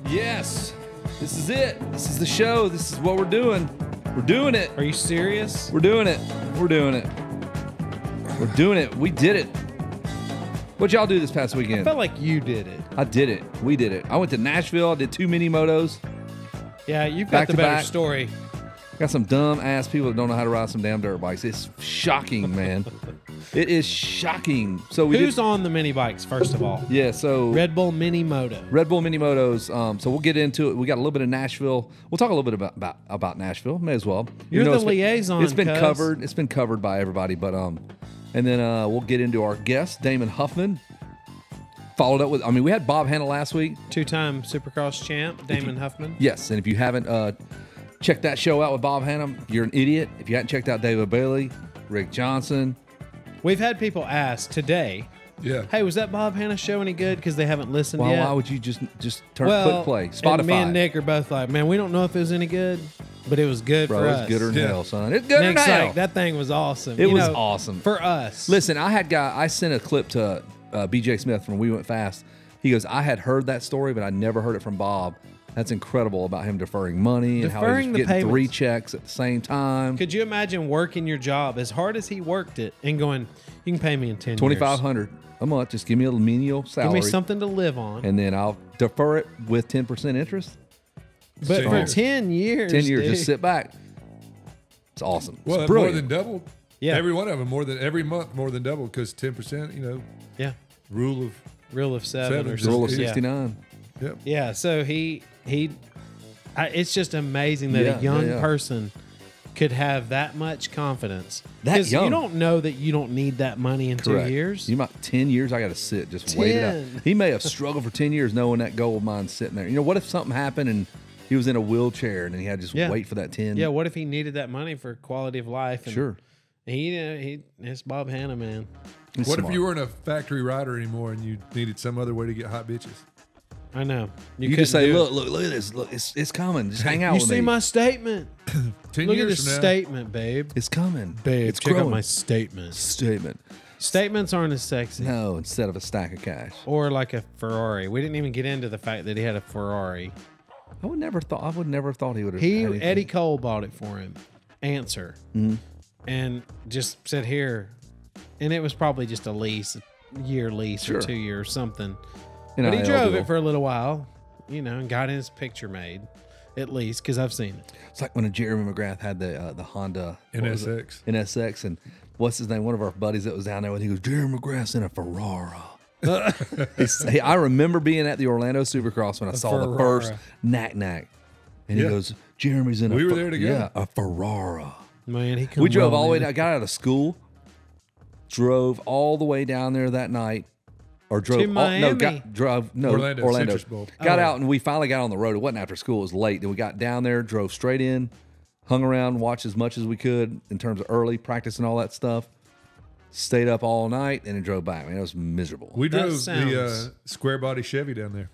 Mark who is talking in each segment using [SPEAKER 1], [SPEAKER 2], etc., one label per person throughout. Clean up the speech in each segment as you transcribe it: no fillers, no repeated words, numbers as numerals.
[SPEAKER 1] Yes, this is it. This is the show. This is what we're doing. We're doing it.
[SPEAKER 2] Are you serious?
[SPEAKER 1] We're doing it. We're doing it. We're doing it. We did it. What y'all do this past
[SPEAKER 2] I
[SPEAKER 1] weekend?
[SPEAKER 2] felt like you did it.
[SPEAKER 1] I did it. We did it. I went to Nashville. I did 2 mini motos.
[SPEAKER 2] Yeah, you've
[SPEAKER 1] Back
[SPEAKER 2] got the
[SPEAKER 1] to
[SPEAKER 2] better
[SPEAKER 1] back.
[SPEAKER 2] story.
[SPEAKER 1] Got some dumb ass people that don't know how to ride some damn dirt bikes. It's shocking, man. It is shocking. So we
[SPEAKER 2] Who's
[SPEAKER 1] did.
[SPEAKER 2] on the mini bikes, first of all?
[SPEAKER 1] Yeah. So
[SPEAKER 2] Red Bull Mini Moto.
[SPEAKER 1] Red Bull Mini Motos. So we'll get into it. We got a little bit of Nashville. We'll talk a little bit about Nashville. May as well.
[SPEAKER 2] You're the
[SPEAKER 1] it's been-
[SPEAKER 2] liaison,
[SPEAKER 1] It's been
[SPEAKER 2] cuz.
[SPEAKER 1] covered. It's been covered by everybody. But and then we'll get into our guest, Damon Huffman. Followed up with. I mean, we had Bob Hanna last week.
[SPEAKER 2] Two-time Supercross champ, Damon Huffman.
[SPEAKER 1] Yes, and if you haven't checked that show out with Bob Hanna, you're an idiot. If you hadn't checked out David Bailey, Rick Johnson.
[SPEAKER 2] We've had people ask today,
[SPEAKER 3] Yeah.
[SPEAKER 2] hey, was that Bob Hanna show any good? Because they haven't listened
[SPEAKER 1] Well,
[SPEAKER 2] yet.
[SPEAKER 1] why would you just click play? Spotify.
[SPEAKER 2] And me and Nick are both like, man, we don't know if it was any good, but it was good
[SPEAKER 1] Bro,
[SPEAKER 2] for
[SPEAKER 1] it's
[SPEAKER 2] us.
[SPEAKER 1] gooder than
[SPEAKER 3] Yeah.
[SPEAKER 1] hell, son. It's gooder than
[SPEAKER 2] Nick's
[SPEAKER 1] hell.
[SPEAKER 2] like, that thing was awesome.
[SPEAKER 1] It
[SPEAKER 2] You
[SPEAKER 1] was
[SPEAKER 2] know,
[SPEAKER 1] awesome.
[SPEAKER 2] for us.
[SPEAKER 1] Listen, I sent a clip to BJ Smith from We Went Fast. He goes, I had heard that story, but I never heard it from Bob. That's incredible about him deferring money and how
[SPEAKER 2] Deferring
[SPEAKER 1] he's
[SPEAKER 2] the
[SPEAKER 1] getting 3
[SPEAKER 2] payments.
[SPEAKER 1] checks at the same time.
[SPEAKER 2] Could you imagine working your job as hard as he worked it and going, you can pay me in 10
[SPEAKER 1] $2,500 a month. Just give me a menial salary.
[SPEAKER 2] Give me something to live on.
[SPEAKER 1] And then I'll defer it with 10% interest.
[SPEAKER 2] But
[SPEAKER 3] Sure.
[SPEAKER 2] for 10 years,
[SPEAKER 1] 10 years,
[SPEAKER 2] dude.
[SPEAKER 1] just sit back. It's awesome.
[SPEAKER 3] Well,
[SPEAKER 1] It's
[SPEAKER 3] more
[SPEAKER 1] brilliant.
[SPEAKER 3] than doubled.
[SPEAKER 2] Yeah.
[SPEAKER 3] Every one of them every month more than doubled because 10%.
[SPEAKER 2] Yeah.
[SPEAKER 3] Rule of.
[SPEAKER 2] Rule of seven or
[SPEAKER 3] Seven,
[SPEAKER 2] something.
[SPEAKER 1] Rule of
[SPEAKER 3] Yeah.
[SPEAKER 1] 69.
[SPEAKER 3] Yep.
[SPEAKER 2] Yeah. So it's just amazing that
[SPEAKER 1] Yeah,
[SPEAKER 2] a young
[SPEAKER 1] yeah.
[SPEAKER 2] person could have that much confidence.
[SPEAKER 1] That
[SPEAKER 2] 'Cause
[SPEAKER 1] young.
[SPEAKER 2] you don't know that you don't need that money in
[SPEAKER 1] Correct.
[SPEAKER 2] 2 years.
[SPEAKER 1] You might 10 years. I got to sit, just wait it
[SPEAKER 2] 10.
[SPEAKER 1] out. He may have struggled for 10 years knowing that goal of mine sitting there. You know, what if something happened and he was in a wheelchair and then he had to just
[SPEAKER 2] Yeah.
[SPEAKER 1] wait for that 10?
[SPEAKER 2] Yeah. What if he needed that money for quality of life? And
[SPEAKER 1] Sure.
[SPEAKER 2] It's Bob Hanna, man.
[SPEAKER 1] He's
[SPEAKER 3] What
[SPEAKER 1] smart.
[SPEAKER 3] if you weren't a factory rider anymore and you needed some other way to get hot bitches?
[SPEAKER 2] I know.
[SPEAKER 1] You just say,
[SPEAKER 2] couldn't do
[SPEAKER 1] look at this. Look, it's coming. Just hang
[SPEAKER 2] it.
[SPEAKER 1] out
[SPEAKER 2] You
[SPEAKER 1] with
[SPEAKER 2] see
[SPEAKER 1] me.
[SPEAKER 2] my statement?
[SPEAKER 3] 10
[SPEAKER 2] Look at
[SPEAKER 3] years
[SPEAKER 2] this
[SPEAKER 3] from now.
[SPEAKER 2] statement, babe.
[SPEAKER 1] It's coming.
[SPEAKER 2] Babe,
[SPEAKER 1] it's
[SPEAKER 2] check
[SPEAKER 1] growing.
[SPEAKER 2] out my statement.
[SPEAKER 1] Statement.
[SPEAKER 2] Statements aren't as sexy.
[SPEAKER 1] No, instead of a stack of cash.
[SPEAKER 2] Or like a Ferrari. We didn't even get into the fact that he had a Ferrari.
[SPEAKER 1] I would never thought he would have.
[SPEAKER 2] Eddie Cole bought it for him. Answer.
[SPEAKER 1] Mm-hmm.
[SPEAKER 2] And just said here. And it was probably just a lease, a year lease
[SPEAKER 1] Sure.
[SPEAKER 2] or 2 years, something. But he drove it for a little while, and got his picture made, at least, because I've seen it.
[SPEAKER 1] It's like when Jeremy McGrath had the Honda what was it?
[SPEAKER 3] NSX.
[SPEAKER 1] NSX, and what's his name? One of our buddies that was down there with. He goes, Jeremy McGrath's in a Ferrari. I remember being at the Orlando Supercross when I saw the first knack, and he
[SPEAKER 3] Yeah.
[SPEAKER 1] goes, Jeremy's in a.
[SPEAKER 3] We were there together.
[SPEAKER 1] Yeah, a Ferrari.
[SPEAKER 2] Man, he
[SPEAKER 1] We drove all the way down. Got out of school, drove all the way down there that night, or drove
[SPEAKER 2] To Miami.
[SPEAKER 3] Orlando, Citrus Bowl.
[SPEAKER 1] Got out and we finally got on the road. It wasn't after school; it was late. Then we got down there, drove straight in, hung around, watched as much as we could in terms of early practice and all that stuff. Stayed up all night and then drove back. Man, it was miserable.
[SPEAKER 3] We
[SPEAKER 2] That
[SPEAKER 3] drove the
[SPEAKER 2] sounds-
[SPEAKER 3] square body Chevy down there.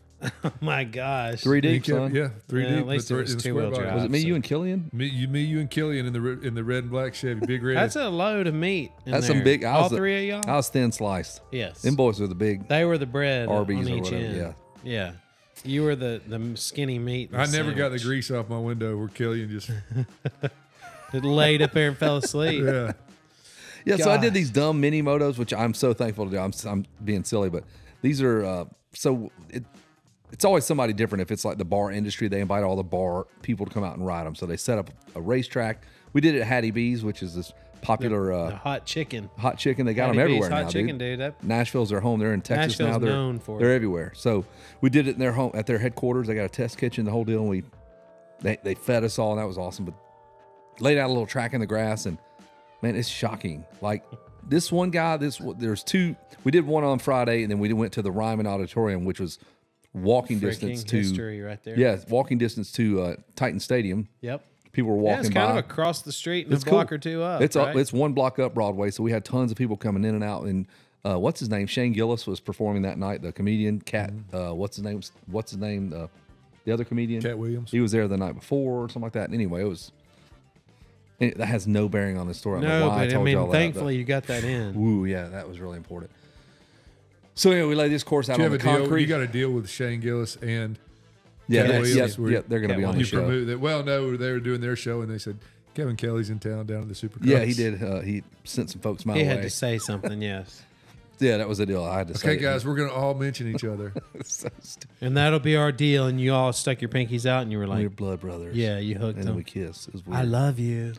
[SPEAKER 2] Oh, my gosh.
[SPEAKER 1] 3 deep,
[SPEAKER 3] Yeah,
[SPEAKER 1] son.
[SPEAKER 3] yeah, 3
[SPEAKER 2] Yeah,
[SPEAKER 3] deep.
[SPEAKER 2] at least
[SPEAKER 3] but
[SPEAKER 2] it was
[SPEAKER 3] in the
[SPEAKER 2] two-wheel
[SPEAKER 3] square body.
[SPEAKER 2] drive.
[SPEAKER 1] Was it me,
[SPEAKER 2] so-
[SPEAKER 1] you, and Killian?
[SPEAKER 3] Me, you, and Killian in the red and black Chevy, big red.
[SPEAKER 2] That's a load of meat.
[SPEAKER 1] That's
[SPEAKER 2] there.
[SPEAKER 1] some big.
[SPEAKER 2] All three of y'all?
[SPEAKER 1] I was thin sliced.
[SPEAKER 2] Yes.
[SPEAKER 1] Them boys were the big.
[SPEAKER 2] They were the bread
[SPEAKER 1] Arby's
[SPEAKER 2] on
[SPEAKER 1] or
[SPEAKER 2] each
[SPEAKER 1] whatever,
[SPEAKER 2] end.
[SPEAKER 1] yeah.
[SPEAKER 2] Yeah. You were the skinny meat.
[SPEAKER 3] I never got the
[SPEAKER 2] sandwich.
[SPEAKER 3] grease off my window where Killian just.
[SPEAKER 2] It laid up there and fell asleep.
[SPEAKER 3] Yeah.
[SPEAKER 1] Yeah, so I did
[SPEAKER 2] Gosh.
[SPEAKER 1] these dumb mini motos, which I'm so thankful to do. I'm being silly, but these are it's always somebody different. If it's like the bar industry, they invite all the bar people to come out and ride them. So they set up a racetrack. We did it at Hattie B's, which is this popular
[SPEAKER 2] The hot chicken.
[SPEAKER 1] hot chicken. They got
[SPEAKER 2] Hattie
[SPEAKER 1] them
[SPEAKER 2] B's
[SPEAKER 1] everywhere
[SPEAKER 2] hot
[SPEAKER 1] now,
[SPEAKER 2] chicken,
[SPEAKER 1] dude.
[SPEAKER 2] dude. That-
[SPEAKER 1] Nashville's their home. They're in Texas now.
[SPEAKER 2] Nashville's
[SPEAKER 1] They're
[SPEAKER 2] known for
[SPEAKER 1] they're
[SPEAKER 2] it.
[SPEAKER 1] everywhere. So we did it in their home at their headquarters. They got a test kitchen, the whole deal. And they fed us all, and that was awesome. But laid out a little track in the grass, and man, it's shocking. Like this one guy, there's two. We did one on Friday, and then we went to the Ryman Auditorium, which was walking distance
[SPEAKER 2] Freaking
[SPEAKER 1] to
[SPEAKER 2] history right there.
[SPEAKER 1] Yeah, walking distance to Titan Stadium.
[SPEAKER 2] Yep.
[SPEAKER 1] People were
[SPEAKER 2] Yeah,
[SPEAKER 1] walking
[SPEAKER 2] it's
[SPEAKER 1] by.
[SPEAKER 2] kind of across the street and
[SPEAKER 1] It's
[SPEAKER 2] a block
[SPEAKER 1] cool.
[SPEAKER 2] or two up.
[SPEAKER 1] It's
[SPEAKER 2] right?
[SPEAKER 1] it's one block up Broadway, so we had tons of people coming in and out. And what's his name? Shane Gillis was performing that night. The comedian, Cat. What's his name? The other comedian,
[SPEAKER 3] Cat Williams.
[SPEAKER 1] He was there the night before or something like that. And anyway, it was. And that has no bearing on the story. I don't know
[SPEAKER 2] No,
[SPEAKER 1] why
[SPEAKER 2] but I
[SPEAKER 1] told
[SPEAKER 2] mean,
[SPEAKER 1] y'all that,
[SPEAKER 2] thankfully you got that in.
[SPEAKER 1] Ooh, yeah, that was really important. So anyway, we laid this course out on the concrete.
[SPEAKER 3] You got a deal with Shane Gillis and
[SPEAKER 1] yeah,
[SPEAKER 3] Kelly
[SPEAKER 1] yeah,
[SPEAKER 3] Williams where
[SPEAKER 1] yeah, they're going to be on the show.
[SPEAKER 3] Well, no, they were doing their show and they said Kevin Kelly's in town down at the Supercross.
[SPEAKER 1] Yeah, he did. He sent some folks my way.
[SPEAKER 2] He had to say something, yes.
[SPEAKER 1] Yeah, that was the deal. I had to say.
[SPEAKER 3] Okay, guys, we're going to all mention each other.
[SPEAKER 1] So stupid.
[SPEAKER 2] And that'll be our deal. And you all stuck your pinkies out and you were like,
[SPEAKER 1] We're blood brothers.
[SPEAKER 2] yeah, you hooked
[SPEAKER 1] and
[SPEAKER 2] them.
[SPEAKER 1] then we kissed. It was weird.
[SPEAKER 2] I love you.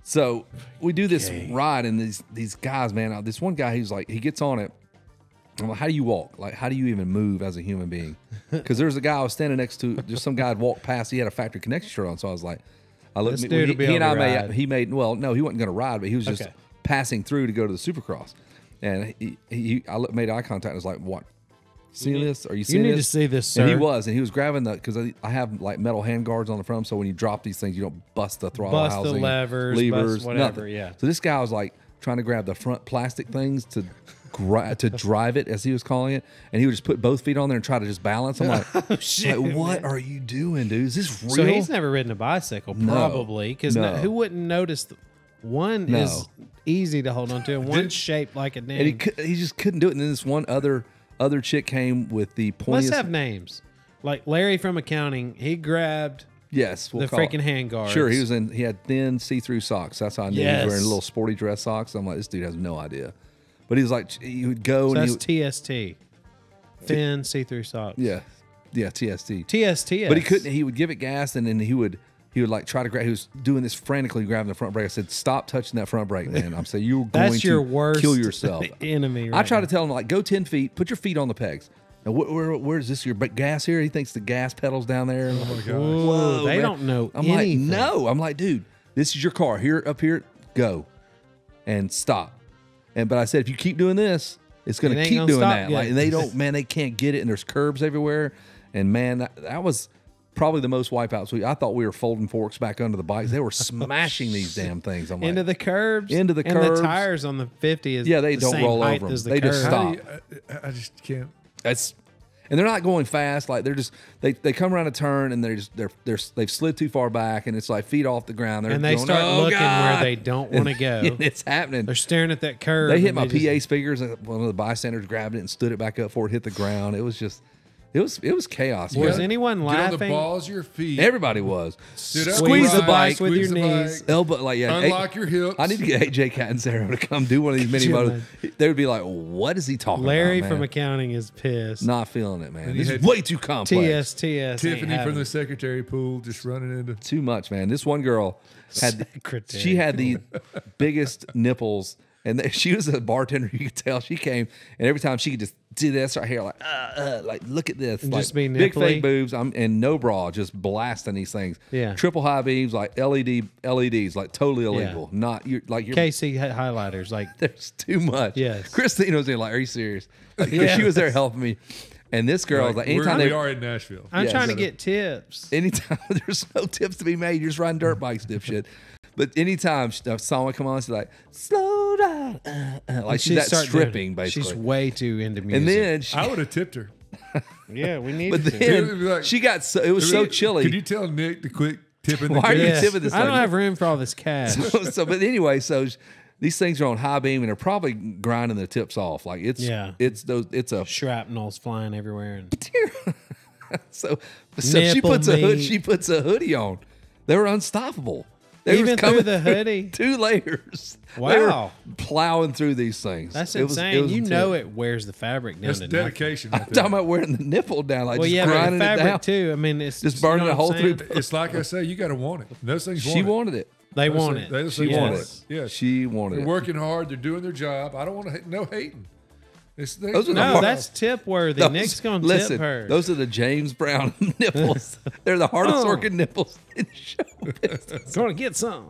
[SPEAKER 1] So we do this ride, and these guys, man. This one guy, he's like, he gets on it. I'm like, how do you walk? Like, how do you even move as a human being? Because there's a guy I was standing next to. Just some guy had walked past. He had a factory connection shirt on, so I was like, I looked.
[SPEAKER 2] This dude will be
[SPEAKER 1] he and
[SPEAKER 2] able
[SPEAKER 1] I
[SPEAKER 2] to
[SPEAKER 1] made.
[SPEAKER 2] ride.
[SPEAKER 1] He made. Well, no, he wasn't going to ride, but he was just
[SPEAKER 2] Okay.
[SPEAKER 1] passing through to go to the Supercross, and made eye contact. And was like, what? See this? Are you seeing this?
[SPEAKER 2] You need to see this, sir.
[SPEAKER 1] And he was grabbing the, because I have like metal hand guards on the front, so when you drop these things, you don't bust the throttle
[SPEAKER 2] Bust the
[SPEAKER 1] housing,
[SPEAKER 2] levers, bust whatever,
[SPEAKER 1] nothing.
[SPEAKER 2] yeah.
[SPEAKER 1] So this guy was like trying to grab the front plastic things to drive it, as he was calling it, and he would just put both feet on there and try to just balance. I'm like,
[SPEAKER 2] Oh, shit,
[SPEAKER 1] like, what
[SPEAKER 2] man.
[SPEAKER 1] are you doing, dude? Is this real?
[SPEAKER 2] So he's never ridden a bicycle, probably, because
[SPEAKER 1] No.
[SPEAKER 2] who wouldn't notice? One
[SPEAKER 1] No.
[SPEAKER 2] is easy to hold on to, and one's shaped like a name.
[SPEAKER 1] And he just couldn't do it. And then this one other chick came with the pointiest.
[SPEAKER 2] Let's have names. Like Larry from accounting, he grabbed
[SPEAKER 1] Yes, we'll
[SPEAKER 2] the
[SPEAKER 1] call it.
[SPEAKER 2] freaking hand guards.
[SPEAKER 1] Sure, he had thin see-through socks. That's how I knew he
[SPEAKER 2] Yes.
[SPEAKER 1] was wearing little sporty dress socks. I'm like, this dude has no idea. But he was like, he would go
[SPEAKER 2] So
[SPEAKER 1] and
[SPEAKER 2] that's TST. Thin see-through socks.
[SPEAKER 1] yeah, TST.
[SPEAKER 2] TSTS.
[SPEAKER 1] But he couldn't. He would give it gas, and then he would like try to grab. He was doing this frantically, grabbing the front brake. I said, "Stop touching that front brake, man." I'm saying you're going
[SPEAKER 2] That's your
[SPEAKER 1] to
[SPEAKER 2] worst
[SPEAKER 1] kill yourself.
[SPEAKER 2] enemy.
[SPEAKER 1] I try to tell him like, go 10 feet, put your feet on the pegs. Now, where is this? Your gas here? He thinks the gas pedal's down there.
[SPEAKER 3] Oh my gosh.
[SPEAKER 2] Whoa, they
[SPEAKER 1] man.
[SPEAKER 2] don't know
[SPEAKER 1] I'm
[SPEAKER 2] anything.
[SPEAKER 1] like, no. I'm like, dude, this is your car. Here, up here, go, and stop. But I said, if you keep doing this, it's going
[SPEAKER 2] It
[SPEAKER 1] to
[SPEAKER 2] ain't
[SPEAKER 1] keep
[SPEAKER 2] gonna
[SPEAKER 1] doing
[SPEAKER 2] stop
[SPEAKER 1] that.
[SPEAKER 2] yet.
[SPEAKER 1] Like, and they don't, man, they can't get it, and there's curbs everywhere. And man, that was probably the most wipeouts. I thought we were folding forks back under the bikes. They were smashing these damn things. I'm like,
[SPEAKER 2] Into the curbs.
[SPEAKER 1] Into the
[SPEAKER 2] and
[SPEAKER 1] curbs.
[SPEAKER 2] the tires on the 50 is
[SPEAKER 1] Yeah, they
[SPEAKER 2] the
[SPEAKER 1] don't
[SPEAKER 2] same
[SPEAKER 1] roll
[SPEAKER 2] height
[SPEAKER 1] over 'em.
[SPEAKER 2] as the
[SPEAKER 1] They just
[SPEAKER 2] curb.
[SPEAKER 1] stop.
[SPEAKER 3] I just can't.
[SPEAKER 1] And they're not going fast. Like they're just they come around a turn and they've slid too far back, and it's like feet off the ground. They're
[SPEAKER 2] And they
[SPEAKER 1] going,
[SPEAKER 2] start
[SPEAKER 1] "Oh,
[SPEAKER 2] looking
[SPEAKER 1] God."
[SPEAKER 2] where they don't want to go.
[SPEAKER 1] And it's happening.
[SPEAKER 2] They're staring at that curve.
[SPEAKER 1] They hit
[SPEAKER 2] and
[SPEAKER 1] my
[SPEAKER 2] just-
[SPEAKER 1] PA speakers, and one of the bystanders grabbed it and stood it back up before it hit the ground. It was just, it was chaos.
[SPEAKER 2] Was
[SPEAKER 1] man.
[SPEAKER 2] anyone
[SPEAKER 3] Get on the
[SPEAKER 2] laughing?
[SPEAKER 3] balls of your feet.
[SPEAKER 1] Everybody was.
[SPEAKER 3] Sit up
[SPEAKER 1] Squeeze the
[SPEAKER 3] upright,
[SPEAKER 1] bike
[SPEAKER 2] with your
[SPEAKER 3] squeeze the
[SPEAKER 2] knees.
[SPEAKER 3] bike,
[SPEAKER 1] Elbow, like yeah.
[SPEAKER 3] Unlock your hips.
[SPEAKER 1] I need to get AJ Catanzaro to come do one of these mini
[SPEAKER 2] you
[SPEAKER 1] motos. They would be like, "What is he talking
[SPEAKER 2] Larry
[SPEAKER 1] about?" man?
[SPEAKER 2] from accounting is pissed.
[SPEAKER 1] Not feeling it, man.
[SPEAKER 3] And
[SPEAKER 1] This
[SPEAKER 3] you
[SPEAKER 1] is
[SPEAKER 3] had
[SPEAKER 1] way too complex.
[SPEAKER 2] TSTS. ain't
[SPEAKER 3] Tiffany
[SPEAKER 2] having
[SPEAKER 3] from the
[SPEAKER 2] it.
[SPEAKER 3] secretary pool just running into.
[SPEAKER 1] Too much, man. This one girl had
[SPEAKER 2] Secretary.
[SPEAKER 1] she had the biggest nipples, and she was a bartender. You could tell she came, and every time she could just do this right here, like look at this,
[SPEAKER 2] And
[SPEAKER 1] like
[SPEAKER 2] just be
[SPEAKER 1] big
[SPEAKER 2] nipply.
[SPEAKER 1] fake boobs. And no bra, just blasting these things.
[SPEAKER 2] Yeah.
[SPEAKER 1] triple high beams, like LEDs, like totally illegal. Not you're like you're.
[SPEAKER 2] KC highlighters. Like,
[SPEAKER 1] There's too much.
[SPEAKER 2] Yes.
[SPEAKER 1] Christine was there like, are you serious? Because
[SPEAKER 2] Yeah.
[SPEAKER 1] she was there helping me, and this girl was like, anytime
[SPEAKER 3] we
[SPEAKER 1] they
[SPEAKER 3] are in Nashville.
[SPEAKER 2] I'm
[SPEAKER 1] Yeah,
[SPEAKER 2] trying to
[SPEAKER 1] so-
[SPEAKER 2] get tips.
[SPEAKER 1] anytime there's no tips to be made, you're just riding dirt bikes, dipshit. But anytime a song would come on, she's like, slow down. Like she's that
[SPEAKER 2] starts
[SPEAKER 1] stripping,
[SPEAKER 2] doing it.
[SPEAKER 1] basically.
[SPEAKER 2] She's way too into music.
[SPEAKER 1] And then she,
[SPEAKER 3] I would have tipped her.
[SPEAKER 2] yeah, we need
[SPEAKER 1] but
[SPEAKER 2] to.
[SPEAKER 1] then
[SPEAKER 3] It'd be like-
[SPEAKER 1] she got so, it was so chilly.
[SPEAKER 3] Could you tell Nick to quit tipping the
[SPEAKER 1] Why are you
[SPEAKER 3] kids?
[SPEAKER 1] tipping this
[SPEAKER 2] I don't
[SPEAKER 1] thing?
[SPEAKER 2] have room for all this cash.
[SPEAKER 1] But anyway, so these things are on high beam and they're probably grinding the tips off. Like it's it's a
[SPEAKER 2] Shrapnel's flying everywhere. And
[SPEAKER 1] so she
[SPEAKER 2] Nipple
[SPEAKER 1] puts a hood,
[SPEAKER 2] meat.
[SPEAKER 1] she puts a hoodie on. They were unstoppable. They
[SPEAKER 2] Even
[SPEAKER 1] was
[SPEAKER 2] through
[SPEAKER 1] coming
[SPEAKER 2] the hoodie?
[SPEAKER 1] 2 layers.
[SPEAKER 2] Wow.
[SPEAKER 1] They were plowing through these things.
[SPEAKER 2] That's
[SPEAKER 1] It was-
[SPEAKER 2] insane.
[SPEAKER 1] it was
[SPEAKER 2] You
[SPEAKER 1] intense.
[SPEAKER 2] know it wears the fabric down
[SPEAKER 3] That's
[SPEAKER 2] to nothing.
[SPEAKER 3] dedication. Right
[SPEAKER 1] I'm
[SPEAKER 3] there.
[SPEAKER 1] talking about wearing the nipple down, like
[SPEAKER 2] Well,
[SPEAKER 1] just
[SPEAKER 2] yeah, but the
[SPEAKER 1] grinding it down.
[SPEAKER 2] fabric too. I mean, it's
[SPEAKER 1] Just burning
[SPEAKER 2] you know
[SPEAKER 1] a hole
[SPEAKER 2] what I'm saying?
[SPEAKER 1] through.
[SPEAKER 3] It's like I say, you got to want it. Those things want
[SPEAKER 1] She
[SPEAKER 3] it.
[SPEAKER 1] wanted it.
[SPEAKER 2] They
[SPEAKER 3] Those
[SPEAKER 2] want
[SPEAKER 3] things-
[SPEAKER 2] it.
[SPEAKER 3] those
[SPEAKER 1] She
[SPEAKER 3] things
[SPEAKER 1] wanted
[SPEAKER 3] want
[SPEAKER 1] it.
[SPEAKER 3] Yes.
[SPEAKER 1] She wanted
[SPEAKER 3] They're
[SPEAKER 1] it.
[SPEAKER 3] working hard. They're doing their job. I don't want to no hating.
[SPEAKER 1] Those are the
[SPEAKER 2] No,
[SPEAKER 1] hard-
[SPEAKER 2] that's tip worthy.
[SPEAKER 1] those-
[SPEAKER 2] Nick's gonna
[SPEAKER 1] listen,
[SPEAKER 2] tip her.
[SPEAKER 1] Those are the James Brown nipples. They're the hardest
[SPEAKER 2] Oh.
[SPEAKER 1] working nipples in show business.
[SPEAKER 2] Gonna get some.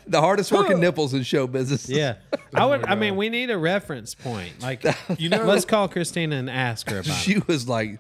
[SPEAKER 1] The hardest working nipples in show business.
[SPEAKER 2] Yeah, I would. I mean, we need a reference point. Like,
[SPEAKER 3] You know,
[SPEAKER 2] let's call Christina and ask her about
[SPEAKER 1] She
[SPEAKER 2] it.
[SPEAKER 1] was like,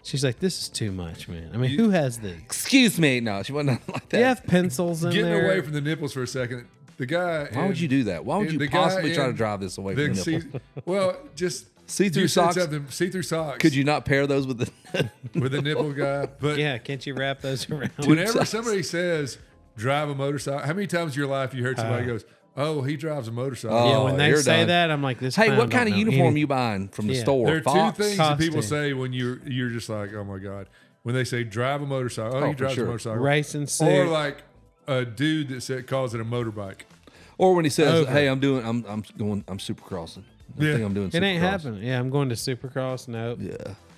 [SPEAKER 2] She's like, "This is too much, man. I mean, who has these?
[SPEAKER 1] excuse me. No, she wasn't like that.
[SPEAKER 2] Do you have pencils in
[SPEAKER 3] getting
[SPEAKER 2] there?
[SPEAKER 3] away from the nipples for a second. The guy.
[SPEAKER 1] Why would you do that? Why would you
[SPEAKER 3] the guy
[SPEAKER 1] possibly try to
[SPEAKER 3] in
[SPEAKER 1] drive this away from the nipples?
[SPEAKER 3] Well, just
[SPEAKER 1] See-through
[SPEAKER 3] you said
[SPEAKER 1] socks?
[SPEAKER 3] something, see-through socks.
[SPEAKER 1] Could you not pair those with the
[SPEAKER 3] with the nipple guy? But
[SPEAKER 2] Yeah, can't you wrap those around?
[SPEAKER 3] whenever
[SPEAKER 1] socks.
[SPEAKER 3] somebody says drive a motorcycle, how many times in your life you heard somebody goes, oh, he drives a motorcycle.
[SPEAKER 1] Oh,
[SPEAKER 2] Yeah, when they
[SPEAKER 1] you're
[SPEAKER 2] say
[SPEAKER 1] done.
[SPEAKER 2] that, I'm like, this.
[SPEAKER 1] Hey,
[SPEAKER 2] clown
[SPEAKER 1] what kind
[SPEAKER 2] don't
[SPEAKER 1] of
[SPEAKER 2] know
[SPEAKER 1] uniform
[SPEAKER 2] anything.
[SPEAKER 1] you buying from the
[SPEAKER 2] Yeah.
[SPEAKER 1] store?
[SPEAKER 3] There are
[SPEAKER 1] Fox?
[SPEAKER 3] two things that people
[SPEAKER 2] Costume.
[SPEAKER 3] say when you're just like, oh my god, when they say drive a motorcycle. Oh,
[SPEAKER 1] Oh,
[SPEAKER 3] he
[SPEAKER 1] for
[SPEAKER 3] drives
[SPEAKER 1] sure.
[SPEAKER 3] a motorcycle.
[SPEAKER 2] Racing suit.
[SPEAKER 3] Or like a dude that calls it a motorbike.
[SPEAKER 1] Or when he says,
[SPEAKER 2] Over.
[SPEAKER 1] "Hey, I'm supercrossing. I
[SPEAKER 3] Yeah.
[SPEAKER 1] think I'm doing
[SPEAKER 2] It ain't
[SPEAKER 1] Supercross."
[SPEAKER 2] happening. Yeah, I'm going to Supercross. Nope.
[SPEAKER 1] Yeah.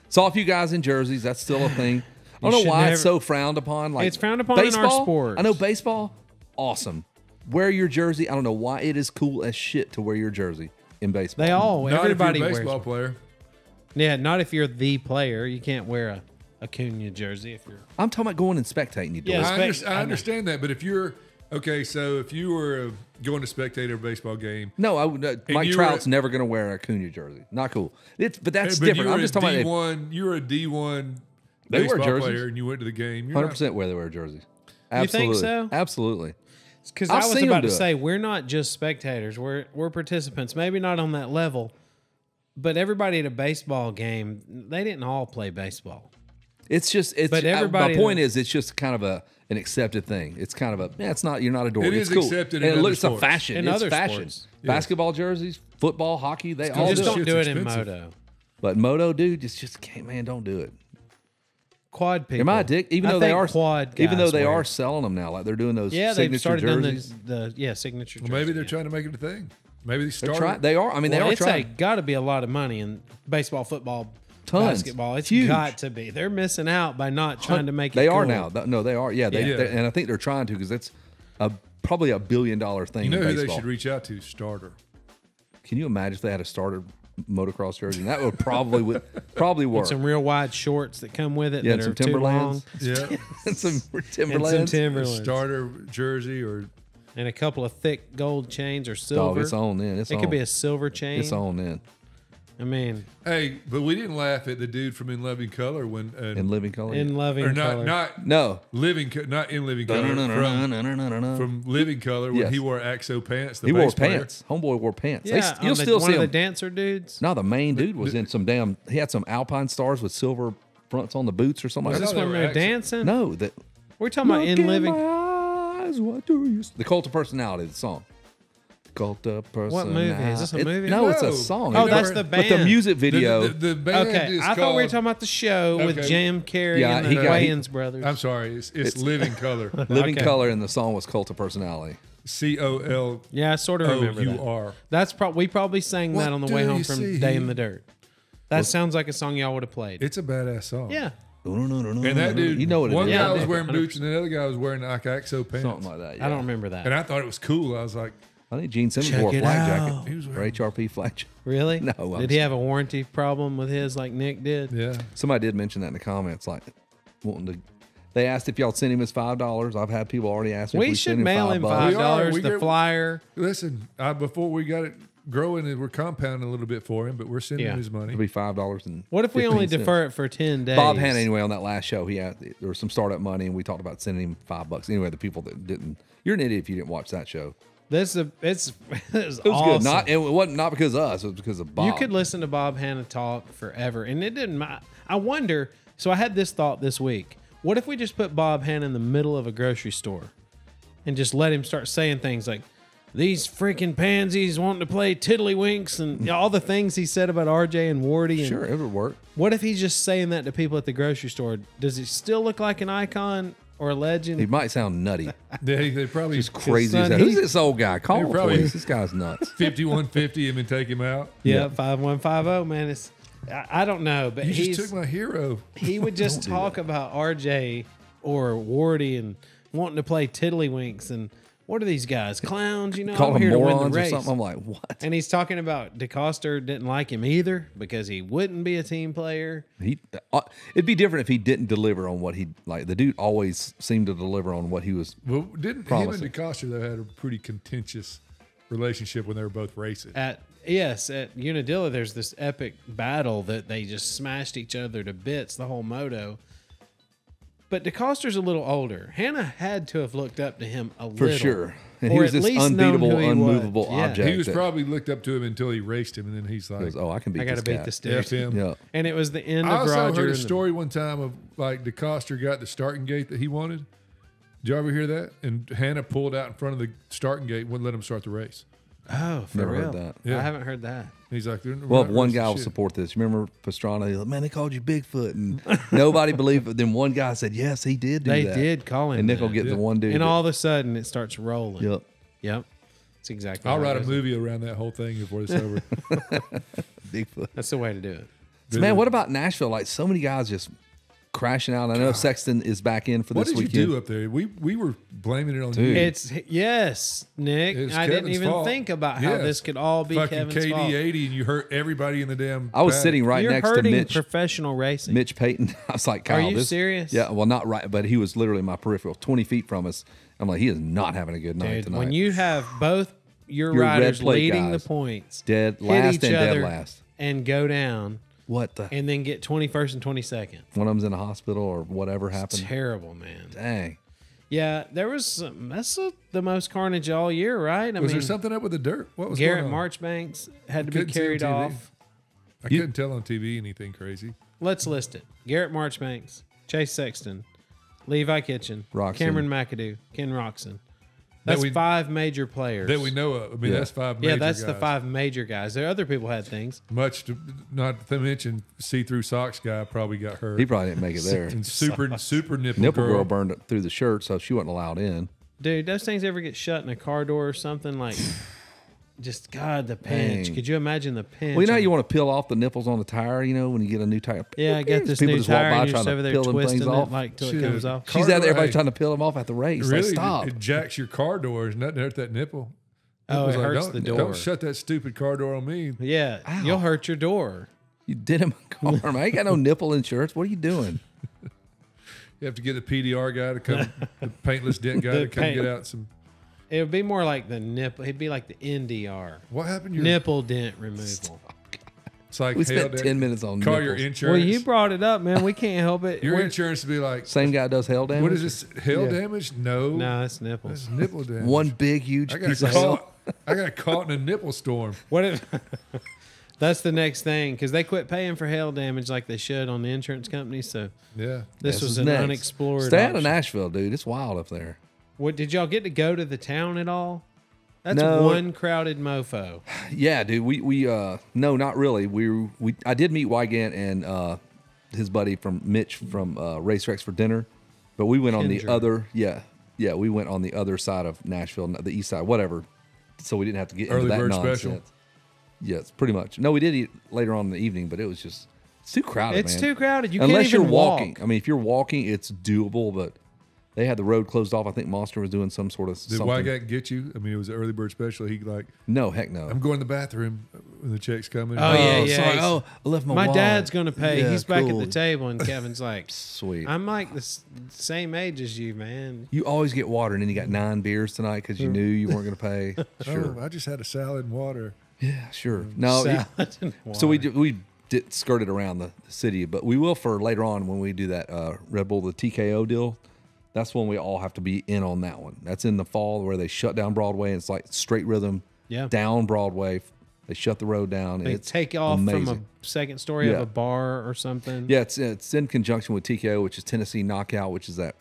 [SPEAKER 1] Saw a few guys in jerseys. That's still a thing. I
[SPEAKER 2] You
[SPEAKER 1] don't know
[SPEAKER 2] should
[SPEAKER 1] why it's
[SPEAKER 2] never-
[SPEAKER 1] so frowned upon. Like
[SPEAKER 2] It's frowned upon in our
[SPEAKER 1] baseball,
[SPEAKER 2] sports.
[SPEAKER 1] I know baseball, awesome. Wear your jersey. I don't know why it is cool as shit to wear your jersey in baseball.
[SPEAKER 2] They all,
[SPEAKER 3] Not
[SPEAKER 2] everybody
[SPEAKER 3] if you're a
[SPEAKER 2] wears.
[SPEAKER 3] baseball player.
[SPEAKER 2] Yeah, not if you're the player. You can't wear a Acuna jersey if you're.
[SPEAKER 1] I'm talking about going and spectating. You
[SPEAKER 2] Yeah,
[SPEAKER 1] dork.
[SPEAKER 3] I understand that, but if you're okay, so if you were going to spectate a baseball game,
[SPEAKER 1] No, I would. Mike
[SPEAKER 3] you were
[SPEAKER 1] Trout's
[SPEAKER 3] a-
[SPEAKER 1] never going to wear a Acuna jersey. Not cool. But that's
[SPEAKER 3] but
[SPEAKER 1] different.
[SPEAKER 3] you were
[SPEAKER 1] I'm just
[SPEAKER 3] a
[SPEAKER 1] talking about
[SPEAKER 3] D1. You were a D1
[SPEAKER 1] They wear
[SPEAKER 3] baseball
[SPEAKER 1] jerseys.
[SPEAKER 3] player, and you went to the game. You're
[SPEAKER 1] 100% where they wear jerseys.
[SPEAKER 2] You think
[SPEAKER 1] Absolutely.
[SPEAKER 2] so?
[SPEAKER 1] Absolutely.
[SPEAKER 2] Because
[SPEAKER 1] I've
[SPEAKER 2] I was
[SPEAKER 1] seen
[SPEAKER 2] about
[SPEAKER 1] them
[SPEAKER 2] to
[SPEAKER 1] do it.
[SPEAKER 2] say we're not just spectators. We're participants. Maybe not on that level, but everybody at a baseball game, they didn't all play baseball.
[SPEAKER 1] It's just.
[SPEAKER 2] But everybody-
[SPEAKER 1] My point is, it's just kind of an accepted thing. It's kind of a. Yeah, it's not. You're not a dork.
[SPEAKER 3] It
[SPEAKER 1] it's
[SPEAKER 3] is
[SPEAKER 1] cool.
[SPEAKER 3] accepted
[SPEAKER 1] and
[SPEAKER 3] in
[SPEAKER 1] it
[SPEAKER 3] other
[SPEAKER 1] looks
[SPEAKER 3] sports.
[SPEAKER 1] a fashion.
[SPEAKER 2] In
[SPEAKER 1] it's
[SPEAKER 2] other
[SPEAKER 1] fashion.
[SPEAKER 2] sports.
[SPEAKER 3] Yes.
[SPEAKER 1] Basketball jerseys, football, hockey. They all
[SPEAKER 2] Just
[SPEAKER 1] do
[SPEAKER 2] don't
[SPEAKER 1] it.
[SPEAKER 2] do it in
[SPEAKER 3] expensive.
[SPEAKER 2] moto.
[SPEAKER 1] But moto, dude, just can't. Man, don't do it.
[SPEAKER 2] Quad people.
[SPEAKER 1] Am I a dick? Even
[SPEAKER 2] I
[SPEAKER 1] though they
[SPEAKER 2] think
[SPEAKER 1] are.
[SPEAKER 2] quad
[SPEAKER 1] Even though
[SPEAKER 2] guys
[SPEAKER 1] they
[SPEAKER 2] wear
[SPEAKER 1] are
[SPEAKER 2] it.
[SPEAKER 1] selling them now, like they're doing those
[SPEAKER 2] Yeah, they've
[SPEAKER 1] signature
[SPEAKER 2] started
[SPEAKER 1] jerseys.
[SPEAKER 2] doing the signature.
[SPEAKER 3] Well, maybe
[SPEAKER 2] jersey,
[SPEAKER 3] they're
[SPEAKER 2] yeah.
[SPEAKER 3] trying to make it a thing. Maybe they
[SPEAKER 1] They're
[SPEAKER 3] started.
[SPEAKER 1] trying. They are. I mean,
[SPEAKER 2] Well,
[SPEAKER 1] they are
[SPEAKER 2] it's
[SPEAKER 1] trying.
[SPEAKER 2] got to be a lot of money in baseball, football,
[SPEAKER 1] Tons.
[SPEAKER 2] basketball. It's
[SPEAKER 1] Huge.
[SPEAKER 2] got to be. They're missing out by not trying to make it.
[SPEAKER 1] They are
[SPEAKER 2] cool.
[SPEAKER 1] now. No, they are. Yeah,
[SPEAKER 3] Yeah.
[SPEAKER 1] and I think they're trying to because it's probably $1 billion thing.
[SPEAKER 3] You know
[SPEAKER 1] in
[SPEAKER 3] who they
[SPEAKER 1] baseball.
[SPEAKER 3] should reach out to? Starter.
[SPEAKER 1] Can you imagine if they had a starter motocross jersey? That would probably work.
[SPEAKER 2] Some real wide shorts that come with it
[SPEAKER 1] Yeah,
[SPEAKER 2] that
[SPEAKER 1] and
[SPEAKER 2] are
[SPEAKER 1] some
[SPEAKER 2] too long.
[SPEAKER 1] Timberlands.
[SPEAKER 3] Yeah.
[SPEAKER 1] and some
[SPEAKER 2] And some
[SPEAKER 1] Timberlands.
[SPEAKER 2] Timberlands.
[SPEAKER 3] Starter jersey or
[SPEAKER 2] And a couple of thick gold chains or
[SPEAKER 1] Dog,
[SPEAKER 2] silver.
[SPEAKER 1] it's on then. It's
[SPEAKER 2] it
[SPEAKER 1] on.
[SPEAKER 2] could be a silver chain.
[SPEAKER 1] It's on then.
[SPEAKER 2] I mean,
[SPEAKER 3] hey, but we didn't laugh at the dude from In Living Color when
[SPEAKER 1] In living color.
[SPEAKER 2] in loving
[SPEAKER 3] or not
[SPEAKER 2] color.
[SPEAKER 3] not
[SPEAKER 1] no.
[SPEAKER 3] living not in Living Color from Living Color when
[SPEAKER 1] Yes.
[SPEAKER 3] he wore Axo pants. The
[SPEAKER 1] He wore
[SPEAKER 3] bass player.
[SPEAKER 1] pants. Homeboy wore pants.
[SPEAKER 2] yeah,
[SPEAKER 1] You'll still
[SPEAKER 2] one
[SPEAKER 1] see
[SPEAKER 2] of the
[SPEAKER 1] him.
[SPEAKER 2] dancer dudes.
[SPEAKER 1] No, the main dude was in some damn. He had some Alpine stars with silver fronts on the boots or something
[SPEAKER 3] Was
[SPEAKER 1] like
[SPEAKER 2] Is
[SPEAKER 1] that.
[SPEAKER 2] this
[SPEAKER 3] thought
[SPEAKER 2] when
[SPEAKER 3] they
[SPEAKER 2] they're
[SPEAKER 3] were
[SPEAKER 2] dancing?
[SPEAKER 1] No, that.
[SPEAKER 2] We're talking about
[SPEAKER 1] Look
[SPEAKER 2] in living.
[SPEAKER 1] my eyes, what do you? The Cult of Personality, the song. Cult of Personality.
[SPEAKER 2] movie? Is this a movie?
[SPEAKER 1] No, it's a
[SPEAKER 3] No.
[SPEAKER 1] song.
[SPEAKER 2] Oh, that's the
[SPEAKER 1] But the
[SPEAKER 2] band.
[SPEAKER 1] music video.
[SPEAKER 3] The band
[SPEAKER 2] Okay,
[SPEAKER 3] is
[SPEAKER 2] I thought
[SPEAKER 3] called,
[SPEAKER 2] we were talking about the show with
[SPEAKER 3] Okay.
[SPEAKER 2] Jim Carrey
[SPEAKER 1] Yeah,
[SPEAKER 2] and
[SPEAKER 1] he
[SPEAKER 2] the
[SPEAKER 1] got- he-
[SPEAKER 2] Wayans brothers.
[SPEAKER 3] I'm sorry, it's Living Color.
[SPEAKER 1] Living
[SPEAKER 2] Okay.
[SPEAKER 1] Color, and the song was Cult of Personality.
[SPEAKER 3] COLOUR.
[SPEAKER 2] Yeah, I sort of remember that. That's we probably sang
[SPEAKER 3] What
[SPEAKER 2] that on the
[SPEAKER 3] do
[SPEAKER 2] way home
[SPEAKER 3] you
[SPEAKER 2] from
[SPEAKER 3] see?
[SPEAKER 2] Day in the Dirt. That sounds like a song y'all would have played.
[SPEAKER 3] It's a badass song.
[SPEAKER 2] Yeah.
[SPEAKER 3] And that dude,
[SPEAKER 1] you know what it
[SPEAKER 3] one
[SPEAKER 1] is.
[SPEAKER 3] guy
[SPEAKER 2] Yeah,
[SPEAKER 3] was wearing
[SPEAKER 2] 100%.
[SPEAKER 3] boots and the other guy was wearing like Axo pants.
[SPEAKER 1] Something like that. Yeah.
[SPEAKER 2] I don't remember that.
[SPEAKER 3] And I thought it was cool. I was like,
[SPEAKER 1] I think Gene Simmons
[SPEAKER 2] Check
[SPEAKER 1] wore a
[SPEAKER 2] it
[SPEAKER 1] flag
[SPEAKER 2] out.
[SPEAKER 1] jacket.
[SPEAKER 3] He was
[SPEAKER 1] Or
[SPEAKER 3] wearing-
[SPEAKER 1] HRP flag jacket.
[SPEAKER 2] Really?
[SPEAKER 1] No, I'm
[SPEAKER 2] Did he have a warranty problem with his like Nick did?
[SPEAKER 3] yeah.
[SPEAKER 1] Somebody did mention that in the comments, like wanting to. They asked if y'all send him his $5. I've had people already ask me.
[SPEAKER 2] We
[SPEAKER 1] if we
[SPEAKER 2] should
[SPEAKER 1] send
[SPEAKER 2] mail him
[SPEAKER 1] $5.
[SPEAKER 3] We are.
[SPEAKER 2] $5,
[SPEAKER 3] We
[SPEAKER 2] the
[SPEAKER 3] get-
[SPEAKER 2] flyer.
[SPEAKER 3] Listen, before we got it growing, we're compounding a little bit for him, but we're sending
[SPEAKER 2] Yeah.
[SPEAKER 3] him his money.
[SPEAKER 1] It'll be $5 and.
[SPEAKER 2] What if we only
[SPEAKER 1] 15 cents.
[SPEAKER 2] defer it for 10 days?
[SPEAKER 1] Bob Hanna, anyway, on that last show, there was some startup money, and we talked about sending him $5. Anyway, the people that didn't, you're an idiot if you didn't watch that show.
[SPEAKER 2] It's
[SPEAKER 1] It was
[SPEAKER 2] awesome.
[SPEAKER 1] good. It wasn't not because of us. It was because of Bob.
[SPEAKER 2] You could listen to Bob Hanna talk forever, and it didn't matter. I wonder. So I had this thought this week. What if we just put Bob Hanna in the middle of a grocery store and just let him start saying things like, "These freaking pansies wanting to play tiddlywinks," and all the things he said about RJ and Wardy. And
[SPEAKER 1] Sure, it would work.
[SPEAKER 2] what if he's just saying that to people at the grocery store? Does he still look like an icon or a legend?
[SPEAKER 1] He might sound nutty.
[SPEAKER 3] They probably
[SPEAKER 1] Just crazy.
[SPEAKER 2] son,
[SPEAKER 1] as that. Who's
[SPEAKER 2] he-
[SPEAKER 1] this old guy? Call
[SPEAKER 3] They're
[SPEAKER 1] him,
[SPEAKER 3] probably-
[SPEAKER 1] please. This guy's nuts.
[SPEAKER 3] 5150 him and take him out.
[SPEAKER 2] Yeah, 5150, man. It's I don't know, but
[SPEAKER 3] You
[SPEAKER 2] he's
[SPEAKER 3] just took my hero.
[SPEAKER 2] he would just talk about RJ or Wardy and wanting to play tiddlywinks and what are these guys, clowns? You know,
[SPEAKER 1] Call
[SPEAKER 2] I'm
[SPEAKER 1] him
[SPEAKER 2] here to win the
[SPEAKER 1] morons or
[SPEAKER 2] race.
[SPEAKER 1] something. I'm like, what?
[SPEAKER 2] And he's talking about DeCoster didn't like him either because he wouldn't be a team player.
[SPEAKER 1] It'd be different if he didn't deliver on what he like. The dude always seemed to deliver on what he was.
[SPEAKER 3] Well, didn't
[SPEAKER 1] Promising.
[SPEAKER 3] him and DeCoster though had a pretty contentious relationship when they were both racing?
[SPEAKER 2] At Unadilla, there's this epic battle that they just smashed each other to bits the whole moto. But DeCoster's a little older. Hanna had to have looked up to him a
[SPEAKER 1] For
[SPEAKER 2] little.
[SPEAKER 1] sure. And
[SPEAKER 2] Or
[SPEAKER 1] he was
[SPEAKER 2] at
[SPEAKER 1] this
[SPEAKER 2] least known
[SPEAKER 1] unbeatable,
[SPEAKER 2] who he was.
[SPEAKER 1] unmovable
[SPEAKER 2] Yeah.
[SPEAKER 1] object.
[SPEAKER 3] He was
[SPEAKER 1] that
[SPEAKER 3] probably looked up to him until he raced him, and then he's like,
[SPEAKER 1] goes, oh, I can beat
[SPEAKER 2] I got to
[SPEAKER 1] this
[SPEAKER 2] beat
[SPEAKER 1] guy.
[SPEAKER 2] this
[SPEAKER 3] F
[SPEAKER 2] dude.
[SPEAKER 3] him.
[SPEAKER 1] Yeah.
[SPEAKER 2] And it was the end
[SPEAKER 3] I
[SPEAKER 2] of
[SPEAKER 3] also
[SPEAKER 2] Roger.
[SPEAKER 3] heard a
[SPEAKER 2] and the-
[SPEAKER 3] story one time of like DeCoster got the starting gate that he wanted, Did you ever hear that? And Hannah pulled out in front of the starting gate, wouldn't let him start the race.
[SPEAKER 2] Oh, for
[SPEAKER 1] Never
[SPEAKER 2] real?
[SPEAKER 1] heard that.
[SPEAKER 3] Yeah.
[SPEAKER 2] I haven't heard that.
[SPEAKER 3] He's like,
[SPEAKER 1] Well, one guy will support this. Remember Pastrana? He's like, man, they called you Bigfoot, and nobody believed it. Then one guy said, yes, he did do
[SPEAKER 2] They
[SPEAKER 1] that.
[SPEAKER 2] did call him
[SPEAKER 1] And Nick will
[SPEAKER 2] that.
[SPEAKER 1] get the one dude.
[SPEAKER 2] And
[SPEAKER 1] that-
[SPEAKER 2] all of a sudden, it starts rolling.
[SPEAKER 1] Yep.
[SPEAKER 2] Yep. That's exactly
[SPEAKER 3] I'll
[SPEAKER 2] how
[SPEAKER 3] write
[SPEAKER 2] it
[SPEAKER 3] a
[SPEAKER 2] is.
[SPEAKER 3] movie around that whole thing before it's over.
[SPEAKER 1] Bigfoot.
[SPEAKER 2] That's the way to do it.
[SPEAKER 1] So, man, what about Nashville? Like, so many guys just crashing out. I know Sexton is back in for
[SPEAKER 3] What
[SPEAKER 1] this
[SPEAKER 3] did
[SPEAKER 1] weekend.
[SPEAKER 3] you do up there? We were blaming it on
[SPEAKER 1] Dude.
[SPEAKER 3] you.
[SPEAKER 2] It's yes, Nick.
[SPEAKER 3] It's
[SPEAKER 2] I didn't
[SPEAKER 3] Kevin's
[SPEAKER 2] even
[SPEAKER 3] fault.
[SPEAKER 2] think about how
[SPEAKER 3] Yes.
[SPEAKER 2] this could all be
[SPEAKER 3] Fucking
[SPEAKER 2] Kevin's fault.
[SPEAKER 3] KD80 and you hurt everybody in the damn.
[SPEAKER 1] I was
[SPEAKER 3] paddock.
[SPEAKER 1] sitting right
[SPEAKER 2] You're
[SPEAKER 1] next to
[SPEAKER 2] hurting
[SPEAKER 1] Mitch.
[SPEAKER 2] professional racing.
[SPEAKER 1] Mitch Payton. I was like, Kyle,
[SPEAKER 2] you serious?
[SPEAKER 1] Yeah, well, not right, but he was literally in my peripheral, 20 feet from us. I'm like, he is not having a good night
[SPEAKER 2] Dude,
[SPEAKER 1] tonight.
[SPEAKER 2] when you have both your
[SPEAKER 1] Your red
[SPEAKER 2] riders
[SPEAKER 1] plate
[SPEAKER 2] leading
[SPEAKER 1] guys.
[SPEAKER 2] the points,
[SPEAKER 1] Dead
[SPEAKER 2] hit
[SPEAKER 1] last
[SPEAKER 2] each
[SPEAKER 1] and dead
[SPEAKER 2] other
[SPEAKER 1] last.
[SPEAKER 2] and go down,
[SPEAKER 1] What the?
[SPEAKER 2] and then get 21st and 22nd.
[SPEAKER 1] One of them's in a hospital or whatever happened.
[SPEAKER 2] Terrible, man.
[SPEAKER 1] Dang.
[SPEAKER 2] Yeah, there was the most carnage all year, right? I
[SPEAKER 3] Was
[SPEAKER 2] mean,
[SPEAKER 3] there something up with the dirt? What was
[SPEAKER 2] Garrett
[SPEAKER 3] going on?
[SPEAKER 2] Marchbanks had to be
[SPEAKER 3] Couldn't see on
[SPEAKER 2] carried
[SPEAKER 3] TV.
[SPEAKER 2] off.
[SPEAKER 3] I couldn't tell on TV anything crazy.
[SPEAKER 2] Let's list it: Garrett Marchbanks, Chase Sexton, Levi Kitchen,
[SPEAKER 1] Roxon.
[SPEAKER 2] Cameron McAdoo, Ken Roxon.
[SPEAKER 3] That
[SPEAKER 2] That's
[SPEAKER 3] we-
[SPEAKER 2] 5 major players
[SPEAKER 3] That we know of. I mean,
[SPEAKER 1] Yeah.
[SPEAKER 3] that's 5 major
[SPEAKER 2] Yeah, that's the
[SPEAKER 3] guys.
[SPEAKER 2] 5 major guys. There other people had things.
[SPEAKER 3] Much to, not to mention, see-through socks guy probably got hurt.
[SPEAKER 1] He probably didn't make it there.
[SPEAKER 3] And super nipple,
[SPEAKER 1] Nipple girl burned it through the shirt, so she wasn't allowed in.
[SPEAKER 2] Dude, those things ever get shut in a car door or something? Like, just, God, the pinch.
[SPEAKER 1] Dang.
[SPEAKER 2] Could you imagine the pinch?
[SPEAKER 1] Well, you know how you want to peel off the nipples on the tire, when you get a new tire?
[SPEAKER 2] Yeah, I got this
[SPEAKER 1] People
[SPEAKER 2] new
[SPEAKER 1] just walk
[SPEAKER 2] tire
[SPEAKER 1] by
[SPEAKER 2] and you're
[SPEAKER 1] trying
[SPEAKER 2] just
[SPEAKER 1] to
[SPEAKER 2] over there
[SPEAKER 1] peel them
[SPEAKER 2] twisting
[SPEAKER 1] things
[SPEAKER 2] it
[SPEAKER 1] off.
[SPEAKER 2] like till
[SPEAKER 3] Shit.
[SPEAKER 2] it comes off.
[SPEAKER 1] She's out there, everybody
[SPEAKER 3] Hey.
[SPEAKER 1] trying to peel them off at the race.
[SPEAKER 3] Really,
[SPEAKER 1] Like, stop.
[SPEAKER 3] it jacks your car doors. Nothing hurt that nipple.
[SPEAKER 2] Oh,
[SPEAKER 3] Nipple's
[SPEAKER 2] it hurts
[SPEAKER 3] don't,
[SPEAKER 2] the door.
[SPEAKER 3] Don't shut that stupid car door on me.
[SPEAKER 2] Yeah,
[SPEAKER 1] Ow.
[SPEAKER 2] you'll hurt your door.
[SPEAKER 1] You did him a car, man. I ain't got no nipple insurance. What are you doing?
[SPEAKER 3] You have to get the PDR guy to come, the paintless dent guy
[SPEAKER 2] The
[SPEAKER 3] to come
[SPEAKER 2] paint-
[SPEAKER 3] get out some.
[SPEAKER 2] It would be more like the nipple. It'd be like the NDR,
[SPEAKER 3] What happened? To your,
[SPEAKER 2] nipple dent removal.
[SPEAKER 3] It's like
[SPEAKER 1] We
[SPEAKER 3] hell,
[SPEAKER 1] spent
[SPEAKER 3] Dad.
[SPEAKER 1] 10 minutes on
[SPEAKER 3] Call
[SPEAKER 1] nipples.
[SPEAKER 3] your
[SPEAKER 2] Well,
[SPEAKER 3] insurance.
[SPEAKER 2] you brought it up, man. We can't help it.
[SPEAKER 3] your
[SPEAKER 2] We're-
[SPEAKER 3] insurance would be like,
[SPEAKER 1] Same guy does hail damage?
[SPEAKER 3] what is this? Hail
[SPEAKER 2] Yeah.
[SPEAKER 3] damage? No.
[SPEAKER 2] No, it's nipples.
[SPEAKER 3] That's nipple damage.
[SPEAKER 1] One big, huge
[SPEAKER 3] I got
[SPEAKER 1] piece of hail.
[SPEAKER 3] caught. I got caught in a nipple storm.
[SPEAKER 2] What if? That's the next thing because they quit paying for hail damage like they should on the insurance company. So
[SPEAKER 3] Yeah.
[SPEAKER 2] this was
[SPEAKER 1] is
[SPEAKER 2] an
[SPEAKER 1] next.
[SPEAKER 2] unexplored.
[SPEAKER 1] Stay out of
[SPEAKER 2] option.
[SPEAKER 1] Nashville, dude. It's wild up there.
[SPEAKER 2] What did y'all get to go to the town at all? That's
[SPEAKER 1] No.
[SPEAKER 2] one crowded mofo.
[SPEAKER 1] Yeah, dude. We no, not really. I did meet Wygant and his buddy from Mitch from Racerex for dinner, but we went on the
[SPEAKER 2] Kendra.
[SPEAKER 1] other. Yeah, we went on the other side of Nashville, the east side, whatever. So we didn't have to get
[SPEAKER 3] Early
[SPEAKER 1] into that
[SPEAKER 3] bird
[SPEAKER 1] nonsense.
[SPEAKER 3] special.
[SPEAKER 1] Yes, pretty much. No, we did eat later on in the evening, but it was just it's too crowded.
[SPEAKER 2] It's
[SPEAKER 1] man.
[SPEAKER 2] too crowded. You
[SPEAKER 1] Unless
[SPEAKER 2] can't
[SPEAKER 1] you're
[SPEAKER 2] even
[SPEAKER 1] walking.
[SPEAKER 2] walk.
[SPEAKER 1] I mean, if you're walking, it's doable, but they had the road closed off. I think Monster was doing some sort of
[SPEAKER 3] Did
[SPEAKER 1] something.
[SPEAKER 3] Wygant get you? I mean, it was an early bird special. He like,
[SPEAKER 1] No, heck no.
[SPEAKER 3] I'm going to the bathroom when the check's coming.
[SPEAKER 2] Oh, yeah, yeah.
[SPEAKER 1] Sorry.
[SPEAKER 2] he's-
[SPEAKER 1] Oh, I left my
[SPEAKER 2] My
[SPEAKER 1] wallet.
[SPEAKER 2] dad's gonna pay.
[SPEAKER 1] Yeah,
[SPEAKER 2] He's back at
[SPEAKER 1] cool.
[SPEAKER 2] the table, and Kevin's like,
[SPEAKER 1] Sweet.
[SPEAKER 2] "I'm like the same age as you, man."
[SPEAKER 1] You always get water, and then you got 9 beers tonight because you knew you weren't going to pay. Sure.
[SPEAKER 3] Oh, I just had a salad and water.
[SPEAKER 1] Yeah, sure. No,
[SPEAKER 2] Salad and
[SPEAKER 1] so we
[SPEAKER 2] water.
[SPEAKER 1] we did skirted around the city, but we will for later on when we do that Red Bull the TKO deal. That's when we all have to be in on that one. That's in the fall where they shut down Broadway, and it's like straight rhythm
[SPEAKER 2] Yeah.
[SPEAKER 1] down Broadway. They shut the road down. And
[SPEAKER 2] They
[SPEAKER 1] it's
[SPEAKER 2] take off
[SPEAKER 1] amazing.
[SPEAKER 2] from a second story of
[SPEAKER 1] Yeah.
[SPEAKER 2] a bar or something.
[SPEAKER 1] Yeah, it's in conjunction with TKO, which is Tennessee Knockout, which is that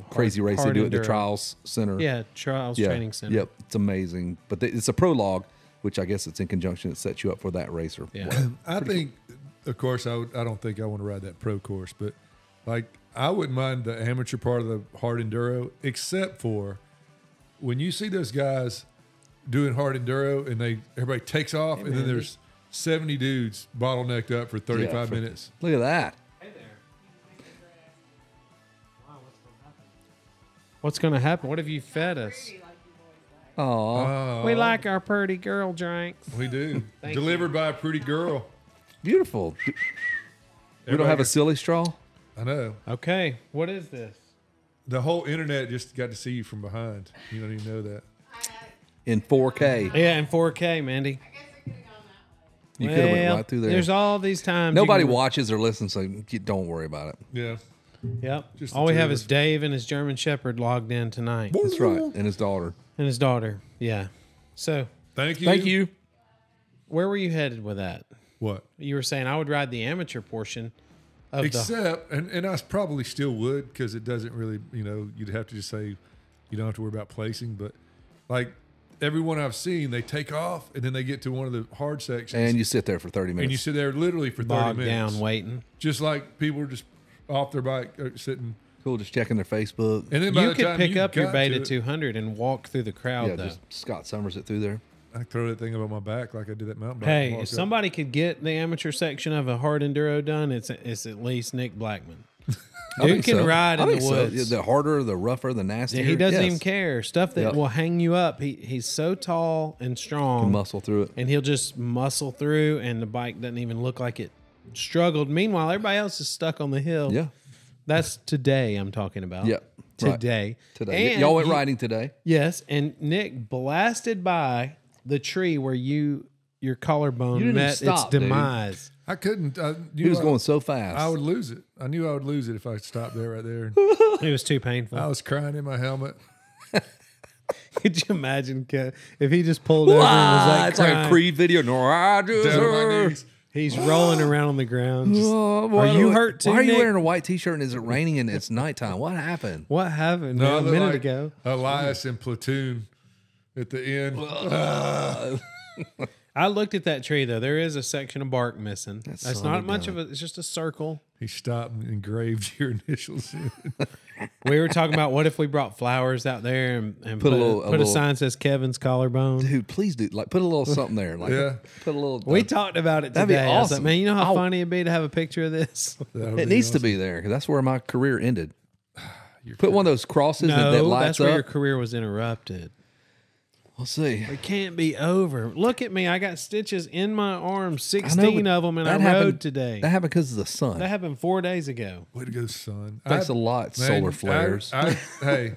[SPEAKER 1] crazy race they
[SPEAKER 2] hard
[SPEAKER 1] do at the
[SPEAKER 2] enduro.
[SPEAKER 1] Trials Center.
[SPEAKER 2] Yeah, Trials Training Center.
[SPEAKER 1] Yep, it's amazing. But it's a prologue, which I guess it's in conjunction. It sets you up for that racer.
[SPEAKER 2] Yeah.
[SPEAKER 3] I think, of course, I don't think I want to ride that pro course, but like I wouldn't mind the amateur part of the hard enduro, except for when you see those guys doing hard enduro and everybody takes off, and then there's 70 dudes bottlenecked up for 35 minutes.
[SPEAKER 1] Look at that.
[SPEAKER 2] Hey there. What's going to happen? What have you fed us?
[SPEAKER 1] Oh,
[SPEAKER 2] We like our pretty girl drinks.
[SPEAKER 3] We do.
[SPEAKER 2] Thank
[SPEAKER 3] Delivered by a pretty girl.
[SPEAKER 1] beautiful. We don't have a silly straw.
[SPEAKER 3] I know.
[SPEAKER 2] Okay, what is this?
[SPEAKER 3] The whole internet just got to see you from behind. You don't even know that.
[SPEAKER 1] In 4K.
[SPEAKER 2] Yeah, in 4K, Mandy.
[SPEAKER 1] You could have went right through there.
[SPEAKER 2] There's all these times.
[SPEAKER 1] Nobody
[SPEAKER 2] you can-
[SPEAKER 1] watches or listens, so don't worry about it.
[SPEAKER 3] Yeah.
[SPEAKER 2] Yep.
[SPEAKER 3] Just the
[SPEAKER 2] All we
[SPEAKER 3] two
[SPEAKER 2] have
[SPEAKER 3] of
[SPEAKER 2] is
[SPEAKER 3] us.
[SPEAKER 2] Dave and his German Shepherd logged in tonight,
[SPEAKER 1] That's right. And his daughter.
[SPEAKER 2] and his daughter. Yeah. So,
[SPEAKER 3] Thank you.
[SPEAKER 1] Thank you.
[SPEAKER 2] where were you headed with that?
[SPEAKER 3] What?
[SPEAKER 2] You were saying I would ride the amateur portion. of
[SPEAKER 3] Except, and I probably still would because it doesn't really, you'd have to just say you don't have to worry about placing. But like everyone I've seen, they take off and then they get to one of the hard sections.
[SPEAKER 1] And you sit there for 30 minutes.
[SPEAKER 3] And you sit there literally for 30
[SPEAKER 2] bogged
[SPEAKER 3] minutes.
[SPEAKER 2] down waiting.
[SPEAKER 3] Just like people are just off their bike sitting.
[SPEAKER 1] Cool, just checking their Facebook.
[SPEAKER 3] And then by
[SPEAKER 2] You
[SPEAKER 3] the
[SPEAKER 2] could
[SPEAKER 3] time
[SPEAKER 2] pick
[SPEAKER 3] you
[SPEAKER 2] up your
[SPEAKER 3] got
[SPEAKER 2] Beta
[SPEAKER 3] to it,
[SPEAKER 2] 200 and walk through the crowd,
[SPEAKER 1] Yeah,
[SPEAKER 2] though.
[SPEAKER 1] just Scott Summers it through there.
[SPEAKER 3] I throw that thing up on my back like I did that mountain bike. and
[SPEAKER 2] Hey,
[SPEAKER 3] walk
[SPEAKER 2] if
[SPEAKER 3] up.
[SPEAKER 2] somebody could get the amateur section of a hard enduro done, it's at least Nick Blackman.
[SPEAKER 1] I
[SPEAKER 2] Dude
[SPEAKER 1] think
[SPEAKER 2] can
[SPEAKER 1] so.
[SPEAKER 2] ride
[SPEAKER 1] I
[SPEAKER 2] in the
[SPEAKER 1] think so.
[SPEAKER 2] woods.
[SPEAKER 1] The harder, the rougher, the nastier.
[SPEAKER 2] He doesn't
[SPEAKER 1] Yes.
[SPEAKER 2] even care. Stuff that
[SPEAKER 1] Yep.
[SPEAKER 2] will hang you up. He's so tall and strong.
[SPEAKER 1] Muscle through it.
[SPEAKER 2] And he'll just muscle through, and the bike doesn't even look like it struggled. Meanwhile, everybody else is stuck on the hill.
[SPEAKER 1] Yeah.
[SPEAKER 2] That's today I'm talking about.
[SPEAKER 1] Yep. Right.
[SPEAKER 2] Today.
[SPEAKER 1] Today.
[SPEAKER 2] And
[SPEAKER 1] Y'all went riding today.
[SPEAKER 2] Yes, and Nick blasted by the tree where your collarbone
[SPEAKER 1] You didn't
[SPEAKER 2] met
[SPEAKER 1] stop,
[SPEAKER 2] its demise.
[SPEAKER 3] I couldn't.
[SPEAKER 1] He was going so fast.
[SPEAKER 3] I would lose it. I knew I would lose it if I stopped there right there.
[SPEAKER 2] It was too painful.
[SPEAKER 3] I was crying in my helmet.
[SPEAKER 2] Could you imagine if he just pulled over and was like,
[SPEAKER 1] It's like a
[SPEAKER 2] crying?
[SPEAKER 1] Creed video. No, I just
[SPEAKER 3] Down on my knees.
[SPEAKER 2] He's rolling around on the ground. Just,
[SPEAKER 1] Why
[SPEAKER 2] are you hurt too,
[SPEAKER 1] Why are you
[SPEAKER 2] Nick?
[SPEAKER 1] wearing a white T-shirt and is it raining and it's nighttime? What happened?
[SPEAKER 2] What happened
[SPEAKER 3] No,
[SPEAKER 2] a
[SPEAKER 3] they're
[SPEAKER 2] minute
[SPEAKER 3] like
[SPEAKER 2] ago?
[SPEAKER 3] Elias and Platoon at the end.
[SPEAKER 2] I looked at that tree though. There is a section of bark missing. That's
[SPEAKER 1] son
[SPEAKER 2] not
[SPEAKER 1] of a
[SPEAKER 2] much
[SPEAKER 1] gun.
[SPEAKER 2] of it. It's just a circle.
[SPEAKER 3] He stopped and engraved your initials in.
[SPEAKER 2] We were talking about what if we brought flowers out there and put
[SPEAKER 1] a
[SPEAKER 2] a
[SPEAKER 1] little-
[SPEAKER 2] sign that says Kevin's collarbone.
[SPEAKER 1] Dude, please do. Like, put a little something there. Like,
[SPEAKER 3] Yeah.
[SPEAKER 1] put a little.
[SPEAKER 2] We talked about it
[SPEAKER 1] That'd be
[SPEAKER 2] today. I was like,
[SPEAKER 1] awesome.
[SPEAKER 2] man, you know how
[SPEAKER 1] I'll-
[SPEAKER 2] funny it'd be to have a picture of this?
[SPEAKER 3] That would
[SPEAKER 1] It
[SPEAKER 3] be
[SPEAKER 1] needs to
[SPEAKER 3] awesome.
[SPEAKER 1] be there because that's where my career ended. Put one of those crosses that
[SPEAKER 2] No,
[SPEAKER 1] lights
[SPEAKER 2] that's where your
[SPEAKER 1] up.
[SPEAKER 2] career was interrupted.
[SPEAKER 1] We'll see.
[SPEAKER 2] It can't be over. Look at me. I got stitches in my arm,
[SPEAKER 1] I know,
[SPEAKER 2] 16
[SPEAKER 1] but
[SPEAKER 2] of them, and I
[SPEAKER 1] that happened-
[SPEAKER 2] rode today.
[SPEAKER 1] That happened because of the sun.
[SPEAKER 2] That happened 4 days ago.
[SPEAKER 3] Way to go, son.
[SPEAKER 1] Thanks a lot, solar flares.
[SPEAKER 3] Hey,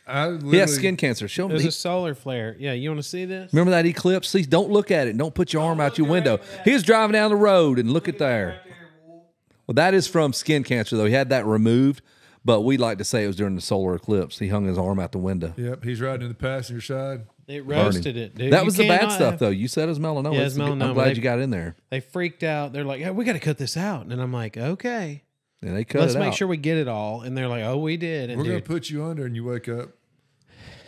[SPEAKER 3] I literally.
[SPEAKER 1] He has skin cancer. Show
[SPEAKER 2] There's
[SPEAKER 1] me.
[SPEAKER 2] a solar flare. Yeah, you want to see this?
[SPEAKER 1] Remember that eclipse? See, don't look at it. Don't put your arm out your window. He was driving down the road and look at there. Well, that is from skin cancer, though. He had that removed, but we like to say it was during the solar eclipse. He hung his arm out the window.
[SPEAKER 3] Yep, he's riding in the passenger side.
[SPEAKER 2] It roasted it, dude.
[SPEAKER 1] That
[SPEAKER 2] You
[SPEAKER 1] was the bad
[SPEAKER 2] cannot
[SPEAKER 1] stuff,
[SPEAKER 2] have-
[SPEAKER 1] though. You said it was melanoma.
[SPEAKER 2] Yeah, it's
[SPEAKER 1] I'm
[SPEAKER 2] melanoma.
[SPEAKER 1] glad
[SPEAKER 2] They-
[SPEAKER 1] you got in there.
[SPEAKER 2] They freaked out. They're like, hey, we got to cut this out. And I'm like, okay.
[SPEAKER 1] And they cut
[SPEAKER 2] Let's
[SPEAKER 1] it
[SPEAKER 2] make
[SPEAKER 1] out.
[SPEAKER 2] sure we get it all. And they're like, oh, we did. And
[SPEAKER 3] We're going
[SPEAKER 2] dude,
[SPEAKER 3] to put you under and you wake up.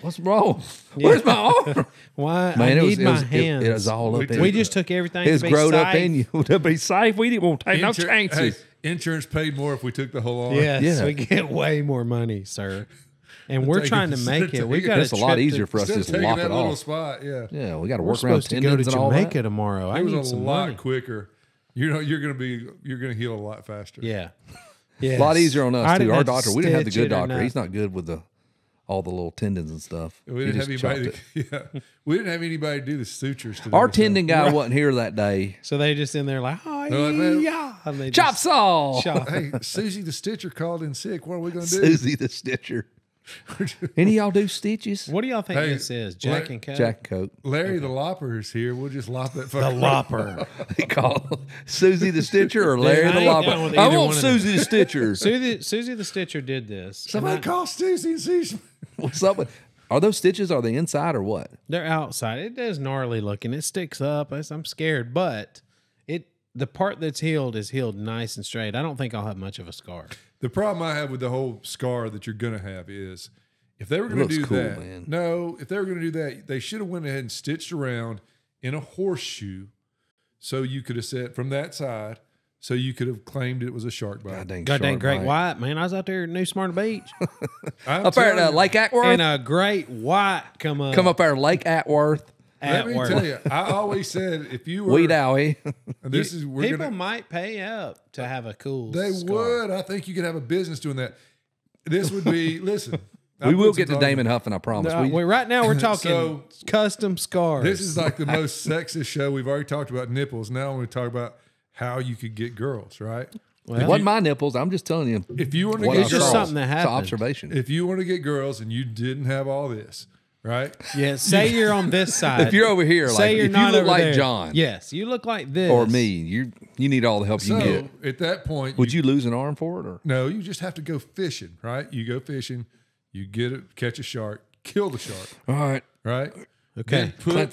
[SPEAKER 1] What's wrong? Where's my arm?
[SPEAKER 2] why?
[SPEAKER 1] Man,
[SPEAKER 2] I
[SPEAKER 1] it was,
[SPEAKER 2] need
[SPEAKER 1] it,
[SPEAKER 2] my
[SPEAKER 1] was,
[SPEAKER 2] hands.
[SPEAKER 1] it was all up in
[SPEAKER 2] we
[SPEAKER 1] you.
[SPEAKER 2] just took everything
[SPEAKER 1] It's
[SPEAKER 2] to be
[SPEAKER 1] growed
[SPEAKER 2] safe.
[SPEAKER 1] up in you. To be safe, we won't take no
[SPEAKER 3] Insur-
[SPEAKER 1] chances.
[SPEAKER 3] Hey, insurance paid more if we took the whole arm.
[SPEAKER 2] Yes,
[SPEAKER 1] Yeah.
[SPEAKER 2] we get way more money, sir. And we're
[SPEAKER 3] Take
[SPEAKER 2] trying to
[SPEAKER 3] it-
[SPEAKER 2] make it. We've
[SPEAKER 3] take it-
[SPEAKER 2] got
[SPEAKER 1] It's a lot easier for us to
[SPEAKER 3] Instead of
[SPEAKER 1] just
[SPEAKER 3] taking
[SPEAKER 1] lock
[SPEAKER 3] that
[SPEAKER 1] it
[SPEAKER 3] little
[SPEAKER 1] off.
[SPEAKER 3] spot, yeah.
[SPEAKER 1] Yeah, we got to
[SPEAKER 2] We're
[SPEAKER 1] work around
[SPEAKER 2] supposed to go to
[SPEAKER 1] tendons and all
[SPEAKER 2] Jamaica
[SPEAKER 1] that.
[SPEAKER 2] tomorrow. I
[SPEAKER 3] It
[SPEAKER 2] need
[SPEAKER 3] was a
[SPEAKER 2] some
[SPEAKER 3] lot
[SPEAKER 2] money.
[SPEAKER 3] quicker. You're gonna heal a lot faster.
[SPEAKER 2] Yeah.
[SPEAKER 1] A lot easier on
[SPEAKER 2] I
[SPEAKER 1] us,
[SPEAKER 2] didn't
[SPEAKER 1] too. Our
[SPEAKER 2] have to
[SPEAKER 1] doctor, we didn't have the
[SPEAKER 2] stitch
[SPEAKER 1] good
[SPEAKER 2] it or
[SPEAKER 1] doctor. He's
[SPEAKER 2] nothing.
[SPEAKER 1] not good with all the little tendons and stuff.
[SPEAKER 3] We
[SPEAKER 1] He
[SPEAKER 3] didn't have
[SPEAKER 1] just chopped
[SPEAKER 3] anybody.
[SPEAKER 1] it.
[SPEAKER 3] Yeah, we didn't have anybody do the sutures today.
[SPEAKER 1] Our
[SPEAKER 3] so-
[SPEAKER 1] tendon guy wasn't here that day.
[SPEAKER 2] So they just in there like, oh,
[SPEAKER 3] They're like, man,
[SPEAKER 2] yeah. And they
[SPEAKER 1] Chop
[SPEAKER 2] just
[SPEAKER 1] saw!
[SPEAKER 2] chop.
[SPEAKER 3] Hey, Susie the Stitcher called in sick. What are we gonna do?
[SPEAKER 1] Susie the Stitcher. Any of y'all do stitches?
[SPEAKER 2] What do y'all think
[SPEAKER 3] Hey,
[SPEAKER 2] this is? Jack
[SPEAKER 3] what-
[SPEAKER 2] and Coke?
[SPEAKER 1] Jack Coke.
[SPEAKER 3] Larry the Lopper is here. We'll just lop that.
[SPEAKER 2] The
[SPEAKER 3] fucker.
[SPEAKER 2] Lopper.
[SPEAKER 1] They call Susie the Stitcher or Larry
[SPEAKER 2] I
[SPEAKER 1] the
[SPEAKER 2] ain't down with
[SPEAKER 1] Lopper. I
[SPEAKER 2] either
[SPEAKER 1] want
[SPEAKER 2] one of them.
[SPEAKER 1] Susie the Stitcher.
[SPEAKER 2] Susie the Stitcher did this.
[SPEAKER 3] Somebody call Susie and see.
[SPEAKER 1] What's up with? Are those stitches? Are they inside or what?
[SPEAKER 2] They're outside. It is gnarly looking. It sticks up. I'm scared, but the part that's healed is healed nice and straight. I don't think I'll have much of a scar.
[SPEAKER 3] The problem I have with the whole scar that you're gonna have is if they were gonna
[SPEAKER 1] looks
[SPEAKER 3] do
[SPEAKER 1] cool,
[SPEAKER 3] that.
[SPEAKER 1] man.
[SPEAKER 3] No, if they were gonna do that, they should have went ahead and stitched around in a horseshoe, so you could have said from that side, so you could have claimed it was a shark bite.
[SPEAKER 1] God dang,
[SPEAKER 2] God dang
[SPEAKER 1] shark
[SPEAKER 2] great
[SPEAKER 1] bite.
[SPEAKER 2] white, man. I was out there at New Smyrna Beach.
[SPEAKER 3] I'm
[SPEAKER 1] Up there
[SPEAKER 3] telling
[SPEAKER 1] at
[SPEAKER 3] you,
[SPEAKER 1] Lake Atworth.
[SPEAKER 2] And a great white come up.
[SPEAKER 1] Come up there, Lake Atworth.
[SPEAKER 3] Let me
[SPEAKER 2] Atworth.
[SPEAKER 3] tell you, I always said if you were
[SPEAKER 1] Weed Owie.
[SPEAKER 3] and this is we're
[SPEAKER 2] People
[SPEAKER 3] gonna
[SPEAKER 2] might pay up to have a cool
[SPEAKER 3] they
[SPEAKER 2] scar.
[SPEAKER 3] would. I think you could have a business doing that. This would be listen.
[SPEAKER 1] We
[SPEAKER 3] I
[SPEAKER 1] will
[SPEAKER 3] put
[SPEAKER 1] get to
[SPEAKER 3] some
[SPEAKER 1] Damon Huffman, I promise.
[SPEAKER 2] No, right now we're talking
[SPEAKER 3] So-
[SPEAKER 2] custom scars.
[SPEAKER 3] This is like the most sexist show. We've already talked about nipples. Now I'm going to talk about how you could get girls, right?
[SPEAKER 1] It wasn't my nipples. I'm just telling you.
[SPEAKER 3] If you want to
[SPEAKER 1] what
[SPEAKER 3] get
[SPEAKER 1] I
[SPEAKER 2] It's just
[SPEAKER 3] girls,
[SPEAKER 1] saw.
[SPEAKER 2] something that
[SPEAKER 1] It's an
[SPEAKER 2] happened.
[SPEAKER 1] observation.
[SPEAKER 3] if you want to get girls and you didn't have all this, right?
[SPEAKER 2] Yeah, say you're on this side.
[SPEAKER 1] If you're over here,
[SPEAKER 2] say
[SPEAKER 1] like
[SPEAKER 2] you're
[SPEAKER 1] if you
[SPEAKER 2] not
[SPEAKER 1] look
[SPEAKER 2] over
[SPEAKER 1] like
[SPEAKER 2] there.
[SPEAKER 1] John
[SPEAKER 2] Yes, you look like this.
[SPEAKER 1] or me, you need all the help you
[SPEAKER 3] So
[SPEAKER 1] can get.
[SPEAKER 3] at that point,
[SPEAKER 1] Would you lose an arm for it? Or
[SPEAKER 3] no, you just have to go fishing, right? You go fishing, you get it, catch a shark, kill the shark,
[SPEAKER 1] all right,
[SPEAKER 3] right?
[SPEAKER 2] Okay.
[SPEAKER 3] Then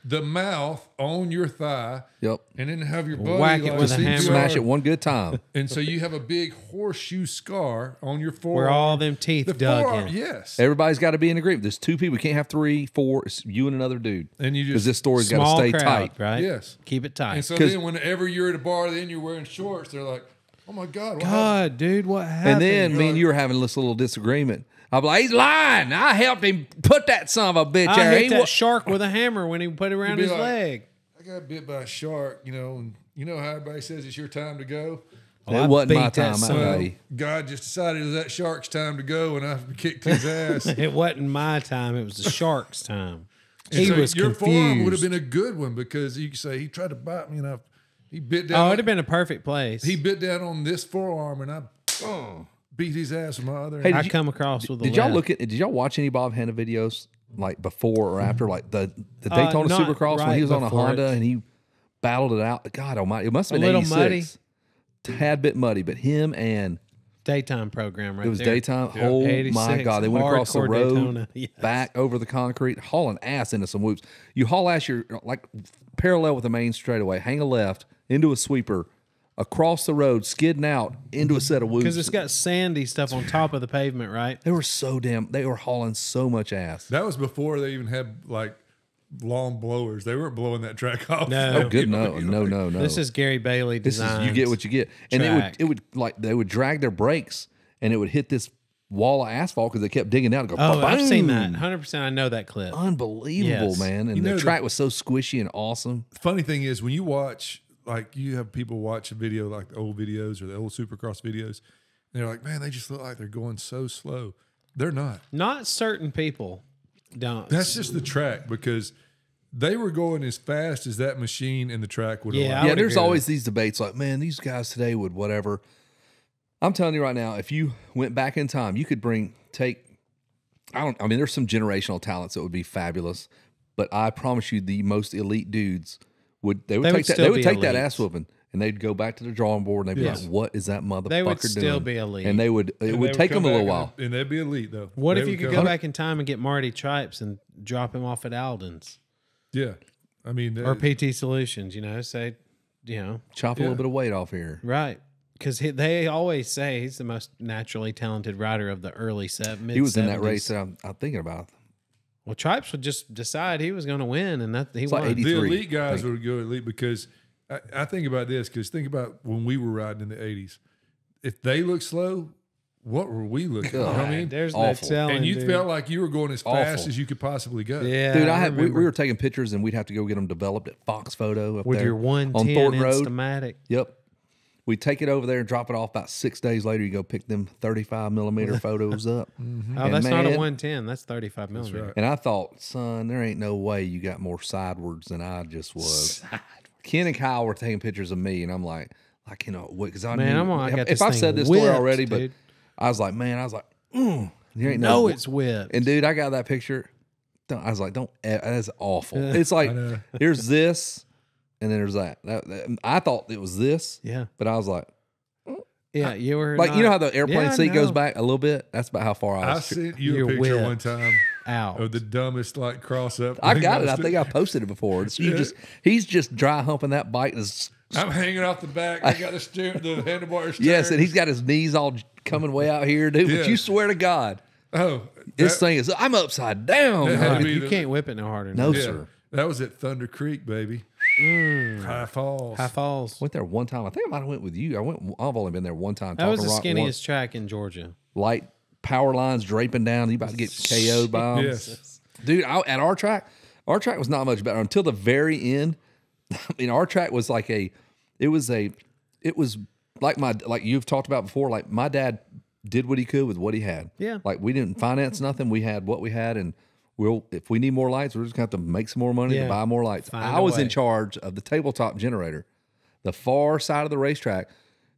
[SPEAKER 3] the mouth on your thigh.
[SPEAKER 1] Yep.
[SPEAKER 3] And then have your buddy
[SPEAKER 2] Whack it with a hammer.
[SPEAKER 1] Smash it one good time.
[SPEAKER 3] And so you have a big horseshoe scar on your forearm.
[SPEAKER 2] Where all them teeth
[SPEAKER 3] the
[SPEAKER 2] dug
[SPEAKER 3] forearm,
[SPEAKER 2] in.
[SPEAKER 3] yes.
[SPEAKER 1] Everybody's got to be in agreement. There's 2 people. We can't have 3, 4. It's you and another dude.
[SPEAKER 3] And you just
[SPEAKER 1] because this story's got to
[SPEAKER 2] Small
[SPEAKER 1] stay
[SPEAKER 2] crowd,
[SPEAKER 1] tight.
[SPEAKER 2] right?
[SPEAKER 3] Yes.
[SPEAKER 2] Keep it tight.
[SPEAKER 3] And so then whenever you're at a bar, then you're wearing shorts, they're like, oh my God. What happened?
[SPEAKER 2] God, dude, what happened?
[SPEAKER 1] And then me and you were having this little disagreement. I'm like, he's lying. I helped him put that son of a bitch
[SPEAKER 2] I
[SPEAKER 1] there.
[SPEAKER 2] hit that shark with a hammer when he put it around
[SPEAKER 3] be
[SPEAKER 2] his
[SPEAKER 3] like,
[SPEAKER 2] leg.
[SPEAKER 3] I got bit by a shark, and you know how everybody says it's your time to go?
[SPEAKER 1] It wasn't my
[SPEAKER 2] beat that
[SPEAKER 1] time.
[SPEAKER 2] son.
[SPEAKER 1] that day.
[SPEAKER 3] God just decided it was that shark's time to go, and I kicked his ass.
[SPEAKER 2] It wasn't my time. It was the shark's time.
[SPEAKER 3] And
[SPEAKER 2] He
[SPEAKER 3] so
[SPEAKER 2] was
[SPEAKER 3] your forearm would have
[SPEAKER 2] confused.
[SPEAKER 3] been a good one because you could say he tried to bite me, and he bit down.
[SPEAKER 2] Oh, it'd have been a perfect place.
[SPEAKER 3] He bit down on this forearm, and I beat his ass with my other
[SPEAKER 1] Hey,
[SPEAKER 3] hand.
[SPEAKER 2] I come across with a
[SPEAKER 1] Did y'all
[SPEAKER 2] left.
[SPEAKER 1] look at? Did y'all watch any Bob Hanna videos like before or after, like the Daytona
[SPEAKER 2] not
[SPEAKER 1] Supercross when
[SPEAKER 2] right
[SPEAKER 1] he was on a
[SPEAKER 2] before
[SPEAKER 1] Honda
[SPEAKER 2] it.
[SPEAKER 1] and he battled it out? God Almighty, it must have
[SPEAKER 2] A
[SPEAKER 1] been
[SPEAKER 2] little
[SPEAKER 1] 86.
[SPEAKER 2] muddy?
[SPEAKER 1] Tad bit muddy, but him and
[SPEAKER 2] Daytime program right
[SPEAKER 1] it was
[SPEAKER 2] there.
[SPEAKER 1] daytime. Oh my
[SPEAKER 2] 86,
[SPEAKER 1] God, they went across the
[SPEAKER 2] hardcore
[SPEAKER 1] road,
[SPEAKER 2] Daytona. Yes.
[SPEAKER 1] back over the concrete, hauling ass into some whoops. You haul ass, you're like parallel with the main straightaway, hang a left into a sweeper, across the road, skidding out into a set of whoops.
[SPEAKER 2] Because it's got sandy stuff on top of the pavement, right?
[SPEAKER 1] They were hauling so much ass.
[SPEAKER 3] That was before they even had like lawn blowers. They weren't blowing that track off.
[SPEAKER 2] No.
[SPEAKER 1] Oh, good. No.
[SPEAKER 2] This is Gary Bailey
[SPEAKER 1] This
[SPEAKER 2] design.
[SPEAKER 1] is you get what you get, and
[SPEAKER 2] track.
[SPEAKER 1] it would like they would drag their brakes, and it would hit this wall of asphalt because they kept digging out and go.
[SPEAKER 2] Oh,
[SPEAKER 1] boom.
[SPEAKER 2] I've seen that. 100%. I know that clip.
[SPEAKER 1] Unbelievable,
[SPEAKER 2] Yes.
[SPEAKER 1] man! And the track was so squishy and awesome.
[SPEAKER 3] Funny thing is, when you watch, like, you have people watch a video like the old videos or the old Supercross videos, and they're like, man, they just look like they're going so slow. They're not.
[SPEAKER 2] Not certain people don't.
[SPEAKER 3] That's just the track because they were going as fast as that machine and the track would
[SPEAKER 2] Yeah,
[SPEAKER 3] allow.
[SPEAKER 1] Yeah, there's always these debates like, man, these guys today would whatever. I'm telling you right now, if you went back in time, you could I mean, there's some generational talents that would be fabulous, but I promise you, the most elite dudes would take that ass whooping and they'd go back to the drawing board and they'd be
[SPEAKER 2] Yes.
[SPEAKER 1] like, what is that motherfucker doing?
[SPEAKER 2] They would still be elite.
[SPEAKER 1] And it would take them a little while.
[SPEAKER 3] And they'd be elite, though.
[SPEAKER 2] What
[SPEAKER 3] They
[SPEAKER 2] if you
[SPEAKER 3] would
[SPEAKER 2] could
[SPEAKER 3] come-
[SPEAKER 2] go back in time and get Marty Tripes and drop him off at Alden's
[SPEAKER 3] Yeah. I mean,
[SPEAKER 2] or PT Solutions, say,
[SPEAKER 1] Chop a little bit of weight off here.
[SPEAKER 2] right. Because they always say he's the most naturally talented rider of the early mid-70s.
[SPEAKER 1] He was in that race that I'm thinking about.
[SPEAKER 2] Well, Tripes would just decide he was going to win, and he
[SPEAKER 1] like
[SPEAKER 2] won.
[SPEAKER 1] 80.
[SPEAKER 3] the
[SPEAKER 1] 83,
[SPEAKER 3] elite guys
[SPEAKER 1] I think.
[SPEAKER 3] would go elite because I think about this because think about when we were riding in the 80s. If they look slow, what were we looking? You know what I mean?
[SPEAKER 2] There's no
[SPEAKER 1] Awful.
[SPEAKER 2] telling.
[SPEAKER 3] And you
[SPEAKER 2] dude.
[SPEAKER 3] felt like you were going as fast
[SPEAKER 1] Awful.
[SPEAKER 3] as you could possibly go.
[SPEAKER 2] Yeah,
[SPEAKER 1] Dude,
[SPEAKER 2] I
[SPEAKER 1] we
[SPEAKER 2] remember.
[SPEAKER 1] were taking pictures and we'd have to go get them developed at Fox Photo up
[SPEAKER 2] with
[SPEAKER 1] there
[SPEAKER 2] your 110
[SPEAKER 1] on Thornton Road.
[SPEAKER 2] Instamatic.
[SPEAKER 1] Yep. We take it over there and drop it off. About 6 days later, you go pick them 35 millimeter photos up.
[SPEAKER 2] Oh,
[SPEAKER 1] And
[SPEAKER 2] that's not a
[SPEAKER 1] man,
[SPEAKER 2] 110. That's 35 millimeter.
[SPEAKER 3] right.
[SPEAKER 1] And I thought, son, there ain't no way you got more sidewards than I just was. Ken and Kyle were taking pictures of me, and I'm like, because I
[SPEAKER 2] Man,
[SPEAKER 1] knew,
[SPEAKER 2] I got
[SPEAKER 1] if
[SPEAKER 2] this
[SPEAKER 1] I've
[SPEAKER 2] thing
[SPEAKER 1] said this story
[SPEAKER 2] whipped,
[SPEAKER 1] already,
[SPEAKER 2] dude.
[SPEAKER 1] but I was like, there ain't
[SPEAKER 2] No,
[SPEAKER 1] no.
[SPEAKER 2] it's whipped.
[SPEAKER 1] And dude, I got that picture. I was like, that's awful. It's like, here's this, and then there's that. I thought it was this,
[SPEAKER 2] Yeah.
[SPEAKER 1] but I was like,
[SPEAKER 2] Yeah, you were
[SPEAKER 1] like, you know how the airplane
[SPEAKER 2] Yeah, I
[SPEAKER 1] seat goes
[SPEAKER 2] know.
[SPEAKER 1] back a little bit? That's about how far I
[SPEAKER 3] I
[SPEAKER 1] was.
[SPEAKER 3] sent you
[SPEAKER 2] You're
[SPEAKER 3] a picture
[SPEAKER 2] whipped.
[SPEAKER 3] one time
[SPEAKER 2] out.
[SPEAKER 3] of the dumbest like cross up.
[SPEAKER 1] I got it. I think I posted it before. He's just dry humping that bike.
[SPEAKER 3] I'm hanging off the back. I got the handlebars.
[SPEAKER 1] Yes, and he's got his knees all coming way out here, dude.
[SPEAKER 3] Yeah.
[SPEAKER 1] But you swear to God,
[SPEAKER 3] Oh,
[SPEAKER 1] this thing is, I'm upside down.
[SPEAKER 3] That had to
[SPEAKER 1] man.
[SPEAKER 3] be
[SPEAKER 2] You
[SPEAKER 3] the-
[SPEAKER 2] can't whip it no harder.
[SPEAKER 1] No,
[SPEAKER 2] now.
[SPEAKER 3] yeah,
[SPEAKER 1] sir.
[SPEAKER 3] that was at Thunder Creek, baby. High Falls.
[SPEAKER 2] High Falls.
[SPEAKER 1] Went there one time. I think I might have went with you. I've only been there one time.
[SPEAKER 2] That was the
[SPEAKER 1] Talking Rock,
[SPEAKER 2] skinniest track in Georgia.
[SPEAKER 1] light power lines draping down. You about to get KO'd by them.
[SPEAKER 3] Yes.
[SPEAKER 1] Dude, at our track was not much better until the very end. I mean, our track was like it was like you've talked about before. Like my dad did what he could with what he had.
[SPEAKER 2] Yeah.
[SPEAKER 1] Like we didn't finance nothing. We had what we had, and if we need more lights, we're just gonna have to make some more money
[SPEAKER 2] Yeah.
[SPEAKER 1] to buy more lights.
[SPEAKER 2] Find
[SPEAKER 1] I
[SPEAKER 2] a
[SPEAKER 1] was
[SPEAKER 2] way.
[SPEAKER 1] in charge of the tabletop generator, the far side of the racetrack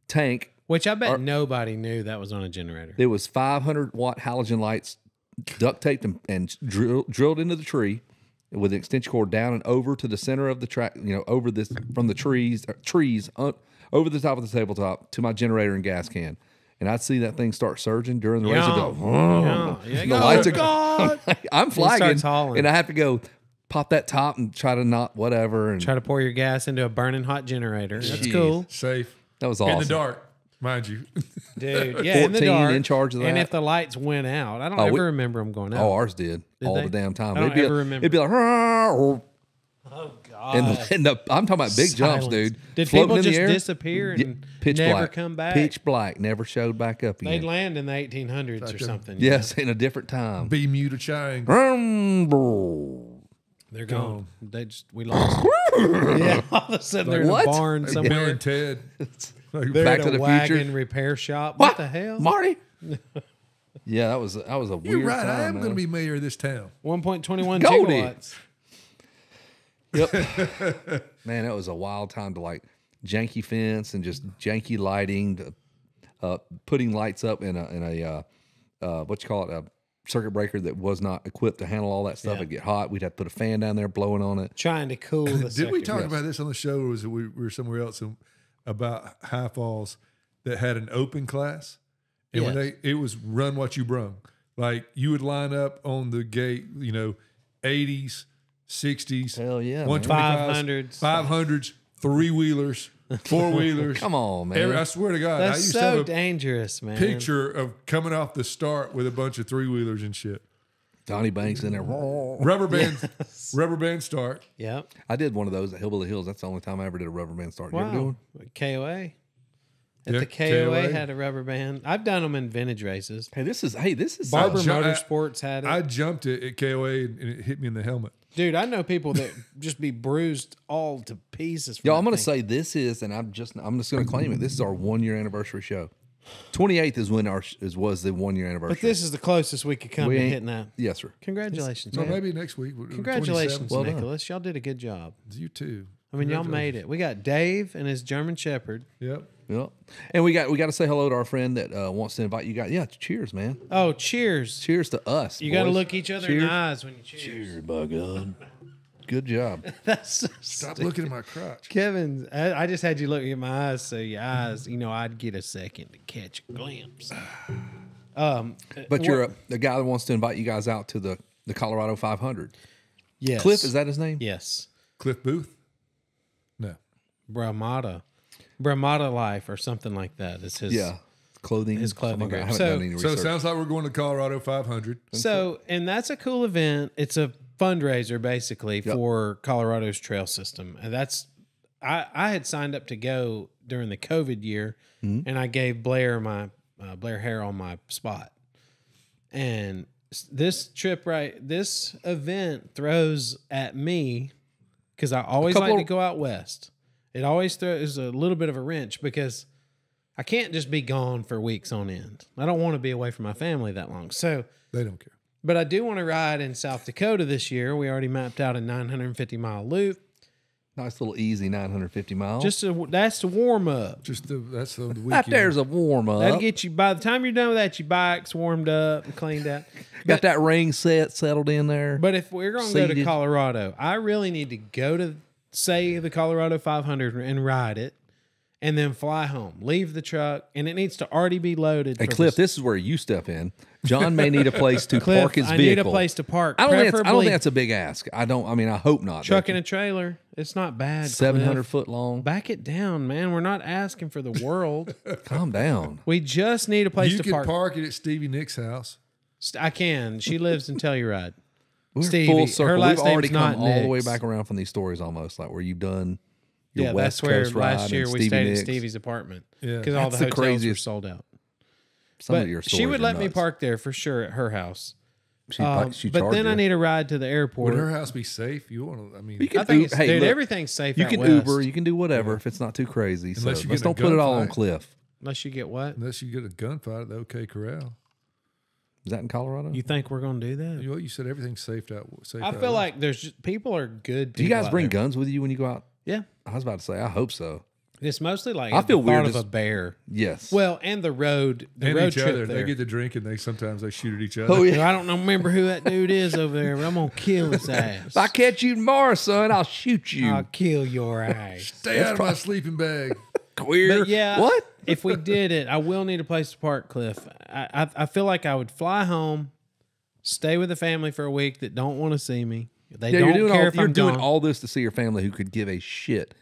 [SPEAKER 1] tank.
[SPEAKER 2] Which I bet nobody knew that was on a generator.
[SPEAKER 1] There was 500-watt halogen lights duct taped and drilled into the tree with an extension cord down and over to the center of the track, over this from the trees over the top of the tabletop to my generator and gas can. And I'd see that thing start surging during the race and go,
[SPEAKER 2] Yeah.
[SPEAKER 1] the lights are
[SPEAKER 2] God.
[SPEAKER 1] I'm flagging,
[SPEAKER 2] starts hauling.
[SPEAKER 1] and I have to go pop that top and try to not whatever. And
[SPEAKER 2] Try to pour your gas into a burning hot generator. That's
[SPEAKER 1] Jeez.
[SPEAKER 2] cool.
[SPEAKER 3] Safe.
[SPEAKER 1] that was awesome.
[SPEAKER 3] In the dark, mind you.
[SPEAKER 2] Dude, yeah, in the
[SPEAKER 1] 14
[SPEAKER 2] dark.
[SPEAKER 1] in charge of
[SPEAKER 2] And
[SPEAKER 1] that.
[SPEAKER 2] if the lights went out, I don't
[SPEAKER 1] Oh,
[SPEAKER 2] ever
[SPEAKER 1] we-
[SPEAKER 2] remember them going out.
[SPEAKER 1] Oh, ours did all
[SPEAKER 2] they?
[SPEAKER 1] the damn time.
[SPEAKER 2] I don't ever remember.
[SPEAKER 1] It'd be like, "Rrrr,"
[SPEAKER 2] Oh, God.
[SPEAKER 1] and I'm talking about big jumps,
[SPEAKER 2] Silence.
[SPEAKER 1] dude.
[SPEAKER 2] Did
[SPEAKER 1] Floating
[SPEAKER 2] people
[SPEAKER 1] in the
[SPEAKER 2] just
[SPEAKER 1] air.
[SPEAKER 2] disappear
[SPEAKER 1] Yeah,
[SPEAKER 2] and
[SPEAKER 1] pitch
[SPEAKER 2] never
[SPEAKER 1] black.
[SPEAKER 2] come back?
[SPEAKER 1] Pitch black, never showed back up
[SPEAKER 2] They'd
[SPEAKER 1] again.
[SPEAKER 2] land in the 1800s or
[SPEAKER 3] Like a-
[SPEAKER 2] something.
[SPEAKER 1] Yes, in a different time.
[SPEAKER 3] Be mute a triangle.
[SPEAKER 2] They're gone. We lost them. Yeah, all of a sudden they're in
[SPEAKER 1] what?
[SPEAKER 2] a barn
[SPEAKER 3] Like Bill
[SPEAKER 2] somewhere.
[SPEAKER 3] and Ted. Like,
[SPEAKER 2] They're
[SPEAKER 1] Back
[SPEAKER 2] in
[SPEAKER 1] to
[SPEAKER 2] a
[SPEAKER 1] the
[SPEAKER 2] wagon
[SPEAKER 1] Future.
[SPEAKER 2] repair shop. What the hell?
[SPEAKER 1] Marty? Yeah, that was a weird
[SPEAKER 3] you're right.
[SPEAKER 1] time.
[SPEAKER 3] I am
[SPEAKER 1] man.
[SPEAKER 3] going to be mayor of this town.
[SPEAKER 2] 1.21
[SPEAKER 1] Goldie.
[SPEAKER 2] gigawatts.
[SPEAKER 1] Yep. Man, that was a wild time to like janky fence and just janky lighting, putting lights up in a what you call it, a circuit breaker that was not equipped to handle all that stuff.
[SPEAKER 2] Yeah.
[SPEAKER 1] It'd get hot. We'd have to put a fan down there blowing on it.
[SPEAKER 2] Trying to cool the
[SPEAKER 3] Did we
[SPEAKER 2] circuit.
[SPEAKER 3] talk about this on the show, or was it we were somewhere else about high falls that had an open class? And when it was run what you brung. Like you would line up on the gate, 80s, 60s,
[SPEAKER 1] Hell yeah,
[SPEAKER 3] 125s, 500s, three wheelers, four wheelers.
[SPEAKER 1] Come on, man.
[SPEAKER 3] I swear to God, I
[SPEAKER 2] That's
[SPEAKER 3] used to have
[SPEAKER 2] so
[SPEAKER 3] a
[SPEAKER 2] dangerous, man.
[SPEAKER 3] picture of coming off the start with a bunch of three wheelers and shit.
[SPEAKER 1] Donnie Banks in there.
[SPEAKER 3] Rubber band start.
[SPEAKER 2] Yep.
[SPEAKER 1] I did one of those at Hillbilly Hills. That's the only time I ever did a rubber band start. You ever do
[SPEAKER 2] Wow.
[SPEAKER 1] one?
[SPEAKER 2] KOA. At
[SPEAKER 3] Yeah,
[SPEAKER 2] the KOA,
[SPEAKER 3] KOA.
[SPEAKER 2] had a rubber band. I've done them in vintage races.
[SPEAKER 1] Hey, this is
[SPEAKER 2] Barber
[SPEAKER 3] ju- I-
[SPEAKER 2] Motorsports had it.
[SPEAKER 3] I jumped it at KOA and it hit me in the helmet.
[SPEAKER 2] Dude, I know people that just be bruised all to pieces. From
[SPEAKER 1] Yo,
[SPEAKER 2] that
[SPEAKER 1] I'm going to
[SPEAKER 2] thing.
[SPEAKER 1] say this is, and I'm just going to claim it. This is our 1 year anniversary show. 28th is when was the 1 year anniversary.
[SPEAKER 2] But this is the closest we could come
[SPEAKER 1] We
[SPEAKER 2] to
[SPEAKER 1] ain't-
[SPEAKER 2] hitting that.
[SPEAKER 1] Yes, sir.
[SPEAKER 2] Congratulations,
[SPEAKER 3] So
[SPEAKER 2] man.
[SPEAKER 3] maybe next week.
[SPEAKER 2] Congratulations,
[SPEAKER 3] 27th.
[SPEAKER 1] Well done.
[SPEAKER 2] Nicholas. Y'all did a good job.
[SPEAKER 3] You too.
[SPEAKER 2] I mean, y'all made it. We got Dave and his German Shepherd.
[SPEAKER 3] Yep.
[SPEAKER 1] Yep. And we got to say hello to our friend that wants to invite you guys. Yeah, cheers, man.
[SPEAKER 2] Oh, cheers.
[SPEAKER 1] Cheers to us.
[SPEAKER 2] You got to
[SPEAKER 1] boys.
[SPEAKER 2] look each other in
[SPEAKER 1] Cheers.
[SPEAKER 2] the eyes when you cheers.
[SPEAKER 1] Cheers, by God. Good job.
[SPEAKER 2] That's so
[SPEAKER 3] Stop
[SPEAKER 2] stupid.
[SPEAKER 3] looking at my crotch.
[SPEAKER 2] Kevin, I just had you look at my eyes, so your eyes, I'd get a second to catch a glimpse.
[SPEAKER 1] But you're the guy that wants to invite you guys out to the Colorado 500.
[SPEAKER 2] Yes.
[SPEAKER 1] Cliff, is that his name?
[SPEAKER 2] Yes.
[SPEAKER 3] Cliff Booth? No.
[SPEAKER 2] Brahmata Life or something like that is his.
[SPEAKER 1] Yeah. Clothing.
[SPEAKER 2] His clothing
[SPEAKER 1] something like that. I
[SPEAKER 2] group.
[SPEAKER 1] haven't
[SPEAKER 2] So-
[SPEAKER 1] done any
[SPEAKER 3] So it
[SPEAKER 1] research.
[SPEAKER 3] sounds like we're going to Colorado 500.
[SPEAKER 2] So, and that's a cool event. It's a fundraiser basically for Colorado's trail system. And I had signed up to go during the COVID year, and I gave Blair Blair Hare on my spot. And this event throws at me because I always like to go out west. It always throws a little bit of a wrench because I can't just be gone for weeks on end. I don't want to be away from my family that long. So,
[SPEAKER 3] They don't care.
[SPEAKER 2] but I do want to ride in South Dakota this year. We already mapped out a 950-mile loop.
[SPEAKER 1] Nice little easy 950 miles.
[SPEAKER 2] That's the warm up.
[SPEAKER 3] That's the weekend.
[SPEAKER 1] that there's a warm
[SPEAKER 2] That'll
[SPEAKER 1] up.
[SPEAKER 2] get you. By the time you're done with that, your bike's warmed up and cleaned out.
[SPEAKER 1] Got that ring set settled in there.
[SPEAKER 2] But if we're going to go to
[SPEAKER 1] Seated.
[SPEAKER 2] Colorado, I really need to go to, say, the Colorado 500 and ride it, and then fly home. Leave the truck, and it needs to already be loaded.
[SPEAKER 1] Hey,
[SPEAKER 2] for
[SPEAKER 1] Cliff,
[SPEAKER 2] the-
[SPEAKER 1] this is where you step in. John may need a place to
[SPEAKER 2] Cliff,
[SPEAKER 1] park his
[SPEAKER 2] I
[SPEAKER 1] vehicle.
[SPEAKER 2] need a place to park.
[SPEAKER 1] I don't think
[SPEAKER 2] preferably
[SPEAKER 1] that's a big ask. I hope not.
[SPEAKER 2] truck and a trailer. It's not bad.
[SPEAKER 1] 700
[SPEAKER 2] Cliff.
[SPEAKER 1] foot long.
[SPEAKER 2] Back it down, man. We're not asking for the world.
[SPEAKER 1] Calm down.
[SPEAKER 2] We just need a place
[SPEAKER 3] You
[SPEAKER 2] to
[SPEAKER 3] can
[SPEAKER 2] park.
[SPEAKER 3] park it at Stevie Nicks' house.
[SPEAKER 2] I can. She lives in Telluride.
[SPEAKER 1] We're
[SPEAKER 2] Stevie,
[SPEAKER 1] full
[SPEAKER 2] her
[SPEAKER 1] circle.
[SPEAKER 2] last
[SPEAKER 1] We've already
[SPEAKER 2] name's not
[SPEAKER 1] come all the way
[SPEAKER 2] Nix.
[SPEAKER 1] back around from these stories almost, like where you've done your
[SPEAKER 2] Yeah,
[SPEAKER 1] West
[SPEAKER 2] that's where
[SPEAKER 1] Coast ride
[SPEAKER 2] last year
[SPEAKER 1] and
[SPEAKER 2] we
[SPEAKER 1] Stevie
[SPEAKER 2] stayed
[SPEAKER 1] Nicks.
[SPEAKER 2] at Stevie's apartment.
[SPEAKER 3] Yeah.
[SPEAKER 2] Because all the
[SPEAKER 1] That's the
[SPEAKER 2] hotels were
[SPEAKER 1] craziest-
[SPEAKER 2] sold out.
[SPEAKER 1] Some
[SPEAKER 2] But
[SPEAKER 1] of your stories
[SPEAKER 2] she would
[SPEAKER 1] are
[SPEAKER 2] let me
[SPEAKER 1] nuts.
[SPEAKER 2] park there for sure at her house.
[SPEAKER 1] She
[SPEAKER 2] But
[SPEAKER 1] charged
[SPEAKER 2] then I
[SPEAKER 1] you.
[SPEAKER 2] need a ride to the airport.
[SPEAKER 3] Would her house be safe? You want to? I mean,
[SPEAKER 1] You can
[SPEAKER 2] I think
[SPEAKER 1] Uber-
[SPEAKER 2] it's,
[SPEAKER 1] hey,
[SPEAKER 2] dude,
[SPEAKER 1] look,
[SPEAKER 2] everything's safe.
[SPEAKER 1] You
[SPEAKER 2] out
[SPEAKER 1] can
[SPEAKER 2] west.
[SPEAKER 1] Uber. You can do whatever if it's not too crazy. So
[SPEAKER 3] Unless you
[SPEAKER 1] let's
[SPEAKER 3] get in a
[SPEAKER 1] don't put it all on
[SPEAKER 3] gunfight.
[SPEAKER 1] Cliff.
[SPEAKER 2] Unless you get what?
[SPEAKER 3] unless you get a gunfight at the OK Corral.
[SPEAKER 1] Is that in Colorado?
[SPEAKER 2] You think we're going to do that?
[SPEAKER 3] You said everything's safe out. Safe
[SPEAKER 2] I
[SPEAKER 3] out
[SPEAKER 2] feel
[SPEAKER 3] west.
[SPEAKER 2] like there's just, people are good.
[SPEAKER 1] do you
[SPEAKER 2] people
[SPEAKER 1] guys
[SPEAKER 2] out
[SPEAKER 1] bring
[SPEAKER 2] there.
[SPEAKER 1] guns with you when you go out?
[SPEAKER 2] Yeah.
[SPEAKER 1] I was about to say, I hope so.
[SPEAKER 2] It's mostly like
[SPEAKER 1] I feel
[SPEAKER 2] the
[SPEAKER 1] weird
[SPEAKER 2] thought of
[SPEAKER 1] just-
[SPEAKER 2] a bear.
[SPEAKER 1] Yes.
[SPEAKER 2] Well, and the road
[SPEAKER 3] and
[SPEAKER 2] road
[SPEAKER 3] each
[SPEAKER 2] trip
[SPEAKER 3] other.
[SPEAKER 2] there.
[SPEAKER 3] They get to drink and sometimes they shoot at each other.
[SPEAKER 1] Oh, yeah.
[SPEAKER 2] I don't remember who that dude is over there, but I'm gonna kill his ass.
[SPEAKER 1] If I catch you tomorrow, son, I'll shoot you.
[SPEAKER 2] I'll kill your ass.
[SPEAKER 3] Stay out of my sleeping bag.
[SPEAKER 1] Queer.
[SPEAKER 2] But yeah,
[SPEAKER 1] What?
[SPEAKER 2] if we did it, I will need a place to park, Cliff. I feel like I would fly home, stay with the family for a week that don't want to see me, They
[SPEAKER 1] Yeah,
[SPEAKER 2] don't care if
[SPEAKER 1] you're
[SPEAKER 2] I'm
[SPEAKER 1] doing
[SPEAKER 2] gone.
[SPEAKER 1] all this to see your family who could give a shit.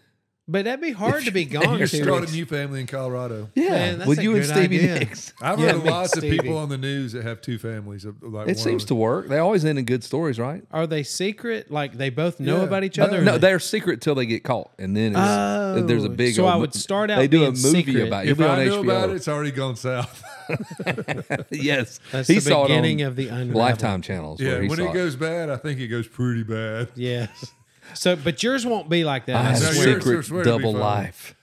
[SPEAKER 2] But that'd be hard to be gone
[SPEAKER 3] You
[SPEAKER 2] 2
[SPEAKER 3] start a
[SPEAKER 2] weeks.
[SPEAKER 3] new family in Colorado.
[SPEAKER 1] Yeah,
[SPEAKER 2] Man, that's
[SPEAKER 1] with
[SPEAKER 2] a
[SPEAKER 1] you and
[SPEAKER 2] good
[SPEAKER 1] Stevie
[SPEAKER 2] idea.
[SPEAKER 1] Nicks.
[SPEAKER 3] I've
[SPEAKER 2] Yeah,
[SPEAKER 3] heard
[SPEAKER 2] me,
[SPEAKER 3] lots of
[SPEAKER 2] Stevie.
[SPEAKER 3] people on the news that have two families. Like
[SPEAKER 1] It seems to work. They always end in good stories, right?
[SPEAKER 2] Are they secret? Like they both know
[SPEAKER 3] Yeah.
[SPEAKER 2] about each other?
[SPEAKER 1] No,
[SPEAKER 2] Or
[SPEAKER 1] they're secret till they get caught, and then it's, there's a big.
[SPEAKER 2] So
[SPEAKER 1] old
[SPEAKER 2] I would start out
[SPEAKER 1] They do a
[SPEAKER 2] being
[SPEAKER 1] movie
[SPEAKER 2] secret.
[SPEAKER 1] about it.
[SPEAKER 3] If
[SPEAKER 1] You'll be
[SPEAKER 3] I
[SPEAKER 1] on
[SPEAKER 3] knew about it,
[SPEAKER 1] HBO.
[SPEAKER 3] it's already gone south.
[SPEAKER 1] Yes,
[SPEAKER 2] That's
[SPEAKER 1] he
[SPEAKER 2] the
[SPEAKER 1] saw
[SPEAKER 2] beginning
[SPEAKER 1] it on
[SPEAKER 2] of the unravel.
[SPEAKER 1] Lifetime channels.
[SPEAKER 3] Yeah,
[SPEAKER 1] where he
[SPEAKER 3] when
[SPEAKER 1] saw
[SPEAKER 3] it goes bad, I think it goes pretty bad.
[SPEAKER 2] Yes. So, but yours won't be like that.
[SPEAKER 1] I
[SPEAKER 2] I
[SPEAKER 1] have a
[SPEAKER 3] No,
[SPEAKER 2] swear.
[SPEAKER 3] yours-
[SPEAKER 1] secret
[SPEAKER 3] swear to be
[SPEAKER 1] double
[SPEAKER 3] fine.
[SPEAKER 1] life.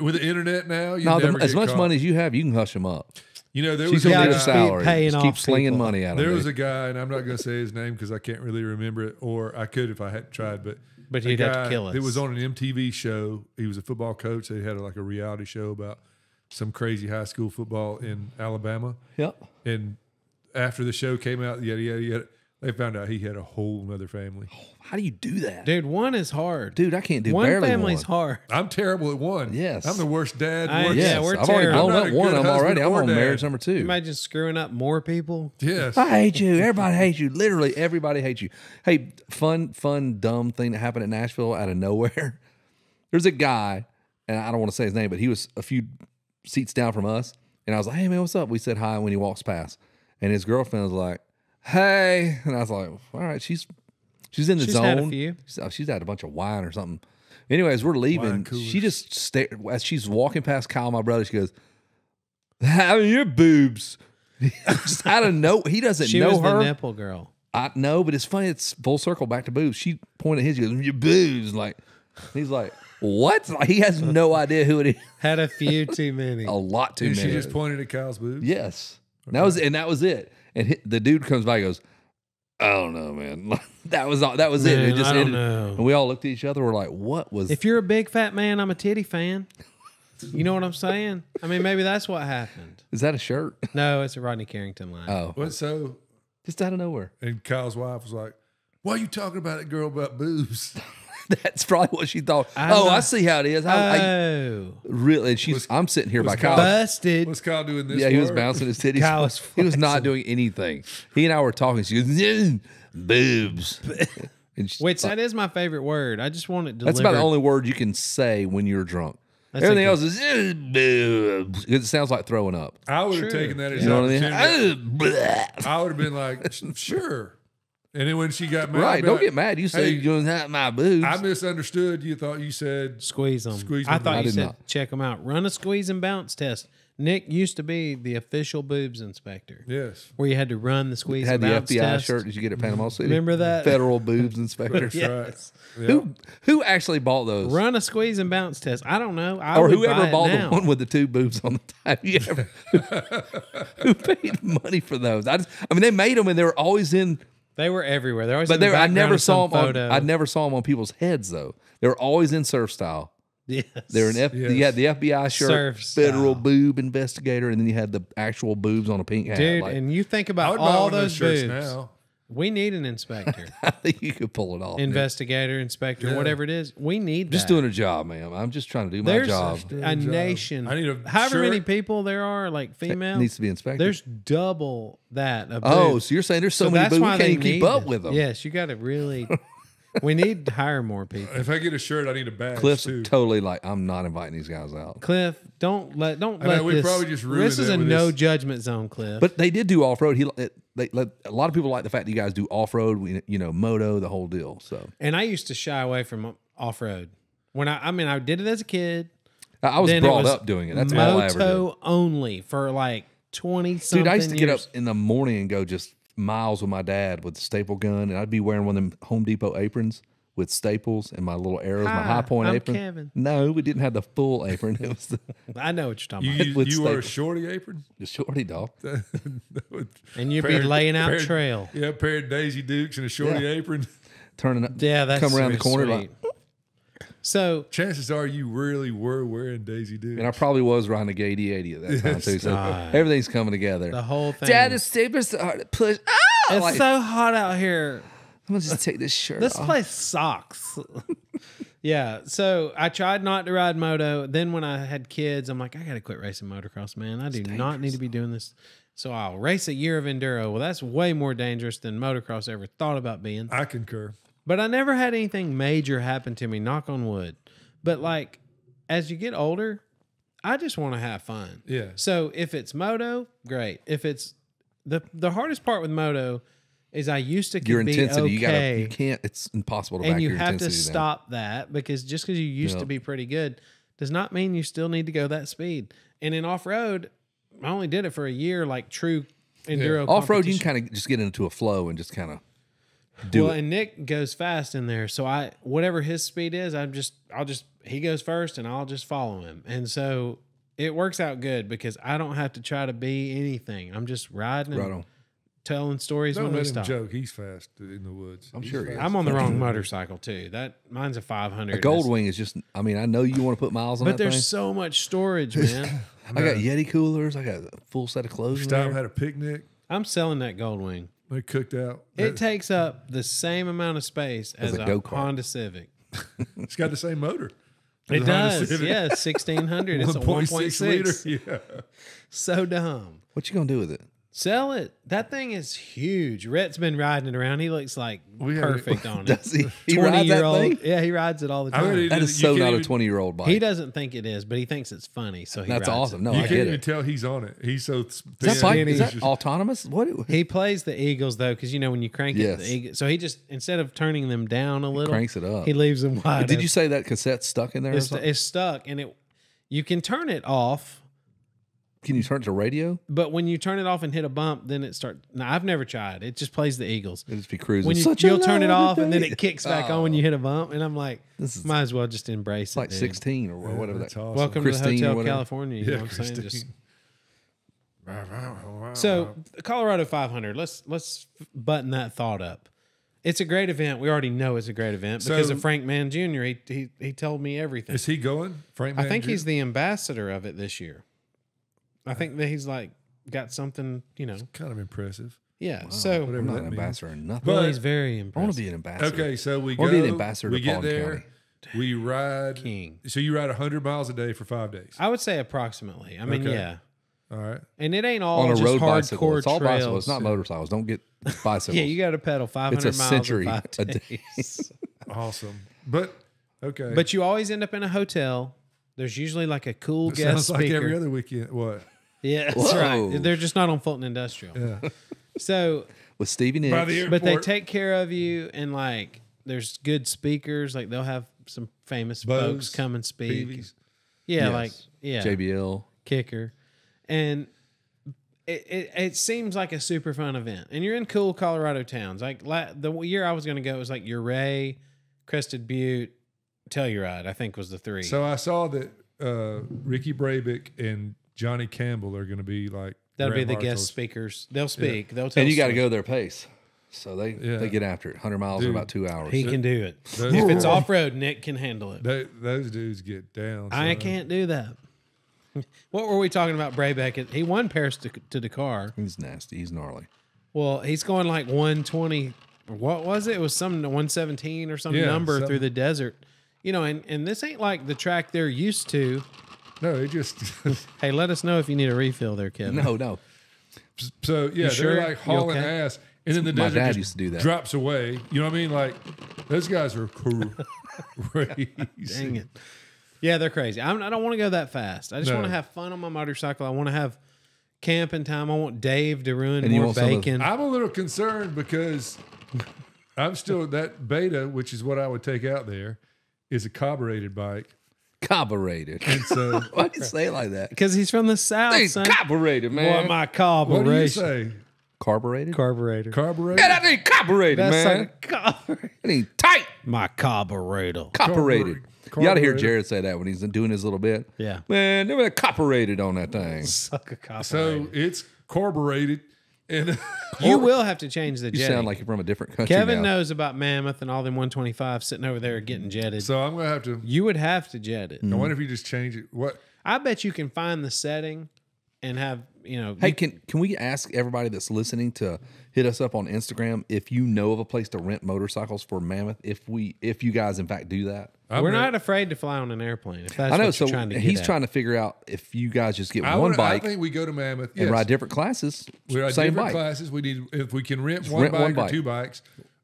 [SPEAKER 3] With the internet now, you
[SPEAKER 1] No,
[SPEAKER 3] never
[SPEAKER 1] as
[SPEAKER 3] get
[SPEAKER 1] much
[SPEAKER 3] caught.
[SPEAKER 1] money as you have, you can hush them up.
[SPEAKER 3] You know, there
[SPEAKER 1] She's
[SPEAKER 3] was a
[SPEAKER 1] gonna get a
[SPEAKER 2] just
[SPEAKER 3] guy,
[SPEAKER 2] be
[SPEAKER 1] salary.
[SPEAKER 2] paying
[SPEAKER 1] Just keep
[SPEAKER 2] off
[SPEAKER 1] slinging
[SPEAKER 2] people.
[SPEAKER 1] money at him.
[SPEAKER 3] there
[SPEAKER 1] dude.
[SPEAKER 3] was a guy, and I'm not going to say his name because I can't really remember it, or I could if I had tried. But a
[SPEAKER 2] he'd have to
[SPEAKER 3] guy
[SPEAKER 2] kill us.
[SPEAKER 3] that was on an MTV show. He was a football coach. They had like a reality show about some crazy high school football in Alabama.
[SPEAKER 1] Yep.
[SPEAKER 3] And after the show came out, yada yada yada, they found out he had a whole nother family.
[SPEAKER 1] How do you do that,
[SPEAKER 2] Dude, one is hard.
[SPEAKER 1] Dude, I can't do
[SPEAKER 2] one
[SPEAKER 1] barely
[SPEAKER 2] family's
[SPEAKER 1] one.
[SPEAKER 2] hard.
[SPEAKER 3] I'm terrible at one.
[SPEAKER 1] Yes.
[SPEAKER 3] I'm the worst dad.
[SPEAKER 2] I-
[SPEAKER 3] worst-
[SPEAKER 2] yeah,
[SPEAKER 1] Yes,
[SPEAKER 2] we're
[SPEAKER 1] I've already
[SPEAKER 2] terrible.
[SPEAKER 1] blown
[SPEAKER 3] I'm
[SPEAKER 1] up
[SPEAKER 3] not a
[SPEAKER 1] one of
[SPEAKER 3] good
[SPEAKER 1] them already.
[SPEAKER 3] husband
[SPEAKER 1] I'm
[SPEAKER 3] or
[SPEAKER 1] on
[SPEAKER 3] dad.
[SPEAKER 1] marriage number 2.
[SPEAKER 2] Imagine screwing up more people.
[SPEAKER 3] Yes.
[SPEAKER 1] I hate you. Everybody hates you. Literally, everybody hates you. Hey, fun, dumb thing that happened in Nashville out of nowhere. There's a guy, and I don't want to say his name, but he was a few seats down from us. And I was like, hey, man, what's up? We said hi when he walks past. And his girlfriend was like, hey. And I was like, all right, she's in the
[SPEAKER 2] She's
[SPEAKER 1] zone.
[SPEAKER 2] had a few.
[SPEAKER 1] She's had a bunch of wine or something. Anyways, we're leaving.
[SPEAKER 3] Wine coolers.
[SPEAKER 1] She just stared. As she's walking past Kyle, my brother, she goes, how are your boobs? Just out of no, he doesn't
[SPEAKER 2] She
[SPEAKER 1] know
[SPEAKER 2] was
[SPEAKER 1] her.
[SPEAKER 2] the nipple girl.
[SPEAKER 1] I know, but it's funny. It's full circle back to boobs. She pointed at his. She goes, your boobs. Like he's like, what? Like, he has no idea who it is.
[SPEAKER 2] Had a few too many.
[SPEAKER 1] A lot too
[SPEAKER 3] And
[SPEAKER 1] many.
[SPEAKER 3] she just pointed at Kyle's boobs.
[SPEAKER 1] Yes, that was it. And the dude comes by, and goes, I don't know, man. That was all. That was it.
[SPEAKER 2] Man,
[SPEAKER 1] It just
[SPEAKER 2] I don't
[SPEAKER 1] ended.
[SPEAKER 2] know.
[SPEAKER 1] And we all looked at each other. We're like, what was?
[SPEAKER 2] If you're a big fat man, I'm a titty fan. You know what I'm saying? I mean, maybe that's what happened.
[SPEAKER 1] Is that a shirt?
[SPEAKER 2] No, it's a Rodney Carrington line.
[SPEAKER 1] Oh,
[SPEAKER 3] What so?
[SPEAKER 1] just out of nowhere.
[SPEAKER 3] And Kyle's wife was like, why are you talking about that girl about boobs?
[SPEAKER 1] That's probably what she thought.
[SPEAKER 2] I'm
[SPEAKER 1] I
[SPEAKER 2] not-
[SPEAKER 1] see how it is.
[SPEAKER 2] Oh,
[SPEAKER 1] Really, and I'm sitting here by
[SPEAKER 3] was
[SPEAKER 1] Kyle.
[SPEAKER 2] busted.
[SPEAKER 3] What's Kyle doing this?
[SPEAKER 1] Yeah, he was
[SPEAKER 3] for?
[SPEAKER 1] bouncing his titties.
[SPEAKER 2] Kyle was
[SPEAKER 1] He was not
[SPEAKER 2] flexing.
[SPEAKER 1] doing anything. He and I were talking. She goes, boobs. And she-
[SPEAKER 2] Which that is my favorite word. I just want it delivered.
[SPEAKER 1] that's about the only word you can say when you're drunk.
[SPEAKER 2] That's
[SPEAKER 1] Everything
[SPEAKER 2] a
[SPEAKER 1] else is boobs. It sounds like throwing up.
[SPEAKER 3] I would
[SPEAKER 2] True.
[SPEAKER 3] have taken that as
[SPEAKER 1] You know
[SPEAKER 3] an
[SPEAKER 1] what I
[SPEAKER 3] opportunity.
[SPEAKER 1] mean? Bleh.
[SPEAKER 3] I would have been like, sure. And then when she got mad,
[SPEAKER 1] Right.
[SPEAKER 3] I'd be
[SPEAKER 1] Don't
[SPEAKER 3] like,
[SPEAKER 1] get mad. You say
[SPEAKER 3] hey,
[SPEAKER 1] you're doing that my boobs.
[SPEAKER 3] I misunderstood. You thought you said
[SPEAKER 2] Squeeze them.
[SPEAKER 3] Squeeze
[SPEAKER 2] I
[SPEAKER 3] them.
[SPEAKER 2] thought
[SPEAKER 1] I
[SPEAKER 2] you
[SPEAKER 1] did
[SPEAKER 2] said
[SPEAKER 1] not.
[SPEAKER 2] check them out. Run a squeeze and bounce test. Nick used to be the official boobs inspector,
[SPEAKER 3] yes.
[SPEAKER 2] where you had to run the squeeze
[SPEAKER 1] had
[SPEAKER 2] and
[SPEAKER 1] the
[SPEAKER 2] bounce
[SPEAKER 1] FBI
[SPEAKER 2] test.
[SPEAKER 1] shirt. Did you get it at Panama City?
[SPEAKER 2] Remember that?
[SPEAKER 1] Federal boobs inspector.
[SPEAKER 3] That's
[SPEAKER 2] Yes.
[SPEAKER 3] right. Yeah.
[SPEAKER 1] Who actually bought those?
[SPEAKER 2] Run a squeeze and bounce test. I don't know. I
[SPEAKER 1] Or
[SPEAKER 2] would
[SPEAKER 1] whoever
[SPEAKER 2] buy it
[SPEAKER 1] bought
[SPEAKER 2] now.
[SPEAKER 1] the one with the 2 boobs on the top. You ever, who paid money for those? I mean, they made them and they were always in.
[SPEAKER 2] They were everywhere. They're always
[SPEAKER 1] But
[SPEAKER 2] in the
[SPEAKER 1] I
[SPEAKER 2] background
[SPEAKER 1] never
[SPEAKER 2] of some
[SPEAKER 1] saw them.
[SPEAKER 2] photo.
[SPEAKER 1] I never saw them on people's heads though. They were always in surf style.
[SPEAKER 2] Yes.
[SPEAKER 1] They're an
[SPEAKER 3] Yes.
[SPEAKER 1] You had the FBI shirt,
[SPEAKER 2] Surf
[SPEAKER 1] federal
[SPEAKER 2] style.
[SPEAKER 1] boob investigator, and then you had the actual boobs on a pink hat.
[SPEAKER 2] Dude,
[SPEAKER 1] Like,
[SPEAKER 2] and you think
[SPEAKER 3] I
[SPEAKER 2] about
[SPEAKER 3] would buy
[SPEAKER 2] all
[SPEAKER 3] one of
[SPEAKER 2] those
[SPEAKER 3] shirts
[SPEAKER 2] boobs.
[SPEAKER 3] now.
[SPEAKER 2] We need an inspector,
[SPEAKER 1] I think you could pull it off. Nick.
[SPEAKER 2] investigator, inspector,
[SPEAKER 3] Yeah.
[SPEAKER 2] whatever it is. We need
[SPEAKER 1] Just
[SPEAKER 2] that.
[SPEAKER 1] doing a job, man. I'm just trying to do my
[SPEAKER 2] There's
[SPEAKER 1] job.
[SPEAKER 3] doing
[SPEAKER 2] a
[SPEAKER 3] a job.
[SPEAKER 2] nation.
[SPEAKER 3] I need a
[SPEAKER 2] however many
[SPEAKER 3] shirt.
[SPEAKER 2] people there are, like
[SPEAKER 1] It
[SPEAKER 2] female.
[SPEAKER 1] needs to be inspected.
[SPEAKER 2] There's double that. Of
[SPEAKER 1] Oh,
[SPEAKER 2] boobs.
[SPEAKER 1] so you're saying there's so many
[SPEAKER 2] that's
[SPEAKER 1] boobs we
[SPEAKER 2] why
[SPEAKER 1] can't
[SPEAKER 2] they
[SPEAKER 1] even keep
[SPEAKER 2] need
[SPEAKER 1] up
[SPEAKER 2] them.
[SPEAKER 1] with them?
[SPEAKER 2] Yes, you got to really. We need to hire more people.
[SPEAKER 3] If I get a shirt, I need a badge
[SPEAKER 1] Cliff's
[SPEAKER 3] too.
[SPEAKER 1] totally like, I'm not inviting these guys out.
[SPEAKER 2] Cliff, don't
[SPEAKER 3] I
[SPEAKER 2] let
[SPEAKER 3] know, we
[SPEAKER 2] this.
[SPEAKER 3] probably just ruined
[SPEAKER 2] This is
[SPEAKER 3] it
[SPEAKER 2] a
[SPEAKER 3] with
[SPEAKER 2] no
[SPEAKER 3] this.
[SPEAKER 2] judgment zone, Cliff.
[SPEAKER 1] But they did do off road. A lot of people like the fact that you guys do off road. You know, moto, the whole deal. So
[SPEAKER 2] and I used to shy away from off road. When I did it as a kid.
[SPEAKER 1] I was
[SPEAKER 2] Then it
[SPEAKER 1] brought
[SPEAKER 2] was
[SPEAKER 1] up doing it. That's all I ever did.
[SPEAKER 2] Moto only for like 20 something
[SPEAKER 1] Dude, I used to get up
[SPEAKER 2] years.
[SPEAKER 1] in the morning and go just miles with my dad with the staple gun, and I'd be wearing one of them Home Depot aprons with staples and my little arrows, my
[SPEAKER 2] Hi,
[SPEAKER 1] high point
[SPEAKER 2] I'm
[SPEAKER 1] apron.
[SPEAKER 2] Kevin.
[SPEAKER 1] No, we didn't have the full apron. It was the
[SPEAKER 2] I know what you're talking about.
[SPEAKER 1] with
[SPEAKER 3] You wore a
[SPEAKER 1] staples.
[SPEAKER 3] shorty apron?
[SPEAKER 1] the shorty dog.
[SPEAKER 2] And you'd be laying out trail.
[SPEAKER 3] Yeah, a pair of Daisy Dukes and a shorty
[SPEAKER 1] Yeah.
[SPEAKER 3] apron.
[SPEAKER 1] Turning up.
[SPEAKER 2] Yeah, that's
[SPEAKER 1] come around the
[SPEAKER 2] really
[SPEAKER 1] corner.
[SPEAKER 2] sweet.
[SPEAKER 1] Like,
[SPEAKER 2] So
[SPEAKER 3] Chances are you really were wearing Daisy Dukes.
[SPEAKER 1] and I probably was riding a gay 80 at that time too. So
[SPEAKER 2] God.
[SPEAKER 1] everything's coming together.
[SPEAKER 2] the whole thing.
[SPEAKER 1] Dad, the staples are hard to push. Ah!
[SPEAKER 2] it's
[SPEAKER 1] Like,
[SPEAKER 2] so hot out here.
[SPEAKER 1] I'm gonna just take this shirt
[SPEAKER 2] This
[SPEAKER 1] off.
[SPEAKER 2] place sucks. Yeah. So I tried not to ride moto. Then when I had kids, I'm like, I got to quit racing motocross, man. I do not need to be doing this. So I'll race a year of enduro. Well, that's way more dangerous than motocross ever thought about being.
[SPEAKER 3] I concur.
[SPEAKER 2] But I never had anything major happen to me, knock on wood. But like, as you get older, I just want to have fun.
[SPEAKER 3] Yeah.
[SPEAKER 2] So if it's moto, great. If it's the hardest part with moto is I used to
[SPEAKER 1] Your
[SPEAKER 2] be
[SPEAKER 1] intensity,
[SPEAKER 2] okay,
[SPEAKER 1] you can't. It's impossible to
[SPEAKER 2] and
[SPEAKER 1] back
[SPEAKER 2] you
[SPEAKER 1] your
[SPEAKER 2] have
[SPEAKER 1] intensity
[SPEAKER 2] to
[SPEAKER 1] down.
[SPEAKER 2] stop that because just because you used to be pretty good does not mean you still need to go that speed. And in off road, I only did it for a year, like true enduro.
[SPEAKER 1] Off road, you
[SPEAKER 2] competition.
[SPEAKER 1] can kind of just get into a flow and just kind of do
[SPEAKER 2] Well,
[SPEAKER 1] it.
[SPEAKER 2] and Nick goes fast in there, so whatever his speed is, he goes first, and I'll just follow him, and so it works out good because I don't have to try to be anything. I'm just riding
[SPEAKER 1] Right
[SPEAKER 2] and
[SPEAKER 1] on.
[SPEAKER 2] telling stories
[SPEAKER 3] Don't
[SPEAKER 2] when we
[SPEAKER 3] let him
[SPEAKER 2] stop.
[SPEAKER 3] joke. He's fast in the woods.
[SPEAKER 1] I'm sure he is.
[SPEAKER 2] I'm on the wrong motorcycle too. Mine's a 500.
[SPEAKER 1] A Gold Wing is just. I mean, I know you want to put miles on
[SPEAKER 2] but
[SPEAKER 1] that
[SPEAKER 2] there's
[SPEAKER 1] thing.
[SPEAKER 2] so much storage, man.
[SPEAKER 1] I got Yeti coolers. I got a full set of clothes. In
[SPEAKER 3] Stop
[SPEAKER 1] there.
[SPEAKER 3] had a picnic.
[SPEAKER 2] I'm selling that Gold Wing.
[SPEAKER 3] They cooked out.
[SPEAKER 2] It takes up the same amount of space as
[SPEAKER 1] a
[SPEAKER 2] a
[SPEAKER 1] go-kart.
[SPEAKER 2] Honda Civic.
[SPEAKER 3] It's got the same motor.
[SPEAKER 2] It
[SPEAKER 3] as a Honda
[SPEAKER 2] does,
[SPEAKER 3] Civic.
[SPEAKER 2] yeah. 1600. It's a
[SPEAKER 3] 1.6
[SPEAKER 2] 1.6
[SPEAKER 3] liter. Yeah.
[SPEAKER 2] So dumb.
[SPEAKER 1] What you gonna do with it?
[SPEAKER 2] Sell it. That thing is huge. Rhett's been riding it around. He looks like
[SPEAKER 3] We had
[SPEAKER 2] perfect on it.
[SPEAKER 1] Does he? He rides that thing?
[SPEAKER 2] Yeah, he rides it all the
[SPEAKER 3] I
[SPEAKER 2] time.
[SPEAKER 3] mean,
[SPEAKER 1] That is
[SPEAKER 3] You
[SPEAKER 1] so
[SPEAKER 3] can't
[SPEAKER 1] not a
[SPEAKER 3] even-
[SPEAKER 1] 20-year-old bike.
[SPEAKER 2] He doesn't think it is, but he thinks it's funny. So he
[SPEAKER 1] That's
[SPEAKER 2] rides
[SPEAKER 1] awesome.
[SPEAKER 2] it.
[SPEAKER 1] No,
[SPEAKER 3] You
[SPEAKER 1] I
[SPEAKER 3] can't
[SPEAKER 1] get
[SPEAKER 3] even
[SPEAKER 1] it.
[SPEAKER 3] tell he's on it. He's so
[SPEAKER 1] Is that bike? Is that
[SPEAKER 3] just-
[SPEAKER 1] autonomous? What?
[SPEAKER 2] He plays the Eagles though, because you know when you crank it,
[SPEAKER 1] Yes.
[SPEAKER 2] the Eagle, so he just instead of turning them down a little,
[SPEAKER 1] cranks it up.
[SPEAKER 2] He leaves them wide.
[SPEAKER 1] Did you say that cassette's stuck in there? Or
[SPEAKER 2] It's,
[SPEAKER 1] something?
[SPEAKER 2] it's stuck, and you can turn it off.
[SPEAKER 1] Can you turn it to radio?
[SPEAKER 2] But when you turn it off and hit a bump, then it starts. No, I've never tried. It just plays the Eagles.
[SPEAKER 1] It'll just be cruising.
[SPEAKER 2] When
[SPEAKER 1] Such a
[SPEAKER 2] you'll turn it
[SPEAKER 1] lovely
[SPEAKER 2] off and then
[SPEAKER 1] day.
[SPEAKER 2] it kicks back on
[SPEAKER 1] Oh,
[SPEAKER 2] when you hit a bump, and I'm like,
[SPEAKER 1] This is
[SPEAKER 2] might as well just embrace
[SPEAKER 1] It's like
[SPEAKER 2] it. dude.
[SPEAKER 1] 16 or whatever
[SPEAKER 3] That's
[SPEAKER 1] that.
[SPEAKER 3] awesome.
[SPEAKER 2] Welcome
[SPEAKER 1] Christine
[SPEAKER 2] to the
[SPEAKER 1] or
[SPEAKER 2] Hotel
[SPEAKER 1] whatever.
[SPEAKER 2] California. You know what I'm saying? Just,
[SPEAKER 3] Christine.
[SPEAKER 2] so Colorado 500. Let's button that thought up. It's a great event. We already know it's a great event because
[SPEAKER 3] So-
[SPEAKER 2] of Frank Mann Jr. He told me everything.
[SPEAKER 3] Is he going? Frank
[SPEAKER 2] I think
[SPEAKER 3] Mann
[SPEAKER 2] he's
[SPEAKER 3] Jr.?
[SPEAKER 2] the ambassador of it this year. I think that he's like got something,
[SPEAKER 3] kind of impressive.
[SPEAKER 2] Yeah. So
[SPEAKER 1] I'm not
[SPEAKER 3] that
[SPEAKER 1] an
[SPEAKER 3] means.
[SPEAKER 1] ambassador or nothing.
[SPEAKER 2] well,
[SPEAKER 3] But-
[SPEAKER 2] he's very
[SPEAKER 1] I want
[SPEAKER 2] impressive.
[SPEAKER 1] to be an ambassador.
[SPEAKER 3] Okay, so we
[SPEAKER 1] I
[SPEAKER 3] go.
[SPEAKER 1] wanna be the ambassador
[SPEAKER 3] we
[SPEAKER 1] to
[SPEAKER 3] get
[SPEAKER 1] Palm
[SPEAKER 3] there.
[SPEAKER 1] County.
[SPEAKER 3] We ride.
[SPEAKER 2] King.
[SPEAKER 3] So you ride 100 miles a day for 5 days.
[SPEAKER 2] I would say approximately. I mean,
[SPEAKER 3] Okay.
[SPEAKER 2] yeah.
[SPEAKER 3] All right.
[SPEAKER 2] And it ain't all
[SPEAKER 1] On a
[SPEAKER 2] just
[SPEAKER 1] road bicycle.
[SPEAKER 2] hardcore
[SPEAKER 1] It's all
[SPEAKER 2] trails.
[SPEAKER 1] bicycles. It's not motorcycles. Don't get bicycles.
[SPEAKER 2] Yeah, you got to pedal 500
[SPEAKER 1] It's a
[SPEAKER 2] miles
[SPEAKER 1] century
[SPEAKER 2] in 5
[SPEAKER 1] a day.
[SPEAKER 2] days.
[SPEAKER 3] Awesome. But okay.
[SPEAKER 2] But you always end up in a hotel. There's usually like a cool
[SPEAKER 3] it
[SPEAKER 2] guest
[SPEAKER 3] sounds
[SPEAKER 2] speaker.
[SPEAKER 3] like every other weekend. What?
[SPEAKER 2] Yeah, that's
[SPEAKER 1] Whoa.
[SPEAKER 2] right. They're just not on Fulton Industrial.
[SPEAKER 3] Yeah.
[SPEAKER 2] So,
[SPEAKER 1] With Stevie
[SPEAKER 3] By the
[SPEAKER 1] Nicks.
[SPEAKER 3] airport.
[SPEAKER 2] but they take care of you, and like there's good speakers. Like they'll have some famous folks
[SPEAKER 3] Bugs,
[SPEAKER 2] come and speak.
[SPEAKER 3] Peavies.
[SPEAKER 2] Yeah,
[SPEAKER 1] Yes.
[SPEAKER 2] like
[SPEAKER 1] JBL.
[SPEAKER 2] kicker, and it seems like a super fun event. And you're in cool Colorado towns. Like the year I was going to go, it was like Uray, Crested Butte, Telluride. I think was the three.
[SPEAKER 3] So I saw that Ricky Brabick and Johnny Campbell are going to be like.
[SPEAKER 2] That'll be
[SPEAKER 3] Grant
[SPEAKER 2] the
[SPEAKER 3] Marshall's-
[SPEAKER 2] guest speakers. They'll speak. They'll tell.
[SPEAKER 1] And you got to
[SPEAKER 2] stories.
[SPEAKER 1] go their pace. So they get after it. 100 miles in
[SPEAKER 3] Dude.
[SPEAKER 1] about 2 hours.
[SPEAKER 2] He can do it.
[SPEAKER 3] Those-
[SPEAKER 2] If it's off road, Nick can handle it.
[SPEAKER 3] Those dudes get down.
[SPEAKER 2] I
[SPEAKER 3] son.
[SPEAKER 2] can't do that. What were we talking about? Braybeck? He won Paris to Dakar.
[SPEAKER 1] He's nasty. He's gnarly.
[SPEAKER 2] Well, he's going like 120. What was it? It was some 117 or some
[SPEAKER 3] Yeah,
[SPEAKER 2] number
[SPEAKER 3] something.
[SPEAKER 2] through the desert. And this ain't like the track they're used to.
[SPEAKER 3] No, it just.
[SPEAKER 2] Hey, let us know if you need a refill there, Kevin.
[SPEAKER 1] No.
[SPEAKER 3] So yeah,
[SPEAKER 2] sure?
[SPEAKER 3] they're like
[SPEAKER 2] You
[SPEAKER 3] hauling
[SPEAKER 2] okay?
[SPEAKER 3] ass, and then the
[SPEAKER 1] My
[SPEAKER 3] desert
[SPEAKER 1] dad
[SPEAKER 3] just
[SPEAKER 1] used to do that.
[SPEAKER 3] drops away. You know what I mean? Like those guys are cool. Crazy.
[SPEAKER 2] Dang it. Yeah, they're crazy. I don't want to go that fast. I just
[SPEAKER 3] No.
[SPEAKER 2] want to have fun on my motorcycle. I want to have camping time. I want Dave to ruin
[SPEAKER 1] And you
[SPEAKER 2] more
[SPEAKER 1] want some of-
[SPEAKER 2] bacon.
[SPEAKER 3] I'm a little concerned because I'm still that Beta, which is what I would take out there, is a carbureted bike,
[SPEAKER 1] Carbureted.
[SPEAKER 3] and so
[SPEAKER 1] Why do you say it like that?
[SPEAKER 2] Because he's from the South,
[SPEAKER 1] He's
[SPEAKER 2] son.
[SPEAKER 1] carbureted,
[SPEAKER 2] Boy,
[SPEAKER 1] man.
[SPEAKER 2] my
[SPEAKER 3] what do you
[SPEAKER 2] carburation.
[SPEAKER 3] say?
[SPEAKER 1] Carbureted?
[SPEAKER 2] Carburetor.
[SPEAKER 3] Carbureted?
[SPEAKER 1] Man, I need carbureted,
[SPEAKER 2] That's
[SPEAKER 1] man.
[SPEAKER 2] like carburetor.
[SPEAKER 1] I need tight.
[SPEAKER 2] My carburetor.
[SPEAKER 1] Carbureted. You got to hear
[SPEAKER 3] Carbureted.
[SPEAKER 1] Jared say that when he's doing his little bit.
[SPEAKER 2] Yeah.
[SPEAKER 1] Man, they were carbureted on that thing.
[SPEAKER 2] Suck a carburetor.
[SPEAKER 3] So it's carbureted, and
[SPEAKER 2] you will have to change the
[SPEAKER 1] You
[SPEAKER 2] jetting.
[SPEAKER 1] sound like you're from a different country
[SPEAKER 2] Kevin
[SPEAKER 1] now.
[SPEAKER 2] knows about Mammoth and all them 125 sitting over there getting jetted.
[SPEAKER 3] so I'm gonna have to.
[SPEAKER 2] You would have to jet it.
[SPEAKER 3] I wonder if you just change it. What?
[SPEAKER 2] I bet you can find the setting and have,
[SPEAKER 1] Hey, can we ask everybody that's listening to hit us up on Instagram if you know of a place to rent motorcycles for Mammoth? If you guys in fact do that,
[SPEAKER 2] we're not afraid to fly on an airplane. If that's
[SPEAKER 1] I know.
[SPEAKER 2] what
[SPEAKER 1] So
[SPEAKER 2] you're trying to get
[SPEAKER 1] he's
[SPEAKER 2] at.
[SPEAKER 1] trying to figure out if you guys just get
[SPEAKER 3] I
[SPEAKER 1] one bike
[SPEAKER 3] think we go to Mammoth
[SPEAKER 1] and
[SPEAKER 3] yes.
[SPEAKER 1] ride different classes.
[SPEAKER 3] We ride
[SPEAKER 1] Same
[SPEAKER 3] different
[SPEAKER 1] bike.
[SPEAKER 3] classes. We need if we can rent one
[SPEAKER 1] rent
[SPEAKER 3] bike
[SPEAKER 1] one
[SPEAKER 3] or
[SPEAKER 1] bike.
[SPEAKER 3] 2 bikes.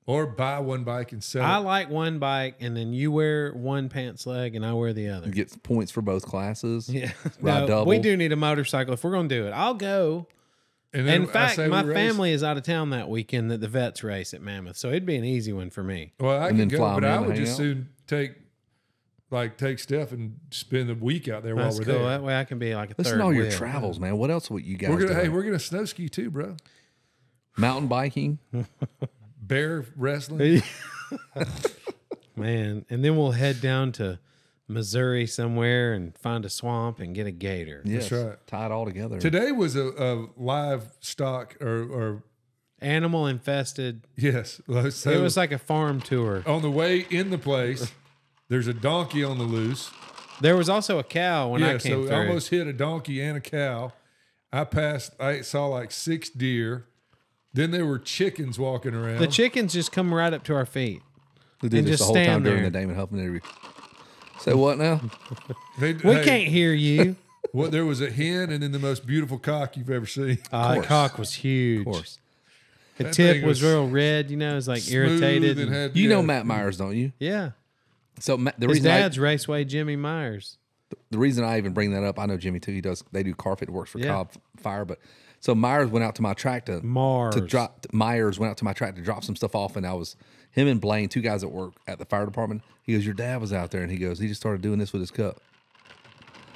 [SPEAKER 3] Or buy one bike and sell
[SPEAKER 2] I
[SPEAKER 3] it.
[SPEAKER 2] like one bike, and then you wear one pants leg, and I wear the other.
[SPEAKER 1] Get points for both classes.
[SPEAKER 2] Yeah,
[SPEAKER 1] Ride
[SPEAKER 2] no,
[SPEAKER 1] double.
[SPEAKER 2] we do need a motorcycle if we're going to do it. I'll go.
[SPEAKER 3] And then
[SPEAKER 2] In fact,
[SPEAKER 3] I say
[SPEAKER 2] my
[SPEAKER 3] we race.
[SPEAKER 2] family is out of town that weekend that the vets race at Mammoth, so it'd be an easy one for me.
[SPEAKER 3] Well, I
[SPEAKER 1] And
[SPEAKER 3] can
[SPEAKER 1] then
[SPEAKER 3] go,
[SPEAKER 1] fly
[SPEAKER 3] but
[SPEAKER 1] them
[SPEAKER 3] I
[SPEAKER 1] in
[SPEAKER 3] would
[SPEAKER 1] and
[SPEAKER 3] just
[SPEAKER 1] hang
[SPEAKER 3] soon take Steph and spend the week out there while
[SPEAKER 2] That's
[SPEAKER 3] we're
[SPEAKER 2] cool.
[SPEAKER 3] there.
[SPEAKER 2] That way I can be like a
[SPEAKER 1] Listen
[SPEAKER 2] third
[SPEAKER 1] to all your
[SPEAKER 2] wheel.
[SPEAKER 1] travels, man. What else would you guys
[SPEAKER 3] We're
[SPEAKER 1] do?
[SPEAKER 3] gonna we're gonna snow ski too, bro.
[SPEAKER 1] Mountain biking.
[SPEAKER 3] Bear wrestling.
[SPEAKER 2] Man, and then we'll head down to Missouri somewhere and find a swamp and get a gator.
[SPEAKER 1] Yes,
[SPEAKER 3] right.
[SPEAKER 1] Tie it all together.
[SPEAKER 3] Today was a livestock or
[SPEAKER 2] Animal infested.
[SPEAKER 3] yes. So
[SPEAKER 2] It was like a farm tour.
[SPEAKER 3] on the way in the place. There's a donkey on the loose.
[SPEAKER 2] There was also a cow when I
[SPEAKER 3] Yeah,
[SPEAKER 2] came
[SPEAKER 3] so
[SPEAKER 2] through.
[SPEAKER 3] I almost hit a donkey and a cow. I saw like 6 deer. Then there were chickens walking around.
[SPEAKER 2] The chickens just come right up to our feet.
[SPEAKER 1] Who did
[SPEAKER 2] and
[SPEAKER 1] this
[SPEAKER 2] just
[SPEAKER 1] the whole time
[SPEAKER 2] stand
[SPEAKER 1] during
[SPEAKER 2] there.
[SPEAKER 1] the Damon Huffman interview? Say what now?
[SPEAKER 2] We
[SPEAKER 3] hey,
[SPEAKER 2] can't hear you.
[SPEAKER 3] Well, there was a hen and then the most beautiful cock you've ever seen.
[SPEAKER 2] The cock was huge.
[SPEAKER 1] Of course.
[SPEAKER 2] The
[SPEAKER 3] That
[SPEAKER 2] tip
[SPEAKER 3] thing
[SPEAKER 2] was
[SPEAKER 3] was
[SPEAKER 2] real red, you know, it was like
[SPEAKER 3] Smooth
[SPEAKER 2] irritated.
[SPEAKER 3] and
[SPEAKER 2] and-
[SPEAKER 3] had-
[SPEAKER 1] You
[SPEAKER 3] yeah.
[SPEAKER 1] know Matt Myers, don't you?
[SPEAKER 2] yeah.
[SPEAKER 1] So the
[SPEAKER 2] His
[SPEAKER 1] reason
[SPEAKER 2] dad's Raceway Jimmy Myers.
[SPEAKER 1] the reason I even bring that up, I know Jimmy too. They do carpet works for
[SPEAKER 2] Yeah.
[SPEAKER 1] Cobb Fire, but so Myers went out to my track to
[SPEAKER 2] Mars.
[SPEAKER 1] drop. Myers went out to my track to drop some stuff off, and I was him and Blaine, 2 guys that work at the fire department. He goes, "Your dad was out there," and he goes, "He just started doing this with his cup.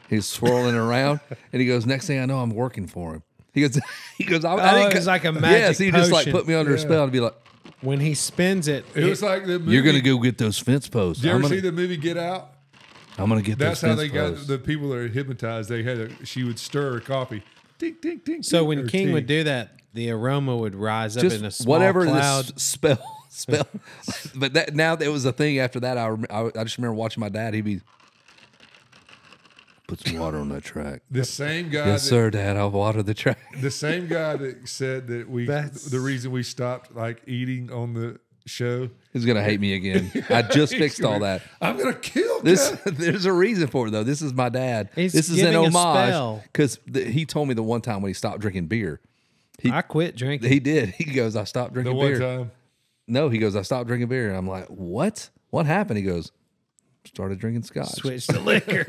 [SPEAKER 1] He was swirling it around, and he goes, next thing I know, I'm working for him." He goes, I didn't
[SPEAKER 2] it was like a magic
[SPEAKER 1] Yes, he just like
[SPEAKER 2] potion.
[SPEAKER 1] put me under a spell to be like,
[SPEAKER 2] When he spins it,
[SPEAKER 3] It was like the movie.
[SPEAKER 1] "You're gonna go get those fence posts.
[SPEAKER 3] Did you
[SPEAKER 1] I'm
[SPEAKER 3] ever
[SPEAKER 1] gonna,
[SPEAKER 3] see the movie Get Out?
[SPEAKER 1] I'm gonna get
[SPEAKER 3] That's
[SPEAKER 1] those
[SPEAKER 3] how
[SPEAKER 1] fence
[SPEAKER 3] they got
[SPEAKER 1] posts."
[SPEAKER 3] the people that are hypnotized. She would stir her coffee. Tink, tink, tink,
[SPEAKER 2] so
[SPEAKER 3] tink,
[SPEAKER 2] when
[SPEAKER 3] or
[SPEAKER 2] King
[SPEAKER 3] tea.
[SPEAKER 2] would do that, the aroma would rise up in a
[SPEAKER 1] just
[SPEAKER 2] small
[SPEAKER 1] whatever
[SPEAKER 2] cloud.
[SPEAKER 1] this spell. But that now there was a thing after that. I just remember watching my dad. He'd be put some water on that track.
[SPEAKER 3] the same guy.
[SPEAKER 1] Yes,
[SPEAKER 3] that,
[SPEAKER 1] sir, Dad. I'll water the track.
[SPEAKER 3] The same guy that said that the reason we stopped like eating on the show.
[SPEAKER 1] He's gonna hate me again. I just fixed all that.
[SPEAKER 3] I'm gonna kill
[SPEAKER 1] This
[SPEAKER 3] Dad.
[SPEAKER 1] there's a reason for it though. This is my dad.
[SPEAKER 2] He's
[SPEAKER 1] this is an
[SPEAKER 2] giving a spell.
[SPEAKER 1] homage because he told me the one time when he stopped drinking beer.
[SPEAKER 2] I quit drinking.
[SPEAKER 1] He did. He goes, "I stopped
[SPEAKER 3] The
[SPEAKER 1] drinking
[SPEAKER 3] one
[SPEAKER 1] beer."
[SPEAKER 3] time.
[SPEAKER 1] No, he goes, "I stopped drinking beer," and I'm like, "What? What happened?" He goes, "Started drinking scotch."
[SPEAKER 2] Switched to liquor.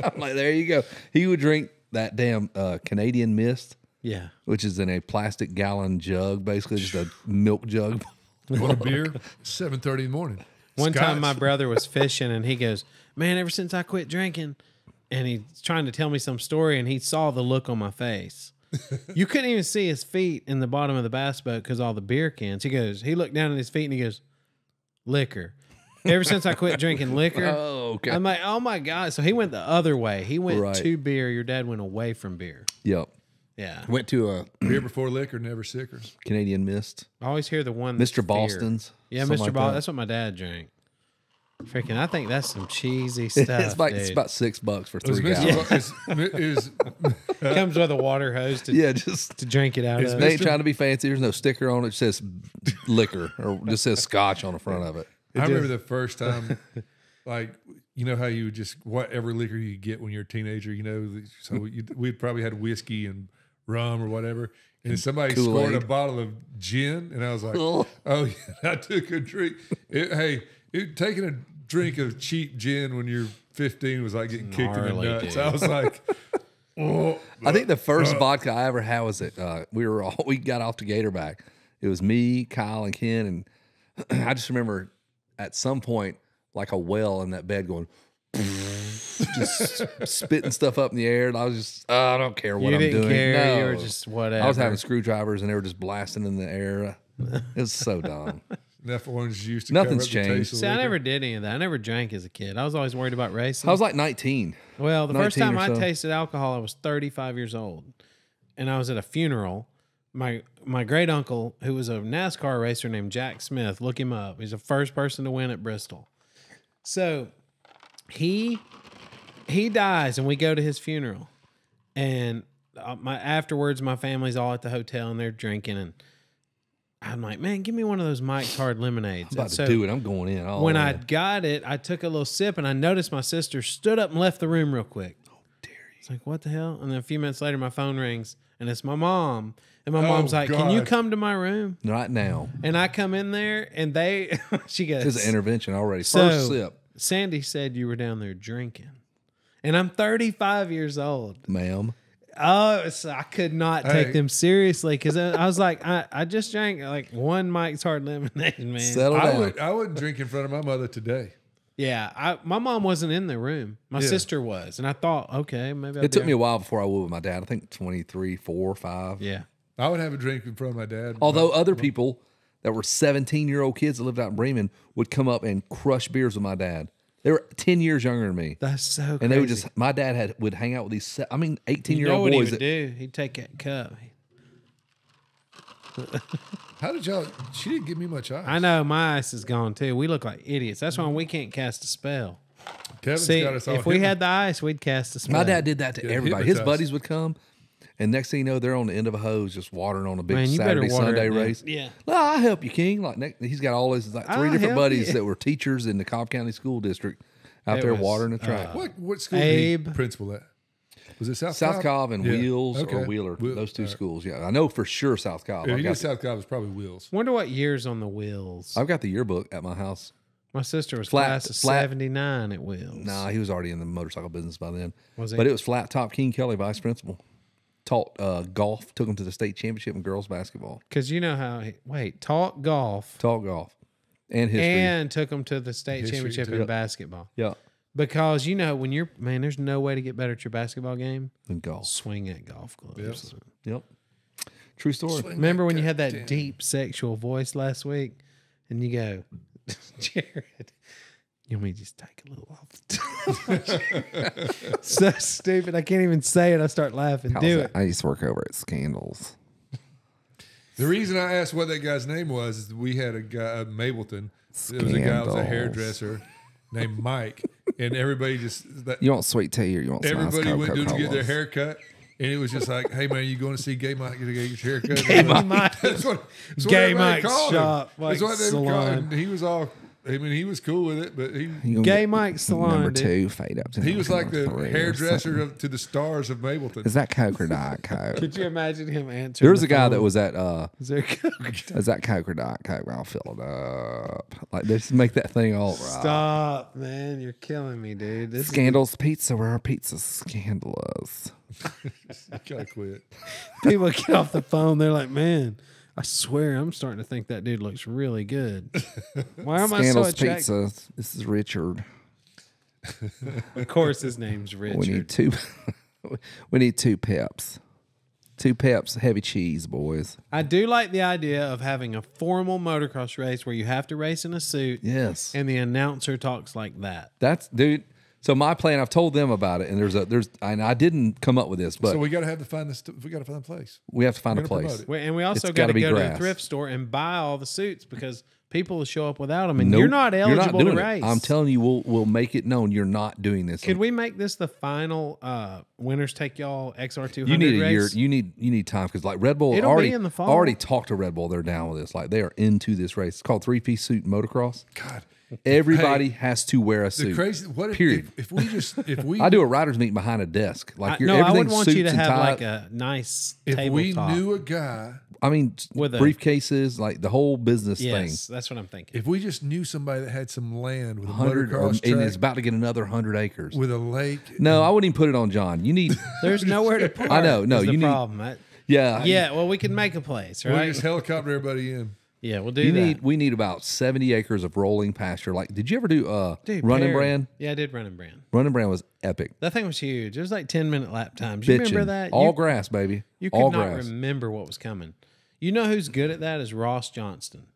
[SPEAKER 1] I'm like, "There you go." He would drink that damn Canadian Mist,
[SPEAKER 2] Yeah.
[SPEAKER 1] which is in a plastic gallon jug, basically just a milk jug.
[SPEAKER 3] Want a beer? 7:30 in the morning.
[SPEAKER 2] One time
[SPEAKER 3] Scotch.
[SPEAKER 2] my brother was fishing and he goes, "Man, ever since I quit drinking," and he's trying to tell me some story and he saw the look on my face. You couldn't even see his feet in the bottom of the bass boat because all the beer cans. He looked down at his feet and he goes, "Liquor. Ever since I quit drinking liquor."
[SPEAKER 1] Oh, okay.
[SPEAKER 2] I'm like, "Oh my God." So he went the other way. He went
[SPEAKER 1] Right.
[SPEAKER 2] to beer. Your dad went away from beer.
[SPEAKER 1] Yep.
[SPEAKER 2] Yeah.
[SPEAKER 1] Went to a
[SPEAKER 3] Beer before liquor, never sicker.
[SPEAKER 1] Canadian Mist.
[SPEAKER 2] I always hear the one that's
[SPEAKER 1] Mr.
[SPEAKER 2] fear.
[SPEAKER 1] Boston's.
[SPEAKER 2] Yeah,
[SPEAKER 1] something
[SPEAKER 2] Mr.
[SPEAKER 1] like
[SPEAKER 2] Boston.
[SPEAKER 1] that.
[SPEAKER 2] That's what my dad drank. Freaking, I think that's some cheesy stuff.
[SPEAKER 1] It's like
[SPEAKER 2] dude.
[SPEAKER 1] it's about $6 for
[SPEAKER 3] Is
[SPEAKER 1] 3 gallons.
[SPEAKER 3] is
[SPEAKER 2] Comes with a water hose to,
[SPEAKER 1] Yeah, just
[SPEAKER 2] to drink it out
[SPEAKER 3] Is
[SPEAKER 2] of.
[SPEAKER 1] they ain't
[SPEAKER 3] Mr.
[SPEAKER 1] trying to be fancy. There's no sticker on it. It says liquor or just says scotch on the front of it.
[SPEAKER 3] I remember the first time, like, you know how you would just, whatever liquor you get when you're a teenager, you know, so we'd probably had whiskey and rum or whatever. And somebody
[SPEAKER 1] Kool-Aid.
[SPEAKER 3] scored a bottle of gin, and I was like, oh, yeah, I took a drink. Taking a drink of cheap gin when you're 15 was like getting kicked in the
[SPEAKER 2] Gnarly,
[SPEAKER 3] nuts.
[SPEAKER 2] dude.
[SPEAKER 3] I was like, oh.
[SPEAKER 1] I think the first vodka I ever had was we got off to Gatorback. It was me, Kyle, and Ken, and I just remember at some point like a well in that bed going, just spitting stuff up in the air, and I was just, I don't care what
[SPEAKER 2] You
[SPEAKER 1] I'm
[SPEAKER 2] didn't
[SPEAKER 1] doing.
[SPEAKER 2] care. You
[SPEAKER 1] No.
[SPEAKER 2] were just whatever.
[SPEAKER 1] I was having screwdrivers, and they were just blasting in the air. It was so dumb.
[SPEAKER 3] Enough orange juice to
[SPEAKER 1] Nothing's
[SPEAKER 3] cover up the taste
[SPEAKER 1] changed.
[SPEAKER 3] of
[SPEAKER 2] See, I
[SPEAKER 3] liquor.
[SPEAKER 2] never did any of that. I never drank as a kid. I was always worried about racing.
[SPEAKER 1] I was like 19.
[SPEAKER 2] Well, the first
[SPEAKER 1] 19
[SPEAKER 2] time
[SPEAKER 1] or
[SPEAKER 2] I
[SPEAKER 1] so.
[SPEAKER 2] tasted alcohol, I was 35 years old, and I was at a funeral. My great uncle, who was a NASCAR racer named Jack Smith, look him up. He's the first person to win at Bristol. So he dies, and we go to his funeral, and afterwards, my family's all at the hotel and they're drinking, and I'm like, man, give me one of those Mike's Hard Lemonades.
[SPEAKER 1] I'm about
[SPEAKER 2] And
[SPEAKER 1] to
[SPEAKER 2] so
[SPEAKER 1] do it. I'm going in. All
[SPEAKER 2] when
[SPEAKER 1] in.
[SPEAKER 2] I got it, I took a little sip, and I noticed my sister stood up and left the room real quick. It's like, what the hell? And then a few minutes later, my phone rings, and it's my mom. And my
[SPEAKER 3] Oh,
[SPEAKER 2] mom's like, can you
[SPEAKER 3] God.
[SPEAKER 2] come to my room?
[SPEAKER 1] Not now.
[SPEAKER 2] And I come in there, and she goes,
[SPEAKER 1] This is an intervention already.
[SPEAKER 2] So,
[SPEAKER 1] First sip,
[SPEAKER 2] Sandy said you were down there drinking. And I'm 35 years old.
[SPEAKER 1] ma'am.
[SPEAKER 2] Oh, so I could not take them seriously because I was like, I just drank like one Mike's Hard Lemonade, man.
[SPEAKER 1] Settle down.
[SPEAKER 3] I wouldn't drink in front of my mother today.
[SPEAKER 2] Yeah, my mom wasn't in the room. My sister was. And I thought, okay, maybe
[SPEAKER 1] It took me a while before I would with my dad. I think 23, 4, 5.
[SPEAKER 2] Yeah.
[SPEAKER 3] I would have a drink in front of my dad.
[SPEAKER 1] Although other people that were 17-year-old kids that lived out in Bremen would come up and crush beers with my dad. They were 10 years younger than me.
[SPEAKER 2] That's so crazy.
[SPEAKER 1] And they would just, my dad would hang out with these, 18-year-old
[SPEAKER 2] you know what
[SPEAKER 1] boys.
[SPEAKER 2] he would do? He'd take that cup.
[SPEAKER 3] How did y'all? She didn't give me much ice.
[SPEAKER 2] I know my ice is gone too. We look like idiots. That's why we can't cast a spell.
[SPEAKER 3] Kevin's
[SPEAKER 2] See,
[SPEAKER 3] got us all
[SPEAKER 2] if we had the ice, we'd cast a spell.
[SPEAKER 1] My dad did that to everybody. His
[SPEAKER 3] hypnotized.
[SPEAKER 1] buddies would come, and next thing you know, they're on the end of a hose just watering on a big
[SPEAKER 2] Man, you better
[SPEAKER 1] Saturday,
[SPEAKER 2] water
[SPEAKER 1] Sunday
[SPEAKER 2] it down.
[SPEAKER 1] race.
[SPEAKER 2] Yeah.
[SPEAKER 1] Well, I'll help you, King. Like he's got all his like 3
[SPEAKER 2] I'll
[SPEAKER 1] different
[SPEAKER 2] help
[SPEAKER 1] buddies
[SPEAKER 2] you.
[SPEAKER 1] that were teachers in the Cobb County School District out
[SPEAKER 2] It
[SPEAKER 1] there
[SPEAKER 2] was,
[SPEAKER 1] watering the track.
[SPEAKER 3] What school
[SPEAKER 2] Abe.
[SPEAKER 3] did he principal at? Was it South
[SPEAKER 1] South
[SPEAKER 3] Cobb?
[SPEAKER 1] Cobb and
[SPEAKER 3] Yeah.
[SPEAKER 1] Wheels
[SPEAKER 3] Okay.
[SPEAKER 1] or Wheeler,
[SPEAKER 3] Wheel-
[SPEAKER 1] those two
[SPEAKER 3] all right.
[SPEAKER 1] schools. Yeah, I know for sure South Cobb.
[SPEAKER 3] Yeah,
[SPEAKER 1] I've
[SPEAKER 3] he
[SPEAKER 1] got,
[SPEAKER 3] did South Cobb. It was probably Wheels.
[SPEAKER 2] Wonder what year's on the wheels.
[SPEAKER 1] I've got the yearbook at my house.
[SPEAKER 2] My sister was
[SPEAKER 1] Flat-
[SPEAKER 2] class of
[SPEAKER 1] flat-
[SPEAKER 2] 79 at Wheels.
[SPEAKER 1] Nah, he was already in the motorcycle business by then.
[SPEAKER 2] Was he?
[SPEAKER 1] But it was flat top. King Kelly, vice principal. Taught golf, took him to the state championship in girls basketball.
[SPEAKER 2] Because you know how taught golf
[SPEAKER 1] Taught golf and history.
[SPEAKER 2] and took them to the state
[SPEAKER 3] History,
[SPEAKER 2] championship
[SPEAKER 3] too.
[SPEAKER 2] in basketball.
[SPEAKER 1] yeah,
[SPEAKER 2] Because you know when there's no way to get better at your basketball game.
[SPEAKER 1] and golf.
[SPEAKER 2] Swing at golf clubs.
[SPEAKER 1] Yep. True story.
[SPEAKER 2] Remember when you had that deep sexual voice last week, and you go, Jared, you want me to just take a little off the top? So stupid. I can't even say it. I start laughing. Do it.
[SPEAKER 1] I used to work over at Scandals.
[SPEAKER 3] The reason I asked what that guy's name was is we had a guy, Mableton. There was a guy who was a
[SPEAKER 1] Scandals.
[SPEAKER 3] hairdresser named Mike, and everybody just
[SPEAKER 1] You want sweet tea or you want
[SPEAKER 3] everybody went to get their hair cut. And it was just like, hey, man, you going to see Gay Mike to get your hair cut?
[SPEAKER 2] Gay Mike.
[SPEAKER 3] That's what
[SPEAKER 2] Gay
[SPEAKER 3] everybody
[SPEAKER 2] Mike's
[SPEAKER 3] called him.
[SPEAKER 2] shop, like
[SPEAKER 3] That's what they would call
[SPEAKER 2] salon.
[SPEAKER 3] him. He was all, he was cool with it, but
[SPEAKER 2] Gay Mike's salon.
[SPEAKER 1] Number
[SPEAKER 2] dude.
[SPEAKER 1] 2, fade up to
[SPEAKER 3] he was like the
[SPEAKER 1] number 3 or
[SPEAKER 3] hairdresser
[SPEAKER 1] something.
[SPEAKER 3] to the stars of Mableton.
[SPEAKER 1] Is that Coke or Diet Coke?
[SPEAKER 2] Could you imagine him answering?
[SPEAKER 1] There was
[SPEAKER 2] the
[SPEAKER 1] a guy
[SPEAKER 2] phone?
[SPEAKER 1] that was at
[SPEAKER 2] Is there Coke?
[SPEAKER 1] is that Coke or Diet Coke? I'll fill it up. Like they just make that thing all right.
[SPEAKER 2] Stop, man! You're killing me, dude. This
[SPEAKER 1] Scandals Pizza, where our pizza's scandalous.
[SPEAKER 3] I gotta quit.
[SPEAKER 2] people get off the phone. They're like, "Man, I swear, I'm starting to think that dude looks really good." Why am I so
[SPEAKER 1] Scandals
[SPEAKER 2] attracted?
[SPEAKER 1] Pizza. This is Richard.
[SPEAKER 2] Of course, his name's Richard.
[SPEAKER 1] We need 2. We need 2 Peps. 2 Peps, heavy cheese, boys.
[SPEAKER 2] I do like the idea of having a formal motocross race where you have to race in a suit,
[SPEAKER 1] Yes.
[SPEAKER 2] and the announcer talks like that.
[SPEAKER 1] That's dude. So my plan, I've told them about it, and and I didn't come up with this, but
[SPEAKER 3] So we got to have to find this. We got to find a place.
[SPEAKER 1] we have to find a
[SPEAKER 3] We're gonna
[SPEAKER 1] place.
[SPEAKER 3] promote
[SPEAKER 2] And we also
[SPEAKER 1] It's
[SPEAKER 2] got to
[SPEAKER 1] gotta be
[SPEAKER 2] go to a
[SPEAKER 1] grass.
[SPEAKER 2] thrift store and buy all the suits because people will show up without them, and
[SPEAKER 1] Nope,
[SPEAKER 2] you're not eligible to
[SPEAKER 1] doing it.
[SPEAKER 2] race.
[SPEAKER 1] I'm telling you, we'll make it known you're not doing this.
[SPEAKER 2] Could we make this the final winners take y'all XR200
[SPEAKER 1] You need a year.
[SPEAKER 2] race?
[SPEAKER 1] You need time because like Red Bull
[SPEAKER 2] It'll
[SPEAKER 1] already
[SPEAKER 2] be in the fall.
[SPEAKER 1] already talked to Red Bull. They're down with this. Like they are into this race. It's called 3-piece suit motocross.
[SPEAKER 3] God,
[SPEAKER 1] Everybody has to wear a
[SPEAKER 3] the
[SPEAKER 1] suit.
[SPEAKER 3] crazy. What
[SPEAKER 1] Period.
[SPEAKER 3] if we just if we
[SPEAKER 1] I do a riders meet behind a desk. Like you're
[SPEAKER 2] no, I would
[SPEAKER 1] everything's
[SPEAKER 2] want you
[SPEAKER 1] suits
[SPEAKER 2] to
[SPEAKER 1] and
[SPEAKER 2] have
[SPEAKER 1] tie.
[SPEAKER 2] like a nice
[SPEAKER 3] if we
[SPEAKER 2] tabletop.
[SPEAKER 3] knew a guy,
[SPEAKER 1] I mean,
[SPEAKER 2] with a-
[SPEAKER 1] briefcases, like the whole business
[SPEAKER 2] Yes,
[SPEAKER 1] thing.
[SPEAKER 2] that's what I'm thinking.
[SPEAKER 3] if we just knew somebody that had some land with a
[SPEAKER 1] 100
[SPEAKER 3] motocross
[SPEAKER 1] and
[SPEAKER 3] track
[SPEAKER 1] it's about to get another 100 acres.
[SPEAKER 3] with a lake.
[SPEAKER 1] No, I wouldn't even put it on John. You need,
[SPEAKER 2] There's nowhere to park.
[SPEAKER 1] I know, no,
[SPEAKER 2] is the
[SPEAKER 1] you need-
[SPEAKER 2] problem.
[SPEAKER 1] yeah,
[SPEAKER 2] Yeah, well, we can make a place,
[SPEAKER 3] We'll
[SPEAKER 2] right?
[SPEAKER 3] just helicopter everybody in.
[SPEAKER 2] Yeah, we'll do
[SPEAKER 1] You
[SPEAKER 2] that.
[SPEAKER 1] we need about 70 acres of rolling pasture. Like, did you ever do
[SPEAKER 2] Dude,
[SPEAKER 1] Running
[SPEAKER 2] Perry-
[SPEAKER 1] Brand?
[SPEAKER 2] Yeah, I did Running Brand.
[SPEAKER 1] Running Brand was epic.
[SPEAKER 2] That thing was huge. It was like 10-minute lap times. You remember
[SPEAKER 1] Bitchin'.
[SPEAKER 2] that?
[SPEAKER 1] All
[SPEAKER 2] you,
[SPEAKER 1] grass, baby.
[SPEAKER 2] you could
[SPEAKER 1] all
[SPEAKER 2] not
[SPEAKER 1] grass.
[SPEAKER 2] remember what was coming. You know who's good at that is Ross Johnston.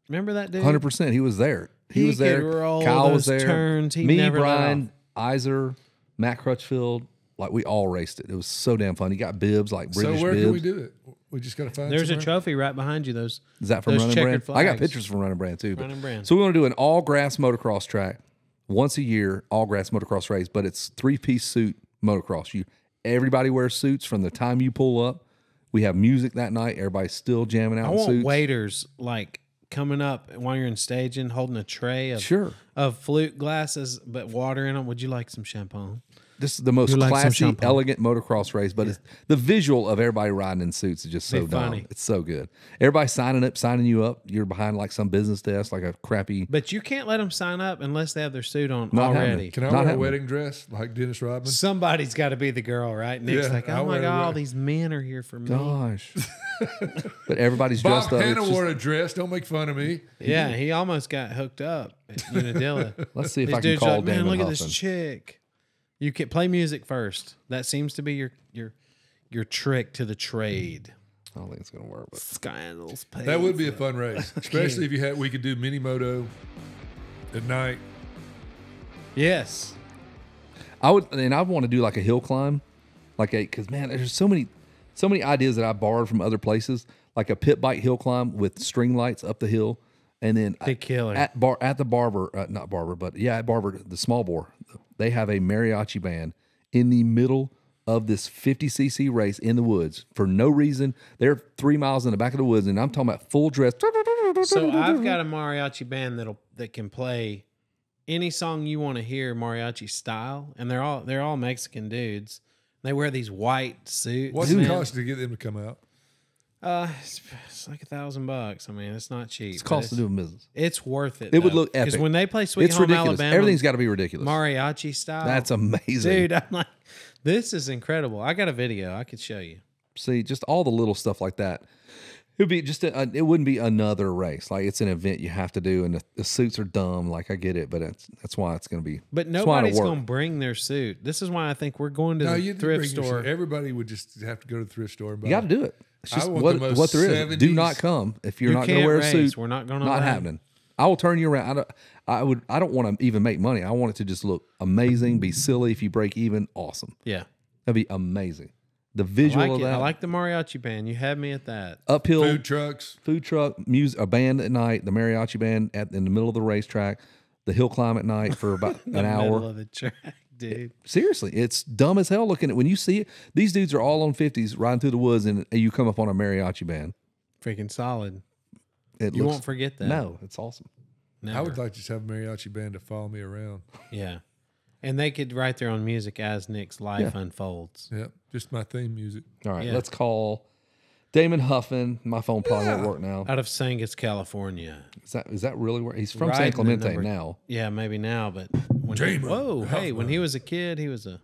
[SPEAKER 2] Remember that dude?
[SPEAKER 1] 100%. He was there. He
[SPEAKER 2] He
[SPEAKER 1] was there.
[SPEAKER 2] could roll
[SPEAKER 1] Kyle was
[SPEAKER 2] those
[SPEAKER 1] there.
[SPEAKER 2] turns. He
[SPEAKER 1] Me,
[SPEAKER 2] never let
[SPEAKER 1] Brian, Iser, Matt Crutchfield. Like, we all raced it. It was so damn fun. He got bibs, like British
[SPEAKER 3] So where
[SPEAKER 1] bibs.
[SPEAKER 3] can we do it? We just got to find.
[SPEAKER 2] There's a
[SPEAKER 3] somewhere?
[SPEAKER 2] trophy right behind you.
[SPEAKER 1] Is that from
[SPEAKER 2] those
[SPEAKER 1] Running
[SPEAKER 2] checkered
[SPEAKER 1] Brand? I got
[SPEAKER 2] flags.
[SPEAKER 1] pictures from Running Brand too.
[SPEAKER 2] Running Brand.
[SPEAKER 1] So we want to do an all grass motocross track once a year, all grass motocross race, but it's 3-piece suit motocross. Everybody wears suits from the time you pull up. We have music that night. Everybody's still jamming out
[SPEAKER 2] I
[SPEAKER 1] in
[SPEAKER 2] want
[SPEAKER 1] suits.
[SPEAKER 2] waiters like coming up while you're in staging, holding a tray of
[SPEAKER 1] Sure.
[SPEAKER 2] of flute glasses, but water in them. Would you like some champagne?
[SPEAKER 1] this is the most
[SPEAKER 2] You like some
[SPEAKER 1] classy,
[SPEAKER 2] champagne?
[SPEAKER 1] elegant motocross race, but it's, the visual of everybody riding in suits is just so
[SPEAKER 2] Be
[SPEAKER 1] dumb.
[SPEAKER 2] funny.
[SPEAKER 1] It's so good. Everybody signing you up. You're behind like some business desk, like a crappy.
[SPEAKER 2] But you can't let them sign up unless they have their suit on
[SPEAKER 1] Not
[SPEAKER 2] already.
[SPEAKER 1] happening.
[SPEAKER 3] Can I
[SPEAKER 1] Not
[SPEAKER 3] wear a
[SPEAKER 1] happening.
[SPEAKER 3] wedding dress like Dennis Rodman?
[SPEAKER 2] Somebody's got to be the girl, right? Nick's
[SPEAKER 3] Yeah,
[SPEAKER 2] like,
[SPEAKER 3] I'll
[SPEAKER 2] oh my
[SPEAKER 3] wear
[SPEAKER 2] God,
[SPEAKER 3] a-
[SPEAKER 2] all these men are here for me.
[SPEAKER 1] Gosh. But everybody's
[SPEAKER 3] Bob
[SPEAKER 1] dressed up.
[SPEAKER 3] Hanna
[SPEAKER 1] It's
[SPEAKER 3] wore
[SPEAKER 1] just-
[SPEAKER 3] a dress. Don't make fun of me.
[SPEAKER 2] Yeah, he almost got hooked up at Unadilla.
[SPEAKER 1] let's see if
[SPEAKER 2] These
[SPEAKER 1] I can
[SPEAKER 2] dudes are
[SPEAKER 1] call
[SPEAKER 2] like, man,
[SPEAKER 1] Damon
[SPEAKER 2] look at
[SPEAKER 1] Huffman.
[SPEAKER 2] this chick. You can play music first. That seems to be your trick to the trade.
[SPEAKER 1] I don't think it's gonna work. But
[SPEAKER 2] Scandals.
[SPEAKER 3] That would be a fun race, especially if you had. We could do mini moto at night.
[SPEAKER 2] Yes.
[SPEAKER 1] I would want to do like a hill climb, because man, there's so many ideas that I borrowed from other places, like a pit bike hill climb with string lights up the hill, and then
[SPEAKER 2] Big killer.
[SPEAKER 1] at the Barber, not Barber, but yeah, at Barber, the small bore, they have a mariachi band in the middle of this 50cc race in the woods for no reason. They're 3 miles in the back of the woods, and I'm talking about full dress.
[SPEAKER 2] So I've got a mariachi band that can play any song you want to hear mariachi style, and they're all Mexican dudes. They wear these white suits.
[SPEAKER 3] What's it cost to get them to come out?
[SPEAKER 2] It's like $1,000. I mean, it's not cheap.
[SPEAKER 1] It's
[SPEAKER 2] but
[SPEAKER 1] cost of doing business.
[SPEAKER 2] It's worth it.
[SPEAKER 1] It would
[SPEAKER 2] though.
[SPEAKER 1] look epic.
[SPEAKER 2] Because when they play Sweet
[SPEAKER 1] It's
[SPEAKER 2] Home
[SPEAKER 1] ridiculous.
[SPEAKER 2] Alabama,
[SPEAKER 1] Everything's got to be ridiculous.
[SPEAKER 2] mariachi style.
[SPEAKER 1] That's amazing.
[SPEAKER 2] Dude, I'm like, this is incredible. I got a video I could show you.
[SPEAKER 1] See, just all the little stuff like that. It would be just it wouldn't be another race. Like it's an event you have to do, and the suits are dumb. Like I get it, but that's why it's going to be.
[SPEAKER 2] But
[SPEAKER 1] that's why it'll
[SPEAKER 2] nobody's
[SPEAKER 1] work.
[SPEAKER 2] going to bring their suit. This is why I think we're going to the
[SPEAKER 3] you'd
[SPEAKER 2] thrift
[SPEAKER 3] bring your
[SPEAKER 2] store.
[SPEAKER 3] shit. Everybody would just have to go to the thrift store and buy.
[SPEAKER 1] You got to do it. It's
[SPEAKER 3] I
[SPEAKER 1] just
[SPEAKER 3] want the most
[SPEAKER 1] what there is. Do
[SPEAKER 3] 70s.
[SPEAKER 1] not come if you're
[SPEAKER 2] You
[SPEAKER 1] not going to
[SPEAKER 2] can't
[SPEAKER 1] wear a
[SPEAKER 2] race.
[SPEAKER 1] suit.
[SPEAKER 2] We're not gonna
[SPEAKER 1] Not
[SPEAKER 2] allow it.
[SPEAKER 1] happening. I will turn you around. I don't want to even make money. I want it to just look amazing, be silly. If you break even, awesome.
[SPEAKER 2] Yeah.
[SPEAKER 1] That'd be amazing. The
[SPEAKER 2] I
[SPEAKER 1] visual
[SPEAKER 2] like
[SPEAKER 1] of
[SPEAKER 2] it.
[SPEAKER 1] that.
[SPEAKER 2] I like the mariachi band. You had me at that.
[SPEAKER 1] uphill
[SPEAKER 3] food trucks.
[SPEAKER 1] food truck, music, a band at night, the mariachi band in the middle of the racetrack, the hill climb at night for about an
[SPEAKER 2] Middle
[SPEAKER 1] hour.
[SPEAKER 2] of the track, dude.
[SPEAKER 1] Seriously, it's dumb as hell looking at when you see it. These dudes are all on 50s riding through the woods, and you come up on a mariachi band.
[SPEAKER 2] Freaking solid.
[SPEAKER 1] It
[SPEAKER 2] You
[SPEAKER 1] looks,
[SPEAKER 2] won't forget that.
[SPEAKER 1] No, it's awesome.
[SPEAKER 2] Never.
[SPEAKER 3] I would like to just have a mariachi band to follow me around.
[SPEAKER 2] Yeah. And they could write their own music as Nick's life
[SPEAKER 1] Yeah.
[SPEAKER 2] unfolds.
[SPEAKER 3] Yep, just my theme music.
[SPEAKER 1] All right,
[SPEAKER 2] Yeah.
[SPEAKER 1] let's call Damon Huffman. My phone probably won't work now.
[SPEAKER 2] Out of Sangus, California.
[SPEAKER 1] Is that really where he's from?
[SPEAKER 2] Riding
[SPEAKER 1] San
[SPEAKER 2] the
[SPEAKER 1] Clemente
[SPEAKER 2] number-
[SPEAKER 1] now.
[SPEAKER 2] Yeah, maybe now, but when
[SPEAKER 3] Damon
[SPEAKER 2] whoa, hey, when
[SPEAKER 3] Huffman.
[SPEAKER 2] he was a kid, he was a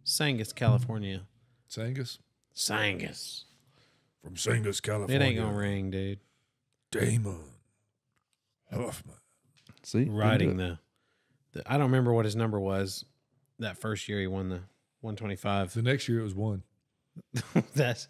[SPEAKER 2] Sangus, California.
[SPEAKER 3] Sangus
[SPEAKER 2] Sangus.
[SPEAKER 3] from Sangus, California.
[SPEAKER 2] It ain't gonna ring, dude.
[SPEAKER 3] Damon Huffman.
[SPEAKER 1] See, didn't do
[SPEAKER 2] Riding
[SPEAKER 1] it.
[SPEAKER 2] the I don't remember what his number was. That first year he won the 125.
[SPEAKER 3] The next year it was one.
[SPEAKER 2] That's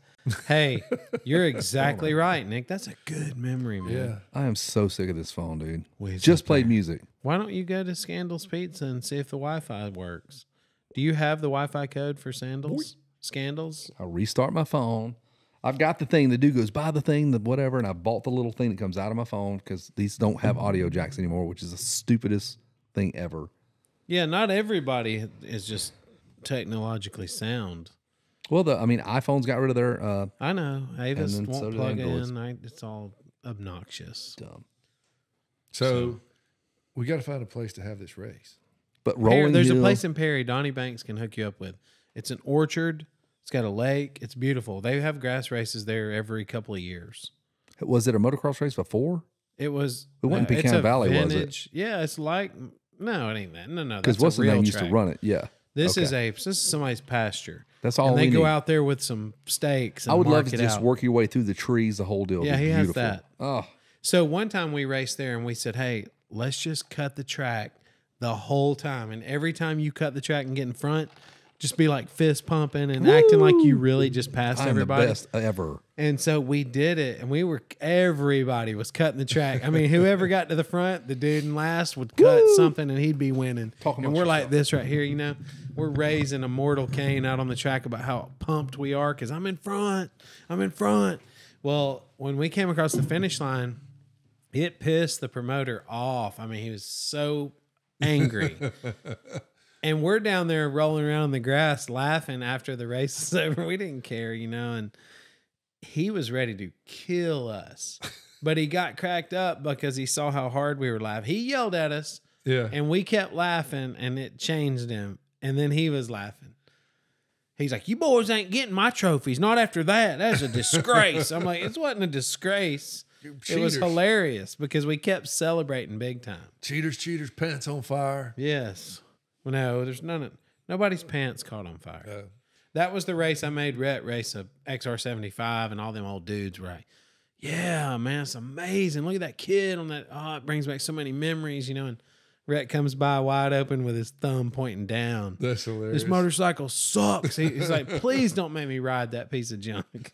[SPEAKER 2] hey, you're exactly right, Nick. That's a good memory, man.
[SPEAKER 3] Yeah.
[SPEAKER 1] I am so sick of this phone, dude.
[SPEAKER 2] Where's
[SPEAKER 1] Just
[SPEAKER 2] it
[SPEAKER 1] played
[SPEAKER 2] there?
[SPEAKER 1] music.
[SPEAKER 2] Why don't you go to Scandals Pizza and see if the Wi-Fi works? Do you have the Wi-Fi code for Sandals? Scandals?
[SPEAKER 1] I restart my phone. I've got the thing. The dude goes, buy the thing, the whatever, and I bought the little thing that comes out of my phone because these don't have audio jacks anymore, which is the stupidest thing ever.
[SPEAKER 2] Yeah, not everybody is just technologically sound.
[SPEAKER 1] Well, iPhones got rid of their
[SPEAKER 2] I know. Avis
[SPEAKER 1] And then so
[SPEAKER 2] won't
[SPEAKER 1] do
[SPEAKER 2] plug
[SPEAKER 1] Androids.
[SPEAKER 2] in. It's all obnoxious.
[SPEAKER 1] dumb.
[SPEAKER 3] So we got to find a place to have this race.
[SPEAKER 1] But
[SPEAKER 2] Perry,
[SPEAKER 1] rolling
[SPEAKER 2] there's a
[SPEAKER 1] hill,
[SPEAKER 2] place in Perry Donnie Banks can hook you up with. It's an orchard. It's got a lake. It's beautiful. They have grass races there every couple of years.
[SPEAKER 1] Was it a motocross race before?
[SPEAKER 2] It was.
[SPEAKER 1] It wasn't
[SPEAKER 2] it's
[SPEAKER 1] Pecan
[SPEAKER 2] a
[SPEAKER 1] Valley, was it?
[SPEAKER 2] vintage- Yeah, it's like no, it ain't that. No,
[SPEAKER 1] Because
[SPEAKER 2] that's
[SPEAKER 1] what's
[SPEAKER 2] a
[SPEAKER 1] the
[SPEAKER 2] real
[SPEAKER 1] name used to
[SPEAKER 2] track.
[SPEAKER 1] run it? Yeah.
[SPEAKER 2] This
[SPEAKER 1] Okay.
[SPEAKER 2] is somebody's pasture.
[SPEAKER 1] That's all
[SPEAKER 2] And they
[SPEAKER 1] we
[SPEAKER 2] go
[SPEAKER 1] need.
[SPEAKER 2] out there with some stakes. And
[SPEAKER 1] I would love
[SPEAKER 2] mark
[SPEAKER 1] to
[SPEAKER 2] it
[SPEAKER 1] just
[SPEAKER 2] out.
[SPEAKER 1] work your way through the trees, the whole deal.
[SPEAKER 2] Yeah,
[SPEAKER 1] It'd be
[SPEAKER 2] he has
[SPEAKER 1] beautiful.
[SPEAKER 2] that.
[SPEAKER 1] Oh,
[SPEAKER 2] So one time we raced there and we said, hey, let's just cut the track the whole time. And every time you cut the track and get in front, just be like fist pumping and acting like you really just passed
[SPEAKER 1] I'm
[SPEAKER 2] everybody.
[SPEAKER 1] the best ever.
[SPEAKER 2] And so we did it, and everybody was cutting the track. I mean, whoever got to the front, the dude in last would cut something, and he'd be winning.
[SPEAKER 1] Talk
[SPEAKER 2] And
[SPEAKER 1] amongst
[SPEAKER 2] we're like
[SPEAKER 1] yourself.
[SPEAKER 2] this right here, we're raising a mortal Cain out on the track about how pumped we are because I'm in front. Well, when we came across the finish line, it pissed the promoter off. I mean, he was so angry. And we're down there rolling around in the grass laughing after the race is over. We didn't care, and he was ready to kill us. But he got cracked up because he saw how hard we were laughing. He yelled at us,
[SPEAKER 3] Yeah.
[SPEAKER 2] and we kept laughing, and it changed him. And then he was laughing. He's like, you boys ain't getting my trophies. Not after that. That's a disgrace. I'm like, it wasn't a disgrace. It was hilarious because we kept celebrating big time.
[SPEAKER 3] Cheaters, pants on fire.
[SPEAKER 2] Yes. Well, no, there's nobody's pants caught on fire. That was the race I made Rhett race a XR75, and all them old dudes were like, yeah, man, it's amazing. Look at that kid on that. Oh, it brings back so many memories, you know. And Rhett comes by wide open with his thumb pointing down.
[SPEAKER 3] That's hilarious.
[SPEAKER 2] This motorcycle sucks. He's like, please don't make me ride that piece of junk.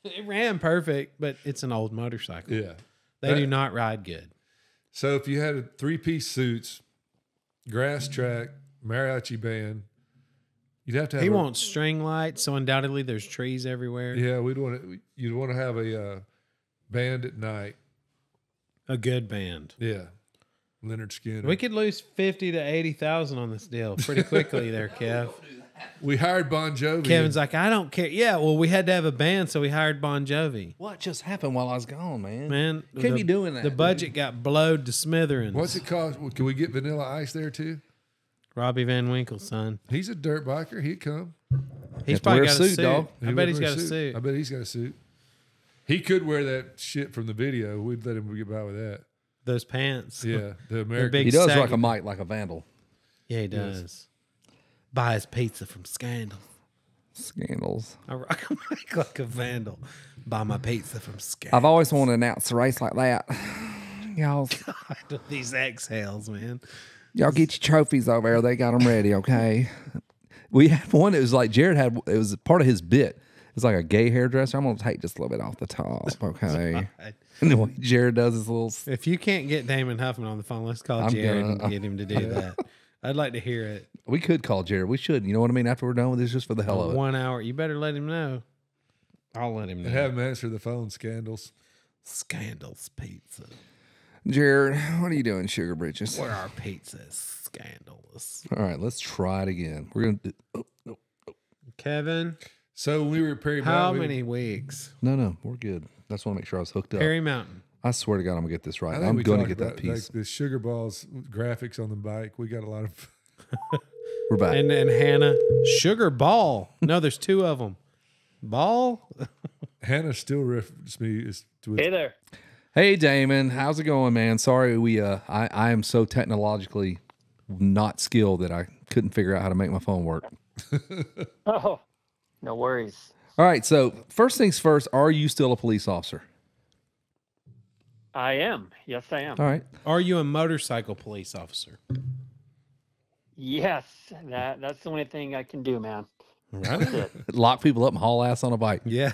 [SPEAKER 2] It ran perfect, but it's an old motorcycle.
[SPEAKER 3] Yeah.
[SPEAKER 2] They do not ride good.
[SPEAKER 3] So if you had a 3-piece suits, grass track, mariachi band, you'd have to have.
[SPEAKER 2] He wants string lights, so undoubtedly there's trees everywhere.
[SPEAKER 3] Yeah, you'd want to have a band at night.
[SPEAKER 2] A good band.
[SPEAKER 3] Yeah. Leonard Skinner.
[SPEAKER 2] We could lose 50 to 80,000 on this deal pretty quickly there, Kev.
[SPEAKER 3] We hired Bon Jovi.
[SPEAKER 2] Kevin's like, I don't care. Yeah, well, we had to have a band, so we hired Bon Jovi.
[SPEAKER 1] What just happened while I was gone, man?
[SPEAKER 2] Man,
[SPEAKER 1] Can't be doing that.
[SPEAKER 2] The budget got blowed to smithereens.
[SPEAKER 3] What's it cost? Can we get Vanilla Ice there too?
[SPEAKER 2] Robbie Van Winkle's son.
[SPEAKER 3] He's a dirt biker. He'd come.
[SPEAKER 2] He's
[SPEAKER 1] to
[SPEAKER 2] probably
[SPEAKER 1] wear a
[SPEAKER 2] got
[SPEAKER 1] suit, dog.
[SPEAKER 2] I bet he's got a suit.
[SPEAKER 3] I bet he's got a suit. He could wear that shit from the video. We'd let him get by with that.
[SPEAKER 2] Those pants.
[SPEAKER 3] Yeah, the American.
[SPEAKER 2] big
[SPEAKER 1] He does
[SPEAKER 2] saggy-
[SPEAKER 1] like a vandal.
[SPEAKER 2] Yeah, he does. Buys pizza from Scandal.
[SPEAKER 1] Scandals.
[SPEAKER 2] I rock a mic like a vandal. Buy my pizza from Scandal.
[SPEAKER 1] I've always wanted to announce a race like that. Y'all
[SPEAKER 2] These exhales, man.
[SPEAKER 1] get your trophies over there. They got them ready, okay? We had one. It was like Jared had. It was part of his bit. It's like a gay hairdresser. I'm gonna take just a little bit off the top, okay? And the way Jared does his little.
[SPEAKER 2] If you can't get Damon Huffman on the phone, let's call Jared and get him to do that. I'd like to hear it.
[SPEAKER 1] We could call Jared. We should. You know what I mean? After we're done with this, just for the hell of it.
[SPEAKER 2] 1 hour. You better let him know. I'll let him know.
[SPEAKER 3] And have him answer the phone. Scandals.
[SPEAKER 2] Scandals pizza.
[SPEAKER 1] Jared, what are you doing, Sugar Britches?
[SPEAKER 2] Where are pizzas? Scandalous.
[SPEAKER 1] All right, let's try it again. We're gonna do.
[SPEAKER 2] Kevin,
[SPEAKER 3] So we were at Perry
[SPEAKER 2] how
[SPEAKER 3] Mountain.
[SPEAKER 2] many weeks?
[SPEAKER 1] No, we're good. I just want to make sure I was hooked up.
[SPEAKER 2] Perry Mountain.
[SPEAKER 1] I swear to God, I'm gonna get this
[SPEAKER 3] I
[SPEAKER 1] right.
[SPEAKER 3] think
[SPEAKER 1] I'm
[SPEAKER 3] we
[SPEAKER 1] going to
[SPEAKER 3] talked
[SPEAKER 1] get that
[SPEAKER 3] about,
[SPEAKER 1] piece.
[SPEAKER 3] Like the Sugar Balls graphics on the bike. We got a lot of.
[SPEAKER 1] We're back.
[SPEAKER 2] And Hannah, sugar ball. No, there's two of them. Ball?
[SPEAKER 3] Hannah still referenced me as to
[SPEAKER 4] Hey there.
[SPEAKER 1] Hey, Damon, how's it going, man? Sorry, I am so technologically not skilled that I couldn't figure out how to make my phone work.
[SPEAKER 4] Oh, no worries.
[SPEAKER 1] All right, so first things first, are you still a police officer?
[SPEAKER 4] I am. Yes, I am.
[SPEAKER 1] All right.
[SPEAKER 2] Are you a motorcycle police officer?
[SPEAKER 4] Yes, that's the only thing I can do, man.
[SPEAKER 2] Right.
[SPEAKER 1] Lock people up and haul ass on a bike.
[SPEAKER 2] Yeah.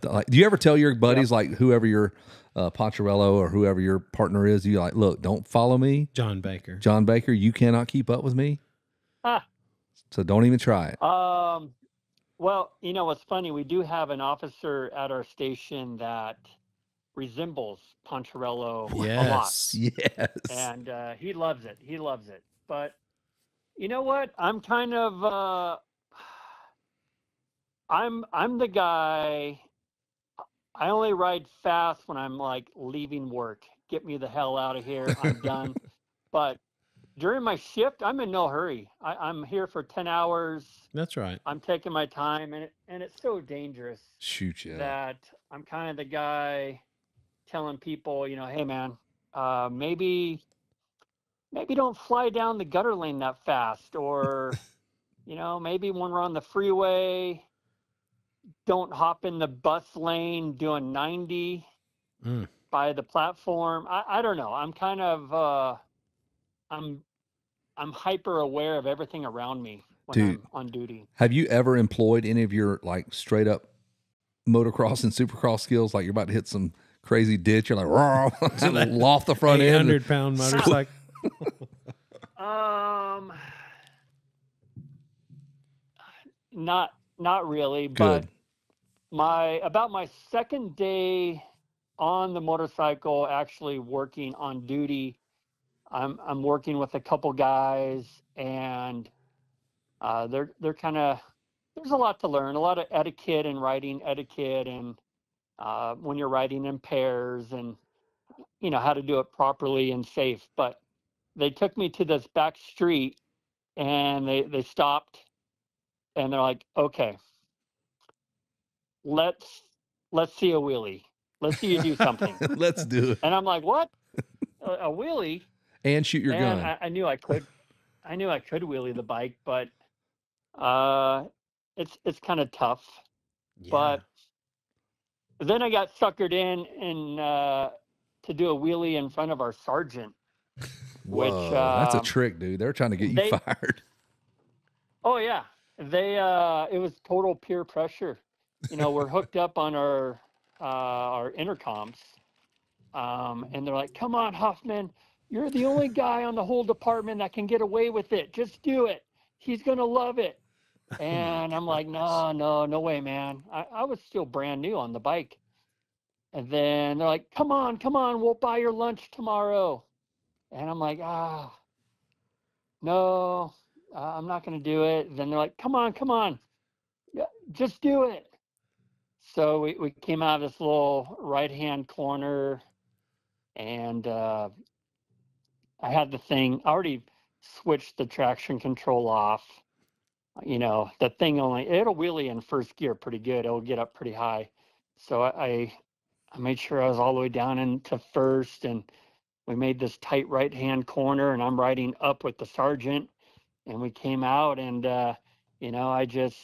[SPEAKER 1] Like, do you ever tell your buddies, like whoever your Poncherello or whoever your partner is, you like, look, don't follow me,
[SPEAKER 2] John Baker.
[SPEAKER 1] John Baker. You cannot keep up with me,
[SPEAKER 4] Ah,
[SPEAKER 1] so don't even try it.
[SPEAKER 4] well, you know what's funny? We do have an officer at our station that resembles Poncherello a lot,
[SPEAKER 2] Yes.
[SPEAKER 1] Yes.
[SPEAKER 4] and he loves it. He loves it. But you know what? I'm kind of I'm the guy. I only ride fast when I'm like leaving work. Get me the hell out of here. I'm done. But during my shift, I'm in no hurry. I'm here for 10 hours.
[SPEAKER 2] That's right.
[SPEAKER 4] I'm taking my time, and it's so dangerous
[SPEAKER 1] Shoot you.
[SPEAKER 4] that I'm kind of the guy telling people, you know, hey man, maybe don't fly down the gutter lane that fast, or you know, maybe when we're on the freeway, don't hop in the bus lane doing 90 by the platform. I don't know. I'm kind of I'm hyper aware of everything around me when
[SPEAKER 1] Dude.
[SPEAKER 4] I'm on duty.
[SPEAKER 1] Have you ever employed any of your like straight up motocross and supercross skills? Like you're about to hit some crazy ditch, you're like, raw, off the front end.
[SPEAKER 2] 800-pound motorcycle.
[SPEAKER 4] Not really,
[SPEAKER 1] Good.
[SPEAKER 4] but about my second day on the motorcycle, actually working on duty, I'm working with a couple guys, and they're kind of, there's a lot to learn, a lot of etiquette and riding etiquette, and when you're riding in pairs, and you know how to do it properly and safe. But they took me to this back street, and they stopped, and they're like, okay, let's see a wheelie. Let's see you do something.
[SPEAKER 1] Let's do it.
[SPEAKER 4] And I'm like, what? A wheelie?
[SPEAKER 1] And shoot your
[SPEAKER 4] And
[SPEAKER 1] gun.
[SPEAKER 4] I knew I could. I knew I could wheelie the bike, but it's kind of tough.
[SPEAKER 2] Yeah.
[SPEAKER 4] But then I got suckered in to do a wheelie in front of our sergeant.
[SPEAKER 1] Whoa,
[SPEAKER 4] Which
[SPEAKER 1] that's a trick, dude. They're trying to get you fired.
[SPEAKER 4] Oh yeah, it was total peer pressure. You know, we're hooked up on our intercoms, and they're like, "Come on, Huffman, you're the only guy on the whole department that can get away with it. Just do it. He's gonna love it." And I'm like, no way, man. I was still brand new on the bike. And then they're like, come on, we'll buy your lunch tomorrow. And I'm like, no, I'm not going to do it. Then they're like, come on, yeah, just do it. So we came out of this little right-hand corner, and I had the thing, I already switched the traction control off. You know, the thing it'll wheelie in first gear pretty good. It'll get up pretty high. So I made sure I was all the way down into first, and we made this tight right-hand corner, and I'm riding up with the sergeant, and we came out, and I just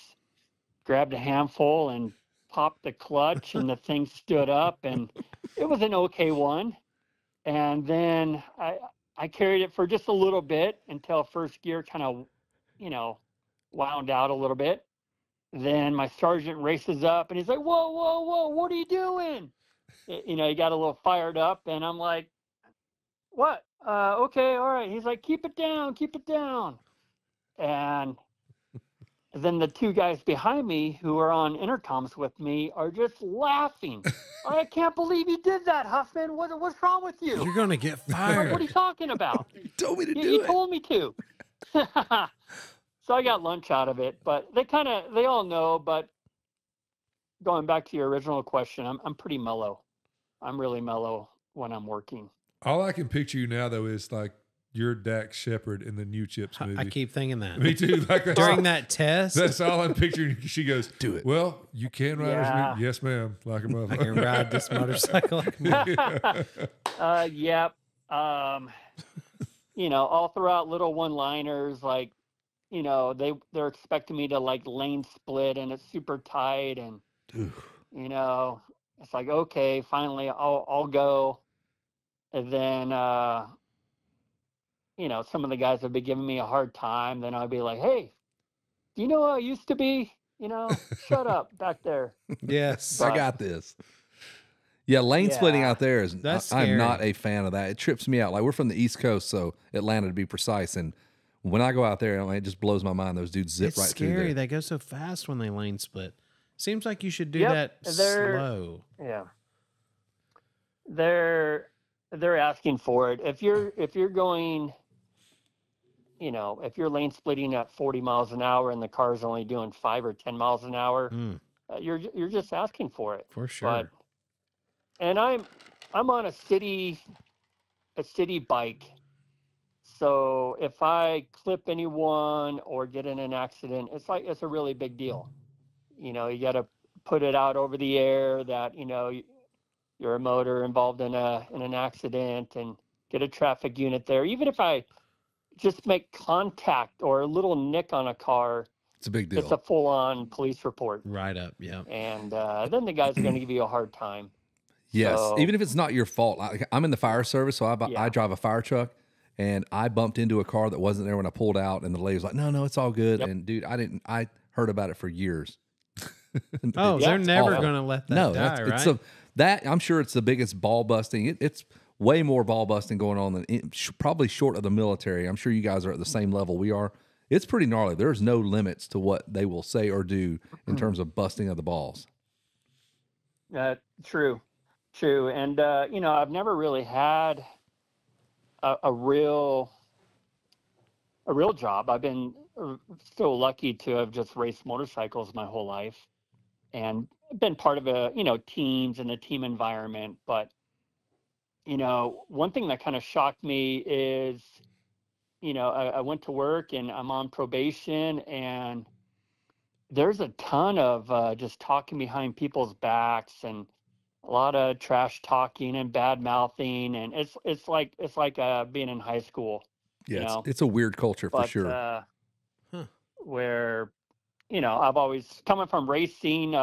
[SPEAKER 4] grabbed a handful and popped the clutch, and the thing stood up, and it was an okay one. And then I carried it for just a little bit until first gear kind of, wound out a little bit. Then my sergeant races up, and he's like, whoa, what are you doing? He got a little fired up, and I'm like, what? Okay, all right. He's like, keep it down. And then the two guys behind me who are on intercoms with me are just laughing. I can't believe you did that, Huffman. What's wrong with you?
[SPEAKER 2] You're going to get fired.
[SPEAKER 4] What are you talking about?
[SPEAKER 1] You told me to do
[SPEAKER 4] You
[SPEAKER 1] it.
[SPEAKER 4] told me to. So I got lunch out of it, but they all know. But going back to your original question, I'm pretty mellow. I'm really mellow when I'm working.
[SPEAKER 3] All I can picture you now, though, is like you're Dax Shepard in the New Chips movie.
[SPEAKER 2] I keep thinking that.
[SPEAKER 3] Me too. Like
[SPEAKER 2] During that test,
[SPEAKER 3] that's all I'm picturing. She goes,
[SPEAKER 1] Do it.
[SPEAKER 3] Well, you can ride as me. Yes, ma'am. Like a
[SPEAKER 2] I
[SPEAKER 3] motherfucker.
[SPEAKER 2] can ride this motorcycle.
[SPEAKER 4] Yep. All throughout little one-liners, like, they're expecting me to like lane split, and it's super tight, and it's like, okay, finally I'll go. And then some of the guys would be giving me a hard time. Then I'd be like, hey, do you know who I used to be? Shut up back there.
[SPEAKER 2] Yes.
[SPEAKER 1] I got this. Yeah, lane splitting out there is,
[SPEAKER 2] That's
[SPEAKER 1] I'm
[SPEAKER 2] scary.
[SPEAKER 1] not a fan of that. It trips me out. Like, we're from the East Coast, so Atlanta to be precise. And when I go out there, it just blows my mind. Those dudes zip
[SPEAKER 2] It's
[SPEAKER 1] right through
[SPEAKER 2] scary.
[SPEAKER 1] there.
[SPEAKER 2] They go so fast when they lane split. Seems like you should do
[SPEAKER 4] Yep,
[SPEAKER 2] that slow.
[SPEAKER 4] Yeah. They're asking for it. If you're going, if you're lane splitting at 40 miles an hour and the car's only doing 5 or 10 miles an hour, you're just asking for it.
[SPEAKER 2] For sure.
[SPEAKER 4] But, and I'm on a city bike. So if I clip anyone or get in an accident, it's a really big deal. You got to put it out over the air that, you're a motor involved in an accident, and get a traffic unit there. Even if I just make contact or a little nick on a car,
[SPEAKER 1] It's a big deal.
[SPEAKER 4] it's a full-on police report.
[SPEAKER 2] Right up, yeah.
[SPEAKER 4] And then the guys are going to give you a hard time.
[SPEAKER 1] Yes,
[SPEAKER 4] So-
[SPEAKER 1] even if it's not your fault. I'm in the fire service, so I drive a fire truck, and I bumped into a car that wasn't there when I pulled out, and the lady was like, no, it's all good.
[SPEAKER 4] Yep.
[SPEAKER 1] And dude, I heard about it for years.
[SPEAKER 2] Oh,
[SPEAKER 4] Yeah,
[SPEAKER 2] they're
[SPEAKER 4] it's
[SPEAKER 2] never
[SPEAKER 4] awful.
[SPEAKER 2] going to let that
[SPEAKER 1] No,
[SPEAKER 2] die, right?
[SPEAKER 1] I'm sure it's the biggest ball busting. It's way more ball busting going on than probably short of the military. I'm sure you guys are at the same level we are. It's pretty gnarly. There's no limits to what they will say or do in terms of busting of the balls.
[SPEAKER 4] True. And, I've never really had a real job. I've been so lucky to have just raced motorcycles my whole life, and been part of teams and a team environment. But, one thing that kind of shocked me is I went to work and I'm on probation, and there's a ton of just talking behind people's backs and a lot of trash talking and bad mouthing, and it's like being in high school, you
[SPEAKER 1] Yeah,
[SPEAKER 4] know.
[SPEAKER 1] it's a weird culture for
[SPEAKER 4] But
[SPEAKER 1] sure.
[SPEAKER 2] Huh.
[SPEAKER 4] where I've always coming from racing.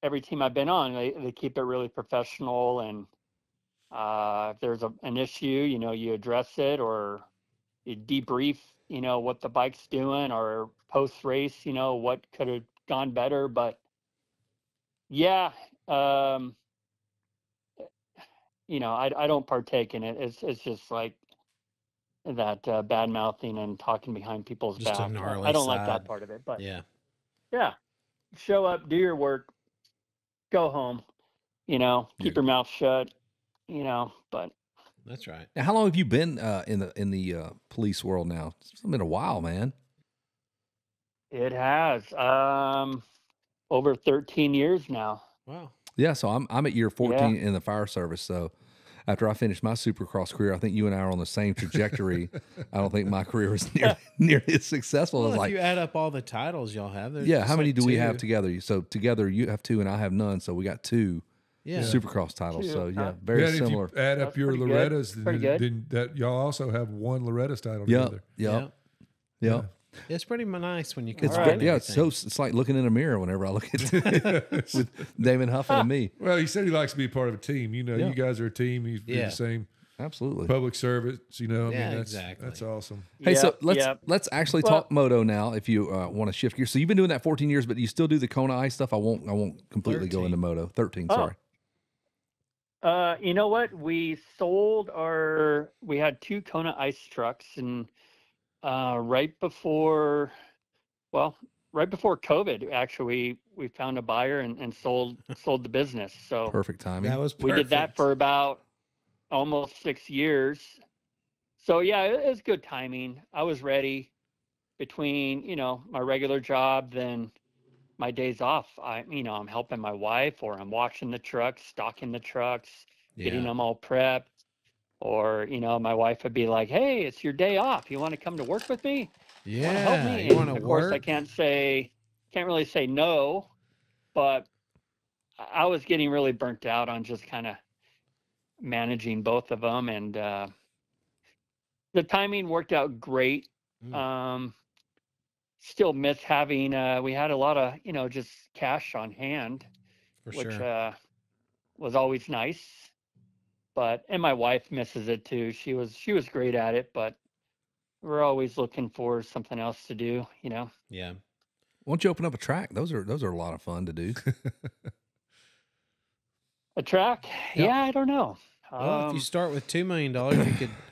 [SPEAKER 4] Every team I've been on, they keep it really professional, and if there's an issue, you address it, or you debrief, what the bike's doing, or post race, what could have gone better. But yeah, I don't partake in it. It's just like that bad mouthing and talking behind people's
[SPEAKER 2] Just a
[SPEAKER 4] backs.
[SPEAKER 2] gnarly
[SPEAKER 4] I don't like
[SPEAKER 2] side.
[SPEAKER 4] that part of it. But
[SPEAKER 2] Yeah.
[SPEAKER 4] yeah, show up, do your work, go home. Keep your mouth shut. But
[SPEAKER 2] That's right.
[SPEAKER 1] Now, how long have you been in the police world now? It's been a while, man.
[SPEAKER 4] it has over 13 years now.
[SPEAKER 2] Wow.
[SPEAKER 1] Yeah, so I'm at year
[SPEAKER 4] Yeah.
[SPEAKER 1] 14 in the fire service. So after I finished my supercross career, I think you and I are on the same trajectory. I don't think my career was nearly as successful
[SPEAKER 2] Well,
[SPEAKER 1] as
[SPEAKER 2] if
[SPEAKER 1] like
[SPEAKER 2] you add up all the titles y'all have, there's
[SPEAKER 1] yeah.
[SPEAKER 2] just
[SPEAKER 1] How many
[SPEAKER 2] like
[SPEAKER 1] do we have
[SPEAKER 2] 2.
[SPEAKER 1] together? So together you have 2 and I have none. So we got 2
[SPEAKER 2] Yeah.
[SPEAKER 1] supercross titles.
[SPEAKER 4] 2,
[SPEAKER 1] So yeah,
[SPEAKER 4] huh?
[SPEAKER 1] very
[SPEAKER 3] Yeah, and
[SPEAKER 1] similar.
[SPEAKER 3] if you add up
[SPEAKER 4] That's
[SPEAKER 3] your
[SPEAKER 4] pretty good.
[SPEAKER 3] Loretta's,
[SPEAKER 4] Pretty good.
[SPEAKER 3] then that y'all also have 1 Loretta's title
[SPEAKER 1] Yep,
[SPEAKER 3] together.
[SPEAKER 1] yep, yep.
[SPEAKER 2] It's pretty nice when you
[SPEAKER 1] It's
[SPEAKER 2] combine
[SPEAKER 1] yeah, it's
[SPEAKER 2] everything.
[SPEAKER 1] so it's like looking in a mirror whenever I look at with Damon Huffman and me.
[SPEAKER 3] Well, he said he likes to be a part of a team.
[SPEAKER 1] Yeah.
[SPEAKER 3] You guys are a team. You do
[SPEAKER 2] Yeah.
[SPEAKER 3] the same
[SPEAKER 1] Absolutely.
[SPEAKER 3] public service. I
[SPEAKER 2] Yeah,
[SPEAKER 3] mean, that's
[SPEAKER 2] exactly.
[SPEAKER 3] that's awesome.
[SPEAKER 1] Hey, so
[SPEAKER 4] Yep.
[SPEAKER 1] let's actually
[SPEAKER 4] Well-
[SPEAKER 1] talk moto now. If you want to shift gears, so you've been doing that 14 years, but you still do the Kona Ice stuff. I won't completely go
[SPEAKER 2] 13.
[SPEAKER 1] into moto. 13,
[SPEAKER 4] Oh.
[SPEAKER 1] sorry.
[SPEAKER 4] You know what? We had 2 Kona ice trucks, and right before COVID, actually, we found a buyer and sold the business. So
[SPEAKER 1] Perfect timing.
[SPEAKER 2] That was
[SPEAKER 4] we did that
[SPEAKER 2] perfect.
[SPEAKER 4] for about almost 6 years. So yeah, it was good timing. I was ready between, my regular job, then my days off. I'm helping my wife, or I'm washing the trucks, stocking the trucks, getting
[SPEAKER 2] Yeah.
[SPEAKER 4] them all prepped. Or, my wife would be like, "Hey, it's your day off. You want to come to work with me? Want to help
[SPEAKER 2] Yeah.
[SPEAKER 4] me?"
[SPEAKER 2] You want
[SPEAKER 4] And
[SPEAKER 2] to
[SPEAKER 4] of course, I
[SPEAKER 2] work?
[SPEAKER 4] can't really say no, but I was getting really burnt out on just kind of managing both of them, and the timing worked out great. Still miss having. We had a lot of just cash on hand,
[SPEAKER 2] For
[SPEAKER 4] which
[SPEAKER 2] sure.
[SPEAKER 4] was always nice. And my wife misses it too. She was great at it, but we're always looking for something else to do.
[SPEAKER 2] Yeah.
[SPEAKER 1] Why don't you open up a track? Those are a lot of fun to do.
[SPEAKER 4] A track?
[SPEAKER 1] Yeah.
[SPEAKER 4] Yeah, I don't know.
[SPEAKER 2] Well, if you start with $2 million,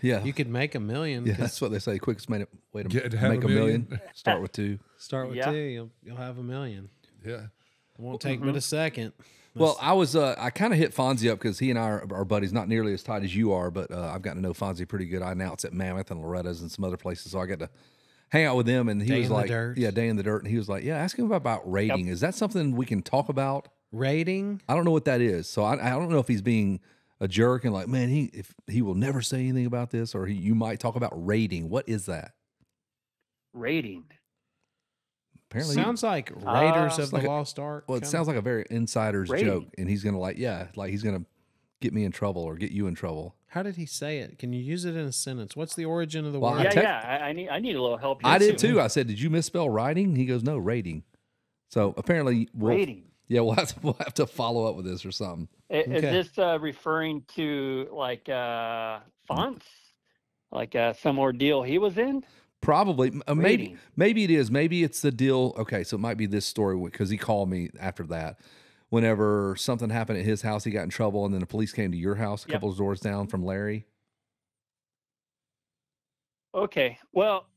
[SPEAKER 1] Yeah.
[SPEAKER 2] you could make $1 million.
[SPEAKER 1] Yeah,
[SPEAKER 2] 'cause
[SPEAKER 1] that's what they say. Quickest way to
[SPEAKER 3] Get to have
[SPEAKER 1] make
[SPEAKER 3] a
[SPEAKER 1] $1 million.
[SPEAKER 3] million.
[SPEAKER 1] Start with 2.
[SPEAKER 2] Start with
[SPEAKER 4] Yeah.
[SPEAKER 2] 2, you'll have $1 million.
[SPEAKER 3] Yeah.
[SPEAKER 2] It won't take but a second.
[SPEAKER 1] Well, I kind of hit Fonzie up because he and I are buddies, not nearly as tight as you are, but I've gotten to know Fonzie pretty good. I announce at Mammoth and Loretta's and some other places, so I got to hang out with him. And he
[SPEAKER 2] Day
[SPEAKER 1] was
[SPEAKER 2] in the
[SPEAKER 1] like,
[SPEAKER 2] dirt.
[SPEAKER 1] "Yeah, day in the dirt." And he was like, "Yeah, ask him about rating. Is that something we can talk about?"
[SPEAKER 2] Rating?
[SPEAKER 1] I don't know what that is, so I don't know if he's being a jerk and like, man, if he will never say anything about this, or you might talk about rating. What is that?
[SPEAKER 4] Rating.
[SPEAKER 1] Apparently,
[SPEAKER 2] Sounds like Raiders of
[SPEAKER 1] like
[SPEAKER 2] the
[SPEAKER 1] a-
[SPEAKER 2] Lost Ark.
[SPEAKER 1] well, it
[SPEAKER 2] kinda.
[SPEAKER 1] sounds like a very insider's
[SPEAKER 4] Rating.
[SPEAKER 1] joke, and he's gonna he's gonna get me in trouble or get you in trouble.
[SPEAKER 2] How did he say it? Can you use it in a sentence? What's the origin of the
[SPEAKER 1] Well,
[SPEAKER 2] word?
[SPEAKER 4] I need a little help here.
[SPEAKER 1] I did too. I said, "Did you misspell writing?" He goes, "No, rating." So apparently,
[SPEAKER 4] Rating.
[SPEAKER 1] Yeah, we'll have to follow up with this or something.
[SPEAKER 4] Is
[SPEAKER 2] Okay.
[SPEAKER 4] this referring to like fonts, like some ordeal he was in?
[SPEAKER 1] Probably,
[SPEAKER 4] Rating.
[SPEAKER 1] maybe it is. Maybe it's the deal. Okay, so it might be this story because he called me after that. Whenever something happened at his house, he got in trouble, and then the police came to your house a
[SPEAKER 4] Yep.
[SPEAKER 1] couple of doors down from Larry.
[SPEAKER 4] Okay. Well,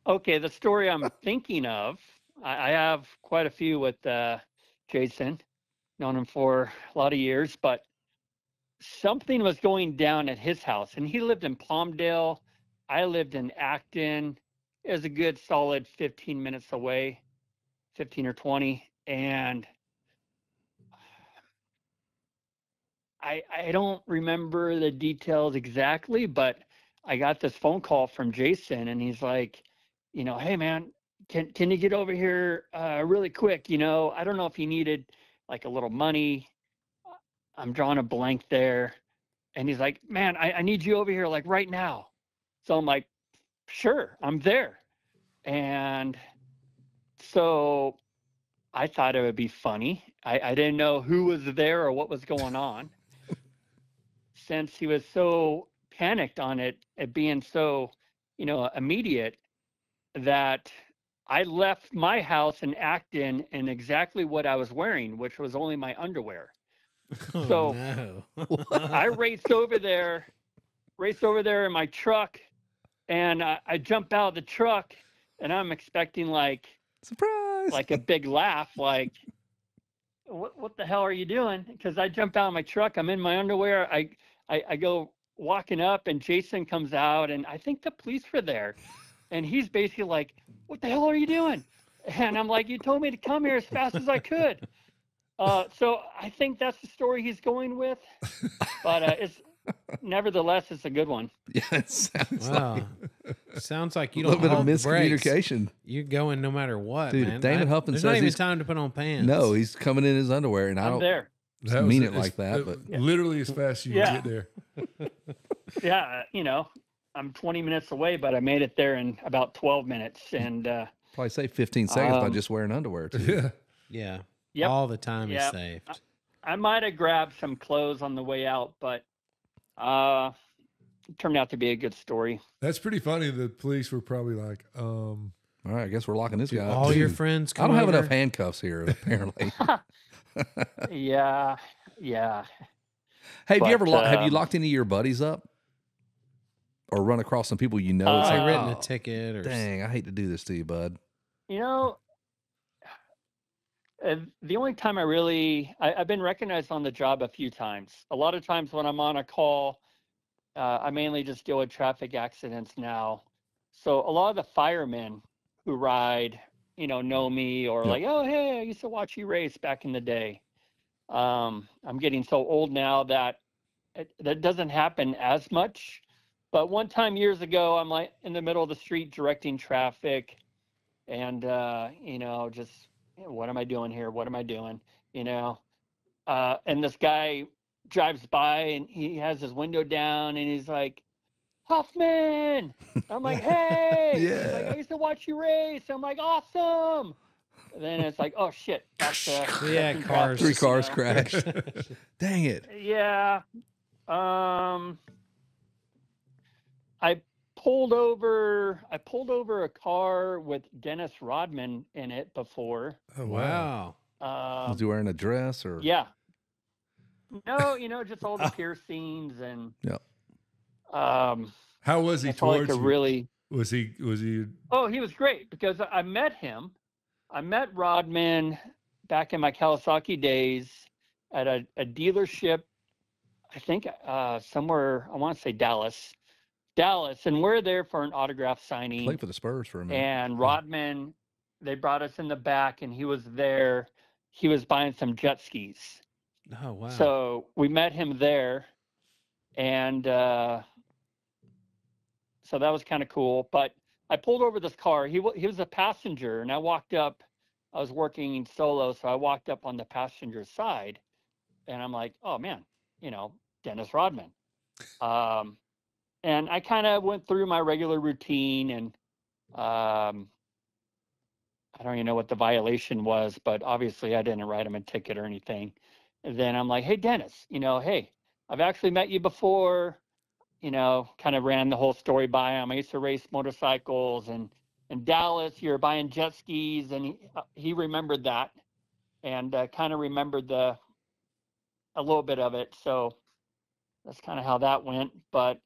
[SPEAKER 4] okay. The story I'm thinking of, I have quite a few with Jason, known him for a lot of years, but something was going down at his house, and he lived in Palmdale. I lived in Acton. It was a good solid 15 minutes away, 15 or 20. And I don't remember the details exactly, but I got this phone call from Jason, and he's like, hey man, can you get over here really quick? I don't know if he needed like a little money. I'm drawing a blank there. And he's like, man, I need you over here like right now. So I'm like, sure, I'm there. And so I thought it would be funny. I didn't know who was there or what was going on. Since he was so panicked on it being so, immediate, that I left my house in Acton in exactly what I was wearing, which was only my underwear.
[SPEAKER 2] Oh,
[SPEAKER 4] So
[SPEAKER 2] no.
[SPEAKER 4] I raced over there in my truck, and I jump out of the truck, and I'm expecting
[SPEAKER 1] Surprise!
[SPEAKER 4] like a big laugh, like, what the hell are you doing? Because I jump out of my truck, I'm in my underwear, I go walking up, and Jason comes out, and I think the police were there, and he's basically like, what the hell are you doing? And I'm like, you told me to come here as fast as I could. So I think that's the story he's going with, but nevertheless, it's a good one.
[SPEAKER 1] Yeah, it sounds
[SPEAKER 2] Wow. Sounds like you
[SPEAKER 1] like a
[SPEAKER 2] don't
[SPEAKER 1] little bit of
[SPEAKER 2] hold the brakes.
[SPEAKER 1] miscommunication.
[SPEAKER 2] You're going no matter what,
[SPEAKER 1] Dude,
[SPEAKER 2] man.
[SPEAKER 1] Damon Huffman
[SPEAKER 2] there's
[SPEAKER 1] says
[SPEAKER 2] not even
[SPEAKER 1] he's-
[SPEAKER 2] time to put on pants.
[SPEAKER 1] No, he's coming in his underwear, and I
[SPEAKER 4] I'm
[SPEAKER 1] don't
[SPEAKER 4] there.
[SPEAKER 3] That
[SPEAKER 1] mean
[SPEAKER 3] was
[SPEAKER 1] it like that, but
[SPEAKER 3] literally as fast as you
[SPEAKER 4] Yeah.
[SPEAKER 3] can get there.
[SPEAKER 4] Yeah, I'm 20 minutes away, but I made it there in about 12 minutes. And
[SPEAKER 1] probably save 15 seconds by
[SPEAKER 4] Um,
[SPEAKER 1] just wearing underwear too.
[SPEAKER 3] Yeah.
[SPEAKER 2] Yeah.
[SPEAKER 4] Yep.
[SPEAKER 2] All the time is
[SPEAKER 4] Yep.
[SPEAKER 2] saved.
[SPEAKER 4] I might have grabbed some clothes on the way out, but it turned out to be a good story.
[SPEAKER 3] That's pretty funny. The police were probably like,
[SPEAKER 1] All right, I guess we're locking this guy up.
[SPEAKER 2] All
[SPEAKER 1] too.
[SPEAKER 2] your friends
[SPEAKER 1] I
[SPEAKER 2] come
[SPEAKER 1] don't have
[SPEAKER 2] over.
[SPEAKER 1] enough handcuffs here, apparently.
[SPEAKER 4] Yeah.
[SPEAKER 1] Hey, have you ever
[SPEAKER 4] But,
[SPEAKER 1] have you locked any of your buddies up, or run across some people you know? It's
[SPEAKER 2] Like
[SPEAKER 1] like,
[SPEAKER 2] written
[SPEAKER 1] oh,
[SPEAKER 2] a ticket or
[SPEAKER 1] dang, I hate to do this to you, bud.
[SPEAKER 4] The only time I've been recognized on the job a few times. A lot of times when I'm on a call, I mainly just deal with traffic accidents now. So a lot of the firemen who ride, know me, or
[SPEAKER 1] Yep.
[SPEAKER 4] like, oh, hey, I used to watch you race back in the day. I'm getting so old now that that doesn't happen as much. But one time years ago, I'm like in the middle of the street directing traffic, and just, what am I doing here? What am I doing? And this guy drives by, and he has his window down, and he's like, Huffman. I'm like, hey. He's like,
[SPEAKER 1] Yeah.
[SPEAKER 4] I used to watch you race. I'm like, awesome. And then it's like, oh shit. That's
[SPEAKER 2] Yeah,
[SPEAKER 4] directing
[SPEAKER 2] cars.
[SPEAKER 4] traffic,
[SPEAKER 1] 3 cars
[SPEAKER 4] you know?
[SPEAKER 1] crashed. Dang it.
[SPEAKER 4] Yeah. I pulled over a car with Dennis Rodman in it before.
[SPEAKER 3] oh, wow.
[SPEAKER 2] Wow.
[SPEAKER 1] Was he wearing a dress or?
[SPEAKER 4] Yeah. No, just all the piercings and
[SPEAKER 1] Yep.
[SPEAKER 3] How was he
[SPEAKER 4] I felt like
[SPEAKER 3] towards
[SPEAKER 4] a
[SPEAKER 3] you?
[SPEAKER 4] really
[SPEAKER 3] Was he,
[SPEAKER 4] Oh, he was great because I met him. I met Rodman back in my Kawasaki days at a dealership, I think somewhere, I want to say Dallas, and we're there for an autograph signing.
[SPEAKER 1] Played for the Spurs for a minute.
[SPEAKER 4] And Rodman, they brought us in the back, and he was there. He was buying some jet skis.
[SPEAKER 2] Oh, wow.
[SPEAKER 4] So we met him there, and so that was kind of cool. But I pulled over this car. He was a passenger, and I walked up. I was working solo, so I walked up on the passenger side, and I'm like, oh man, Dennis Rodman. And I kind of went through my regular routine, and I don't even know what the violation was, but obviously I didn't write him a ticket or anything. And then I'm like, hey, Dennis, hey, I've actually met you before, kind of ran the whole story by him. I used to race motorcycles, and in Dallas, you're buying jet skis, and he remembered that, and kind of remembered a little bit of it. So that's kind of how that went. But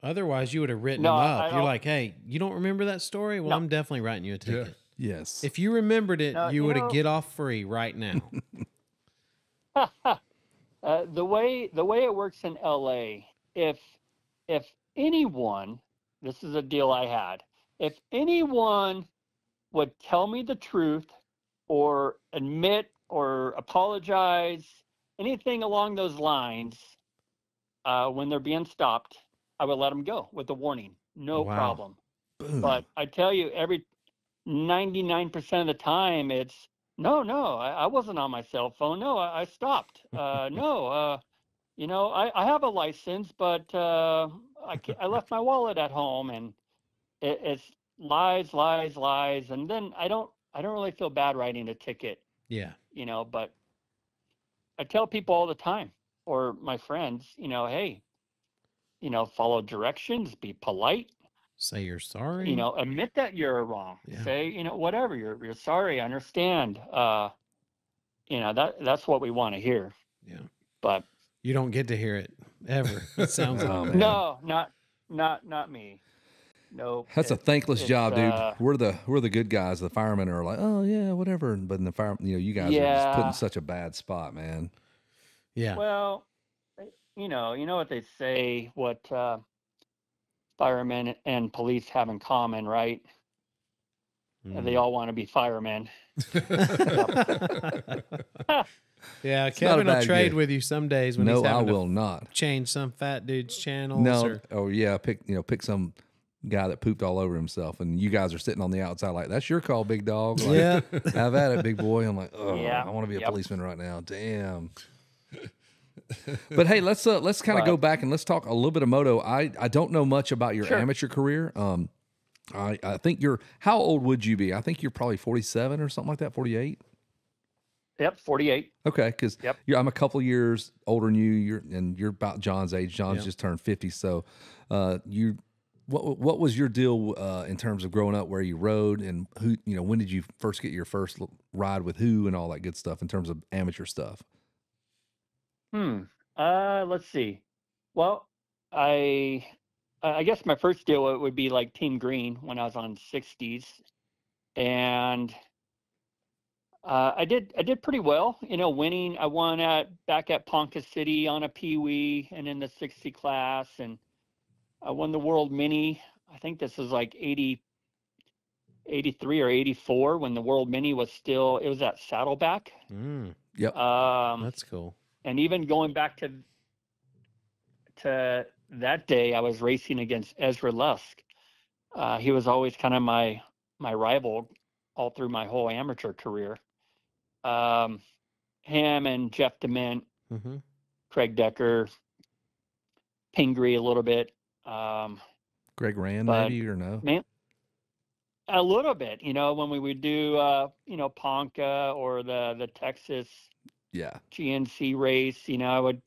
[SPEAKER 2] Otherwise, you would have written
[SPEAKER 4] No,
[SPEAKER 2] him
[SPEAKER 4] I
[SPEAKER 2] up. You're
[SPEAKER 4] don't-
[SPEAKER 2] like, hey, you don't remember that story? Well,
[SPEAKER 4] No.
[SPEAKER 2] I'm definitely writing you a
[SPEAKER 3] yeah.
[SPEAKER 2] ticket.
[SPEAKER 1] Yes.
[SPEAKER 2] If you remembered it,
[SPEAKER 4] No,
[SPEAKER 2] you
[SPEAKER 4] you
[SPEAKER 2] would have
[SPEAKER 4] know-
[SPEAKER 2] get off free right now.
[SPEAKER 4] the way it works in LA, if anyone, this is a deal I had, if anyone would tell me the truth or admit or apologize, anything along those lines, when they're being stopped, I would let them go with a warning, no
[SPEAKER 2] Wow.
[SPEAKER 4] problem.
[SPEAKER 1] Boom.
[SPEAKER 4] But I tell you, every 99% of the time, it's no, I wasn't on my cell phone. No, I stopped. No, I have a license, but I left my wallet at home, and it's lies, lies, lies, and then I don't really feel bad writing a ticket,
[SPEAKER 2] Yeah.
[SPEAKER 4] but I tell people all the time, or my friends, hey, follow directions, be polite,
[SPEAKER 2] Say you're sorry.
[SPEAKER 4] admit that you're wrong.
[SPEAKER 2] Yeah.
[SPEAKER 4] Say, whatever, you're sorry, I understand. That's what we want to hear.
[SPEAKER 2] Yeah.
[SPEAKER 4] But
[SPEAKER 2] You don't get to hear it ever. It sounds
[SPEAKER 1] Oh,
[SPEAKER 2] like.
[SPEAKER 1] man.
[SPEAKER 4] no, not me. No,
[SPEAKER 1] That's a thankless
[SPEAKER 4] it's,
[SPEAKER 1] job, dude. We're the good guys. The firemen are like, oh yeah, whatever. But in the fire, you guys are just put
[SPEAKER 4] Yeah.
[SPEAKER 1] in such a bad spot, man.
[SPEAKER 2] Yeah.
[SPEAKER 4] Well, you know what they say, what firemen and police have in common, right? They all want to be firemen.
[SPEAKER 2] Yeah,
[SPEAKER 1] not a
[SPEAKER 2] Kevin will
[SPEAKER 1] bad
[SPEAKER 2] trade
[SPEAKER 1] gig.
[SPEAKER 2] with you some days when
[SPEAKER 1] No,
[SPEAKER 2] he's
[SPEAKER 1] I
[SPEAKER 2] having
[SPEAKER 1] will
[SPEAKER 2] to
[SPEAKER 1] not.
[SPEAKER 2] change some fat dude's channels.
[SPEAKER 1] No.
[SPEAKER 2] Or,
[SPEAKER 1] Yeah, pick some guy that pooped all over himself, and you guys are sitting on the outside like, that's your call, big dog. Like,
[SPEAKER 2] yeah.
[SPEAKER 1] have at it, big boy. I'm like, oh,
[SPEAKER 4] Yeah,
[SPEAKER 1] I want to be a
[SPEAKER 4] yep.
[SPEAKER 1] policeman right now. Damn. But hey, let's kind of go back and let's talk a little bit of moto. I don't know much about your
[SPEAKER 4] Sure.
[SPEAKER 1] amateur career. I think how old would you be? I think you're probably 47 or something like that, 48.
[SPEAKER 4] Yep, 48.
[SPEAKER 1] Okay, because
[SPEAKER 4] Yep.
[SPEAKER 1] I'm a couple years older than you. You're about John's age. John's
[SPEAKER 2] Yeah.
[SPEAKER 1] just turned 50. So, what was your deal in terms of growing up? Where you rode and who? When did you first get your first ride with who and all that good stuff in terms of amateur stuff?
[SPEAKER 4] Let's see. Well, I guess my first deal would be like Team Green when I was on 60s, and I did pretty well. Winning. I won back at Ponca City on a Pee Wee and in the 60 class, and I won the World Mini. I think this was like 83 or 84 when the World Mini was at Saddleback.
[SPEAKER 1] Yep.
[SPEAKER 2] That's cool.
[SPEAKER 4] And even going back to that day, I was racing against Ezra Lusk. He was always kind of my rival all through my whole amateur career. Him and Jeff DeMint,
[SPEAKER 2] Mm-hmm.
[SPEAKER 4] Craig Decker, Pingree a little bit.
[SPEAKER 1] Greg Rand,
[SPEAKER 4] but,
[SPEAKER 1] maybe, or no?
[SPEAKER 4] Man, a little bit. When we would do Ponca or the Texas
[SPEAKER 1] Yeah.
[SPEAKER 4] GNC race, I would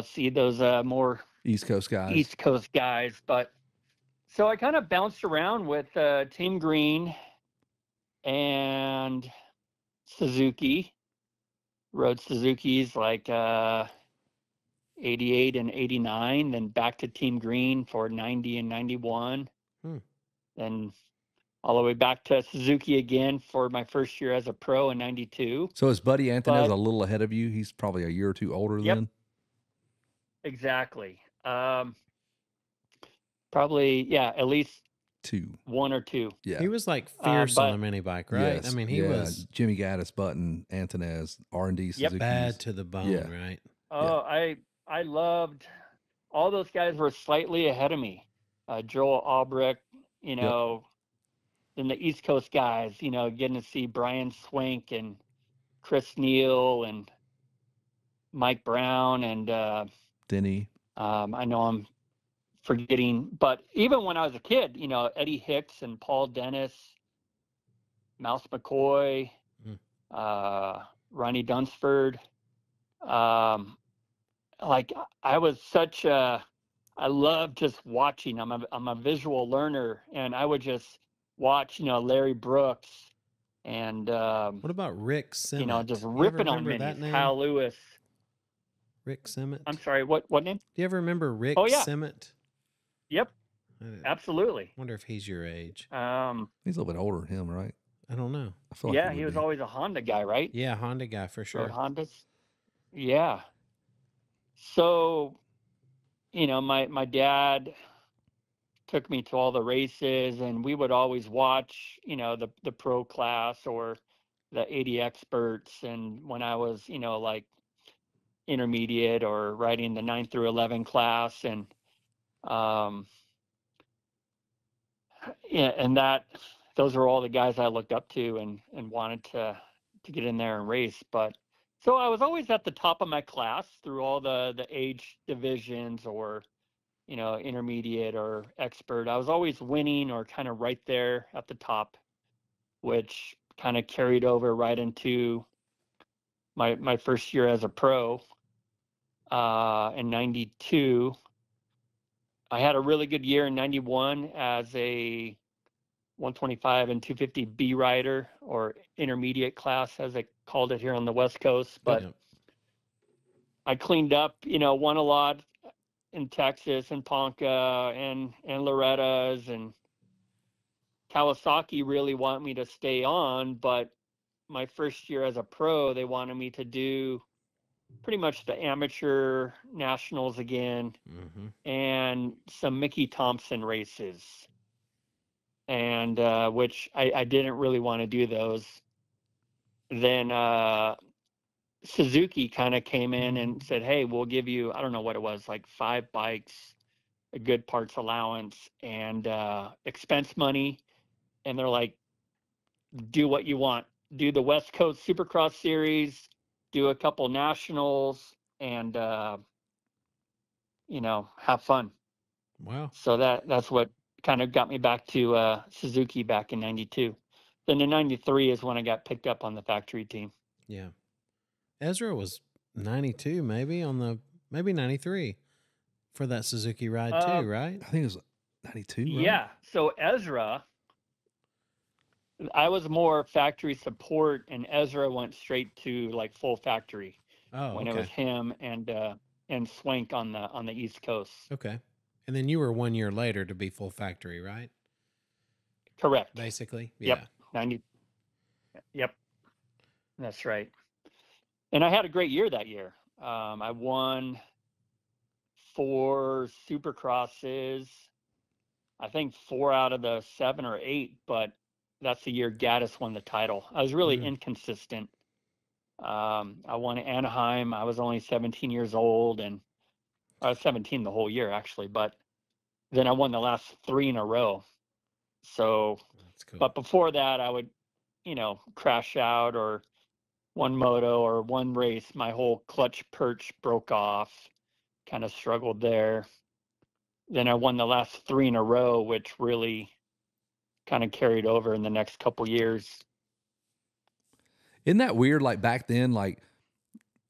[SPEAKER 4] see those more
[SPEAKER 1] East Coast guys.
[SPEAKER 4] East Coast guys. But so I kind of bounced around with Team Green and Suzuki. Rode Suzuki's like 88 and 89, then back to Team Green for 90 and 91. Then all the way back to Suzuki again for my first year as a pro in 92.
[SPEAKER 1] So is Buddy Antonez a little ahead of you? He's probably a year or two older
[SPEAKER 4] Yep.
[SPEAKER 1] than?
[SPEAKER 4] Exactly. Probably, yeah, at least
[SPEAKER 1] two.
[SPEAKER 4] One or two.
[SPEAKER 1] Yeah.
[SPEAKER 2] He was like fierce on
[SPEAKER 4] but-
[SPEAKER 2] a mini bike, right?
[SPEAKER 1] Yes,
[SPEAKER 2] I mean, he was
[SPEAKER 1] Jimmy Gaddis, Button, Antonez, R&D, Suzuki.
[SPEAKER 2] bad to the bone,
[SPEAKER 1] Yeah.
[SPEAKER 2] right?
[SPEAKER 4] Oh, I loved all those guys were slightly ahead of me. Joel Albrecht, and the East Coast guys, getting to see Brian Swank and Chris Neal and Mike Brown and
[SPEAKER 1] Denny.
[SPEAKER 4] I know I'm forgetting, but even when I was a kid, Eddie Hicks and Paul Dennis, Mouse McCoy, Ronnie Dunsford. Like I was such a, I love just watching. I'm a visual learner, and I would just watch, Larry Brooks and
[SPEAKER 2] What about Rick Simmett?
[SPEAKER 4] just
[SPEAKER 2] Do you ever
[SPEAKER 4] ripping on
[SPEAKER 2] remember that
[SPEAKER 4] minis.
[SPEAKER 2] name?
[SPEAKER 4] Kyle Lewis.
[SPEAKER 2] Rick Simmett.
[SPEAKER 4] I'm sorry, what name?
[SPEAKER 2] Do you ever remember Rick
[SPEAKER 4] Oh, yeah.
[SPEAKER 2] Simmett?
[SPEAKER 4] Yep,
[SPEAKER 2] I
[SPEAKER 4] absolutely.
[SPEAKER 2] wonder if he's your age.
[SPEAKER 1] He's a little bit older than him, right?
[SPEAKER 2] I don't know.
[SPEAKER 1] I feel like
[SPEAKER 4] Yeah,
[SPEAKER 1] would
[SPEAKER 4] he was
[SPEAKER 1] be.
[SPEAKER 4] always a Honda guy, right?
[SPEAKER 2] Yeah, Honda guy for sure.
[SPEAKER 4] Rode Hondas. Yeah. So, my dad took me to all the races, and we would always watch, the pro class or the 80 experts. And when I was, like intermediate or riding the 9 through 11 class. And, yeah, and those are all the guys I looked up to and wanted to get in there and race. But so I was always at the top of my class through all the age divisions, or, you know, intermediate or expert. I was always winning or kind of right there at the top, which kind of carried over right into my first year as a pro in 92. I had a really good year in 91 as a 125 and 250 B rider, or intermediate class as they called it here on the West Coast. But I cleaned up, you know, won a lot in Texas and Ponca and Loretta's, and Kawasaki really want me to stay on. But my first year as a pro, they wanted me to do pretty much the amateur nationals again, and some Mickey Thompson races, and which I didn't really want to do those. Then Suzuki kind of came in and said, hey, we'll give you, I don't know what it was, like 5 bikes, a good parts allowance, and expense money. And they're like, do what you want. Do the West Coast Supercross Series, do a couple nationals, and, you know, have fun.
[SPEAKER 2] Wow.
[SPEAKER 4] So that's what kind of got me back to Suzuki back in 92. Then in 93 is when I got picked up on the factory team.
[SPEAKER 2] Yeah. Ezra was 92, maybe maybe 93 for that Suzuki ride too, right?
[SPEAKER 1] I think it was 92. Right?
[SPEAKER 4] Yeah. So Ezra, I was more factory support, and Ezra went straight to like full factory when it was him and Swank on the East Coast.
[SPEAKER 2] Okay. And then you were 1 year later to be full factory, right?
[SPEAKER 4] Correct.
[SPEAKER 2] Basically.
[SPEAKER 4] Yep.
[SPEAKER 2] Yeah.
[SPEAKER 4] 90. Yep. That's right. And I had a great year that year. I won 4 Supercrosses, I think 4 out of the 7 or 8, but that's the year Gaddis won the title. I was really inconsistent. I won at Anaheim. I was only 17 years old, and I was 17 the whole year, actually. But then I won the last 3 in a row. So,
[SPEAKER 2] that's cool.
[SPEAKER 4] But before that, I would, you know, crash out, or one moto or one race, my whole clutch perch broke off, kind of struggled there. Then I won the last 3 in a row, which really kind of carried over in the next couple years.
[SPEAKER 1] Isn't that weird? Like back then, like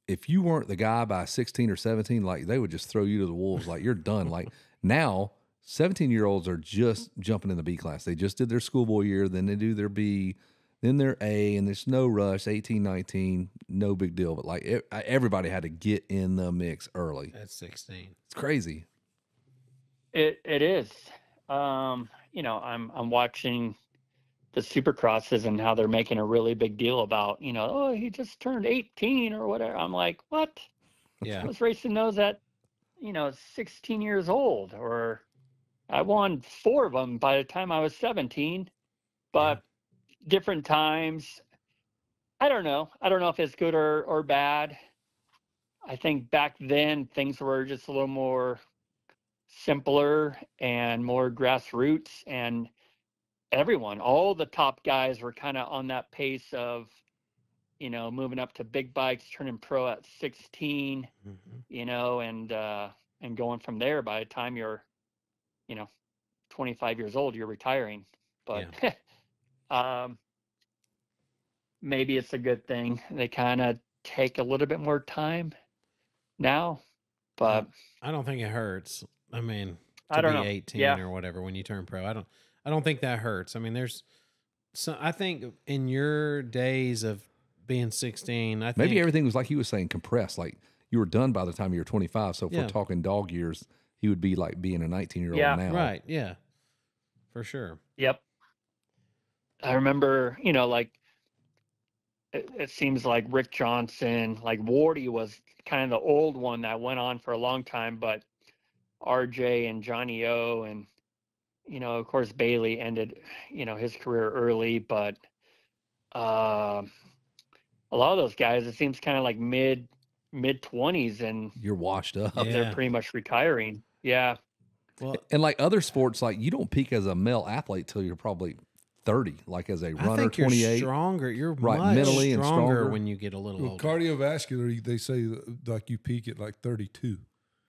[SPEAKER 1] if you weren't the guy by 16 or 17, like they would just throw you to the wolves. Like you're done. Like now 17-year-olds are just jumping in the B class. They just did their schoolboy year. Then they do their B, then their A, and there's no rush, 18, 19, no big deal. But like everybody had to get in the mix early.
[SPEAKER 2] At 16.
[SPEAKER 1] It's crazy.
[SPEAKER 4] It is. You know, I'm watching the Supercrosses and how they're making a really big deal about, you know, oh, he just turned 18 or whatever. I'm like, what?
[SPEAKER 2] Yeah.
[SPEAKER 4] I was racing those at, you know, 16 years old, or I won 4 of them by the time I was 17, but different times. I don't know. I don't know if it's good or bad. I think back then things were just a little more simpler and more grassroots, and all the top guys were kind of on that pace of, you know, moving up to big bikes, turning pro at 16, you know, and going from there. By the time you're, you know, 25 years old, you're retiring. But maybe it's a good thing. They kind of take a little bit more time now, but
[SPEAKER 2] I don't think it hurts. I mean,
[SPEAKER 4] I
[SPEAKER 2] to
[SPEAKER 4] don't
[SPEAKER 2] be
[SPEAKER 4] know.
[SPEAKER 2] 18 or whatever when you turn pro, I don't think that hurts. I mean, I think in your days of being 16, I think
[SPEAKER 1] Maybe everything was like he was saying, compressed. Like you were done by the time you were 25. So if we're talking dog years, he would be like being a 19-year-old now.
[SPEAKER 2] Right. Yeah, for sure.
[SPEAKER 4] Yep. I remember, you know, like it seems like Rick Johnson, like Wardy was kind of the old one that went on for a long time, but RJ and Johnny O, and, you know, of course, Bailey ended, you know, his career early, but a lot of those guys, it seems kind of like mid mid-20s and
[SPEAKER 1] You're washed up.
[SPEAKER 2] Yeah.
[SPEAKER 4] they're pretty much retiring. Yeah.
[SPEAKER 2] Well,
[SPEAKER 1] And like other sports, like you don't peak as a male athlete till you're probably 30, like as a
[SPEAKER 2] I
[SPEAKER 1] runner,
[SPEAKER 2] think you're
[SPEAKER 1] 28.
[SPEAKER 2] stronger. You're
[SPEAKER 1] Right,
[SPEAKER 2] much
[SPEAKER 1] mentally and
[SPEAKER 2] stronger
[SPEAKER 1] stronger.
[SPEAKER 2] when you get a little
[SPEAKER 3] Well,
[SPEAKER 2] older.
[SPEAKER 3] cardiovascular, they say like you peak at like 32.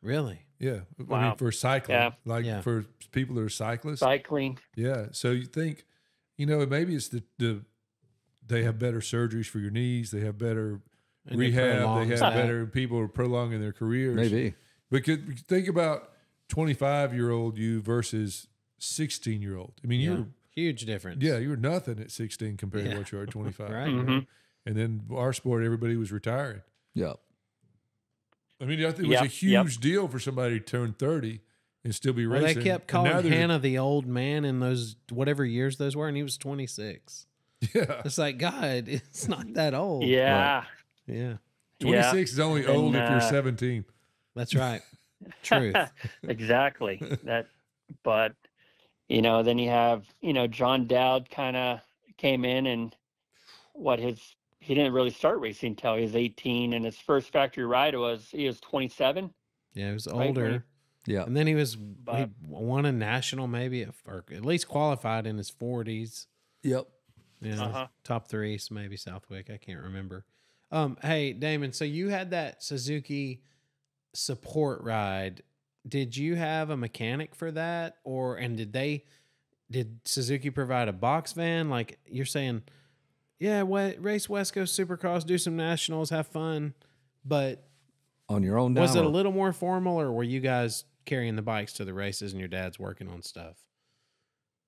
[SPEAKER 2] Really?
[SPEAKER 3] Yeah. I
[SPEAKER 4] Wow.
[SPEAKER 3] mean, for cycling,
[SPEAKER 4] Yeah.
[SPEAKER 3] like
[SPEAKER 2] Yeah.
[SPEAKER 3] for people that are cyclists.
[SPEAKER 4] Cycling.
[SPEAKER 3] Yeah. So you think, maybe it's they have better surgeries for your knees. They have better
[SPEAKER 2] And it
[SPEAKER 3] rehab. They
[SPEAKER 2] prolongs
[SPEAKER 3] have
[SPEAKER 2] that.
[SPEAKER 3] better people are prolonging their careers.
[SPEAKER 1] Maybe.
[SPEAKER 3] But think about 25-year-old you versus 16-year-old. I mean,
[SPEAKER 2] Yeah. Huge difference.
[SPEAKER 3] you were nothing at 16 compared
[SPEAKER 2] Yeah.
[SPEAKER 3] to what you are at 25.
[SPEAKER 2] Right.
[SPEAKER 4] Mhm.
[SPEAKER 3] And then our sport, everybody was retiring.
[SPEAKER 1] Yeah.
[SPEAKER 3] I mean, I think it was
[SPEAKER 4] Yep,
[SPEAKER 3] a huge deal for somebody to turn 30 and still be
[SPEAKER 2] Well,
[SPEAKER 3] racing.
[SPEAKER 2] they kept
[SPEAKER 3] And now
[SPEAKER 2] calling
[SPEAKER 3] there's a-
[SPEAKER 2] Hannah the old man in those whatever years those were, and he was 26.
[SPEAKER 3] Yeah.
[SPEAKER 2] It's like, God, it's not that old.
[SPEAKER 4] Yeah.
[SPEAKER 2] Yeah.
[SPEAKER 3] 26 is only
[SPEAKER 4] And,
[SPEAKER 3] old if you're 17.
[SPEAKER 2] That's right. Truth.
[SPEAKER 4] Exactly. But then you have, John Dowd kind of came in and he didn't really start racing until he was 18, and his first factory ride he was 27.
[SPEAKER 2] Yeah, he was
[SPEAKER 4] Right,
[SPEAKER 2] older.
[SPEAKER 1] Yeah.
[SPEAKER 2] And then he
[SPEAKER 4] But-
[SPEAKER 2] won a national, maybe, or at least qualified in his 40s.
[SPEAKER 1] Yep.
[SPEAKER 2] Yeah,
[SPEAKER 4] Uh-huh.
[SPEAKER 2] top three, so maybe Southwick. I can't remember. Hey, Damon, so you had that Suzuki support ride. Did you have a mechanic for that, did Suzuki provide a box van? Like you're saying, yeah, race West Coast Supercross, do some nationals, have fun, but
[SPEAKER 1] On your own.
[SPEAKER 2] was
[SPEAKER 1] down
[SPEAKER 2] it a
[SPEAKER 1] or-
[SPEAKER 2] little more formal, or were you guys carrying the bikes to the races and your dad's working on stuff?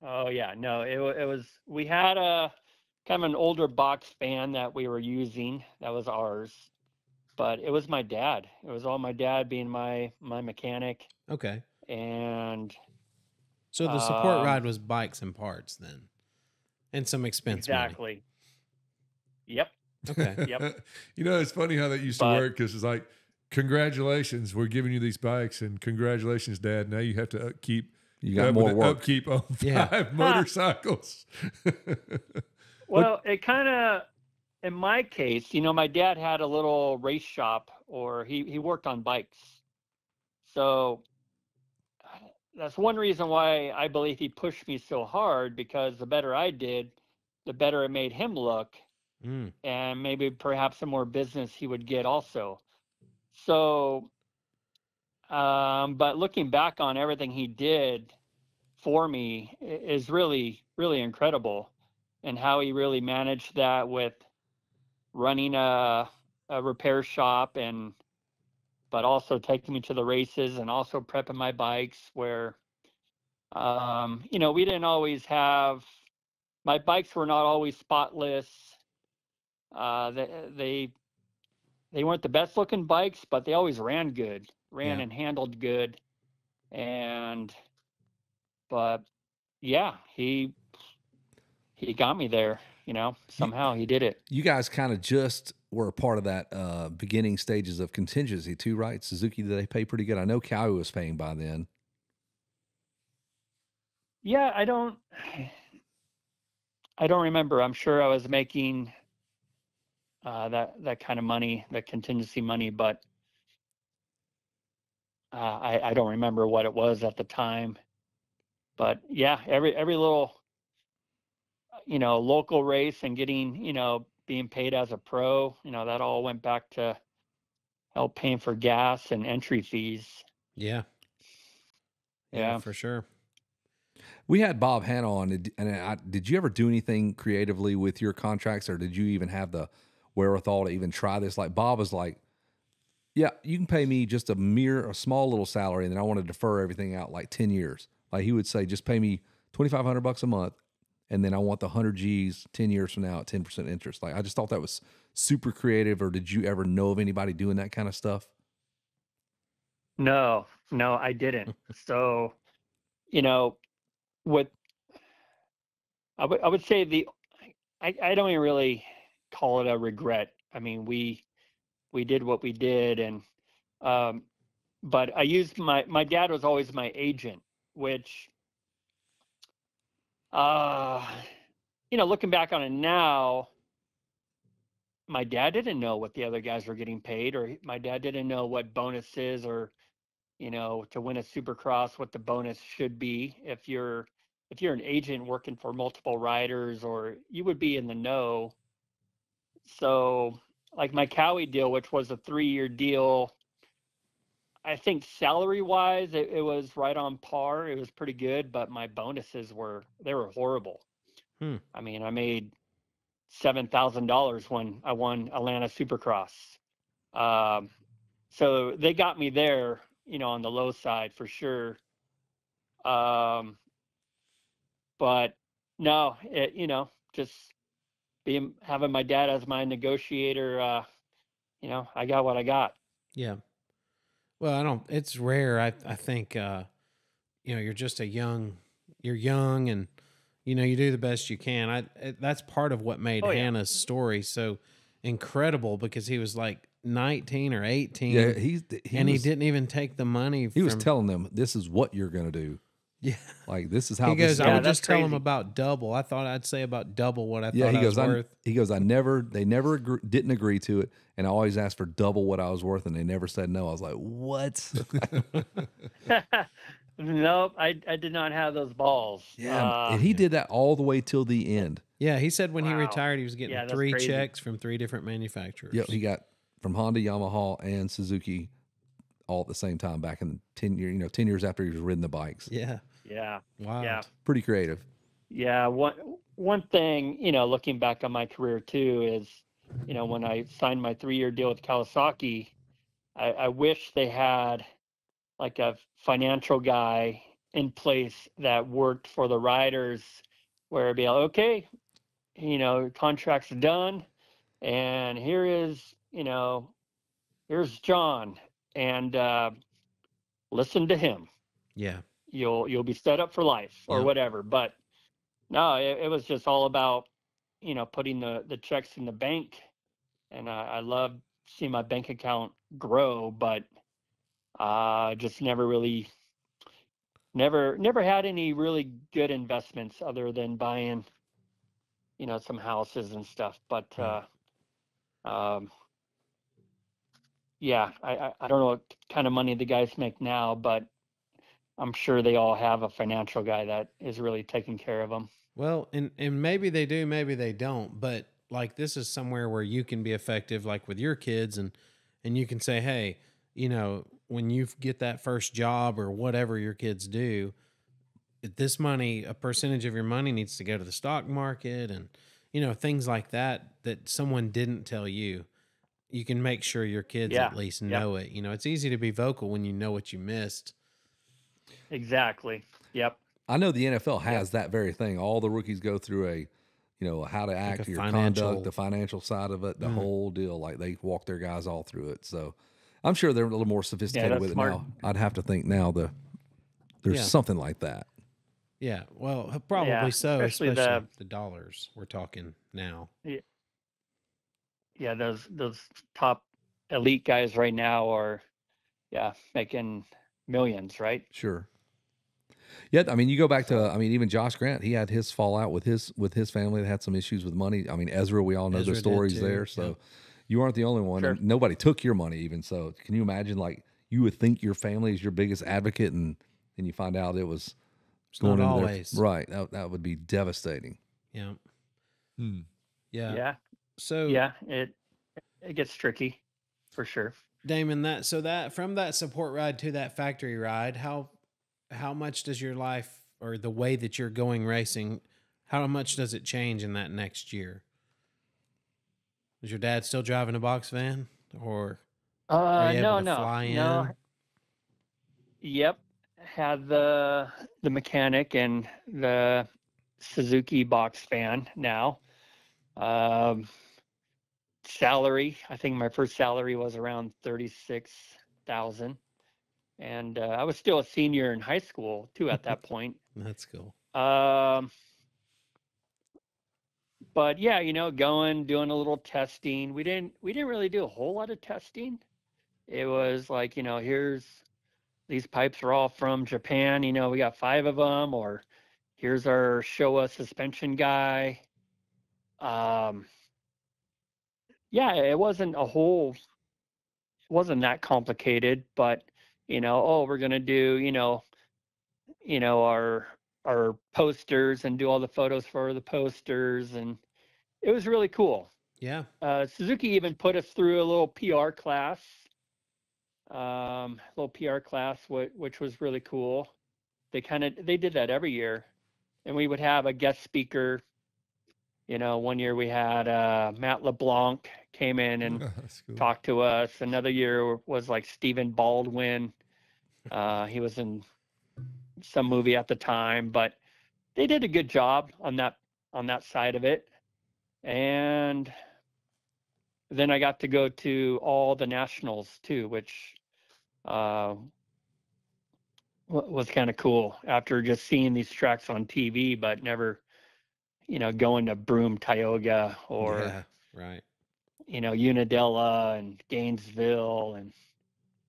[SPEAKER 4] Oh yeah, no, it was. We had a kind of an older box fan that we were using. That was ours, but it was my dad. It was all my dad being my mechanic,
[SPEAKER 2] Okay.
[SPEAKER 4] and
[SPEAKER 2] So the support
[SPEAKER 4] Um,
[SPEAKER 2] ride was bikes and parts then, and some expense money.
[SPEAKER 4] exactly. Yep.
[SPEAKER 2] Okay.
[SPEAKER 4] Yep.
[SPEAKER 3] It's funny how that used to
[SPEAKER 4] But-
[SPEAKER 3] work because it's like, congratulations, we're giving you these bikes, and congratulations, Dad. Now you have to upkeep.
[SPEAKER 1] You got more work.
[SPEAKER 3] Upkeep on 5
[SPEAKER 2] Yeah.
[SPEAKER 3] motorcycles.
[SPEAKER 4] Well, it kind of, in my case, my dad had a little race shop, or he worked on bikes. So that's one reason why I believe he pushed me so hard, because the better I did, the better it made him look,
[SPEAKER 2] Mm.
[SPEAKER 4] and maybe perhaps some more business he would get also. So, but looking back on everything he did for me is really, really incredible, and how he really managed that with running a repair shop, but also taking me to the races and also prepping my bikes, where we didn't always have, my bikes were not always spotless. They weren't the best looking bikes, but they always ran good,
[SPEAKER 2] Yeah.
[SPEAKER 4] and handled good. But yeah, he got me there, somehow he did it.
[SPEAKER 1] You guys kind of just were a part of that beginning stages of contingency too, right? Suzuki, did they pay pretty good? I know Cowie was paying by then.
[SPEAKER 4] Yeah, I don't remember. I'm sure I was making that kind of money, that contingency money, but I don't remember what it was at the time. But yeah, every little local race and getting being paid as a pro, that all went back to help paying for gas and entry fees.
[SPEAKER 2] Yeah.
[SPEAKER 4] Yeah.
[SPEAKER 2] For sure.
[SPEAKER 1] We had Bob Hanna on, did you ever do anything creatively with your contracts, or did you even have the wherewithal to even try this? Like Bob was like, yeah, you can pay me just a small little salary, and then I want to defer everything out like 10 years. Like he would say, just pay me $2,500 a month, and then I want the 100 G's 10 years from now at 10% interest. Like I just thought that was super creative. Or did you ever know of anybody doing that kind of stuff?
[SPEAKER 4] No, I didn't. So, what I would say, I don't even really call it a regret. I mean, we did what we did, and but I used my dad was always my agent, which looking back on it now, my dad didn't know what the other guys were getting paid, or my dad didn't know what bonuses, or to win a Supercross, what the bonus should be. If you're an agent working for multiple riders, or you would be in the know. So, like my Cowie deal, which was a 3-year deal, I think salary wise, it was right on par. It was pretty good, but my bonuses were horrible. I mean, I made $7,000 when I won Atlanta Supercross. So they got me there, on the low side for sure. But no, just having my dad as my negotiator. I got what I got.
[SPEAKER 2] Yeah. Well, it's rare. I think, you're just you're young and, you do the best you can. That's part of what made Hannah's story so incredible, because he was like 19 or 18.
[SPEAKER 1] Yeah,
[SPEAKER 2] he
[SPEAKER 1] was,
[SPEAKER 2] didn't even take the money.
[SPEAKER 1] He was telling them, this is what you're going to do.
[SPEAKER 2] Yeah.
[SPEAKER 1] Like, this is how
[SPEAKER 2] he goes, I would just tell
[SPEAKER 4] crazy.
[SPEAKER 2] him about double. I thought I'd say about double what I thought I was worth.
[SPEAKER 1] He goes, they never didn't agree to it. And I always asked for double what I was worth, and they never said no. I was like, what?
[SPEAKER 4] Nope, I did not have those balls.
[SPEAKER 1] Yeah, and he did that all the way till the end.
[SPEAKER 2] Yeah, he said when he retired, he was getting 3
[SPEAKER 4] crazy.
[SPEAKER 2] checks from 3 different manufacturers.
[SPEAKER 1] Yep, he got from Honda, Yamaha, and Suzuki all at the same time back in 10 years after he was ridden the bikes.
[SPEAKER 2] Yeah.
[SPEAKER 4] Yeah.
[SPEAKER 2] Wow.
[SPEAKER 4] Yeah.
[SPEAKER 1] Pretty creative.
[SPEAKER 4] Yeah. One thing, looking back on my career too, is, when I signed my 3-year deal with Kawasaki, I wish they had like a financial guy in place that worked for the riders, where it'd be like, okay, contract's done, and here's John, and listen to him.
[SPEAKER 2] Yeah.
[SPEAKER 4] You'll be set up for life or whatever. But no, it was just all about, putting the checks in the bank, and I love seeing my bank account grow, but just never had any really good investments other than buying, some houses and stuff. But yeah, I don't know what kind of money the guys make now, but I'm sure they all have a financial guy that is really taking care of them.
[SPEAKER 2] Well, and maybe they do, maybe they don't, but like this is somewhere where you can be effective, like with your kids, and you can say, hey, when you get that first job or whatever your kids do, this money, a percentage of your money needs to go to the stock market, and things like that someone didn't tell you. You can make sure your kids at least know it. It's easy to be vocal when you know what you missed.
[SPEAKER 4] Exactly. Yep.
[SPEAKER 1] I know the NFL has that very thing. All the rookies go through a how to act, like your conduct, the financial side of it, the whole deal. Like they walk their guys all through it. So I'm sure they're a little more sophisticated with
[SPEAKER 4] smart.
[SPEAKER 1] it now. I'd have to think now there's something like that.
[SPEAKER 2] Yeah. Well, probably so, especially the dollars we're talking now.
[SPEAKER 4] Yeah. Those top elite guys right now are, making millions, right?
[SPEAKER 1] Sure. Yeah, I mean, you go back to, even Josh Grant, he had his fallout with his family that had some issues with money. I mean, Ezra, we all know the stories there. So you aren't the only one.
[SPEAKER 4] Sure.
[SPEAKER 1] And nobody took your money even. So can you imagine, like, you would think your family is your biggest advocate, and you find out it was
[SPEAKER 2] going not always.
[SPEAKER 1] Right. That would be devastating.
[SPEAKER 2] Yeah.
[SPEAKER 4] Yeah.
[SPEAKER 2] Yeah. So
[SPEAKER 4] it gets tricky for sure.
[SPEAKER 2] Damon, that from that support ride to that factory ride, how much does your life, or the way that you're going racing, how much does it change in that next year? Is your dad still driving a box van, or are you able to fly in?
[SPEAKER 4] No. Yep. Had the mechanic and the Suzuki box van now. Salary, I think my first salary was around $36,000, and I was still a senior in high school too at that point.
[SPEAKER 2] That's cool.
[SPEAKER 4] But yeah, doing a little testing. We didn't really do a whole lot of testing. It was like, here's these pipes are all from Japan. We got 5 of them, or here's our Showa suspension guy. yeah, it wasn't that complicated, but oh, we're gonna do our posters and do all the photos for the posters, and it was really cool.
[SPEAKER 2] Yeah.
[SPEAKER 4] Suzuki even put us through a little PR class, which was really cool. They did that every year, and we would have a guest speaker. One year we had Matt LeBlanc came in and
[SPEAKER 3] That's cool.
[SPEAKER 4] talked to us. Another year was like Stephen Baldwin. He was in some movie at the time, but they did a good job on that side of it. And then I got to go to all the nationals too, which was kind of cool after just seeing these tracks on TV, but never, going to Broome, Tioga, or
[SPEAKER 2] Yeah. Right.
[SPEAKER 4] Unadilla and Gainesville and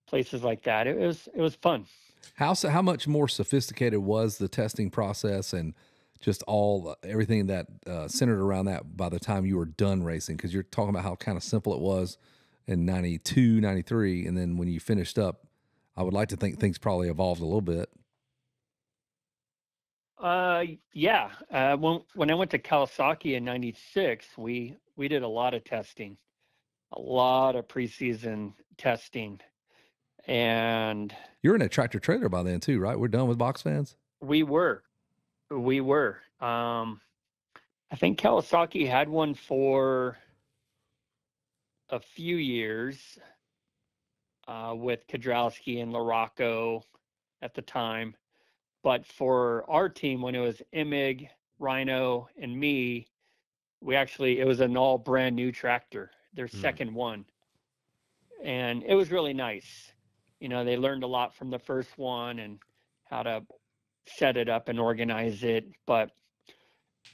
[SPEAKER 4] places like that. It was fun.
[SPEAKER 1] How much more sophisticated was the testing process and just everything that centered around that by the time you were done racing? Because you're talking about how kind of simple it was in 92, 93, and then when you finished up, I would like to think things probably evolved a little bit.
[SPEAKER 4] Yeah. When I went to Kawasaki in '96, we did a lot of testing, a lot of preseason testing, and
[SPEAKER 1] You're in a tractor trailer by then too, right? We're done with box fans.
[SPEAKER 4] we were. I think Kawasaki had one for a few years with Kudrowski and Larocco at the time. But for our team, when it was Imig, Rhino, and me, it was an all brand new tractor, their second one. And it was really nice. They learned a lot from the first one and how to set it up and organize it. But,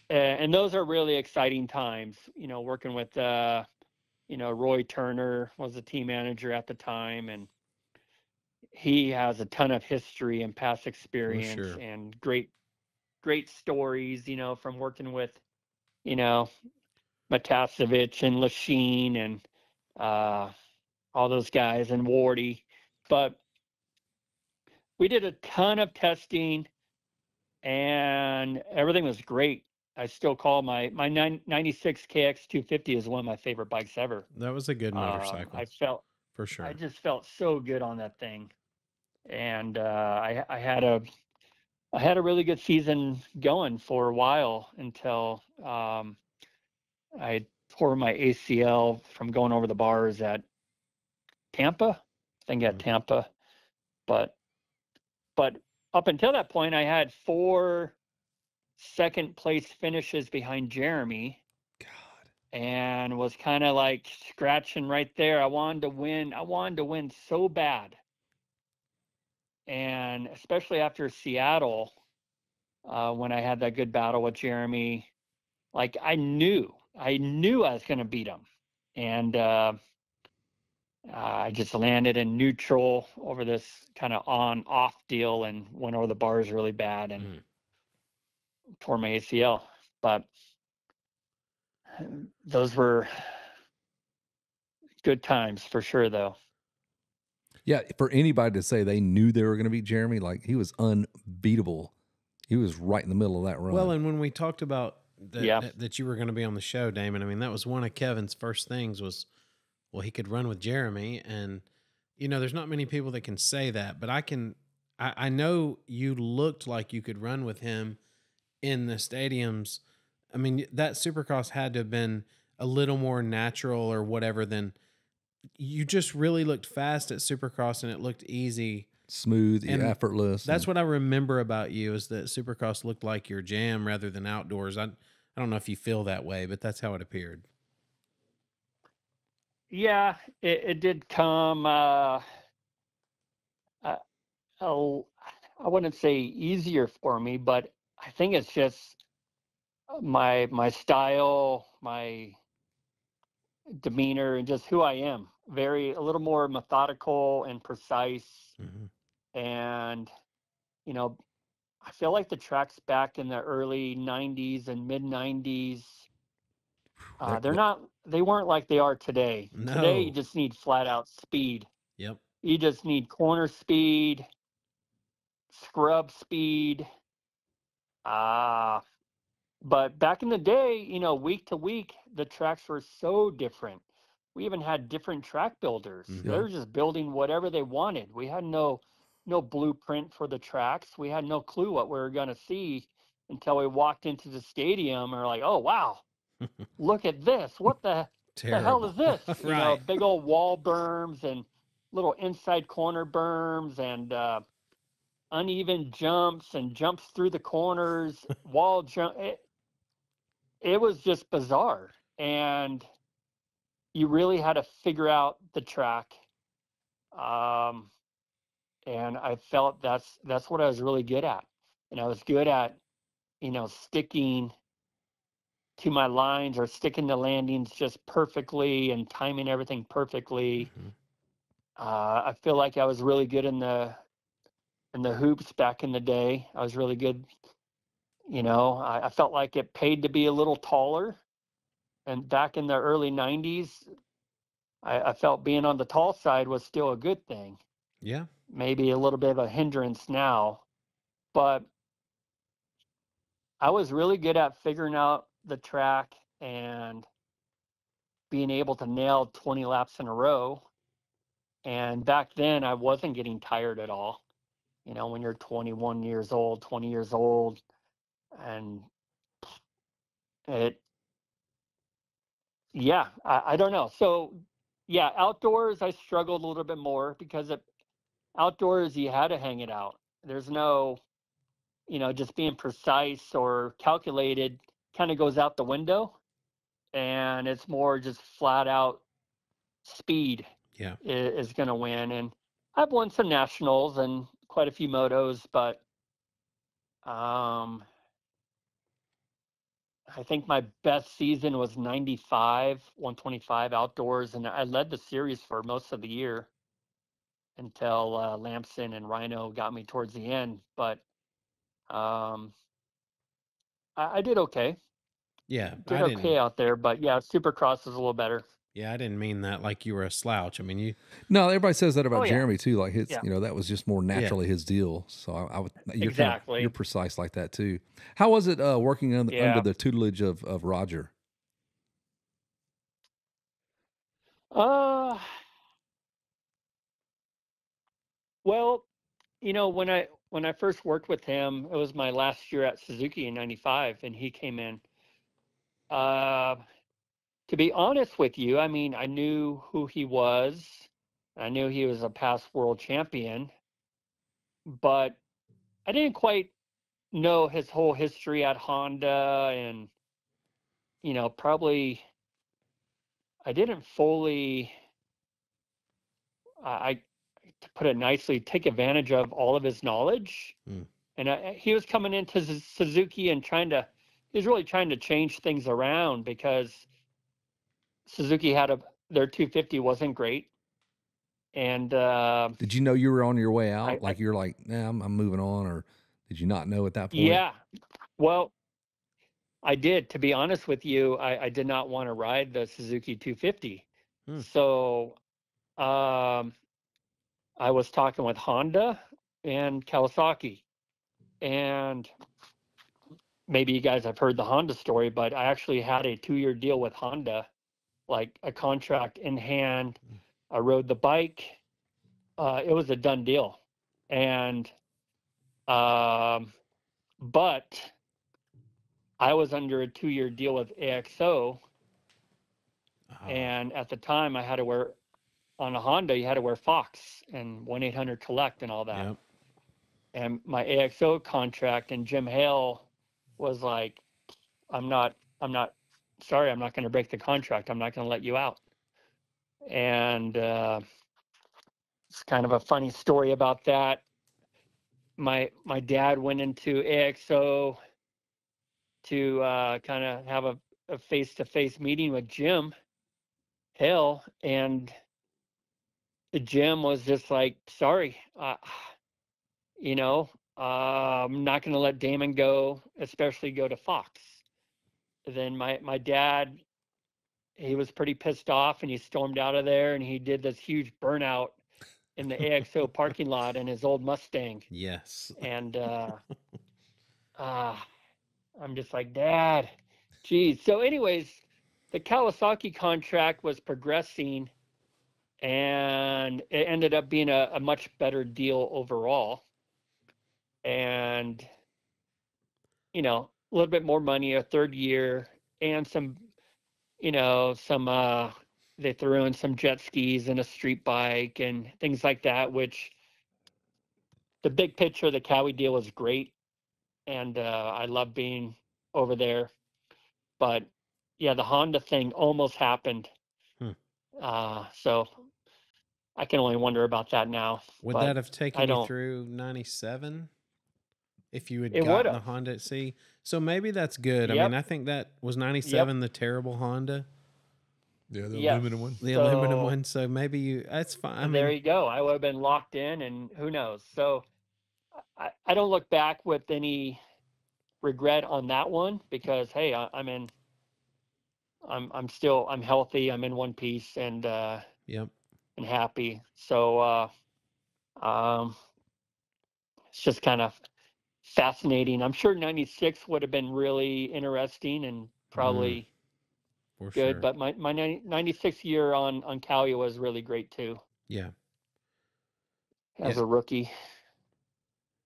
[SPEAKER 4] and those are really exciting times, working with, Roy Turner was the team manager at the time, and he has a ton of history and past experience
[SPEAKER 2] sure.
[SPEAKER 4] and great stories, from working with, Matasevich and Lachine and all those guys and Wardy. But we did a ton of testing and everything was great. I still call my 96 KX 250 is one of my favorite bikes ever.
[SPEAKER 2] That was a good motorcycle. For sure.
[SPEAKER 4] I just felt so good on that thing. And I had a really good season going for a while until I tore my ACL from going over the bars at Tampa. I think at Tampa. But up until that point, I had 4 second place finishes behind Jeremy.
[SPEAKER 1] God.
[SPEAKER 4] And was kind of like scratching right there. I wanted to win so bad. And especially after Seattle, when I had that good battle with Jeremy, like I knew I was going to beat him. And I just landed in neutral over this kind of on-off deal and went over the bars really bad and tore my ACL. But those were good times for sure, though.
[SPEAKER 1] Yeah, for anybody to say they knew they were going to beat Jeremy, like he was unbeatable. He was right in the middle of that run.
[SPEAKER 2] Well, and when we talked about that you were going to be on the show, Damon, I mean, that was one of Kevin's first things was, well, he could run with Jeremy. And, there's not many people that can say that, but I know you looked like you could run with him in the stadiums. I mean, that Supercross had to have been a little more natural or whatever than you just really looked fast at Supercross and it looked easy.
[SPEAKER 1] Smooth,
[SPEAKER 2] and
[SPEAKER 1] effortless.
[SPEAKER 2] That's what I remember about you is that Supercross looked like your jam rather than outdoors. I don't know if you feel that way, but that's how it appeared.
[SPEAKER 4] Yeah, it did come. I wouldn't say easier for me, but I think it's just my style, my demeanor, and just who I am. A little more methodical and precise. Mm-hmm. And, I feel like the tracks back in the early 90s and mid 90s They weren't like they are today. Today, you
[SPEAKER 2] No.
[SPEAKER 4] just need flat out speed.
[SPEAKER 2] Yep.
[SPEAKER 4] You just need corner speed, scrub speed. Uh, but back in the day, week to week, the tracks were so different. We even had different track builders.
[SPEAKER 2] Mhm.
[SPEAKER 4] They were just building whatever they wanted. We had no blueprint for the tracks. We had no clue what we were going to see until we walked into the stadium and we're like, oh, wow, look at this. What the hell is
[SPEAKER 2] Terrible.
[SPEAKER 4] this?
[SPEAKER 2] Right.
[SPEAKER 4] Big old wall berms and little inside corner berms and uneven jumps and jumps through the corners, wall jump. It was just bizarre. And you really had to figure out the track. And I felt that's what I was really good at. And I was good at, sticking to my lines or sticking the landings just perfectly and timing everything perfectly.
[SPEAKER 2] Mhm.
[SPEAKER 4] I feel like I was really good in the hoops back in the day. I was really good. I felt like it paid to be a little taller. And back in the early 90s, I felt being on the tall side was still a good thing.
[SPEAKER 2] Yeah.
[SPEAKER 4] Maybe a little bit of a hindrance now. But I was really good at figuring out the track and being able to nail 20 laps in a row. And back then, I wasn't getting tired at all. When you're 21 years old, 20 years old, and I don't know. So, yeah, outdoors, I struggled a little bit more because outdoors, you had to hang it out. There's no, just being precise or calculated kind of goes out the window. And it's more just flat out speed
[SPEAKER 2] Yeah.
[SPEAKER 4] is going to win. And I've won some nationals and quite a few motos, but I think my best season was 95, 125 outdoors, and I led the series for most of the year until Lamson and Rhino got me towards the end. But I did okay.
[SPEAKER 2] Yeah.
[SPEAKER 4] Did okay out there, but yeah, Supercross is a little better.
[SPEAKER 2] Yeah, I didn't mean that like you were a slouch. I mean, you.
[SPEAKER 1] No, everybody says that about
[SPEAKER 4] Oh, yeah.
[SPEAKER 1] Jeremy too. Like
[SPEAKER 4] Yeah.
[SPEAKER 1] that was just more naturally his deal. So I would,
[SPEAKER 4] Exactly.
[SPEAKER 1] you're precise like that too. How was it working under
[SPEAKER 4] Yeah.
[SPEAKER 1] the tutelage of Roger?
[SPEAKER 4] Well, when I first worked with him, it was my last year at Suzuki in '95, and he came in. To be honest with you, I mean, I knew who he was. I knew he was a past world champion, but I didn't quite know his whole history at Honda, and probably I didn't fully, I to put it nicely, take advantage of all of his knowledge.
[SPEAKER 2] Mm.
[SPEAKER 4] And he was coming into Suzuki and he was really trying to change things around because Suzuki their 250 wasn't great. And
[SPEAKER 1] Did you know you were on your way out?
[SPEAKER 4] I
[SPEAKER 1] Like you're like, nah, I'm moving on, or did you not know at that point?
[SPEAKER 4] yeah, well, I did. To be honest with you, I did not want to ride the Suzuki 250. So I was talking with Honda and Kawasaki. And maybe you guys have heard the Honda story, but I actually had a 2-year deal with Honda, like a contract in hand. I rode the bike. It was a done deal. And, but I was under a 2-year deal with AXO. And at the time I had to wear, on a Honda, you had to wear Fox and 1-800-COLLECT and all that.
[SPEAKER 2] Yep.
[SPEAKER 4] And my AXO contract and Jim Hale was like, I'm not sorry, I'm not going to break the contract. I'm not going to let you out. And it's kind of a funny story about that. My dad went into AXO to kind of have a face-to-face meeting with Jim Hale, and Jim was just like, sorry, I'm not going to let Damon go, especially go to Fox. Then my dad he was pretty pissed off, and he stormed out of there, and he did this huge burnout in the AXO parking lot in his old Mustang.
[SPEAKER 2] Yes.
[SPEAKER 4] And I'm just like, Dad, geez. So, anyways, the Kawasaki contract was progressing, and it ended up being a much better deal overall. And, you know, a little bit more money, a third year, and some, you know, they threw in some jet skis and a street bike and things like that, which the big picture of the Cowie deal was great. And I love being over there. But yeah, the Honda thing almost happened. So I can only wonder about that now.
[SPEAKER 2] Would
[SPEAKER 4] but
[SPEAKER 2] that have
[SPEAKER 4] I
[SPEAKER 2] taken you
[SPEAKER 4] don't.
[SPEAKER 2] through 97 if you had
[SPEAKER 4] It
[SPEAKER 2] gotten the
[SPEAKER 4] would've.
[SPEAKER 2] Honda at sea? So maybe that's good. I
[SPEAKER 4] Yep.
[SPEAKER 2] mean, I think that was 97, the terrible Honda,
[SPEAKER 3] Yeah, the
[SPEAKER 4] Yes.
[SPEAKER 3] aluminum one.
[SPEAKER 2] the
[SPEAKER 4] So
[SPEAKER 2] aluminum one. So maybe that's fine. I
[SPEAKER 4] there
[SPEAKER 2] mean,
[SPEAKER 4] you go. I would have been locked in, and who knows? So I don't look back with any regret on that one, because hey, I'm healthy. I'm in one piece, and
[SPEAKER 2] yep.
[SPEAKER 4] and happy. So it's just kind of fascinating. I'm sure 96 would have been really interesting and probably
[SPEAKER 2] For
[SPEAKER 4] good,
[SPEAKER 2] sure.
[SPEAKER 4] but my 96 year on Calia was really great too,
[SPEAKER 2] Yeah.
[SPEAKER 4] as
[SPEAKER 2] Yeah.
[SPEAKER 4] a rookie.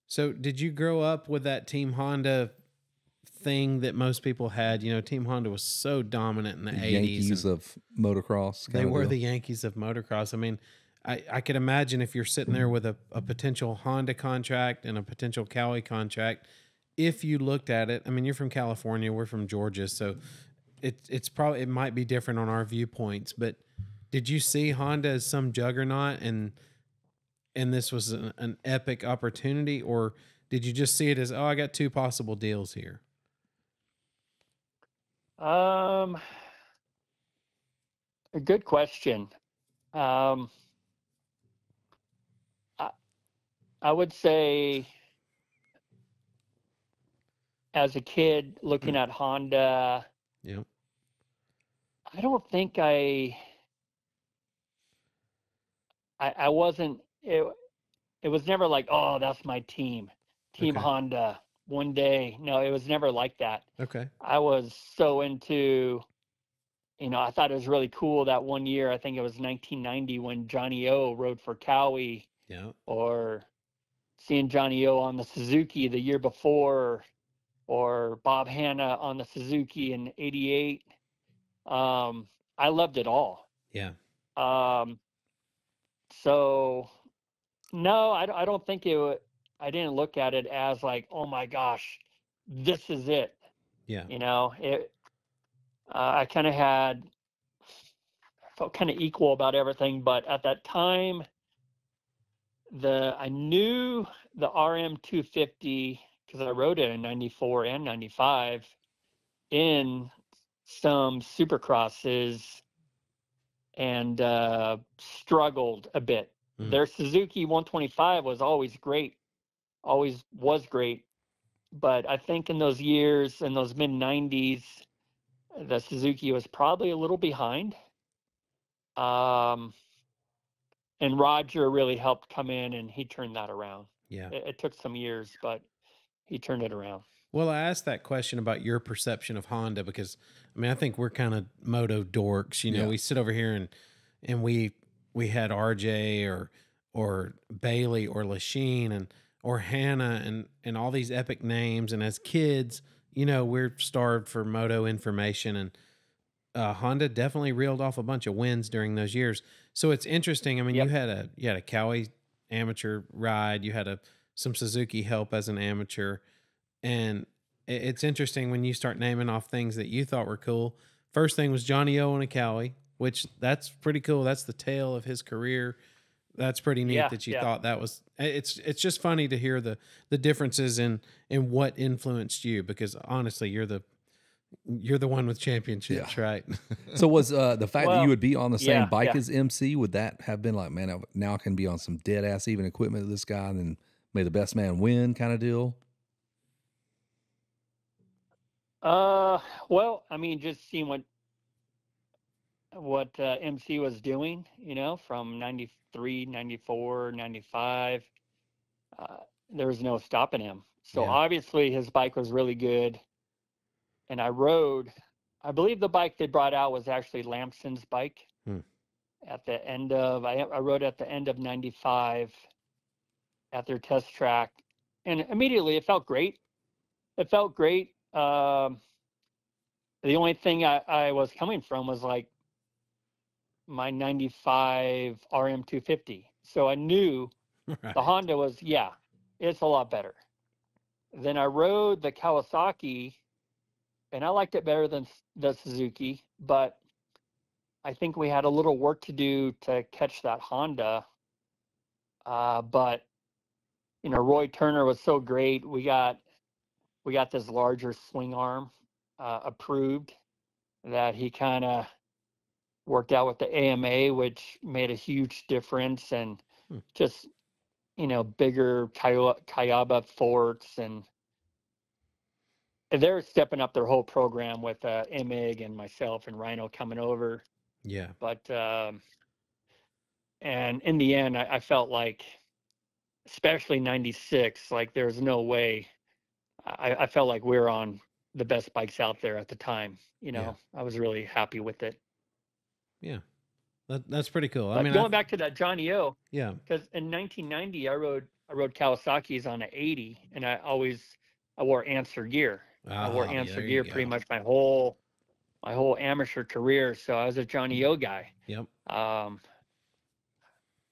[SPEAKER 2] So did you grow up with that Team Honda thing that most people had? You know, Team Honda was so dominant in the 80s.
[SPEAKER 1] Yankees of motocross.
[SPEAKER 2] They
[SPEAKER 1] kinda
[SPEAKER 2] were
[SPEAKER 1] deal.
[SPEAKER 2] the Yankees of motocross. I mean, I could imagine if you're sitting there with a potential Honda contract and a potential Cowie contract, if you looked at it, I mean, you're from California, we're from Georgia, so it might be different on our viewpoints, but did you see Honda as some juggernaut and this was an epic opportunity, or did you just see it as, oh, I got two possible deals here?
[SPEAKER 4] A good question. I would say, as a kid looking at Honda,
[SPEAKER 2] Yeah.
[SPEAKER 4] I don't think I wasn't. It was never like, oh, that's my team
[SPEAKER 2] Okay.
[SPEAKER 4] Honda one day. No, it was never like that.
[SPEAKER 2] Okay.
[SPEAKER 4] I was so into, I thought it was really cool that one year, I think it was 1990, when Johnny O rode for Cowie,
[SPEAKER 2] Yeah.
[SPEAKER 4] or seeing Johnny O on the Suzuki the year before, or Bob Hanna on the Suzuki in '88. I loved it all.
[SPEAKER 2] Yeah.
[SPEAKER 4] So no, I don't think I didn't look at it as like, oh my gosh, this is it.
[SPEAKER 2] Yeah.
[SPEAKER 4] I kind of felt kind of equal about everything, but at that time, I knew the RM 250 because I rode it in '94 and '95 in some supercrosses, and struggled a bit. Their Suzuki 125 was always great, always was great. But I think in those years, in those mid 90s, the Suzuki was probably a little behind. And Roger really helped come in, and he turned that around.
[SPEAKER 2] Yeah.
[SPEAKER 4] It took some years, but he turned it around.
[SPEAKER 2] Well, I asked that question about your perception of Honda because, I mean, I think we're kind of moto dorks. You know,
[SPEAKER 3] Yeah.
[SPEAKER 2] we sit over here and we had RJ or Bailey or Lachine or Hannah and all these epic names. And as kids, you know, we're starved for moto information, and Honda definitely reeled off a bunch of wins during those years. So it's interesting. I mean,
[SPEAKER 4] Yep.
[SPEAKER 2] you had a Cowie amateur ride, you had some Suzuki help as an amateur. And it's interesting when you start naming off things that you thought were cool. First thing was Johnny O and a Cowie, which that's pretty cool. That's the tale of his career. That's pretty neat
[SPEAKER 4] Yeah,
[SPEAKER 2] that you
[SPEAKER 4] yeah.
[SPEAKER 2] thought that was. It's just funny to hear the differences in what influenced you, because honestly, you're the one with championships,
[SPEAKER 1] Yeah.
[SPEAKER 2] right?
[SPEAKER 1] So was the fact that
[SPEAKER 4] Well,
[SPEAKER 1] you would be on the same
[SPEAKER 4] yeah,
[SPEAKER 1] bike
[SPEAKER 4] yeah.
[SPEAKER 1] as MC, would that have been like, man, now I can be on some dead ass even equipment of this guy, and then may the best man win kind of deal?
[SPEAKER 4] Well, I mean, just seeing MC was doing, from 93, 94, 95. Uh, there was no stopping him. So
[SPEAKER 2] Yeah.
[SPEAKER 4] obviously his bike was really good. And I believe the bike they brought out was actually Lampson's bike.
[SPEAKER 2] Hmm.
[SPEAKER 4] At the end of, I rode at the end of 95 at their test track. And immediately it felt great. It felt great. The only thing I was coming from was like my 95 RM250. So I knew
[SPEAKER 2] Right.
[SPEAKER 4] the Honda was, it's a lot better. Then I rode the Kawasaki, and I liked it better than the Suzuki, but I think we had a little work to do to catch that Honda. But Roy Turner was so great. We got this larger swing arm approved that he kind of worked out with the AMA, which made a huge difference, and just bigger Kayaba forks, and they're stepping up their whole program with Imig and myself and Rhino coming over.
[SPEAKER 2] Yeah.
[SPEAKER 4] But and in the end, I felt like, especially 96, like there's no way. I felt like we were on the best bikes out there at the time.
[SPEAKER 2] Yeah.
[SPEAKER 4] I was really happy with it.
[SPEAKER 2] Yeah. That's pretty cool.
[SPEAKER 4] But
[SPEAKER 2] I mean,
[SPEAKER 4] going back to that Johnny O,
[SPEAKER 2] yeah.
[SPEAKER 4] because in 1990 I rode Kawasaki's on an 80, and I wore Answer gear. I wore Answer
[SPEAKER 2] there
[SPEAKER 4] gear
[SPEAKER 2] you
[SPEAKER 4] pretty
[SPEAKER 2] go.
[SPEAKER 4] much my whole amateur career. So I was a Johnny O guy.
[SPEAKER 2] Yep.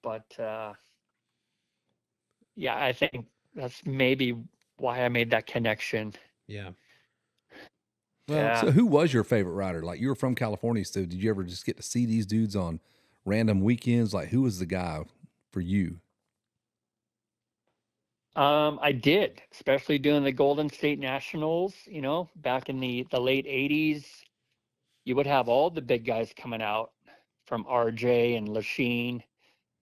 [SPEAKER 4] But yeah, I think that's maybe why I made that connection.
[SPEAKER 2] Yeah. Well,
[SPEAKER 4] Yeah.
[SPEAKER 1] So who was your favorite rider? Like, you were from California, so did you ever just get to see these dudes on random weekends? Like, who was the guy for you?
[SPEAKER 4] I did, especially doing the Golden State Nationals, back in the late 80s. You would have all the big guys coming out, from RJ and Lachine,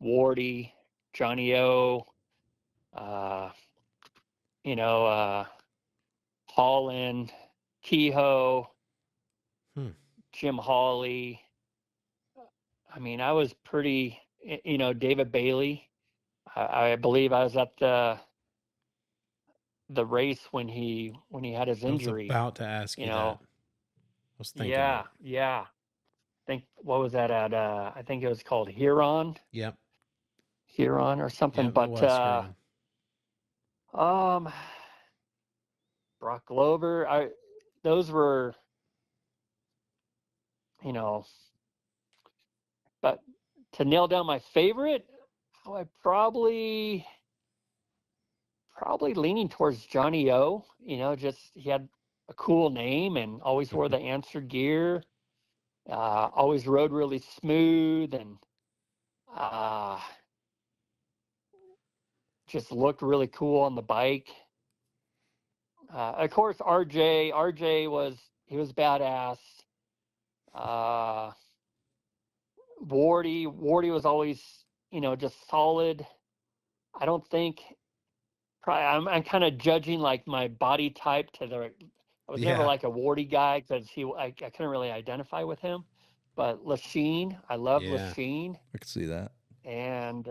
[SPEAKER 4] Wardy, Johnny O, Holland, Kehoe, Jim Hawley. I mean, I was pretty, David Bailey. I believe I was at the race when he had his injury.
[SPEAKER 2] I was about to ask you that. I was thinking.
[SPEAKER 4] Yeah. I think, what was that at? I think it was called Huron.
[SPEAKER 2] Yep.
[SPEAKER 4] Huron or something.
[SPEAKER 2] Yep,
[SPEAKER 4] but Brock Glover, those were, but to nail down my favorite, I probably leaning towards Johnny O. Just he had a cool name and always wore the Answer gear. Always rode really smooth, and just looked really cool on the bike. Of course, RJ was badass. Wardy was always, just solid. I don't think, probably, I'm kind of judging like my body type to the. I was never like a Wardy guy because I couldn't really identify with him. But Lachine, I love Lachine.
[SPEAKER 1] I could see that.
[SPEAKER 4] And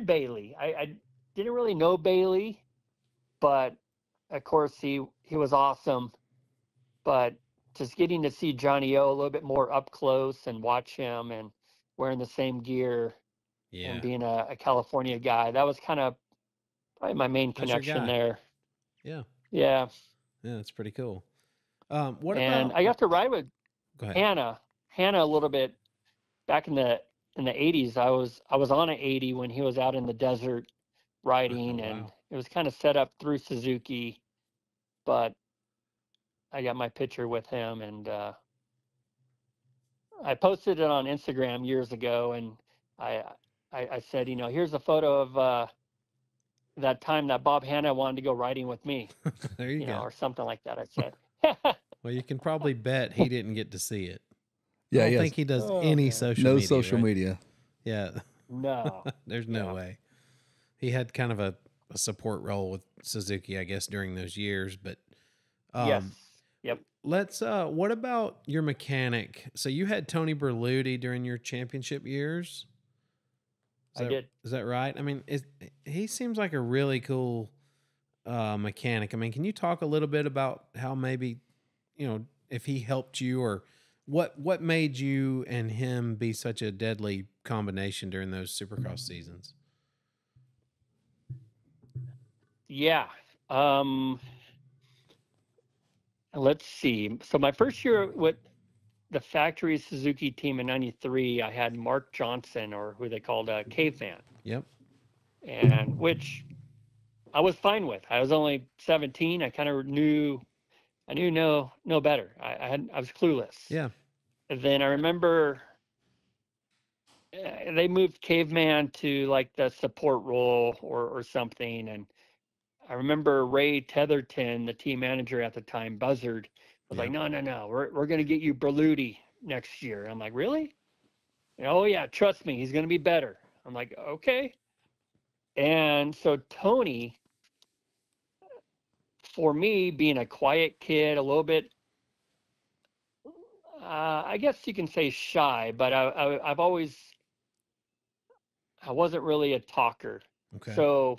[SPEAKER 4] Bailey. I didn't really know Bailey, but of course he was awesome. But just getting to see Johnny O a little bit more up close and watch him and wearing the same gear and being a California guy, that was kind of probably my main connection there.
[SPEAKER 2] Yeah.
[SPEAKER 4] Yeah.
[SPEAKER 2] Yeah, that's pretty cool.
[SPEAKER 4] And I got to ride with Hannah a little bit back in the 80s. I was on an 80 when he was out in the desert riding, and it was kind of set up through Suzuki, but I got my picture with him, and I posted it on Instagram years ago, and I said, here's a photo of that time that Bob Hanna wanted to go riding with me.
[SPEAKER 2] There you go.
[SPEAKER 4] Or something like that, I said.
[SPEAKER 2] Well, you can probably bet he didn't get to see it.
[SPEAKER 1] Yeah,
[SPEAKER 2] I don't think he does any social media.
[SPEAKER 1] No social media.
[SPEAKER 2] Yeah.
[SPEAKER 4] No.
[SPEAKER 2] There's no way. He had kind of a support role with Suzuki, I guess, during those years. But
[SPEAKER 4] yes. Yep.
[SPEAKER 2] Let's what about your mechanic? So you had Tony Berluti during your championship years?
[SPEAKER 4] I did.
[SPEAKER 2] Is that right? I mean, he seems like a really cool mechanic. I mean, can you talk a little bit about how maybe, if he helped you, or what made you and him be such a deadly combination during those Supercross seasons?
[SPEAKER 4] Yeah. Let's see. So my first year with the factory Suzuki team in '93, I had Mark Johnson, or who they called a Caveman,
[SPEAKER 2] Yep.
[SPEAKER 4] and which I was fine with. I was only 17. I kind of knew, no better. I was clueless.
[SPEAKER 2] Yeah.
[SPEAKER 4] And then I remember they moved Caveman to like the support role or something, and I remember Ray Tetherton, the team manager at the time, Buzzard, was like, no, we're going to get you Berluti next year. I'm like, really? Oh, yeah, trust me, he's going to be better. I'm like, okay. And so Tony, for me, being a quiet kid, a little bit, I guess you can say shy, but I wasn't really a talker.
[SPEAKER 2] Okay.
[SPEAKER 4] So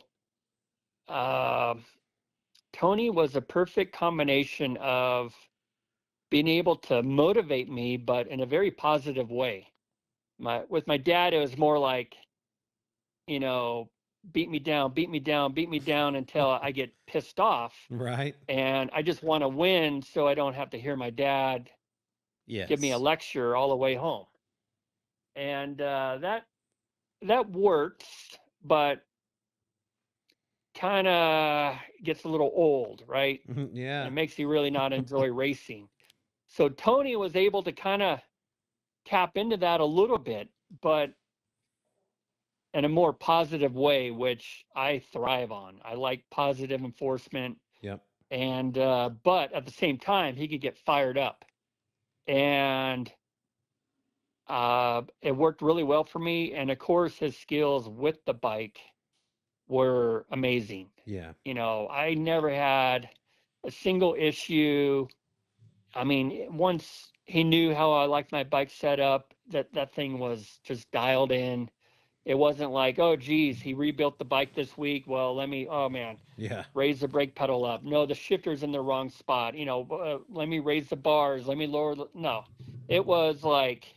[SPEAKER 4] Tony was a perfect combination of being able to motivate me, but in a very positive way. With my dad, it was more like, beat me down, beat me down, beat me down until I get pissed off.
[SPEAKER 2] Right.
[SPEAKER 4] And I just want to win so I don't have to hear my dad give me a lecture all the way home. And that works, but kind of gets a little old, right?
[SPEAKER 2] Yeah.
[SPEAKER 4] And it makes you really not enjoy racing. So Tony was able to kind of tap into that a little bit, but in a more positive way, which I thrive on. I like positive enforcement.
[SPEAKER 2] Yep.
[SPEAKER 4] And but at the same time, he could get fired up, and it worked really well for me. And of course, his skills with the bike were amazing.
[SPEAKER 2] Yeah.
[SPEAKER 4] I never had a single issue. I mean, once he knew how I liked my bike set up, that thing was just dialed in. It wasn't like, oh, geez, he rebuilt the bike this week. Well,
[SPEAKER 2] Yeah.
[SPEAKER 4] raise the brake pedal up. No, the shifter's in the wrong spot. Let me raise the bars. Let me lower no. It was like,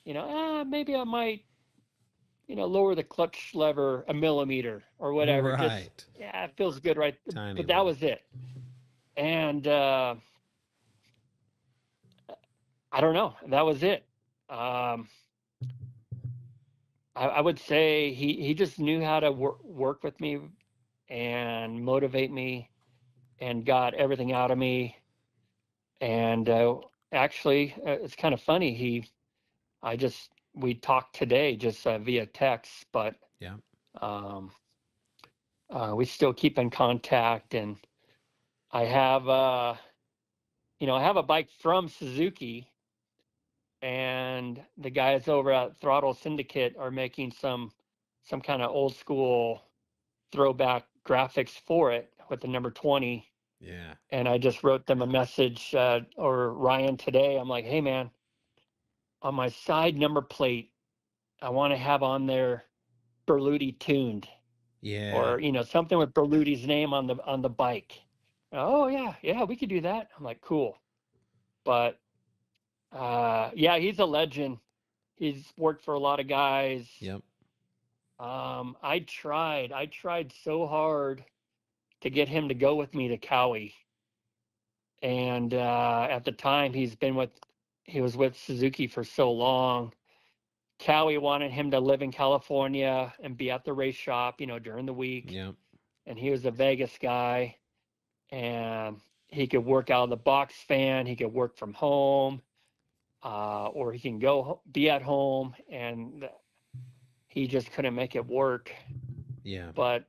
[SPEAKER 4] maybe I might, lower the clutch lever a millimeter or whatever.
[SPEAKER 2] Right.
[SPEAKER 4] Just, yeah, it feels good, right?
[SPEAKER 2] Tiny
[SPEAKER 4] but that was it. And I don't know. That was it. I would say he just knew how to work with me and motivate me and got everything out of me. And actually, it's kind of funny. We talked today just via text, but
[SPEAKER 2] yeah,
[SPEAKER 4] we still keep in contact. And I have, I have a bike from Suzuki, and the guys over at Throttle Syndicate are making some kind of old school throwback graphics for it with the number 20.
[SPEAKER 2] Yeah.
[SPEAKER 4] And I just wrote them a message, or Ryan today. I'm like, hey man, on my side number plate, I want to have on there Berluti tuned.
[SPEAKER 2] Yeah.
[SPEAKER 4] Or, something with Berluti's name on the bike. Oh yeah, we could do that. I'm like, cool. But yeah, he's a legend. He's worked for a lot of guys.
[SPEAKER 2] Yep.
[SPEAKER 4] I tried so hard to get him to go with me to Cowie. And at the time he was with Suzuki for so long. Cowie wanted him to live in California and be at the race shop, during the week.
[SPEAKER 2] Yep.
[SPEAKER 4] And he was a Vegas guy, and he could work out of the box fan. He could work from home, or he can be at home, and he just couldn't make it work.
[SPEAKER 2] Yeah.
[SPEAKER 4] But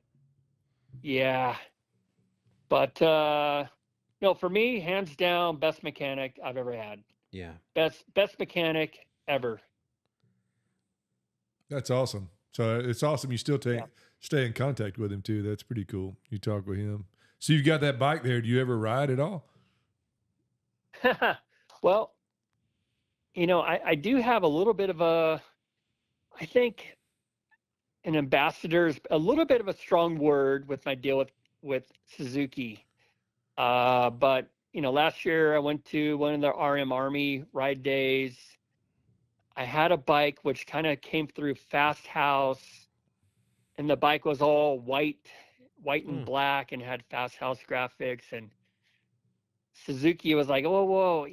[SPEAKER 4] for me, hands down, best mechanic I've ever had.
[SPEAKER 2] Yeah.
[SPEAKER 4] Best mechanic ever.
[SPEAKER 3] That's awesome. So it's awesome you still stay in contact with him too. That's pretty cool. You talk with him. So you've got that bike there. Do you ever ride at all?
[SPEAKER 4] Well, I do have a little bit of I think an ambassador's a little bit of a strong word with my deal with Suzuki. But last year I went to one of the RM Army ride days. I had a bike which kind of came through Fast House, and the bike was all white and black, and had Fast House graphics. And Suzuki was like, whoa,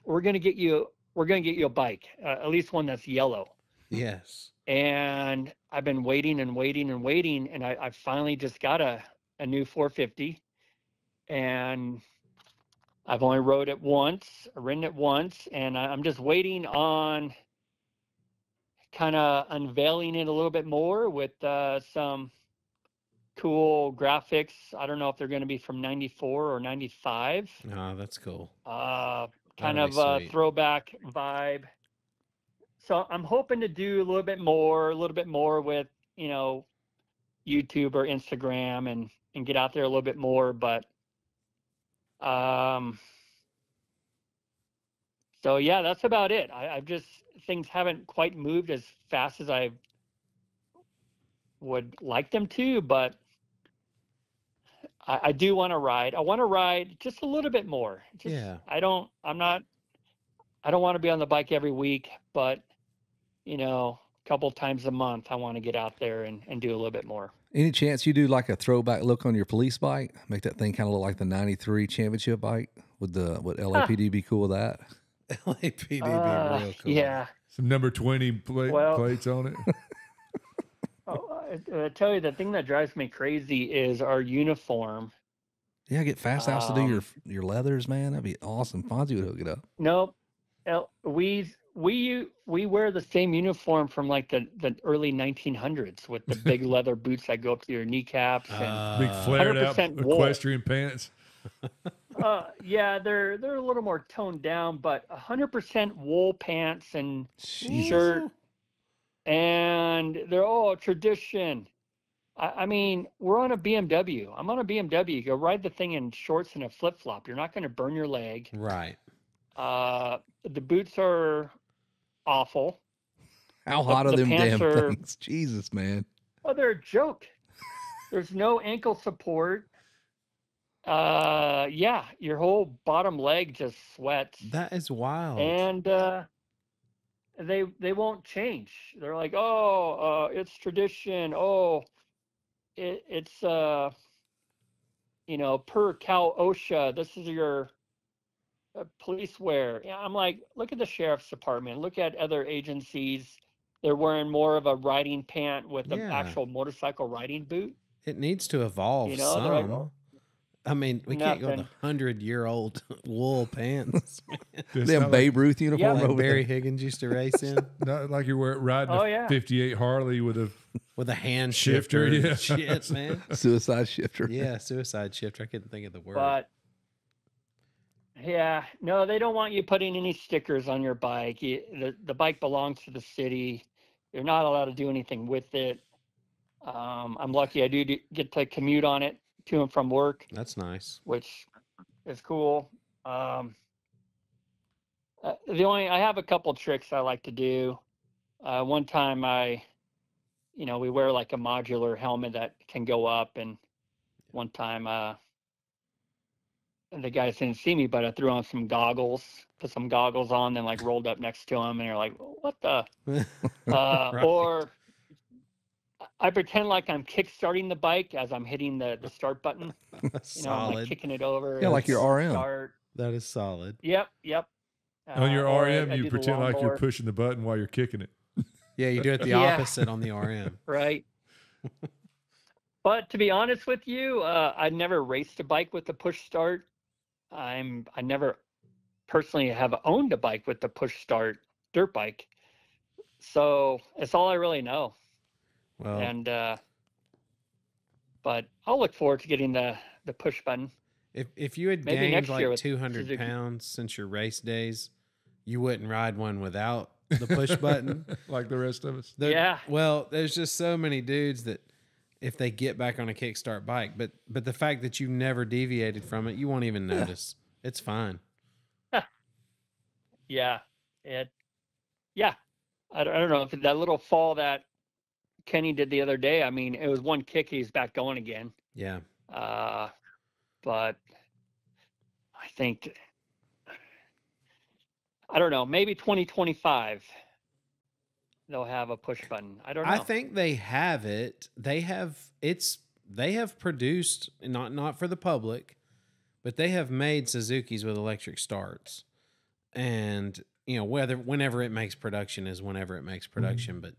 [SPEAKER 4] we're gonna get you a bike, at least one that's yellow.
[SPEAKER 2] Yes.
[SPEAKER 4] And I've been waiting and waiting and waiting, and I finally just got a new 450, and I've only ridden it once, and I'm just waiting on kind of unveiling it a little bit more with some cool graphics. I don't know if they're going to be from 94 or 95.
[SPEAKER 2] Oh, that's cool.
[SPEAKER 4] Kind
[SPEAKER 2] That'll
[SPEAKER 4] of
[SPEAKER 2] be
[SPEAKER 4] a
[SPEAKER 2] sweet.
[SPEAKER 4] throwback vibe. So I'm hoping to do a little bit more with, YouTube or Instagram, and get out there a little bit more. But so yeah, that's about it. I've just, things haven't quite moved as fast as I would like them to, but I do want to ride. I want to ride just a little bit more.
[SPEAKER 2] Yeah.
[SPEAKER 4] I don't want to be on the bike every week, but a couple times a month, I want to get out there and do a little bit more.
[SPEAKER 1] Any chance you do like a throwback look on your police bike? Make that thing kind of look like the '93 championship bike? Would LAPD be cool with that?
[SPEAKER 2] LAPD be real cool.
[SPEAKER 4] Yeah.
[SPEAKER 3] Some number 20 plates on it.
[SPEAKER 4] I tell you, the thing that drives me crazy is our uniform.
[SPEAKER 1] Yeah, get Fast House to do your leathers, man. That'd be awesome. Fonzie would hook it up.
[SPEAKER 4] Nope. We wear the same uniform from like the early 1900s with the big leather boots that go up to your kneecaps and
[SPEAKER 3] Big flared out
[SPEAKER 4] 100% wool.
[SPEAKER 3] equestrian pants.
[SPEAKER 4] Yeah, they're a little more toned down, but 100% wool pants and shirt, and they're all tradition. I mean, we're on a BMW. I'm on a BMW. Go ride the thing in shorts and a flip flop. You're not going to burn your leg.
[SPEAKER 2] Right.
[SPEAKER 4] The boots are awful.
[SPEAKER 1] How hot are them damn
[SPEAKER 4] pants are-
[SPEAKER 1] things? Jesus, man.
[SPEAKER 4] Oh, they're a joke. There's no ankle support. Yeah, your whole bottom leg just sweats.
[SPEAKER 2] That is wild.
[SPEAKER 4] And they won't change. They're like, it's tradition. It's per Cal OSHA. This is your police wear. Yeah, I'm like, look at the sheriff's department. Look at other agencies. They're wearing more of a riding pant with an actual motorcycle riding boot.
[SPEAKER 2] It needs to evolve some.
[SPEAKER 4] Like,
[SPEAKER 2] I mean, we can't go with 100-year-old wool pants.
[SPEAKER 1] Them Babe Ruth uniform
[SPEAKER 2] Like
[SPEAKER 1] over
[SPEAKER 2] Barry
[SPEAKER 1] there.
[SPEAKER 2] Higgins used to race in.
[SPEAKER 3] Not like you're riding a 58 Harley with a
[SPEAKER 2] hand shifter.
[SPEAKER 3] Yeah.
[SPEAKER 2] Shit, man.
[SPEAKER 1] Suicide shifter.
[SPEAKER 2] Yeah, suicide shifter. I couldn't think of the word.
[SPEAKER 4] But yeah, no, they don't want you putting any stickers on your bike. The bike belongs to the city. You're not allowed to do anything with it. I'm lucky I do get to commute on it to and from work.
[SPEAKER 2] That's nice.
[SPEAKER 4] Which is cool. I have a couple tricks I like to do. One time we wear like a modular helmet that can go up, and one time the guys didn't see me, but I threw on some goggles, put some goggles on, then like rolled up next to them, and they're like, "What the?"
[SPEAKER 2] Right.
[SPEAKER 4] Or I pretend like I'm kick-starting the bike as I'm hitting the start button.
[SPEAKER 2] Solid.
[SPEAKER 4] I'm like kicking it over.
[SPEAKER 1] Yeah, like your RM.
[SPEAKER 4] Start.
[SPEAKER 2] That is solid.
[SPEAKER 4] Yep.
[SPEAKER 3] on your
[SPEAKER 4] Or
[SPEAKER 3] RM,
[SPEAKER 4] I
[SPEAKER 3] you
[SPEAKER 4] do the
[SPEAKER 3] pretend like you're
[SPEAKER 4] lawnmower.
[SPEAKER 3] pushing the button while you're kicking it.
[SPEAKER 2] Yeah, you do it the
[SPEAKER 4] Yeah.
[SPEAKER 2] opposite on the RM.
[SPEAKER 4] Right. But to be honest with you, I never raced a bike with the push start. I never personally have owned a bike with the push start dirt bike. So it's all I really know.
[SPEAKER 2] Well,
[SPEAKER 4] And but I'll look forward to getting the push button.
[SPEAKER 2] if you had
[SPEAKER 4] maybe
[SPEAKER 2] gained
[SPEAKER 4] next year
[SPEAKER 2] like
[SPEAKER 4] with
[SPEAKER 2] 200
[SPEAKER 4] Suzuki.
[SPEAKER 2] pounds since your race days, you wouldn't ride one without the push button.
[SPEAKER 3] Like the rest of us.
[SPEAKER 4] Yeah.
[SPEAKER 2] Well, there's just so many dudes that if they get back on a kickstart bike, but the fact that you never deviated from it, you won't even notice. It's fine.
[SPEAKER 4] Yeah. Yeah. I don't know if that little fall that Kenny did the other day. I mean, it was one kick, he's back going again.
[SPEAKER 2] Yeah.
[SPEAKER 4] But I think, I don't know, maybe 2025 they'll have a push button. I don't know.
[SPEAKER 2] I think they have it. They have produced, not for the public, but they have made Suzukis with electric starts. And, whenever it makes production is whenever it makes production. But,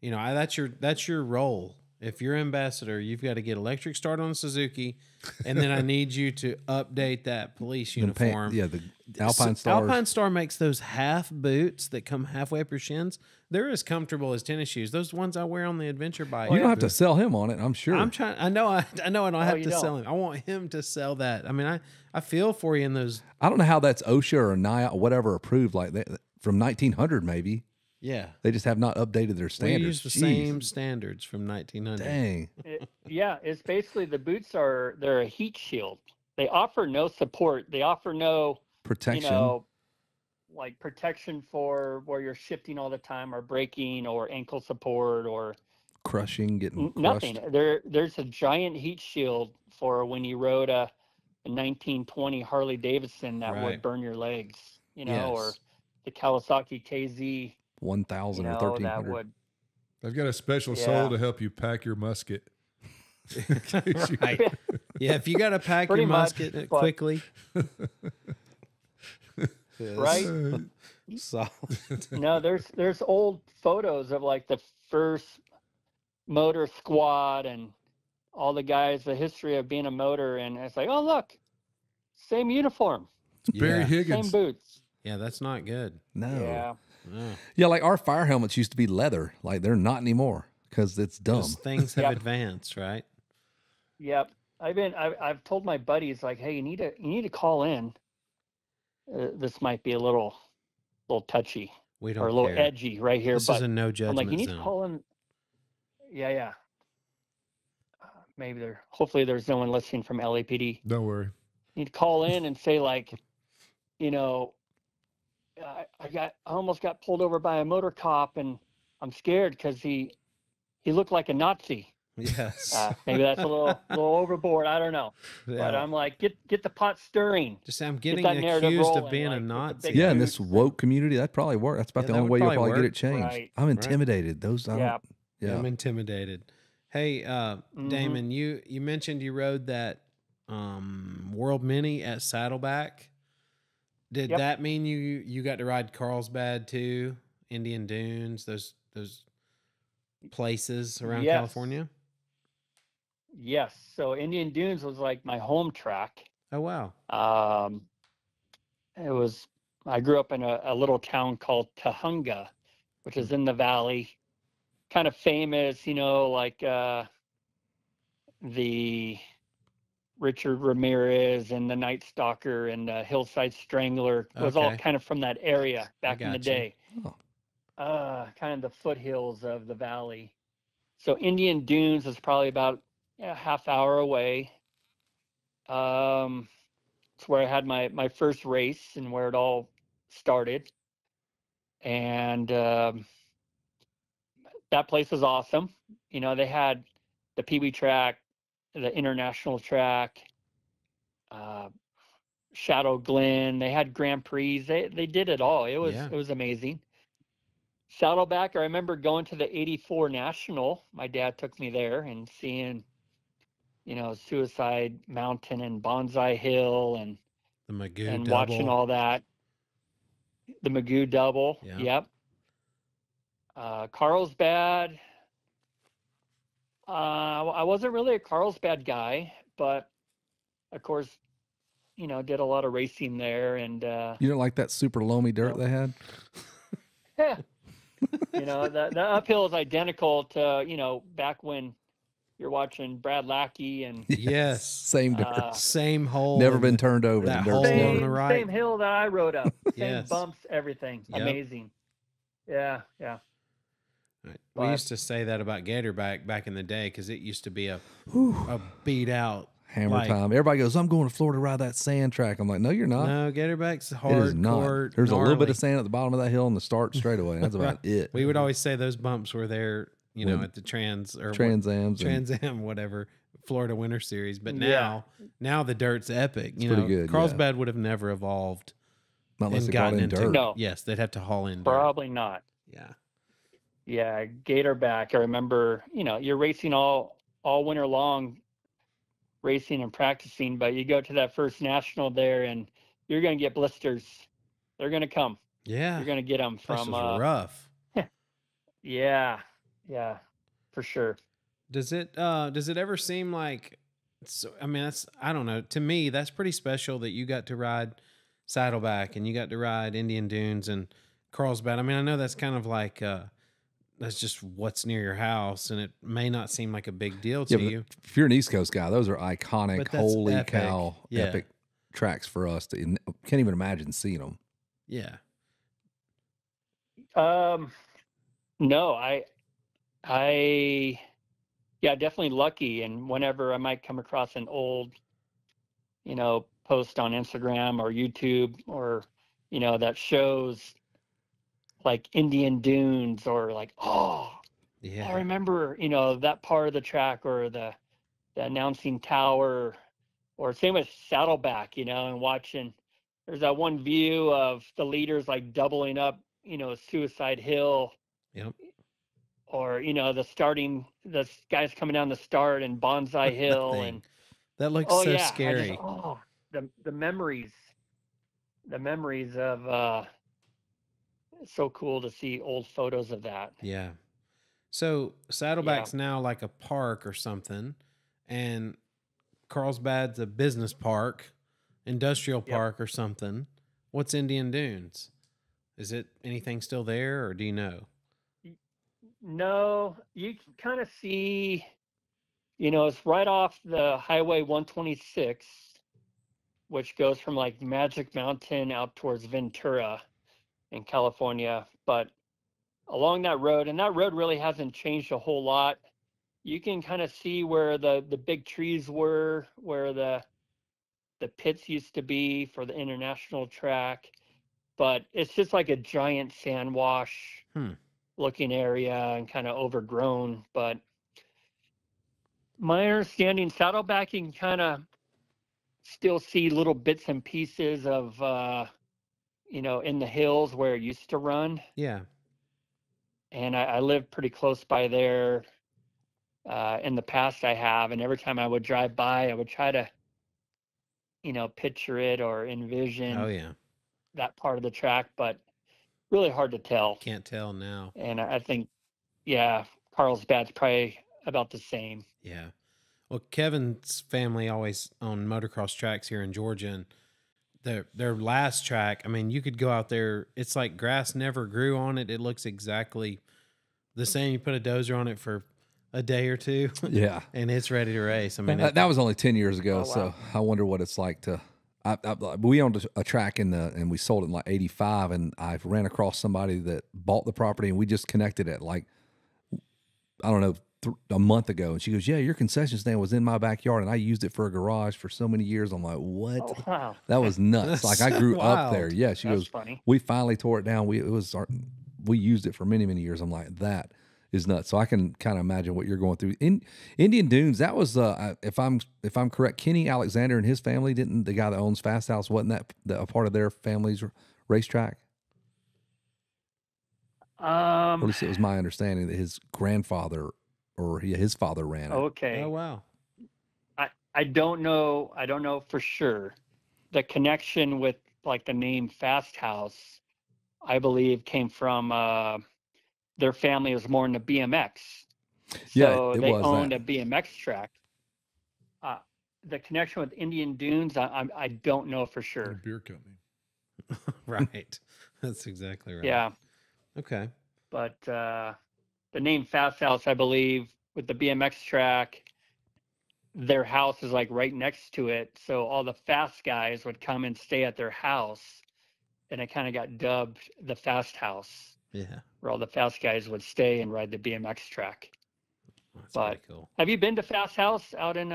[SPEAKER 2] that's your role. If you're ambassador, you've got to get electric start on Suzuki, and then I need you to update that police uniform.
[SPEAKER 1] The Alpine Star.
[SPEAKER 2] Alpine Star makes those half boots that come halfway up your shins. They're as comfortable as tennis shoes. Those ones I wear on the adventure bike.
[SPEAKER 1] You don't have to sell him on it, I'm sure.
[SPEAKER 2] I'm trying. I know I don't have to sell him. I want him to sell that. I mean, I feel for you in those.
[SPEAKER 1] I don't know how that's OSHA or NIA or whatever approved like that from 1900 maybe.
[SPEAKER 2] Yeah.
[SPEAKER 1] They just have not updated their
[SPEAKER 2] We
[SPEAKER 1] standards.
[SPEAKER 2] use the same standards from 1900.
[SPEAKER 1] Dang.
[SPEAKER 4] Yeah, it's basically the boots they're a heat shield. They offer no support. They offer no
[SPEAKER 1] Protection.
[SPEAKER 4] Like protection for where you're shifting all the time or braking or ankle support or
[SPEAKER 1] Crushing, getting
[SPEAKER 4] nothing.
[SPEAKER 1] crushed.
[SPEAKER 4] There's a giant heat shield for when you rode a 1920 Harley Davidson that
[SPEAKER 2] Right.
[SPEAKER 4] would burn your legs,
[SPEAKER 2] Yes.
[SPEAKER 4] or the Kawasaki KZ,
[SPEAKER 1] 1,000 or
[SPEAKER 4] that
[SPEAKER 1] 1,300.
[SPEAKER 4] would.
[SPEAKER 3] They've got a special sole to help you pack your musket.
[SPEAKER 2] Right. Yeah, if you got to pack
[SPEAKER 4] Pretty
[SPEAKER 2] your
[SPEAKER 4] much,
[SPEAKER 2] musket
[SPEAKER 4] but-
[SPEAKER 2] quickly.
[SPEAKER 4] Right?
[SPEAKER 2] So,
[SPEAKER 4] No, there's old photos of like the first motor squad and all the guys, the history of being a motor, and it's like, oh look, same uniform,
[SPEAKER 3] Barry
[SPEAKER 2] yeah.
[SPEAKER 4] same
[SPEAKER 3] Higgins.
[SPEAKER 4] boots.
[SPEAKER 2] Yeah, that's not good.
[SPEAKER 1] No.
[SPEAKER 4] Yeah.
[SPEAKER 2] No.
[SPEAKER 1] Yeah, like our fire helmets used to be leather. Like they're not anymore because it's dumb.
[SPEAKER 2] Those things have
[SPEAKER 4] Yep.
[SPEAKER 2] advanced, right?
[SPEAKER 4] Yep. I've told my buddies like, hey, you need to call in. This might be a little touchy
[SPEAKER 2] We don't
[SPEAKER 4] or a little
[SPEAKER 2] care.
[SPEAKER 4] edgy right here,
[SPEAKER 2] This
[SPEAKER 4] but
[SPEAKER 2] is a no
[SPEAKER 4] I'm
[SPEAKER 2] judgment
[SPEAKER 4] like, you need
[SPEAKER 2] zone.
[SPEAKER 4] to call in. Yeah. Maybe hopefully there's no one listening from LAPD.
[SPEAKER 3] Don't worry.
[SPEAKER 4] You need to call in and say like, I almost got pulled over by a motor cop and I'm scared because he looked like a Nazi.
[SPEAKER 2] Yes.
[SPEAKER 4] Maybe that's a little overboard. I don't know. But
[SPEAKER 2] Yeah.
[SPEAKER 4] I'm like, get the pot stirring.
[SPEAKER 2] Just say I'm getting
[SPEAKER 4] that narrative
[SPEAKER 2] accused of
[SPEAKER 4] rolling,
[SPEAKER 2] being a
[SPEAKER 4] like, with the
[SPEAKER 2] Nazi.
[SPEAKER 4] big
[SPEAKER 1] Yeah, in
[SPEAKER 4] boots
[SPEAKER 1] this woke community, that probably work. That's about
[SPEAKER 2] Yeah,
[SPEAKER 1] the
[SPEAKER 2] that
[SPEAKER 1] only
[SPEAKER 2] would
[SPEAKER 1] way you'll
[SPEAKER 2] probably
[SPEAKER 1] probably get
[SPEAKER 2] work.
[SPEAKER 1] it changed.
[SPEAKER 4] Right.
[SPEAKER 1] I'm intimidated. Those, I
[SPEAKER 4] Yeah.
[SPEAKER 1] don't, yeah.
[SPEAKER 2] I'm intimidated. Hey, Damon, you mentioned you rode that World Mini at Saddleback. Did
[SPEAKER 4] Yep.
[SPEAKER 2] that mean you got to ride Carlsbad too? Indian Dunes, those places around
[SPEAKER 4] Yes.
[SPEAKER 2] California?
[SPEAKER 4] Yes. So Indian Dunes was like my home track.
[SPEAKER 2] Oh wow.
[SPEAKER 4] I grew up in a little town called Tahunga, which is in the valley, kind of famous, like the Richard Ramirez and the Night Stalker and the Hillside Strangler was all
[SPEAKER 2] Okay.
[SPEAKER 4] kind of from that area back in the
[SPEAKER 2] gotcha.
[SPEAKER 4] day.
[SPEAKER 1] Oh.
[SPEAKER 4] Kind of the foothills of the valley. So Indian Dunes is probably about a half hour away. It's where I had my first race and where it all started. And that place was awesome. They had the PB track, the international track, Shadow Glen. They had Grand Prix. They did it all. It was amazing. Saddleback, I remember going to the 84 National. My dad took me there and seeing, Suicide Mountain and Bonsai Hill and
[SPEAKER 2] The Magoo
[SPEAKER 4] and
[SPEAKER 2] double.
[SPEAKER 4] watching all that. The Magoo double.
[SPEAKER 2] Yeah.
[SPEAKER 4] Yep. Carlsbad. I wasn't really a Carlsbad guy, but of course, did a lot of racing there and
[SPEAKER 1] You don't like that super loamy dirt they had?
[SPEAKER 4] yeah. The uphill is identical to, back when you're watching Brad Lackey and
[SPEAKER 2] Yes.
[SPEAKER 1] Same dirt.
[SPEAKER 2] Same hole.
[SPEAKER 1] Never
[SPEAKER 2] in
[SPEAKER 1] been
[SPEAKER 2] the-
[SPEAKER 1] turned over. The
[SPEAKER 2] that
[SPEAKER 1] dirt's
[SPEAKER 2] hole
[SPEAKER 1] loamy.
[SPEAKER 2] on the right.
[SPEAKER 4] same hill that I rode up. Same
[SPEAKER 2] Yes.
[SPEAKER 4] bumps, everything.
[SPEAKER 2] Yep.
[SPEAKER 4] Amazing. Yeah.
[SPEAKER 2] Right. We
[SPEAKER 4] But-
[SPEAKER 2] used to say that about Gatorback back in the day because it used to be a beat out
[SPEAKER 1] Hammer
[SPEAKER 2] Like-
[SPEAKER 1] time. Everybody goes, I'm going to Florida to ride that sand track. I'm like, no, you're not.
[SPEAKER 2] No, Gatorback's
[SPEAKER 1] It
[SPEAKER 2] hard.
[SPEAKER 1] is not. There's a little bit
[SPEAKER 2] gnarly.
[SPEAKER 1] of sand at the bottom of that hill and the start straightaway. That's about it.
[SPEAKER 2] We would always say those bumps were there,
[SPEAKER 1] When-
[SPEAKER 2] at the Trans or
[SPEAKER 1] Trans Ams. and-
[SPEAKER 2] Trans Am, whatever, Florida Winter Series. But
[SPEAKER 4] Yeah.
[SPEAKER 2] now the dirt's epic.
[SPEAKER 1] pretty good,
[SPEAKER 2] Carlsbad would have never evolved
[SPEAKER 1] Not unless
[SPEAKER 2] and
[SPEAKER 1] it got
[SPEAKER 2] gotten
[SPEAKER 1] in
[SPEAKER 2] into
[SPEAKER 1] dirt.
[SPEAKER 4] No.
[SPEAKER 2] Yes, they'd have to haul in dirt.
[SPEAKER 4] Probably not.
[SPEAKER 2] Yeah.
[SPEAKER 4] Yeah, Gatorback. I remember, you're racing all winter long, racing and practicing, but you go to that first national there, and you're going to get blisters. They're going to come.
[SPEAKER 2] Yeah.
[SPEAKER 4] You're going to get them
[SPEAKER 2] This
[SPEAKER 4] from.
[SPEAKER 2] was rough.
[SPEAKER 4] Yeah, for sure.
[SPEAKER 2] Does it ever seem like? So I mean, I don't know. To me, that's pretty special that you got to ride Saddleback and you got to ride Indian Dunes and Carlsbad. I mean, I know that's kind of like that's just what's near your house, and it may not seem like a big deal to
[SPEAKER 1] Yeah,
[SPEAKER 2] you.
[SPEAKER 1] but if you're an East Coast guy, those are iconic,
[SPEAKER 2] But that's
[SPEAKER 1] holy
[SPEAKER 2] epic.
[SPEAKER 1] cow,
[SPEAKER 2] Yeah.
[SPEAKER 1] epic tracks for us. Can't even imagine seeing them.
[SPEAKER 2] Yeah.
[SPEAKER 4] No, yeah, definitely lucky. And whenever I might come across an old, post on Instagram or YouTube or, that shows like Indian Dunes or like, I
[SPEAKER 2] Yeah.
[SPEAKER 4] remember, that part of the track or the announcing tower or same with Saddleback, and watching, there's that one view of the leaders like doubling up, Suicide Hill.
[SPEAKER 2] Yep.
[SPEAKER 4] Or the guys coming down the start and Bonsai Hill
[SPEAKER 2] thing.
[SPEAKER 4] and
[SPEAKER 2] That looks
[SPEAKER 4] oh
[SPEAKER 2] so
[SPEAKER 4] yeah,
[SPEAKER 2] scary.
[SPEAKER 4] the memories of it's so cool to see old photos of that.
[SPEAKER 2] Yeah. So Saddleback's now like a park or something, and Carlsbad's a business park, industrial
[SPEAKER 4] Yep.
[SPEAKER 2] park or something. What's Indian Dunes? Is it anything still there, or do you know?
[SPEAKER 4] No, you can kind of see, it's right off the Highway 126, which goes from like Magic Mountain out towards Ventura in California. But along that road, and that road really hasn't changed a whole lot. You can kind of see where the big trees were, where the pits used to be for the international track. But it's just like a giant sand wash. Looking area and kind of overgrown, but my understanding, Saddleback, you can kind of still see little bits and pieces of in the hills where it used to run.
[SPEAKER 2] Yeah.
[SPEAKER 4] And I live pretty close by there. In the past I have, and every time I would drive by I would try to picture it or envision
[SPEAKER 2] Oh yeah.
[SPEAKER 4] that part of the track, but really hard to tell.
[SPEAKER 2] Can't tell now.
[SPEAKER 4] And I think, Carlsbad's probably about the same.
[SPEAKER 2] Yeah. Well, Kevin's family always owned motocross tracks here in Georgia, and their last track, I mean, you could go out there. It's like grass never grew on it. It looks exactly the same. You put a dozer on it for a day or two,
[SPEAKER 1] Yeah.
[SPEAKER 2] and it's ready to race. I mean,
[SPEAKER 1] That was only 10 years ago.
[SPEAKER 4] Oh, wow.
[SPEAKER 1] So I wonder what it's like to, we owned a track and we sold it in like 85, and I ran across somebody that bought the property, and we just connected it like, I don't know, a month ago. And she goes, yeah, your concession stand was in my backyard and I used it for a garage for so many years. I'm like, what?
[SPEAKER 4] Oh, wow.
[SPEAKER 1] That was nuts. Like I grew up there.
[SPEAKER 2] Wild.
[SPEAKER 1] Yeah. She
[SPEAKER 4] That's
[SPEAKER 1] goes,
[SPEAKER 4] funny.
[SPEAKER 1] we finally tore it down. We used it for many, many years. I'm like, that is nuts. So I can kind of imagine what you're going through. In Indian Dunes, that was if I'm correct, Kenny Alexander and his family, didn't the guy that owns Fast House, wasn't that a part of their family's racetrack? Or at least it was my understanding that his grandfather or his father ran it.
[SPEAKER 4] Okay.
[SPEAKER 2] oh wow.
[SPEAKER 4] I don't know. I don't know for sure. The connection with like the name Fast House, I believe, came from their family was more into BMX.
[SPEAKER 1] Yeah,
[SPEAKER 4] So
[SPEAKER 1] it
[SPEAKER 4] they
[SPEAKER 1] was
[SPEAKER 4] owned
[SPEAKER 1] that.
[SPEAKER 4] a BMX track. The connection with Indian Dunes, I don't know for
[SPEAKER 3] A
[SPEAKER 4] sure.
[SPEAKER 3] beer company.
[SPEAKER 2] Right. That's exactly right.
[SPEAKER 4] Yeah,
[SPEAKER 2] Okay.
[SPEAKER 4] but the name Fast House, I believe, with the BMX track, their house is like right next to it. So all the fast guys would come and stay at their house, and it kind of got dubbed the Fast House,
[SPEAKER 2] Yeah.
[SPEAKER 4] where all the fast guys would stay and ride the BMX track.
[SPEAKER 2] That's
[SPEAKER 4] But-
[SPEAKER 2] pretty cool.
[SPEAKER 4] Have you been to Fast House out in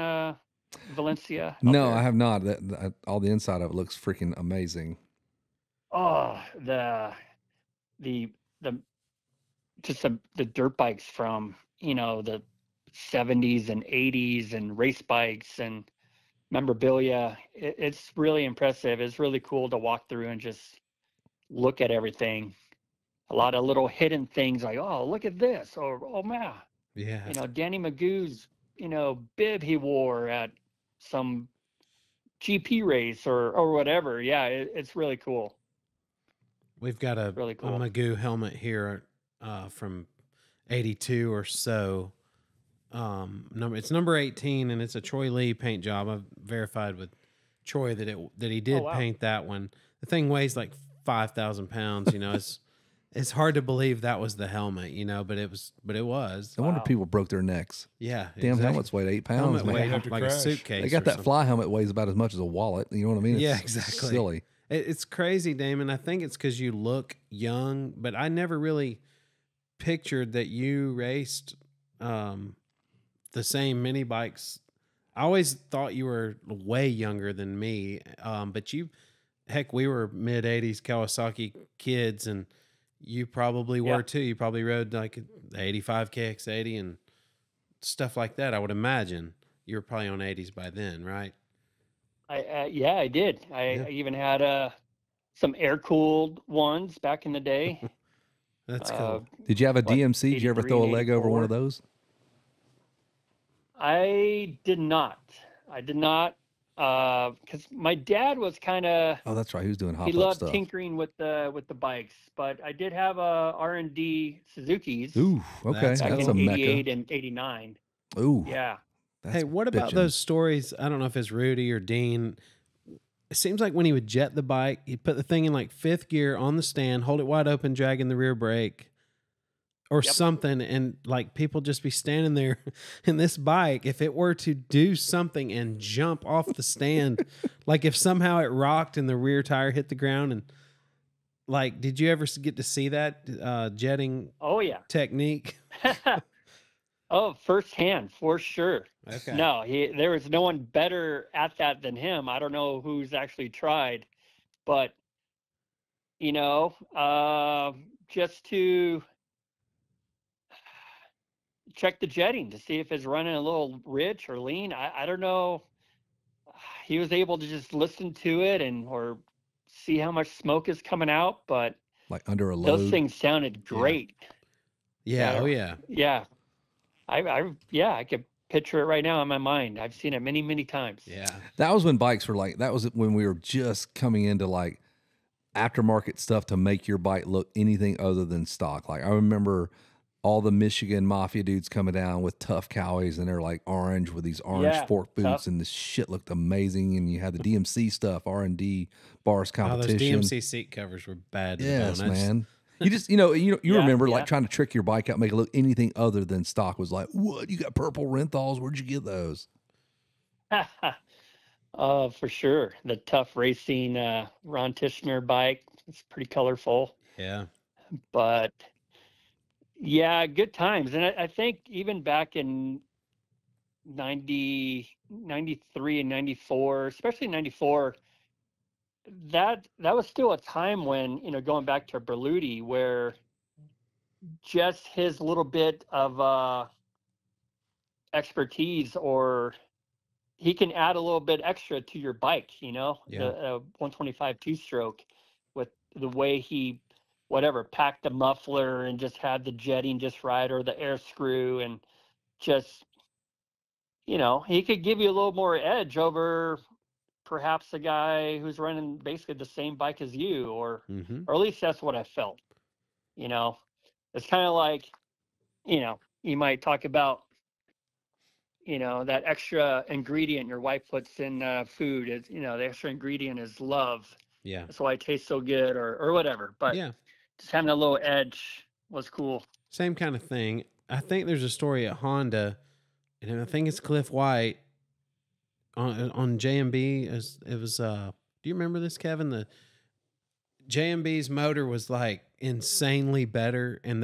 [SPEAKER 4] Valencia? out
[SPEAKER 1] No,
[SPEAKER 4] there?
[SPEAKER 1] I have not. All the inside of it looks freaking amazing.
[SPEAKER 4] Oh, the the just the dirt bikes from the 70s and 80s and race bikes and memorabilia. It's really impressive. It's really cool to walk through and just look at everything. A lot of little hidden things like, oh, look at this, or oh man,
[SPEAKER 2] Yeah.
[SPEAKER 4] Danny Magoo's bib he wore at some GP race or whatever. Yeah, it's really cool.
[SPEAKER 2] We've got a
[SPEAKER 4] Really cool.
[SPEAKER 2] Magoo helmet here from 82 or so. It's number 18, and it's a Troy Lee paint job. I've verified with Troy that he did
[SPEAKER 4] wow.
[SPEAKER 2] paint that one. The thing weighs like 5,000 pounds. It's hard to believe that was the helmet, but it was.
[SPEAKER 1] No wonder
[SPEAKER 4] Wow.
[SPEAKER 1] people broke their necks.
[SPEAKER 2] Yeah,
[SPEAKER 1] Damn
[SPEAKER 2] exactly.
[SPEAKER 1] helmets weigh 8 pounds,
[SPEAKER 2] Helmet
[SPEAKER 1] man.
[SPEAKER 2] weighed
[SPEAKER 3] Have to
[SPEAKER 2] like a
[SPEAKER 3] crash.
[SPEAKER 2] suitcase.
[SPEAKER 1] They got
[SPEAKER 2] or
[SPEAKER 1] that
[SPEAKER 2] something.
[SPEAKER 1] fly helmet weighs about as much as a wallet. You know what I mean? It's
[SPEAKER 2] Yeah, exactly.
[SPEAKER 1] Silly.
[SPEAKER 2] It's crazy, Damon. I think it's because you look young, but I never really pictured that you raced the same mini bikes. I always thought you were way younger than me, but we were mid 80s Kawasaki kids, and you probably were too. You probably rode like the 85 KX80 and stuff like that. I would imagine you were probably on 80s by then, right?
[SPEAKER 4] I did. I even had some air cooled ones back in the day.
[SPEAKER 2] That's cool.
[SPEAKER 1] Did you have a
[SPEAKER 4] What,
[SPEAKER 1] DMC? Did you ever
[SPEAKER 4] 83
[SPEAKER 1] throw a
[SPEAKER 4] and
[SPEAKER 1] leg over one
[SPEAKER 4] 84?
[SPEAKER 1] of those?
[SPEAKER 4] I did not. Because my dad was kind of
[SPEAKER 1] Oh, that's right. He was doing hop
[SPEAKER 4] he
[SPEAKER 1] up
[SPEAKER 4] loved
[SPEAKER 1] stuff.
[SPEAKER 4] tinkering with the bikes, but I did have R&D Suzuki's
[SPEAKER 1] Ooh, okay.
[SPEAKER 2] That's
[SPEAKER 4] back
[SPEAKER 1] That's
[SPEAKER 4] in
[SPEAKER 1] a mecca.
[SPEAKER 4] '88 and '89.
[SPEAKER 1] Ooh,
[SPEAKER 4] Yeah.
[SPEAKER 1] that's
[SPEAKER 2] Hey, what about
[SPEAKER 1] bitchin'.
[SPEAKER 2] those stories? I don't know if it's Rudy or Dean. It seems like when he would jet the bike, he'd put the thing in like fifth gear on the stand, hold it wide open, dragging the rear brake or
[SPEAKER 4] Yep.
[SPEAKER 2] something. And like people just be standing there in this bike. If it were to do something and jump off the stand, like if somehow it rocked and the rear tire hit the ground, and like, did you ever get to see that jetting
[SPEAKER 4] Oh yeah.
[SPEAKER 2] technique?
[SPEAKER 4] Oh, firsthand for sure.
[SPEAKER 2] Okay.
[SPEAKER 4] No, there was no one better at that than him. I don't know who's actually tried, but just to check the jetting to see if it's running a little rich or lean. I don't know. He was able to just listen to it or see how much smoke is coming out, but
[SPEAKER 1] Like under a
[SPEAKER 4] those
[SPEAKER 1] load.
[SPEAKER 4] things sounded great.
[SPEAKER 2] Yeah. Oh, yeah.
[SPEAKER 4] Yeah. I could picture it right now in my mind. I've seen it many, many times.
[SPEAKER 2] Yeah.
[SPEAKER 1] That was when bikes were like, that was when we were just coming into like aftermarket stuff to make your bike look anything other than stock. Like I remember all the Michigan Mafia dudes coming down with tough cowies, and they're like orange with these orange
[SPEAKER 4] Yeah,
[SPEAKER 1] fork boots,
[SPEAKER 4] tough.
[SPEAKER 1] and the shit looked amazing. And you had the DMC stuff, R&D bars
[SPEAKER 2] Oh, those
[SPEAKER 1] competition.
[SPEAKER 2] DMC seat covers were bad. To be
[SPEAKER 1] Yes,
[SPEAKER 2] honest.
[SPEAKER 1] man. You just, you
[SPEAKER 4] Yeah,
[SPEAKER 1] remember like
[SPEAKER 4] yeah.
[SPEAKER 1] trying to trick your bike out, make it look anything other than stock was like, what? You got purple Rentals? Where'd you get those?
[SPEAKER 4] For sure. The tough racing Ron Tishner bike. It's pretty colorful,
[SPEAKER 2] Yeah.
[SPEAKER 4] but yeah, good times. And I think even back in 93 and 94, especially 94, that was still a time when, going back to Berluti, where just his little bit of expertise, or he can add a little bit extra to your bike,
[SPEAKER 2] Yeah.
[SPEAKER 4] the 125 two-stroke, with the way he packed the muffler and just had the jetting just right, or the air screw, and just he could give you a little more edge over perhaps a guy who's running basically the same bike as you, or
[SPEAKER 2] Mm-hmm.
[SPEAKER 4] at least that's what I felt. It's kind of like, you might talk about, that extra ingredient your wife puts in food. Is the extra ingredient is love.
[SPEAKER 2] Yeah.
[SPEAKER 4] That's why it tastes so good, or whatever. But
[SPEAKER 2] Yeah.
[SPEAKER 4] just having a little edge was cool.
[SPEAKER 2] Same kind of thing. I think there's a story at Honda, and I think it's Cliff White on JMB. It was. Do you remember this, Kevin? The JMB's motor was like insanely better, and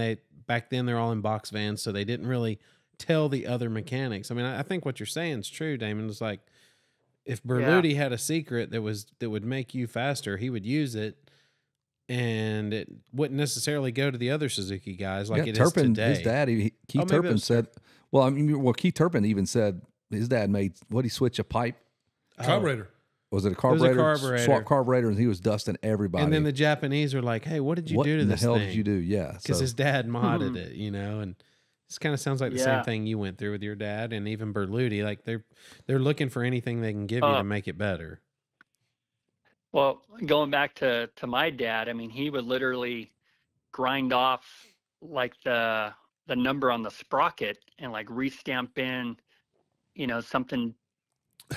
[SPEAKER 2] back then they're all in box vans, so they didn't really tell the other mechanics. I mean, I think what you're saying is true, Damon. It's like if Berluti had a secret that would make you faster, he would use it, and it wouldn't necessarily go to the other Suzuki guys like it is
[SPEAKER 1] Turpin,
[SPEAKER 2] today.
[SPEAKER 1] his dad, Keith Turpin said, Keith Turpin even said his dad made, he switch a pipe?
[SPEAKER 3] Carburetor.
[SPEAKER 1] Was it a carburetor?
[SPEAKER 2] carburetor.
[SPEAKER 1] Swap carburetor, and he was dusting everybody.
[SPEAKER 2] And then the Japanese were like, hey, what did you do to
[SPEAKER 1] this
[SPEAKER 2] this
[SPEAKER 1] thing? What
[SPEAKER 2] thing?
[SPEAKER 1] the hell did you do? Yeah.
[SPEAKER 2] Because his dad modded it, you know, and this kind of sounds like the same
[SPEAKER 4] Yeah.
[SPEAKER 2] thing you went through with your dad and even Berluti. Like they're looking for anything they can give you to make it better.
[SPEAKER 4] Well, going back to my dad, I mean, he would literally grind off like the number on the sprocket and like restamp in, you know, something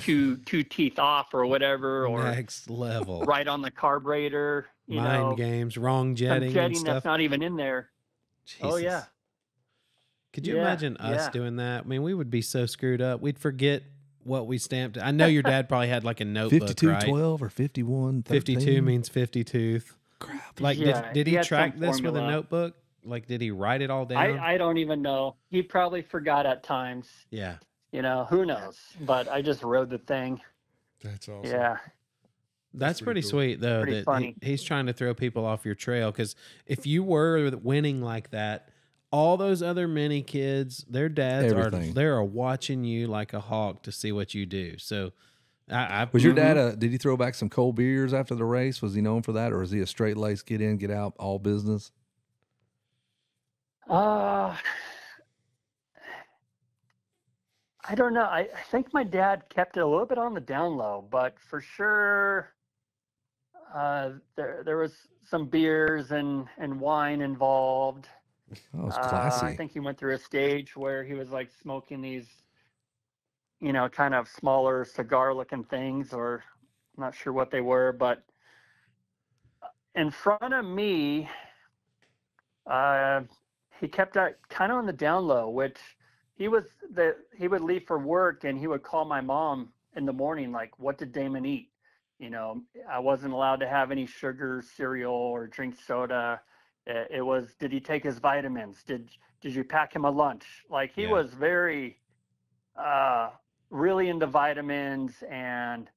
[SPEAKER 4] two teeth off or whatever, or
[SPEAKER 2] Next level.
[SPEAKER 4] right on the carburetor, you
[SPEAKER 2] Mind
[SPEAKER 4] know,
[SPEAKER 2] games, wrong
[SPEAKER 4] some
[SPEAKER 2] jetting and
[SPEAKER 4] jetting
[SPEAKER 2] stuff.
[SPEAKER 4] that's not even in there. Oh
[SPEAKER 2] Jesus.
[SPEAKER 4] yeah.
[SPEAKER 2] Could you
[SPEAKER 4] Yeah,
[SPEAKER 2] imagine us
[SPEAKER 4] yeah.
[SPEAKER 2] doing that? I mean, we would be so screwed up. We'd forget what we stamped. I know your dad probably had like a notebook,
[SPEAKER 1] 5212 or 51
[SPEAKER 2] 52 means 50 tooth.
[SPEAKER 1] Crap.
[SPEAKER 2] Like,
[SPEAKER 4] Yeah,
[SPEAKER 2] did
[SPEAKER 4] he
[SPEAKER 2] he
[SPEAKER 4] had
[SPEAKER 2] track
[SPEAKER 4] some
[SPEAKER 2] this with a
[SPEAKER 4] formula.
[SPEAKER 2] notebook? Like, did he write it all down?
[SPEAKER 4] I don't even know. He probably forgot at times.
[SPEAKER 2] Yeah.
[SPEAKER 4] You know, who knows? But I just rode the thing.
[SPEAKER 3] That's awesome.
[SPEAKER 4] Yeah.
[SPEAKER 2] That's pretty
[SPEAKER 3] cool.
[SPEAKER 2] sweet, though,
[SPEAKER 4] Pretty
[SPEAKER 2] that
[SPEAKER 4] funny.
[SPEAKER 2] he's trying to throw people off your trail. Because if you were winning like that, all those other mini kids, their dads
[SPEAKER 1] Everything.
[SPEAKER 2] they're watching you like a hawk to see what you do. So,
[SPEAKER 1] Was your dad, did he throw back some cold beers after the race? Was he known for that? Or is he a straight lace, get in, get out, all business?
[SPEAKER 4] I don't know. I think my dad kept it a little bit on the down low, but for sure, there was some beers and wine involved.
[SPEAKER 1] Oh, it's classy.
[SPEAKER 4] I think he went through a stage where he was like smoking these, you know, kind of smaller cigar-looking things, or I'm not sure what they were, but in front of me, he kept that kind of on the down low, which he would leave for work and he would call my mom in the morning, like, what did Damon eat? You know, I wasn't allowed to have any sugar, cereal, or drink soda. It was, did he take his vitamins? Did you pack him a lunch? Like, he was very, really into vitamins, and,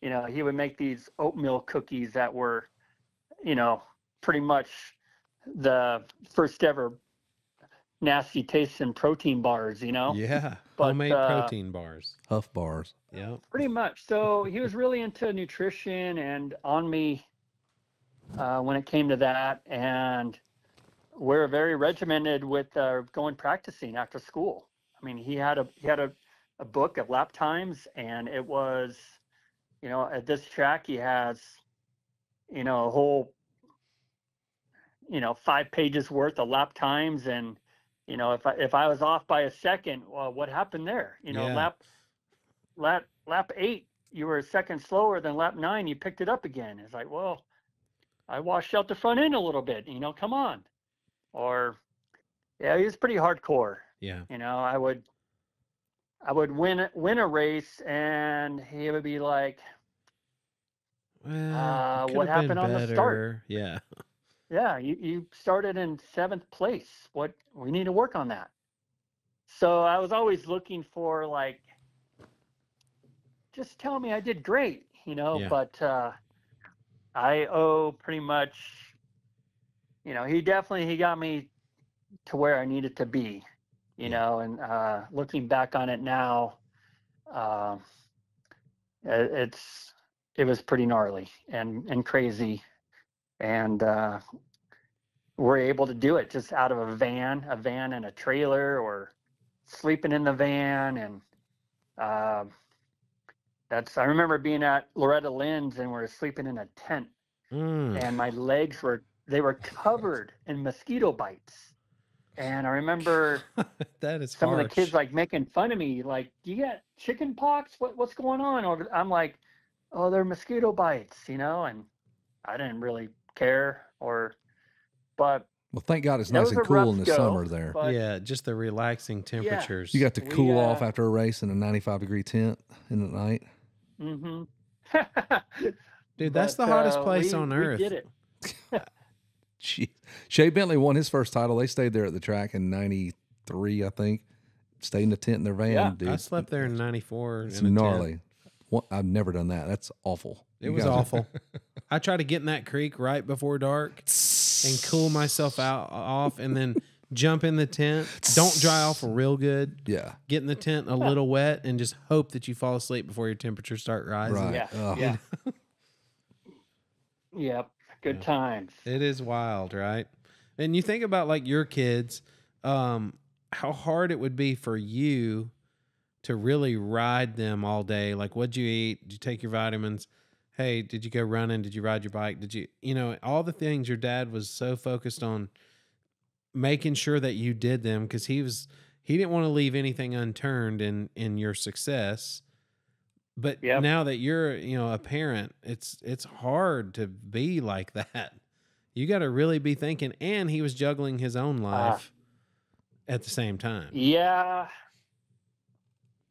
[SPEAKER 4] you know, he would make these oatmeal cookies that were, you know, pretty much the first ever nasty tasting protein bars, you know?
[SPEAKER 2] Yeah.
[SPEAKER 4] But,
[SPEAKER 2] Homemade protein bars.
[SPEAKER 1] Huff bars.
[SPEAKER 2] Yeah.
[SPEAKER 4] Pretty much. So he was really into nutrition and on me when it came to that. And we're very regimented with going practicing after school. I mean, he had a book of lap times, and it was, you know, at this track he has, you know, a whole, you know, 5 pages worth of lap times. And, you know, if I was off by a second, well, what happened there? You know, lap 8, you were a second slower than lap 9, you picked it up again. It's like, well, I washed out the front end a little bit, you know, come on. Or, yeah, he was pretty hardcore.
[SPEAKER 2] Yeah.
[SPEAKER 4] You know, I would win a race, and he would be like,
[SPEAKER 2] Well,
[SPEAKER 4] what happened on the start?
[SPEAKER 2] Yeah.
[SPEAKER 4] Yeah, you started in 7th place. We need to work on that. So I was always looking for, like, just tell me I did great, you know.
[SPEAKER 2] Yeah.
[SPEAKER 4] But I owe pretty much, you know, he got me to where I needed to be, you know. And looking back on it now, it was pretty gnarly and crazy. And we're able to do it just out of a van and a trailer, or sleeping in the van. And I remember being at Loretta Lynn's, and we're sleeping in a tent, and my legs were covered in mosquito bites. And I remember
[SPEAKER 2] That is
[SPEAKER 4] some of the
[SPEAKER 2] harsh.
[SPEAKER 4] kids like making fun of me, like, "Do you got chicken pox? What's going on?" Or I'm like, "Oh, they're mosquito bites," you know. And I didn't really care, but
[SPEAKER 1] Well, thank God it's
[SPEAKER 4] that
[SPEAKER 1] nice
[SPEAKER 4] was
[SPEAKER 1] and
[SPEAKER 4] a
[SPEAKER 1] cool
[SPEAKER 4] rough
[SPEAKER 1] in the
[SPEAKER 4] go,
[SPEAKER 1] summer there.
[SPEAKER 4] but
[SPEAKER 2] Yeah, just the relaxing temperatures.
[SPEAKER 1] You got to
[SPEAKER 4] we,
[SPEAKER 1] cool off after a race in a 95-degree tent in the night.
[SPEAKER 4] Mm-hmm.
[SPEAKER 2] Dude, that's
[SPEAKER 4] But,
[SPEAKER 2] the hottest place on
[SPEAKER 4] we
[SPEAKER 2] earth.
[SPEAKER 4] did it.
[SPEAKER 1] Gee. Shea Bentley won his first title. They stayed there at the track in 93, I think. Stayed in the tent in their van,
[SPEAKER 4] Yeah,
[SPEAKER 1] dude.
[SPEAKER 2] I slept there in 94.
[SPEAKER 1] It's
[SPEAKER 2] in a tent.
[SPEAKER 1] gnarly. I've never done that. That's awful.
[SPEAKER 2] It was awful. I try to get in that creek right before dark and cool myself off, and then jump in the tent. Don't dry off real good.
[SPEAKER 1] Yeah.
[SPEAKER 2] Get in the tent a little wet and just hope that you fall asleep before your temperatures start rising.
[SPEAKER 1] Right.
[SPEAKER 4] Yeah.
[SPEAKER 1] Ugh.
[SPEAKER 4] Yeah. Yep. Good times.
[SPEAKER 2] It is wild, right? And you think about like your kids, how hard it would be for you to really ride them all day. Like, what'd you eat? Did you take your vitamins? Hey, did you go running? Did you ride your bike? Did you, all the things your dad was so focused on making sure that you did them, because he didn't want to leave anything unturned in your success. But now that you're, a parent, it's hard to be like that. You got to really be thinking, and he was juggling his own life at the same time.
[SPEAKER 4] Yeah.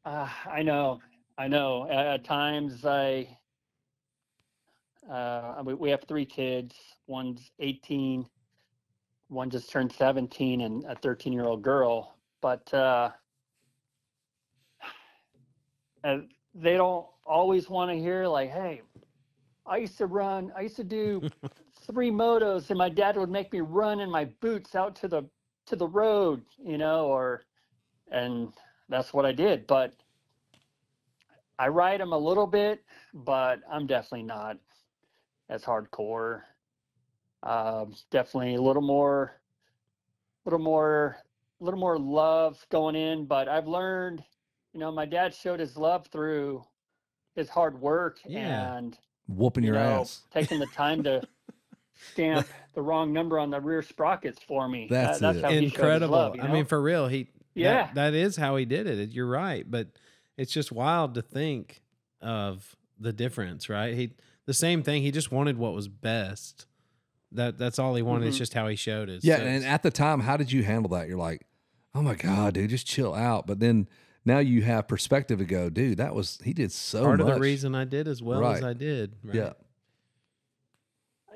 [SPEAKER 4] I know. At times we have 3 kids. One's 18, one just turned 17, and a 13-year-old girl. But they don't always want to hear like, hey, I used to do 3 motos, and my dad would make me run in my boots out to the road, and that's what I did. But I ride them a little bit, but I'm definitely not as hardcore. Definitely a little more love going in. But I've learned, my dad showed his love through his hard work and
[SPEAKER 1] whooping your ass,
[SPEAKER 4] taking the time to stamp the wrong number on the rear sprockets for me.
[SPEAKER 1] That's
[SPEAKER 4] how
[SPEAKER 2] incredible.
[SPEAKER 4] he showed his love,
[SPEAKER 2] I mean, for real,
[SPEAKER 4] Yeah.
[SPEAKER 2] that is how he did it. You're right, but it's just wild to think of the difference, right? The same thing. He just wanted what was best. That's all he wanted. It's just how he showed it.
[SPEAKER 1] Yeah,
[SPEAKER 2] So
[SPEAKER 1] and at the time, how did you handle that? You're like, oh my God, dude, just chill out. But then now you have perspective to go, dude, he did so
[SPEAKER 2] part
[SPEAKER 1] much.
[SPEAKER 2] of the reason I did as well as I did. Right?
[SPEAKER 1] Yeah.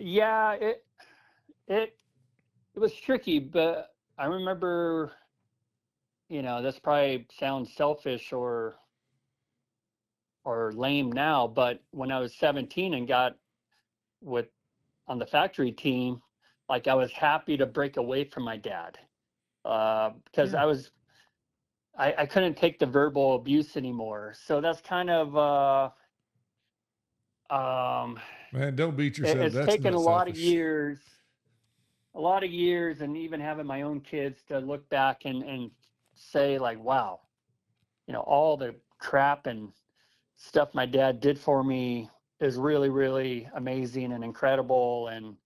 [SPEAKER 4] Yeah, it was tricky, but I remember, this probably sounds selfish or lame now, but when I was 17 and got on the factory team, like I was happy to break away from my dad, because I couldn't take the verbal abuse anymore. So that's kind of,
[SPEAKER 3] Man, don't beat yourself.
[SPEAKER 4] it's
[SPEAKER 3] That's
[SPEAKER 4] taken
[SPEAKER 3] not
[SPEAKER 4] a lot
[SPEAKER 3] selfish.
[SPEAKER 4] of years, and even having my own kids to look back and say like, wow, all the crap and stuff my dad did for me is really, really amazing and incredible. And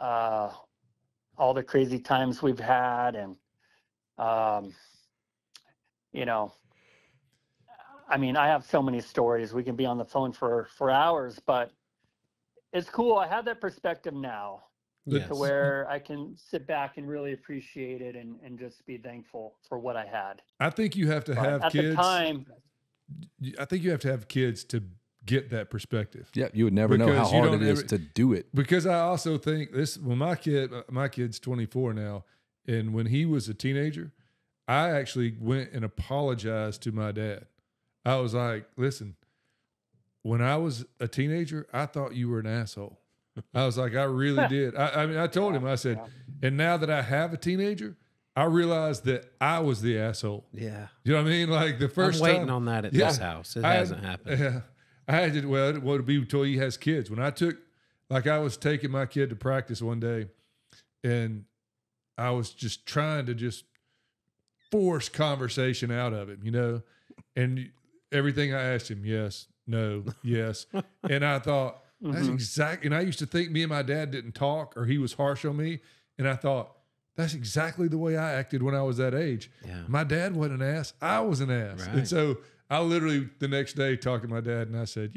[SPEAKER 4] all the crazy times we've had. And, I mean, I have so many stories. We can be on the phone for hours, but it's cool. I have that perspective now to where I can sit back and really appreciate it and just be thankful for what I had.
[SPEAKER 3] I think you have to have
[SPEAKER 4] at
[SPEAKER 3] kids.
[SPEAKER 4] the time,
[SPEAKER 3] I think you have to have kids to get that perspective.
[SPEAKER 1] Yeah, you would never know how hard it is to do it.
[SPEAKER 3] Because I also think this, when my kid's 24 now, and when he was a teenager, I actually went and apologized to my dad. I was like, listen, when I was a teenager, I thought you were an asshole. I was like, I really did. I mean, I told him, I said, and now that I have a teenager, I realized that I was the asshole.
[SPEAKER 2] Yeah.
[SPEAKER 3] You know what I mean? Like the first
[SPEAKER 2] I'm waiting
[SPEAKER 3] time,
[SPEAKER 2] on that at this house. It hasn't happened.
[SPEAKER 3] Yeah. I had to, well, it would be until he has kids. When I was taking my kid to practice one day, and I was just trying to just force conversation out of him, and everything I asked him, yes, no, yes. And I thought, that's exactly, and I used to think me and my dad didn't talk, or he was harsh on me. And I thought, that's exactly the way I acted when I was that age.
[SPEAKER 2] Yeah.
[SPEAKER 3] My dad wasn't an ass. I was an ass.
[SPEAKER 2] Right.
[SPEAKER 3] And so I literally the next day talked to my dad, and I said,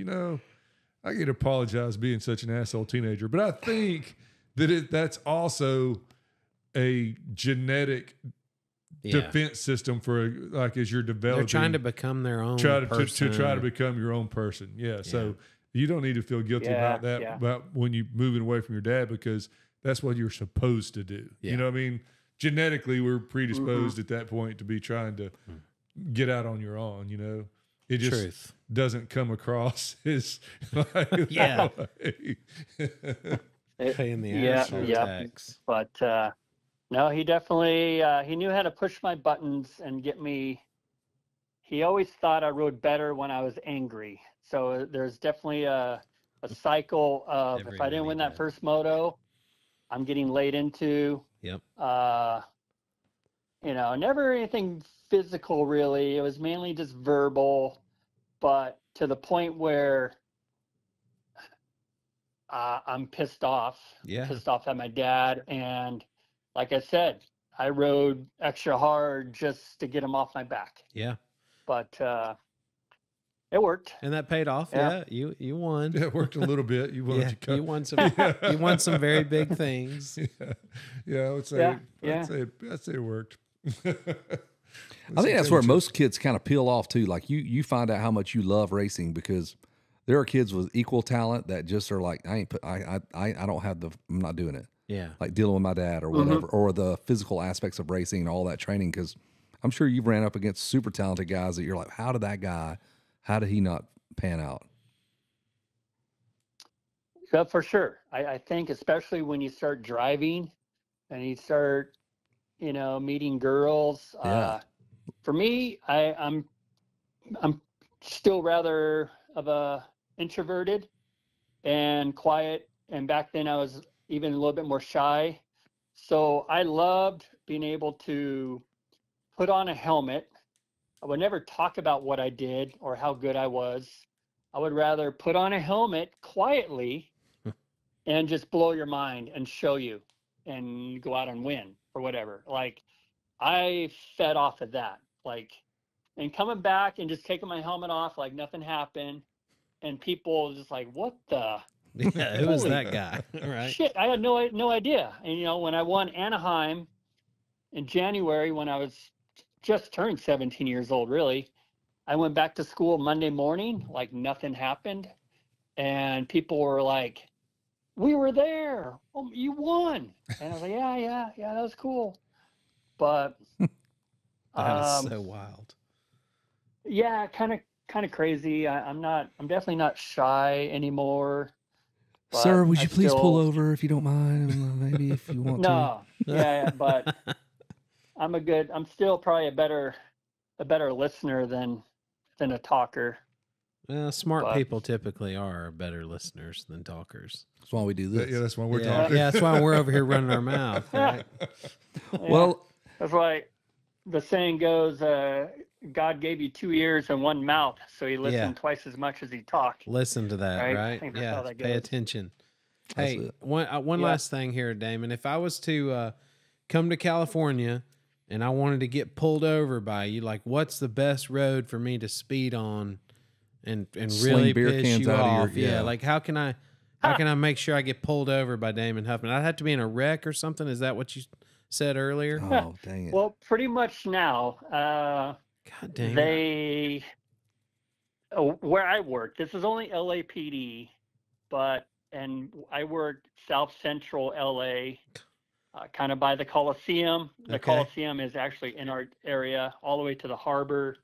[SPEAKER 3] I get to apologize being such an asshole teenager. But I think that that's also a genetic defense system for as you're developing.
[SPEAKER 2] They're trying to become their own person.
[SPEAKER 3] To try to become your own person. Yeah. So you don't need to feel guilty about that, about when you're moving away from your dad, because that's what you're supposed to do.
[SPEAKER 2] Yeah.
[SPEAKER 3] You know what I mean? Genetically, we're predisposed at that point to be trying to get out on your own, It just
[SPEAKER 2] Truth.
[SPEAKER 3] doesn't come across as like,
[SPEAKER 2] Yeah.
[SPEAKER 4] It-
[SPEAKER 2] Paying the
[SPEAKER 4] yeah,
[SPEAKER 2] asshole
[SPEAKER 4] yeah.
[SPEAKER 2] tax.
[SPEAKER 4] But no, he definitely he knew how to push my buttons and get me. He always thought I rode better when I was angry. So there's definitely a cycle of if I didn't
[SPEAKER 2] Everybody
[SPEAKER 4] win that
[SPEAKER 2] did.
[SPEAKER 4] first moto, I'm getting laid into.
[SPEAKER 2] Yep.
[SPEAKER 4] You know, never anything physical really. It was mainly just verbal, but to the point where I'm pissed off.
[SPEAKER 2] Yeah.
[SPEAKER 4] Pissed off at my dad. And like I said, I rode extra hard just to get him off my back.
[SPEAKER 2] Yeah.
[SPEAKER 4] But it worked.
[SPEAKER 2] And that paid off.
[SPEAKER 4] Yeah.
[SPEAKER 2] Yeah. You won.
[SPEAKER 3] Yeah, it worked a little bit. You wanted
[SPEAKER 2] Yeah.
[SPEAKER 3] to cut.
[SPEAKER 2] You won some. You won some very big things.
[SPEAKER 3] Yeah, I would say.
[SPEAKER 4] Yeah,
[SPEAKER 3] I'd say it worked.
[SPEAKER 1] I think that's where most kids kind of peel off too. Like you find out how much you love racing because there are kids with equal talent that just are like, I don't have I'm not doing it.
[SPEAKER 2] Yeah.
[SPEAKER 1] Like dealing with my dad or whatever, or the physical aspects of racing and all that training. Because I'm sure you've ran up against super talented guys that you're like, how did he not pan out?
[SPEAKER 4] Yeah, for sure. I think especially when you start driving and you start, you know, meeting girls.
[SPEAKER 1] Yeah.
[SPEAKER 4] For me, I'm still rather of a introverted and quiet. And back then I was even a little bit more shy. So I loved being able to put on a helmet. I would never talk about what I did or how good I was. I would rather put on a helmet quietly and just blow your mind and show you and go out and win or whatever. Like I fed off of that, like, and coming back and just taking my helmet off like nothing happened. And people just like, what the
[SPEAKER 2] Yeah. Who was
[SPEAKER 4] Holy
[SPEAKER 2] that guy? Right.
[SPEAKER 4] shit? I had no idea. And, you know, when I won Anaheim in January, when I was just turned 17 years old, really, I went back to school Monday morning, like nothing happened. And people were like, we were there. Oh, you won. And I was like, yeah, that was cool. But
[SPEAKER 2] That is so wild.
[SPEAKER 4] yeah, kind of crazy. I'm definitely not shy anymore. but
[SPEAKER 1] Sir, would
[SPEAKER 4] I
[SPEAKER 1] you please pull
[SPEAKER 4] still-
[SPEAKER 1] over if you don't mind? Maybe if you want to.
[SPEAKER 4] No, yeah, but I'm still probably a better listener than a talker.
[SPEAKER 2] Smart
[SPEAKER 4] But-
[SPEAKER 2] people typically are better listeners than talkers.
[SPEAKER 1] That's why we do this.
[SPEAKER 3] Yeah, that's why we're
[SPEAKER 2] Yeah,
[SPEAKER 3] talking.
[SPEAKER 2] yeah, that's why we're over here running our mouth. Right?
[SPEAKER 4] Yeah,
[SPEAKER 1] Well,
[SPEAKER 4] that's why the saying goes, God gave you 2 ears and 1 mouth, so he listened
[SPEAKER 2] Yeah.
[SPEAKER 4] twice as much as he talked.
[SPEAKER 2] Listen to that,
[SPEAKER 4] Right? I
[SPEAKER 2] right?
[SPEAKER 4] think that's
[SPEAKER 2] Yeah,
[SPEAKER 4] how that
[SPEAKER 2] pay
[SPEAKER 4] goes.
[SPEAKER 2] attention.
[SPEAKER 1] That's
[SPEAKER 2] Hey,
[SPEAKER 1] it.
[SPEAKER 2] one
[SPEAKER 4] Yeah.
[SPEAKER 2] last thing here, Damon. If I was to come to California and I wanted to get pulled over by you, like, what's the best road for me to speed on and
[SPEAKER 1] Sling
[SPEAKER 2] really
[SPEAKER 1] beer
[SPEAKER 2] piss
[SPEAKER 1] cans
[SPEAKER 2] you
[SPEAKER 1] out of your-
[SPEAKER 2] off? Yeah,
[SPEAKER 1] yeah.
[SPEAKER 2] like how can I make sure I get pulled over by Damon Huffman? I'd have to be in a wreck or something. Is that what you said earlier?
[SPEAKER 1] Oh, dang it.
[SPEAKER 4] Well, pretty much now,
[SPEAKER 2] God dang it.
[SPEAKER 4] they where I work. This is only LAPD, and I worked South Central LA, kind of by the Coliseum. The
[SPEAKER 2] Okay.
[SPEAKER 4] Coliseum is actually in our area, all the way to the harbor,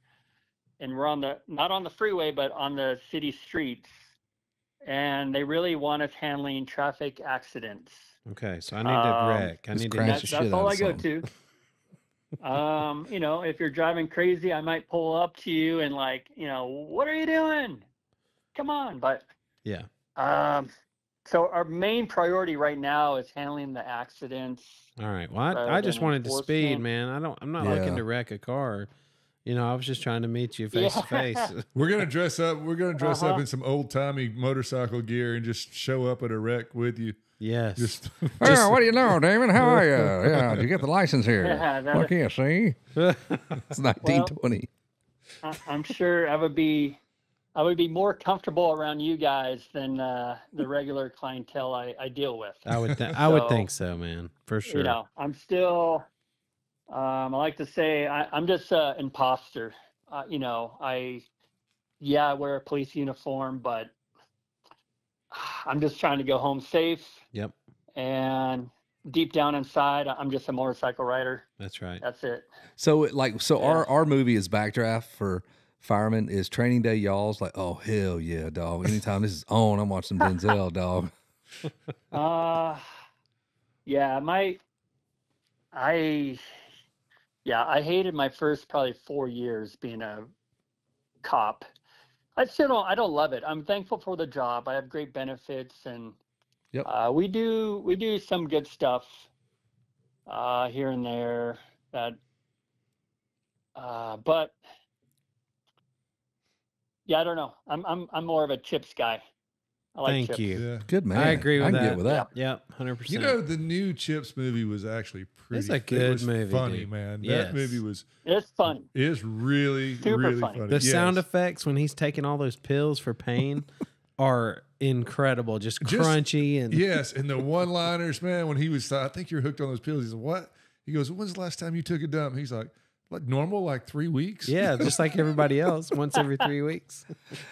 [SPEAKER 4] and we're not on the freeway, but on the city streets. And they really want us handling traffic accidents.
[SPEAKER 2] Okay, so I need to wreck. I
[SPEAKER 1] just
[SPEAKER 2] need to
[SPEAKER 1] crash
[SPEAKER 2] get
[SPEAKER 1] the
[SPEAKER 4] That's
[SPEAKER 1] shit
[SPEAKER 4] all
[SPEAKER 1] out
[SPEAKER 4] I
[SPEAKER 1] of
[SPEAKER 4] go
[SPEAKER 1] something.
[SPEAKER 4] to. You know, if you're driving crazy, I might pull up to you and like, you know, what are you doing? Come on. But
[SPEAKER 2] Yeah.
[SPEAKER 4] so our main priority right now is handling the accidents.
[SPEAKER 2] All right. Well, I
[SPEAKER 4] rather
[SPEAKER 2] just
[SPEAKER 4] than
[SPEAKER 2] wanted to speed,
[SPEAKER 4] enforcement.
[SPEAKER 2] man. I'm not
[SPEAKER 1] Yeah.
[SPEAKER 2] looking to wreck a car. You know, I was just trying to meet you face to face.
[SPEAKER 3] We're gonna dress up. We're gonna dress up
[SPEAKER 4] Uh-huh.
[SPEAKER 3] in some old timey motorcycle gear and just show up at a wreck with you.
[SPEAKER 2] Yes.
[SPEAKER 3] Just
[SPEAKER 1] Yeah, what do you know, Damon? How are you? Yeah, did you get the license here?
[SPEAKER 4] Yeah, that-
[SPEAKER 1] Look here, see? It's 1920.
[SPEAKER 4] I'm sure I would be more comfortable around you guys than the regular clientele I deal with.
[SPEAKER 2] I would
[SPEAKER 4] So,
[SPEAKER 2] think so, man. For sure.
[SPEAKER 4] You know, I'm still. I like to say I'm just an imposter. You know, I wear a police uniform, but I'm just trying to go home safe.
[SPEAKER 2] Yep.
[SPEAKER 4] And deep down inside, I'm just a motorcycle rider.
[SPEAKER 2] That's right.
[SPEAKER 4] That's it.
[SPEAKER 1] So, our movie is Backdraft fireman is Training Day Y'all's like, oh hell yeah, dog. Anytime this is on, I'm watching Denzel, dog.
[SPEAKER 4] Yeah, I hated my first probably 4 years being a cop. I don't love it. I'm thankful for the job. I have great benefits, and
[SPEAKER 1] Yep.
[SPEAKER 4] we do some good stuff here and there. But yeah, I don't know. I'm more of a chips guy. I like
[SPEAKER 2] Thank
[SPEAKER 4] chips.
[SPEAKER 2] you.
[SPEAKER 3] Yeah.
[SPEAKER 1] Good man.
[SPEAKER 2] I agree with
[SPEAKER 1] I can
[SPEAKER 2] that.
[SPEAKER 1] get with that.
[SPEAKER 2] Yep, 100%.
[SPEAKER 3] You know, the new Chips movie was actually pretty.
[SPEAKER 2] It's a
[SPEAKER 3] it
[SPEAKER 2] good
[SPEAKER 3] was
[SPEAKER 2] movie,
[SPEAKER 3] funny,
[SPEAKER 2] dude.
[SPEAKER 3] man.
[SPEAKER 2] Yes.
[SPEAKER 3] That movie was.
[SPEAKER 4] It's fun.
[SPEAKER 3] It's really,
[SPEAKER 4] Super
[SPEAKER 3] really
[SPEAKER 4] funny.
[SPEAKER 3] funny.
[SPEAKER 2] the
[SPEAKER 3] Yes.
[SPEAKER 2] sound effects when he's taking all those pills for pain are incredible. Just crunchy and
[SPEAKER 3] Yes, and the one-liners, man. When he was, I think you're hooked on those pills. He said, "What?" He goes, "When's the last time you took a dump?" He's like normal, like 3 weeks.
[SPEAKER 2] yeah, just like everybody else, once every 3 weeks.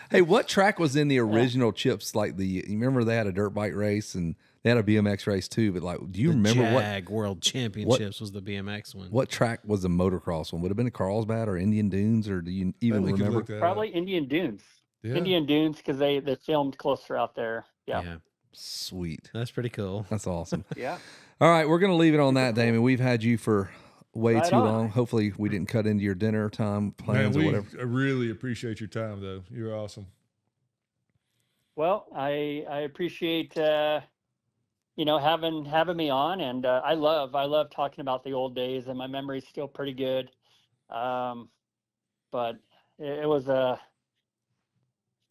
[SPEAKER 1] Hey, what track was in the original Chips? Like you remember they had a dirt bike race and they had a BMX race too. But like, do you remember
[SPEAKER 2] Jag World Championships was the BMX one.
[SPEAKER 1] what track was the motocross one? Would it have been a Carlsbad or Indian Dunes, or do you even
[SPEAKER 3] We could
[SPEAKER 1] remember?
[SPEAKER 3] look that up.
[SPEAKER 4] Probably Indian Dunes.
[SPEAKER 3] Yeah.
[SPEAKER 4] Indian Dunes, because they filmed closer out there. Yeah.
[SPEAKER 1] Sweet,
[SPEAKER 2] That's pretty cool.
[SPEAKER 1] that's awesome.
[SPEAKER 4] Yeah.
[SPEAKER 1] All right, we're gonna leave it on that, Damon. We've had you for way
[SPEAKER 4] Right
[SPEAKER 1] too
[SPEAKER 4] on.
[SPEAKER 1] long. Hopefully, we didn't cut into your dinner time
[SPEAKER 3] Man,
[SPEAKER 1] plans or
[SPEAKER 3] we
[SPEAKER 1] whatever.
[SPEAKER 3] really appreciate your time, though. You're awesome.
[SPEAKER 4] Well, I appreciate having me on, and I love talking about the old days, and my memory's still pretty good. But it was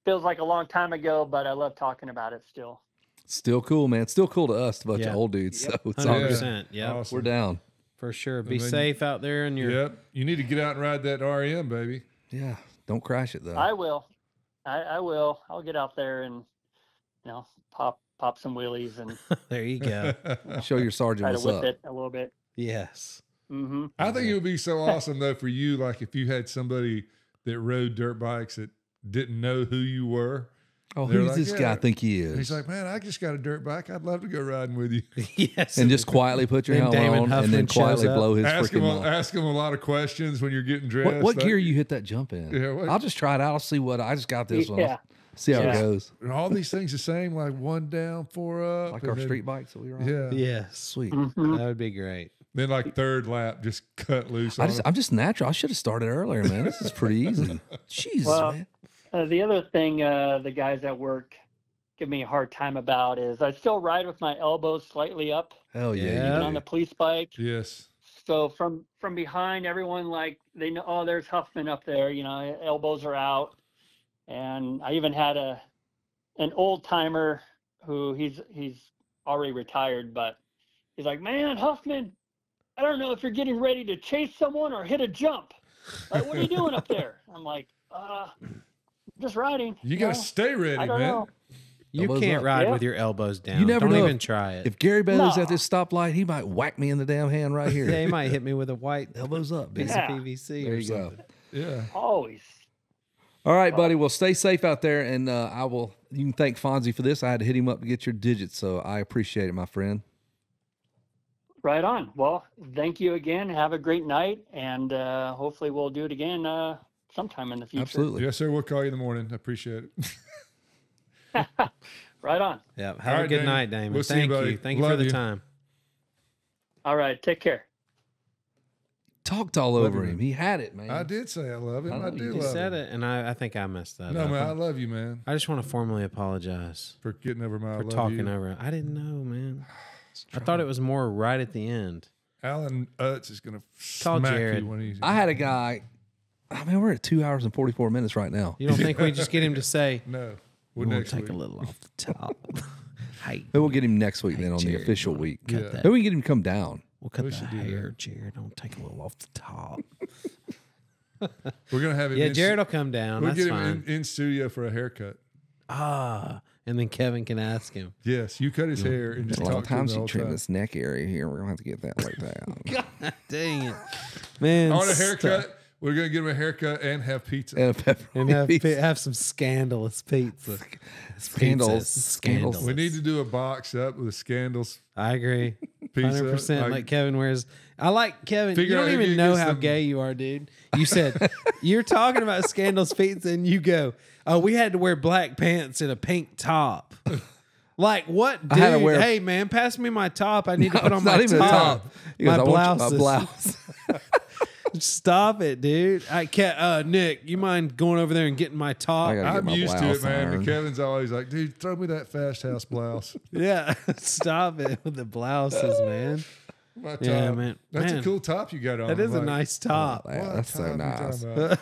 [SPEAKER 4] feels like a long time ago, but I love talking about it still.
[SPEAKER 1] Still cool, man. Still cool to us, a bunch
[SPEAKER 2] Yeah.
[SPEAKER 1] of old dudes.
[SPEAKER 4] Yep.
[SPEAKER 1] So it's all good.
[SPEAKER 2] 100%. Yeah,
[SPEAKER 3] Awesome.
[SPEAKER 1] We're down.
[SPEAKER 2] for sure. Be
[SPEAKER 3] then-
[SPEAKER 2] safe out there in your.
[SPEAKER 3] Yep. You need to get out and ride that REM, baby.
[SPEAKER 1] Yeah, don't crash it though.
[SPEAKER 4] I will. I will. I'll get out there and pop some wheelies and
[SPEAKER 2] There you go.
[SPEAKER 1] Show your sergeant
[SPEAKER 4] try to
[SPEAKER 1] what's
[SPEAKER 4] whip
[SPEAKER 1] up.
[SPEAKER 4] it a little bit.
[SPEAKER 2] Yes.
[SPEAKER 4] Mm-hmm.
[SPEAKER 3] I think it would be so awesome though for you, like if you had somebody that rode dirt bikes that didn't know who you were.
[SPEAKER 1] Oh,
[SPEAKER 3] They're
[SPEAKER 1] who's
[SPEAKER 3] like,
[SPEAKER 1] this
[SPEAKER 3] yeah.
[SPEAKER 1] guy think he is?
[SPEAKER 3] And he's like, "Man, I just got a dirt bike. I'd love to go riding with you."
[SPEAKER 2] Yes.
[SPEAKER 1] and just quietly put your
[SPEAKER 2] And
[SPEAKER 1] helmet
[SPEAKER 2] Damon
[SPEAKER 1] on, and
[SPEAKER 2] Huffman
[SPEAKER 1] then quietly
[SPEAKER 2] shows up.
[SPEAKER 1] blow his
[SPEAKER 3] ask
[SPEAKER 1] freaking
[SPEAKER 3] him,
[SPEAKER 1] mouth.
[SPEAKER 3] ask him a lot of questions when you're getting dressed.
[SPEAKER 1] What
[SPEAKER 3] Like,
[SPEAKER 1] gear you hit that jump in?
[SPEAKER 3] Yeah, what-
[SPEAKER 1] I'll just try it out. I'll see what I just got this one.
[SPEAKER 4] Yeah.
[SPEAKER 1] I'll see how it
[SPEAKER 4] Yeah.
[SPEAKER 1] goes.
[SPEAKER 3] And all these things the same, like 1 down, 4 up,
[SPEAKER 1] Like
[SPEAKER 3] and
[SPEAKER 1] our
[SPEAKER 3] then-
[SPEAKER 1] street bikes that we were on.
[SPEAKER 3] Yeah.
[SPEAKER 2] Yes.
[SPEAKER 1] Sweet.
[SPEAKER 4] Mm-hmm.
[SPEAKER 2] That would be great.
[SPEAKER 3] Then like third lap, just cut loose. On
[SPEAKER 1] I'm just natural. I should have started earlier, man. This is pretty easy. Jesus,
[SPEAKER 4] Well,
[SPEAKER 1] man.
[SPEAKER 4] The other thing the guys at work give me a hard time about is I still ride with my elbows slightly up
[SPEAKER 1] Hell yeah.
[SPEAKER 2] Yeah.
[SPEAKER 1] you
[SPEAKER 4] on
[SPEAKER 1] do.
[SPEAKER 4] the police bike.
[SPEAKER 3] Yes.
[SPEAKER 4] So from behind, everyone like they know, oh, there's Huffman up there. Elbows are out. And I even had an old timer who he's already retired, but he's like, "Man, Huffman, I don't know if you're getting ready to chase someone or hit a jump. Like, what are you doing up there?" I'm like, just riding.
[SPEAKER 3] You got to
[SPEAKER 4] know?
[SPEAKER 3] stay ready,
[SPEAKER 4] I don't
[SPEAKER 3] man.
[SPEAKER 4] know.
[SPEAKER 2] You
[SPEAKER 1] Elbows
[SPEAKER 2] can't
[SPEAKER 1] up.
[SPEAKER 2] ride
[SPEAKER 4] Yeah.
[SPEAKER 2] with your elbows down.
[SPEAKER 1] You never
[SPEAKER 2] Don't
[SPEAKER 1] know
[SPEAKER 2] even
[SPEAKER 1] if-
[SPEAKER 2] try it.
[SPEAKER 1] If Gary Bailey's
[SPEAKER 4] No.
[SPEAKER 1] at this stoplight, he might whack me in the damn hand right here.
[SPEAKER 2] Yeah, he might hit me with a white
[SPEAKER 1] Elbows up,
[SPEAKER 2] piece
[SPEAKER 1] bitch.
[SPEAKER 4] Yeah.
[SPEAKER 2] of PVC
[SPEAKER 1] There
[SPEAKER 2] or
[SPEAKER 1] you go.
[SPEAKER 2] something.
[SPEAKER 3] Yeah.
[SPEAKER 4] Always.
[SPEAKER 1] All right, buddy. Well, stay safe out there, and I will. You can thank Fonzie for this. I had to hit him up to get your digits, so I appreciate it, my friend.
[SPEAKER 4] Right on. Well, thank you again. Have a great night, and hopefully we'll do it again sometime in the future.
[SPEAKER 1] Absolutely.
[SPEAKER 3] Yes, sir. We'll call you in the morning. I appreciate it.
[SPEAKER 4] Right on.
[SPEAKER 2] Yeah. Have
[SPEAKER 3] All
[SPEAKER 2] a
[SPEAKER 3] right,
[SPEAKER 2] good
[SPEAKER 3] Damon.
[SPEAKER 2] night, Damon.
[SPEAKER 3] We'll see you,
[SPEAKER 2] Thank
[SPEAKER 3] buddy.
[SPEAKER 2] you. Thank you for
[SPEAKER 3] Love
[SPEAKER 2] the
[SPEAKER 3] you.
[SPEAKER 2] time.
[SPEAKER 4] All right. Take care.
[SPEAKER 1] Talked all
[SPEAKER 3] Love
[SPEAKER 1] over
[SPEAKER 3] you,
[SPEAKER 1] him.
[SPEAKER 3] man.
[SPEAKER 1] He had it, man.
[SPEAKER 3] I did say I love him.
[SPEAKER 1] I know
[SPEAKER 3] I
[SPEAKER 1] you
[SPEAKER 3] do
[SPEAKER 1] did.
[SPEAKER 2] You
[SPEAKER 3] love
[SPEAKER 2] said
[SPEAKER 3] him.
[SPEAKER 2] it, and I think I messed that
[SPEAKER 3] No,
[SPEAKER 2] up.
[SPEAKER 3] man, I love you, man,
[SPEAKER 2] I just want to formally apologize
[SPEAKER 3] for getting over my I
[SPEAKER 2] for
[SPEAKER 3] love
[SPEAKER 2] talking
[SPEAKER 3] you.
[SPEAKER 2] over. I didn't know, man. I thought it was more right at the end.
[SPEAKER 3] Alan Utz is going to
[SPEAKER 2] Call
[SPEAKER 3] smack
[SPEAKER 2] Jared.
[SPEAKER 3] you when he's.
[SPEAKER 1] I had a guy. I mean, we're at 2 hours and 44 minutes right now.
[SPEAKER 2] You don't think we just get him to say,
[SPEAKER 3] No.
[SPEAKER 2] "We'll
[SPEAKER 3] Well, next
[SPEAKER 2] take
[SPEAKER 3] week.
[SPEAKER 2] a little off the top"? Hey,
[SPEAKER 1] Maybe we'll get him next week
[SPEAKER 2] Hey,
[SPEAKER 1] then on the
[SPEAKER 2] Jared,
[SPEAKER 1] official
[SPEAKER 2] you wanna
[SPEAKER 1] week.
[SPEAKER 2] cut
[SPEAKER 3] Yeah.
[SPEAKER 2] that?
[SPEAKER 1] Maybe we can get him to come down.
[SPEAKER 2] We'll cut
[SPEAKER 3] We
[SPEAKER 2] the
[SPEAKER 3] should do
[SPEAKER 2] hair, Jared. Don't take a little off the top.
[SPEAKER 3] We're going to have him
[SPEAKER 2] Yeah,
[SPEAKER 3] in,
[SPEAKER 2] Jared will come down.
[SPEAKER 3] We'll
[SPEAKER 2] That's
[SPEAKER 3] get him
[SPEAKER 2] fine.
[SPEAKER 3] in studio for a haircut.
[SPEAKER 2] And then Kevin can ask him.
[SPEAKER 3] Yes, you cut his hair and just
[SPEAKER 1] A lot
[SPEAKER 3] talk
[SPEAKER 1] of
[SPEAKER 3] to him
[SPEAKER 1] times
[SPEAKER 3] the
[SPEAKER 1] you
[SPEAKER 3] whole
[SPEAKER 1] trim
[SPEAKER 3] time.
[SPEAKER 1] this neck area here. We're gonna have to get that like that.
[SPEAKER 2] Dang it, man!
[SPEAKER 3] I want a
[SPEAKER 2] stop.
[SPEAKER 3] haircut. We're going to get him a haircut and have pizza.
[SPEAKER 1] And a pepperoni
[SPEAKER 2] And have,
[SPEAKER 1] pizza.
[SPEAKER 2] have some scandalous pizza.
[SPEAKER 1] Scandals.
[SPEAKER 2] Pizza.
[SPEAKER 1] Scandals.
[SPEAKER 3] We need to do a box up with scandals
[SPEAKER 2] I agree.
[SPEAKER 3] pizza.
[SPEAKER 2] 100%. Like Kevin wears. I like Kevin.
[SPEAKER 3] Figure
[SPEAKER 2] You
[SPEAKER 3] out
[SPEAKER 2] don't
[SPEAKER 3] who
[SPEAKER 2] even
[SPEAKER 3] gets
[SPEAKER 2] know how
[SPEAKER 3] them-
[SPEAKER 2] gay you are, dude. You said you're talking about Scandal's pizza, and you go, "Oh, we had to wear black pants and a pink top." Like what,
[SPEAKER 1] I had to
[SPEAKER 2] dude?
[SPEAKER 1] wear-
[SPEAKER 2] Hey, man, pass me my top. I need to put on
[SPEAKER 1] It's
[SPEAKER 2] my
[SPEAKER 1] not even a top. He goes,
[SPEAKER 2] My
[SPEAKER 1] "I want
[SPEAKER 2] blouse.
[SPEAKER 1] my blouse."
[SPEAKER 2] Stop it, dude. I can't. Nick, you mind going over there and getting my top?
[SPEAKER 1] I gotta get
[SPEAKER 3] I'm
[SPEAKER 1] my
[SPEAKER 3] used to
[SPEAKER 1] blouse
[SPEAKER 3] it, man.
[SPEAKER 1] ironed.
[SPEAKER 3] But Kevin's always like, dude, throw me that Fast House blouse.
[SPEAKER 2] Yeah, stop it with the blouses, man.
[SPEAKER 3] My top.
[SPEAKER 2] Yeah, man.
[SPEAKER 3] That's
[SPEAKER 2] Man.
[SPEAKER 3] a cool top you got on.
[SPEAKER 2] That is a
[SPEAKER 3] Like,
[SPEAKER 2] nice top.
[SPEAKER 1] Yeah,
[SPEAKER 3] what
[SPEAKER 1] that's so
[SPEAKER 3] top you
[SPEAKER 1] nice.
[SPEAKER 3] talking about?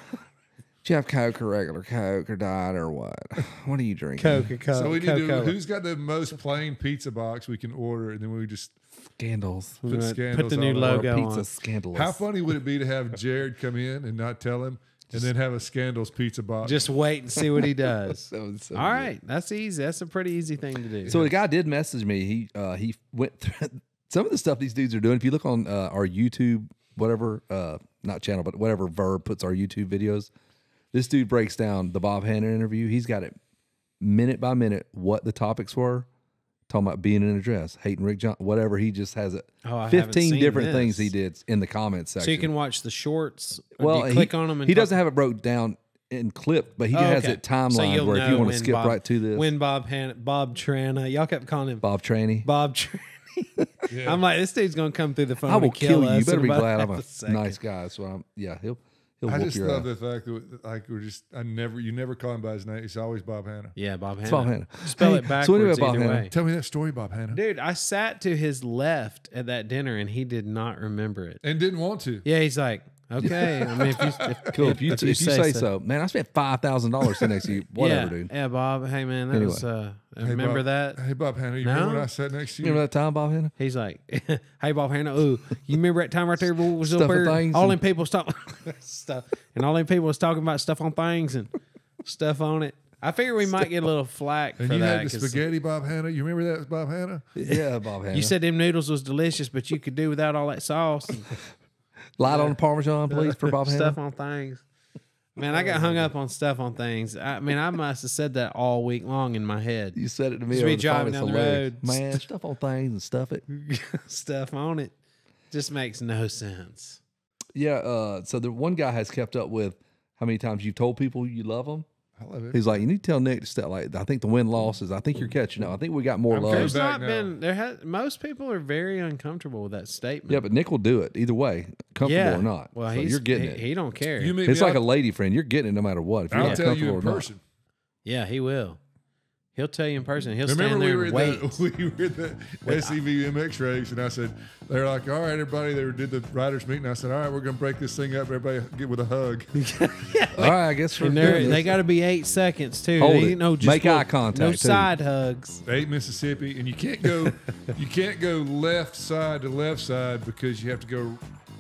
[SPEAKER 1] Do you have Coke or regular Coke or diet or what? What are you drinking?
[SPEAKER 2] Coca-Cola.
[SPEAKER 3] So we need to.
[SPEAKER 2] Coca-Cola.
[SPEAKER 3] Who's got the most plain pizza box we can order, and then we just
[SPEAKER 1] Scandals.
[SPEAKER 3] put
[SPEAKER 2] Right.
[SPEAKER 3] scandals
[SPEAKER 2] Put the new
[SPEAKER 3] on it.
[SPEAKER 2] logo.
[SPEAKER 1] Or
[SPEAKER 2] Go
[SPEAKER 1] pizza
[SPEAKER 2] on.
[SPEAKER 1] scandalous.
[SPEAKER 3] How funny would it be to have Jared come in and not tell him, and then have a scandals pizza box?
[SPEAKER 2] Just wait and see what he does.
[SPEAKER 1] That was so
[SPEAKER 2] All
[SPEAKER 1] good.
[SPEAKER 2] right, that's easy. That's a pretty easy thing to do.
[SPEAKER 1] So the guy did message me. He went through some of the stuff these dudes are doing. If you look on our YouTube, whatever, not channel, but whatever Verb puts our YouTube videos, this dude breaks down the Bob Hannon interview. He's got it minute by minute what the topics were. Talking about being in a dress, hating Rick John, whatever. He just has it.
[SPEAKER 2] Oh, I haven't
[SPEAKER 1] 15
[SPEAKER 2] seen
[SPEAKER 1] different
[SPEAKER 2] this.
[SPEAKER 1] things he did in the comments section.
[SPEAKER 2] So you can watch the shorts.
[SPEAKER 1] well,
[SPEAKER 2] you click on them. And
[SPEAKER 1] he doesn't have it broke down and clipped, but he has it timelined where if you want to skip right to this.
[SPEAKER 2] When Bob Trana, y'all kept calling him
[SPEAKER 1] Bob Traney.
[SPEAKER 2] Bob Tranny.
[SPEAKER 3] Yeah.
[SPEAKER 2] I'm like, this dude's gonna come through the phone.
[SPEAKER 1] I will
[SPEAKER 2] and kill
[SPEAKER 1] kill you.
[SPEAKER 2] us
[SPEAKER 1] You better
[SPEAKER 2] in
[SPEAKER 1] be
[SPEAKER 2] about
[SPEAKER 1] glad I'm
[SPEAKER 2] half
[SPEAKER 1] a
[SPEAKER 2] second.
[SPEAKER 1] nice guy. So he'll
[SPEAKER 3] I
[SPEAKER 1] whoop
[SPEAKER 3] just
[SPEAKER 1] your
[SPEAKER 3] love
[SPEAKER 1] ass.
[SPEAKER 3] the fact that like we're just you never call him by his name. It's always Bob Hanna.
[SPEAKER 2] Yeah, Bob Hanna.
[SPEAKER 1] It's Bob Hanna.
[SPEAKER 2] Spell
[SPEAKER 1] Hey,
[SPEAKER 2] it backwards
[SPEAKER 1] so anyway, Bob
[SPEAKER 2] either
[SPEAKER 1] Hanna.
[SPEAKER 2] way.
[SPEAKER 3] Tell me that story, Bob Hanna.
[SPEAKER 2] Dude, I sat to his left at that dinner and he did not remember it.
[SPEAKER 3] And didn't want to.
[SPEAKER 2] Yeah, he's like, okay. I mean,
[SPEAKER 1] Cool. If you say so, man, I spent $5,000 sitting next to you. Whatever,
[SPEAKER 2] yeah,
[SPEAKER 1] dude.
[SPEAKER 2] Yeah, Bob. Hey, man, that
[SPEAKER 1] Anyway.
[SPEAKER 2] was.
[SPEAKER 3] Hey,
[SPEAKER 2] Remember
[SPEAKER 3] Bob,
[SPEAKER 2] that?
[SPEAKER 3] Hey, Bob Hanna, you
[SPEAKER 2] No?
[SPEAKER 3] remember when I sat next to you?
[SPEAKER 1] Remember that time, Bob Hanna?
[SPEAKER 2] He's like, hey, Bob Hanna, ooh, you remember that time right there? What was up
[SPEAKER 1] Stuff and
[SPEAKER 2] there?
[SPEAKER 1] things
[SPEAKER 2] All
[SPEAKER 1] and-
[SPEAKER 2] them people was talking stuff, and all them people was talking about stuff on things and stuff on it. I figure we might get a little flack
[SPEAKER 3] And
[SPEAKER 2] for
[SPEAKER 3] you
[SPEAKER 2] that.
[SPEAKER 3] had the
[SPEAKER 2] 'cause
[SPEAKER 3] spaghetti, Bob Hanna. You remember that was Bob Hanna?
[SPEAKER 1] Yeah, Bob Hanna.
[SPEAKER 2] You said them noodles was delicious, but you could do without all that sauce and
[SPEAKER 1] light on the Parmesan, please, for Bob Hanna.
[SPEAKER 2] stuff on things. Man, I got hung up on stuff on things. I mean, I must have said that all week long in my head.
[SPEAKER 1] You said it to me.
[SPEAKER 2] Just
[SPEAKER 1] over
[SPEAKER 2] be
[SPEAKER 1] the
[SPEAKER 2] driving
[SPEAKER 1] phone. It's
[SPEAKER 2] down the
[SPEAKER 1] hilarious.
[SPEAKER 2] road.
[SPEAKER 1] Man, stuff on things and stuff it.
[SPEAKER 2] Stuff on it just makes no sense.
[SPEAKER 1] Yeah. So the one guy has kept up with how many times you've told people you love them.
[SPEAKER 3] I love it.
[SPEAKER 1] He's like, you need to tell Nick to step like. I think the win losses. I think you're catching up. I think we got more
[SPEAKER 3] I'm
[SPEAKER 1] love.
[SPEAKER 3] coming
[SPEAKER 2] There's
[SPEAKER 3] back
[SPEAKER 2] not
[SPEAKER 3] now.
[SPEAKER 2] been most people are very uncomfortable with that statement.
[SPEAKER 1] Yeah, but Nick will do it either way, comfortable or not.
[SPEAKER 2] Well,
[SPEAKER 1] so
[SPEAKER 2] he's,
[SPEAKER 1] you're getting it.
[SPEAKER 2] He don't care.
[SPEAKER 3] You meet
[SPEAKER 1] It's
[SPEAKER 3] me,
[SPEAKER 1] like a lady friend. You're getting it no matter what. If you're
[SPEAKER 3] I'll
[SPEAKER 1] not
[SPEAKER 3] tell you
[SPEAKER 1] comfortable
[SPEAKER 3] in
[SPEAKER 1] or not.
[SPEAKER 3] person.
[SPEAKER 2] Yeah, he will. He'll tell you in person. He'll
[SPEAKER 3] Remember
[SPEAKER 2] stand
[SPEAKER 3] we
[SPEAKER 2] there
[SPEAKER 3] were
[SPEAKER 2] and
[SPEAKER 3] in
[SPEAKER 2] wait.
[SPEAKER 3] the we were in the SEVMX race, and I said they're like, all right, everybody. They did the riders meeting. I said, all right, we're gonna break this thing up. Everybody get with a hug.
[SPEAKER 1] All right, I guess we're
[SPEAKER 2] And
[SPEAKER 1] doing
[SPEAKER 2] they
[SPEAKER 1] this.
[SPEAKER 2] got to be 8 seconds too.
[SPEAKER 1] Hold
[SPEAKER 2] They
[SPEAKER 1] it.
[SPEAKER 2] ain't no just
[SPEAKER 1] Make eye
[SPEAKER 2] little-
[SPEAKER 1] contact,
[SPEAKER 2] No
[SPEAKER 1] too.
[SPEAKER 2] side hugs.
[SPEAKER 3] 8 Mississippi, and you can't go left side to left side because you have to go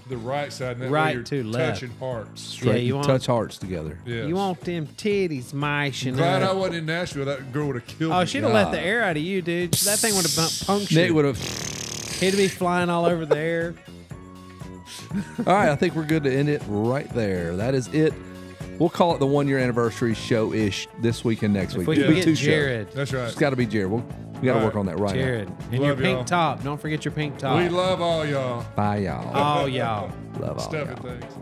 [SPEAKER 3] the right side. And that
[SPEAKER 2] Right
[SPEAKER 3] way you're
[SPEAKER 2] to left.
[SPEAKER 3] touching hearts.
[SPEAKER 1] Straight,
[SPEAKER 2] Yeah, you want-
[SPEAKER 1] touch hearts together.
[SPEAKER 3] Yes.
[SPEAKER 2] You want them titties mashing
[SPEAKER 3] Glad I
[SPEAKER 2] up.
[SPEAKER 3] wasn't in Nashville. That girl would have killed
[SPEAKER 2] Oh,
[SPEAKER 3] me.
[SPEAKER 2] she'd have let the air out of you, dude. That thing would have punctured.
[SPEAKER 1] Nick would have.
[SPEAKER 2] He'd be flying all over the air.
[SPEAKER 1] All right, I think we're good to end it right there. That is it. We'll call it the 1 year anniversary show ish this week and next
[SPEAKER 2] If
[SPEAKER 1] week.
[SPEAKER 2] we
[SPEAKER 1] It'll
[SPEAKER 2] can
[SPEAKER 1] be
[SPEAKER 2] get
[SPEAKER 1] 2 shows.
[SPEAKER 2] Jared.
[SPEAKER 3] That's right.
[SPEAKER 1] It's got to be Jared. We got to
[SPEAKER 3] All
[SPEAKER 1] work
[SPEAKER 3] right.
[SPEAKER 1] on that right
[SPEAKER 2] Jared. And
[SPEAKER 3] Love
[SPEAKER 2] your pink
[SPEAKER 3] y'all.
[SPEAKER 2] top. Don't forget your pink top.
[SPEAKER 3] We love all y'all.
[SPEAKER 1] now. Bye, y'all.
[SPEAKER 2] all y'all.
[SPEAKER 1] Love all
[SPEAKER 3] Stuff
[SPEAKER 1] y'all.
[SPEAKER 3] and things.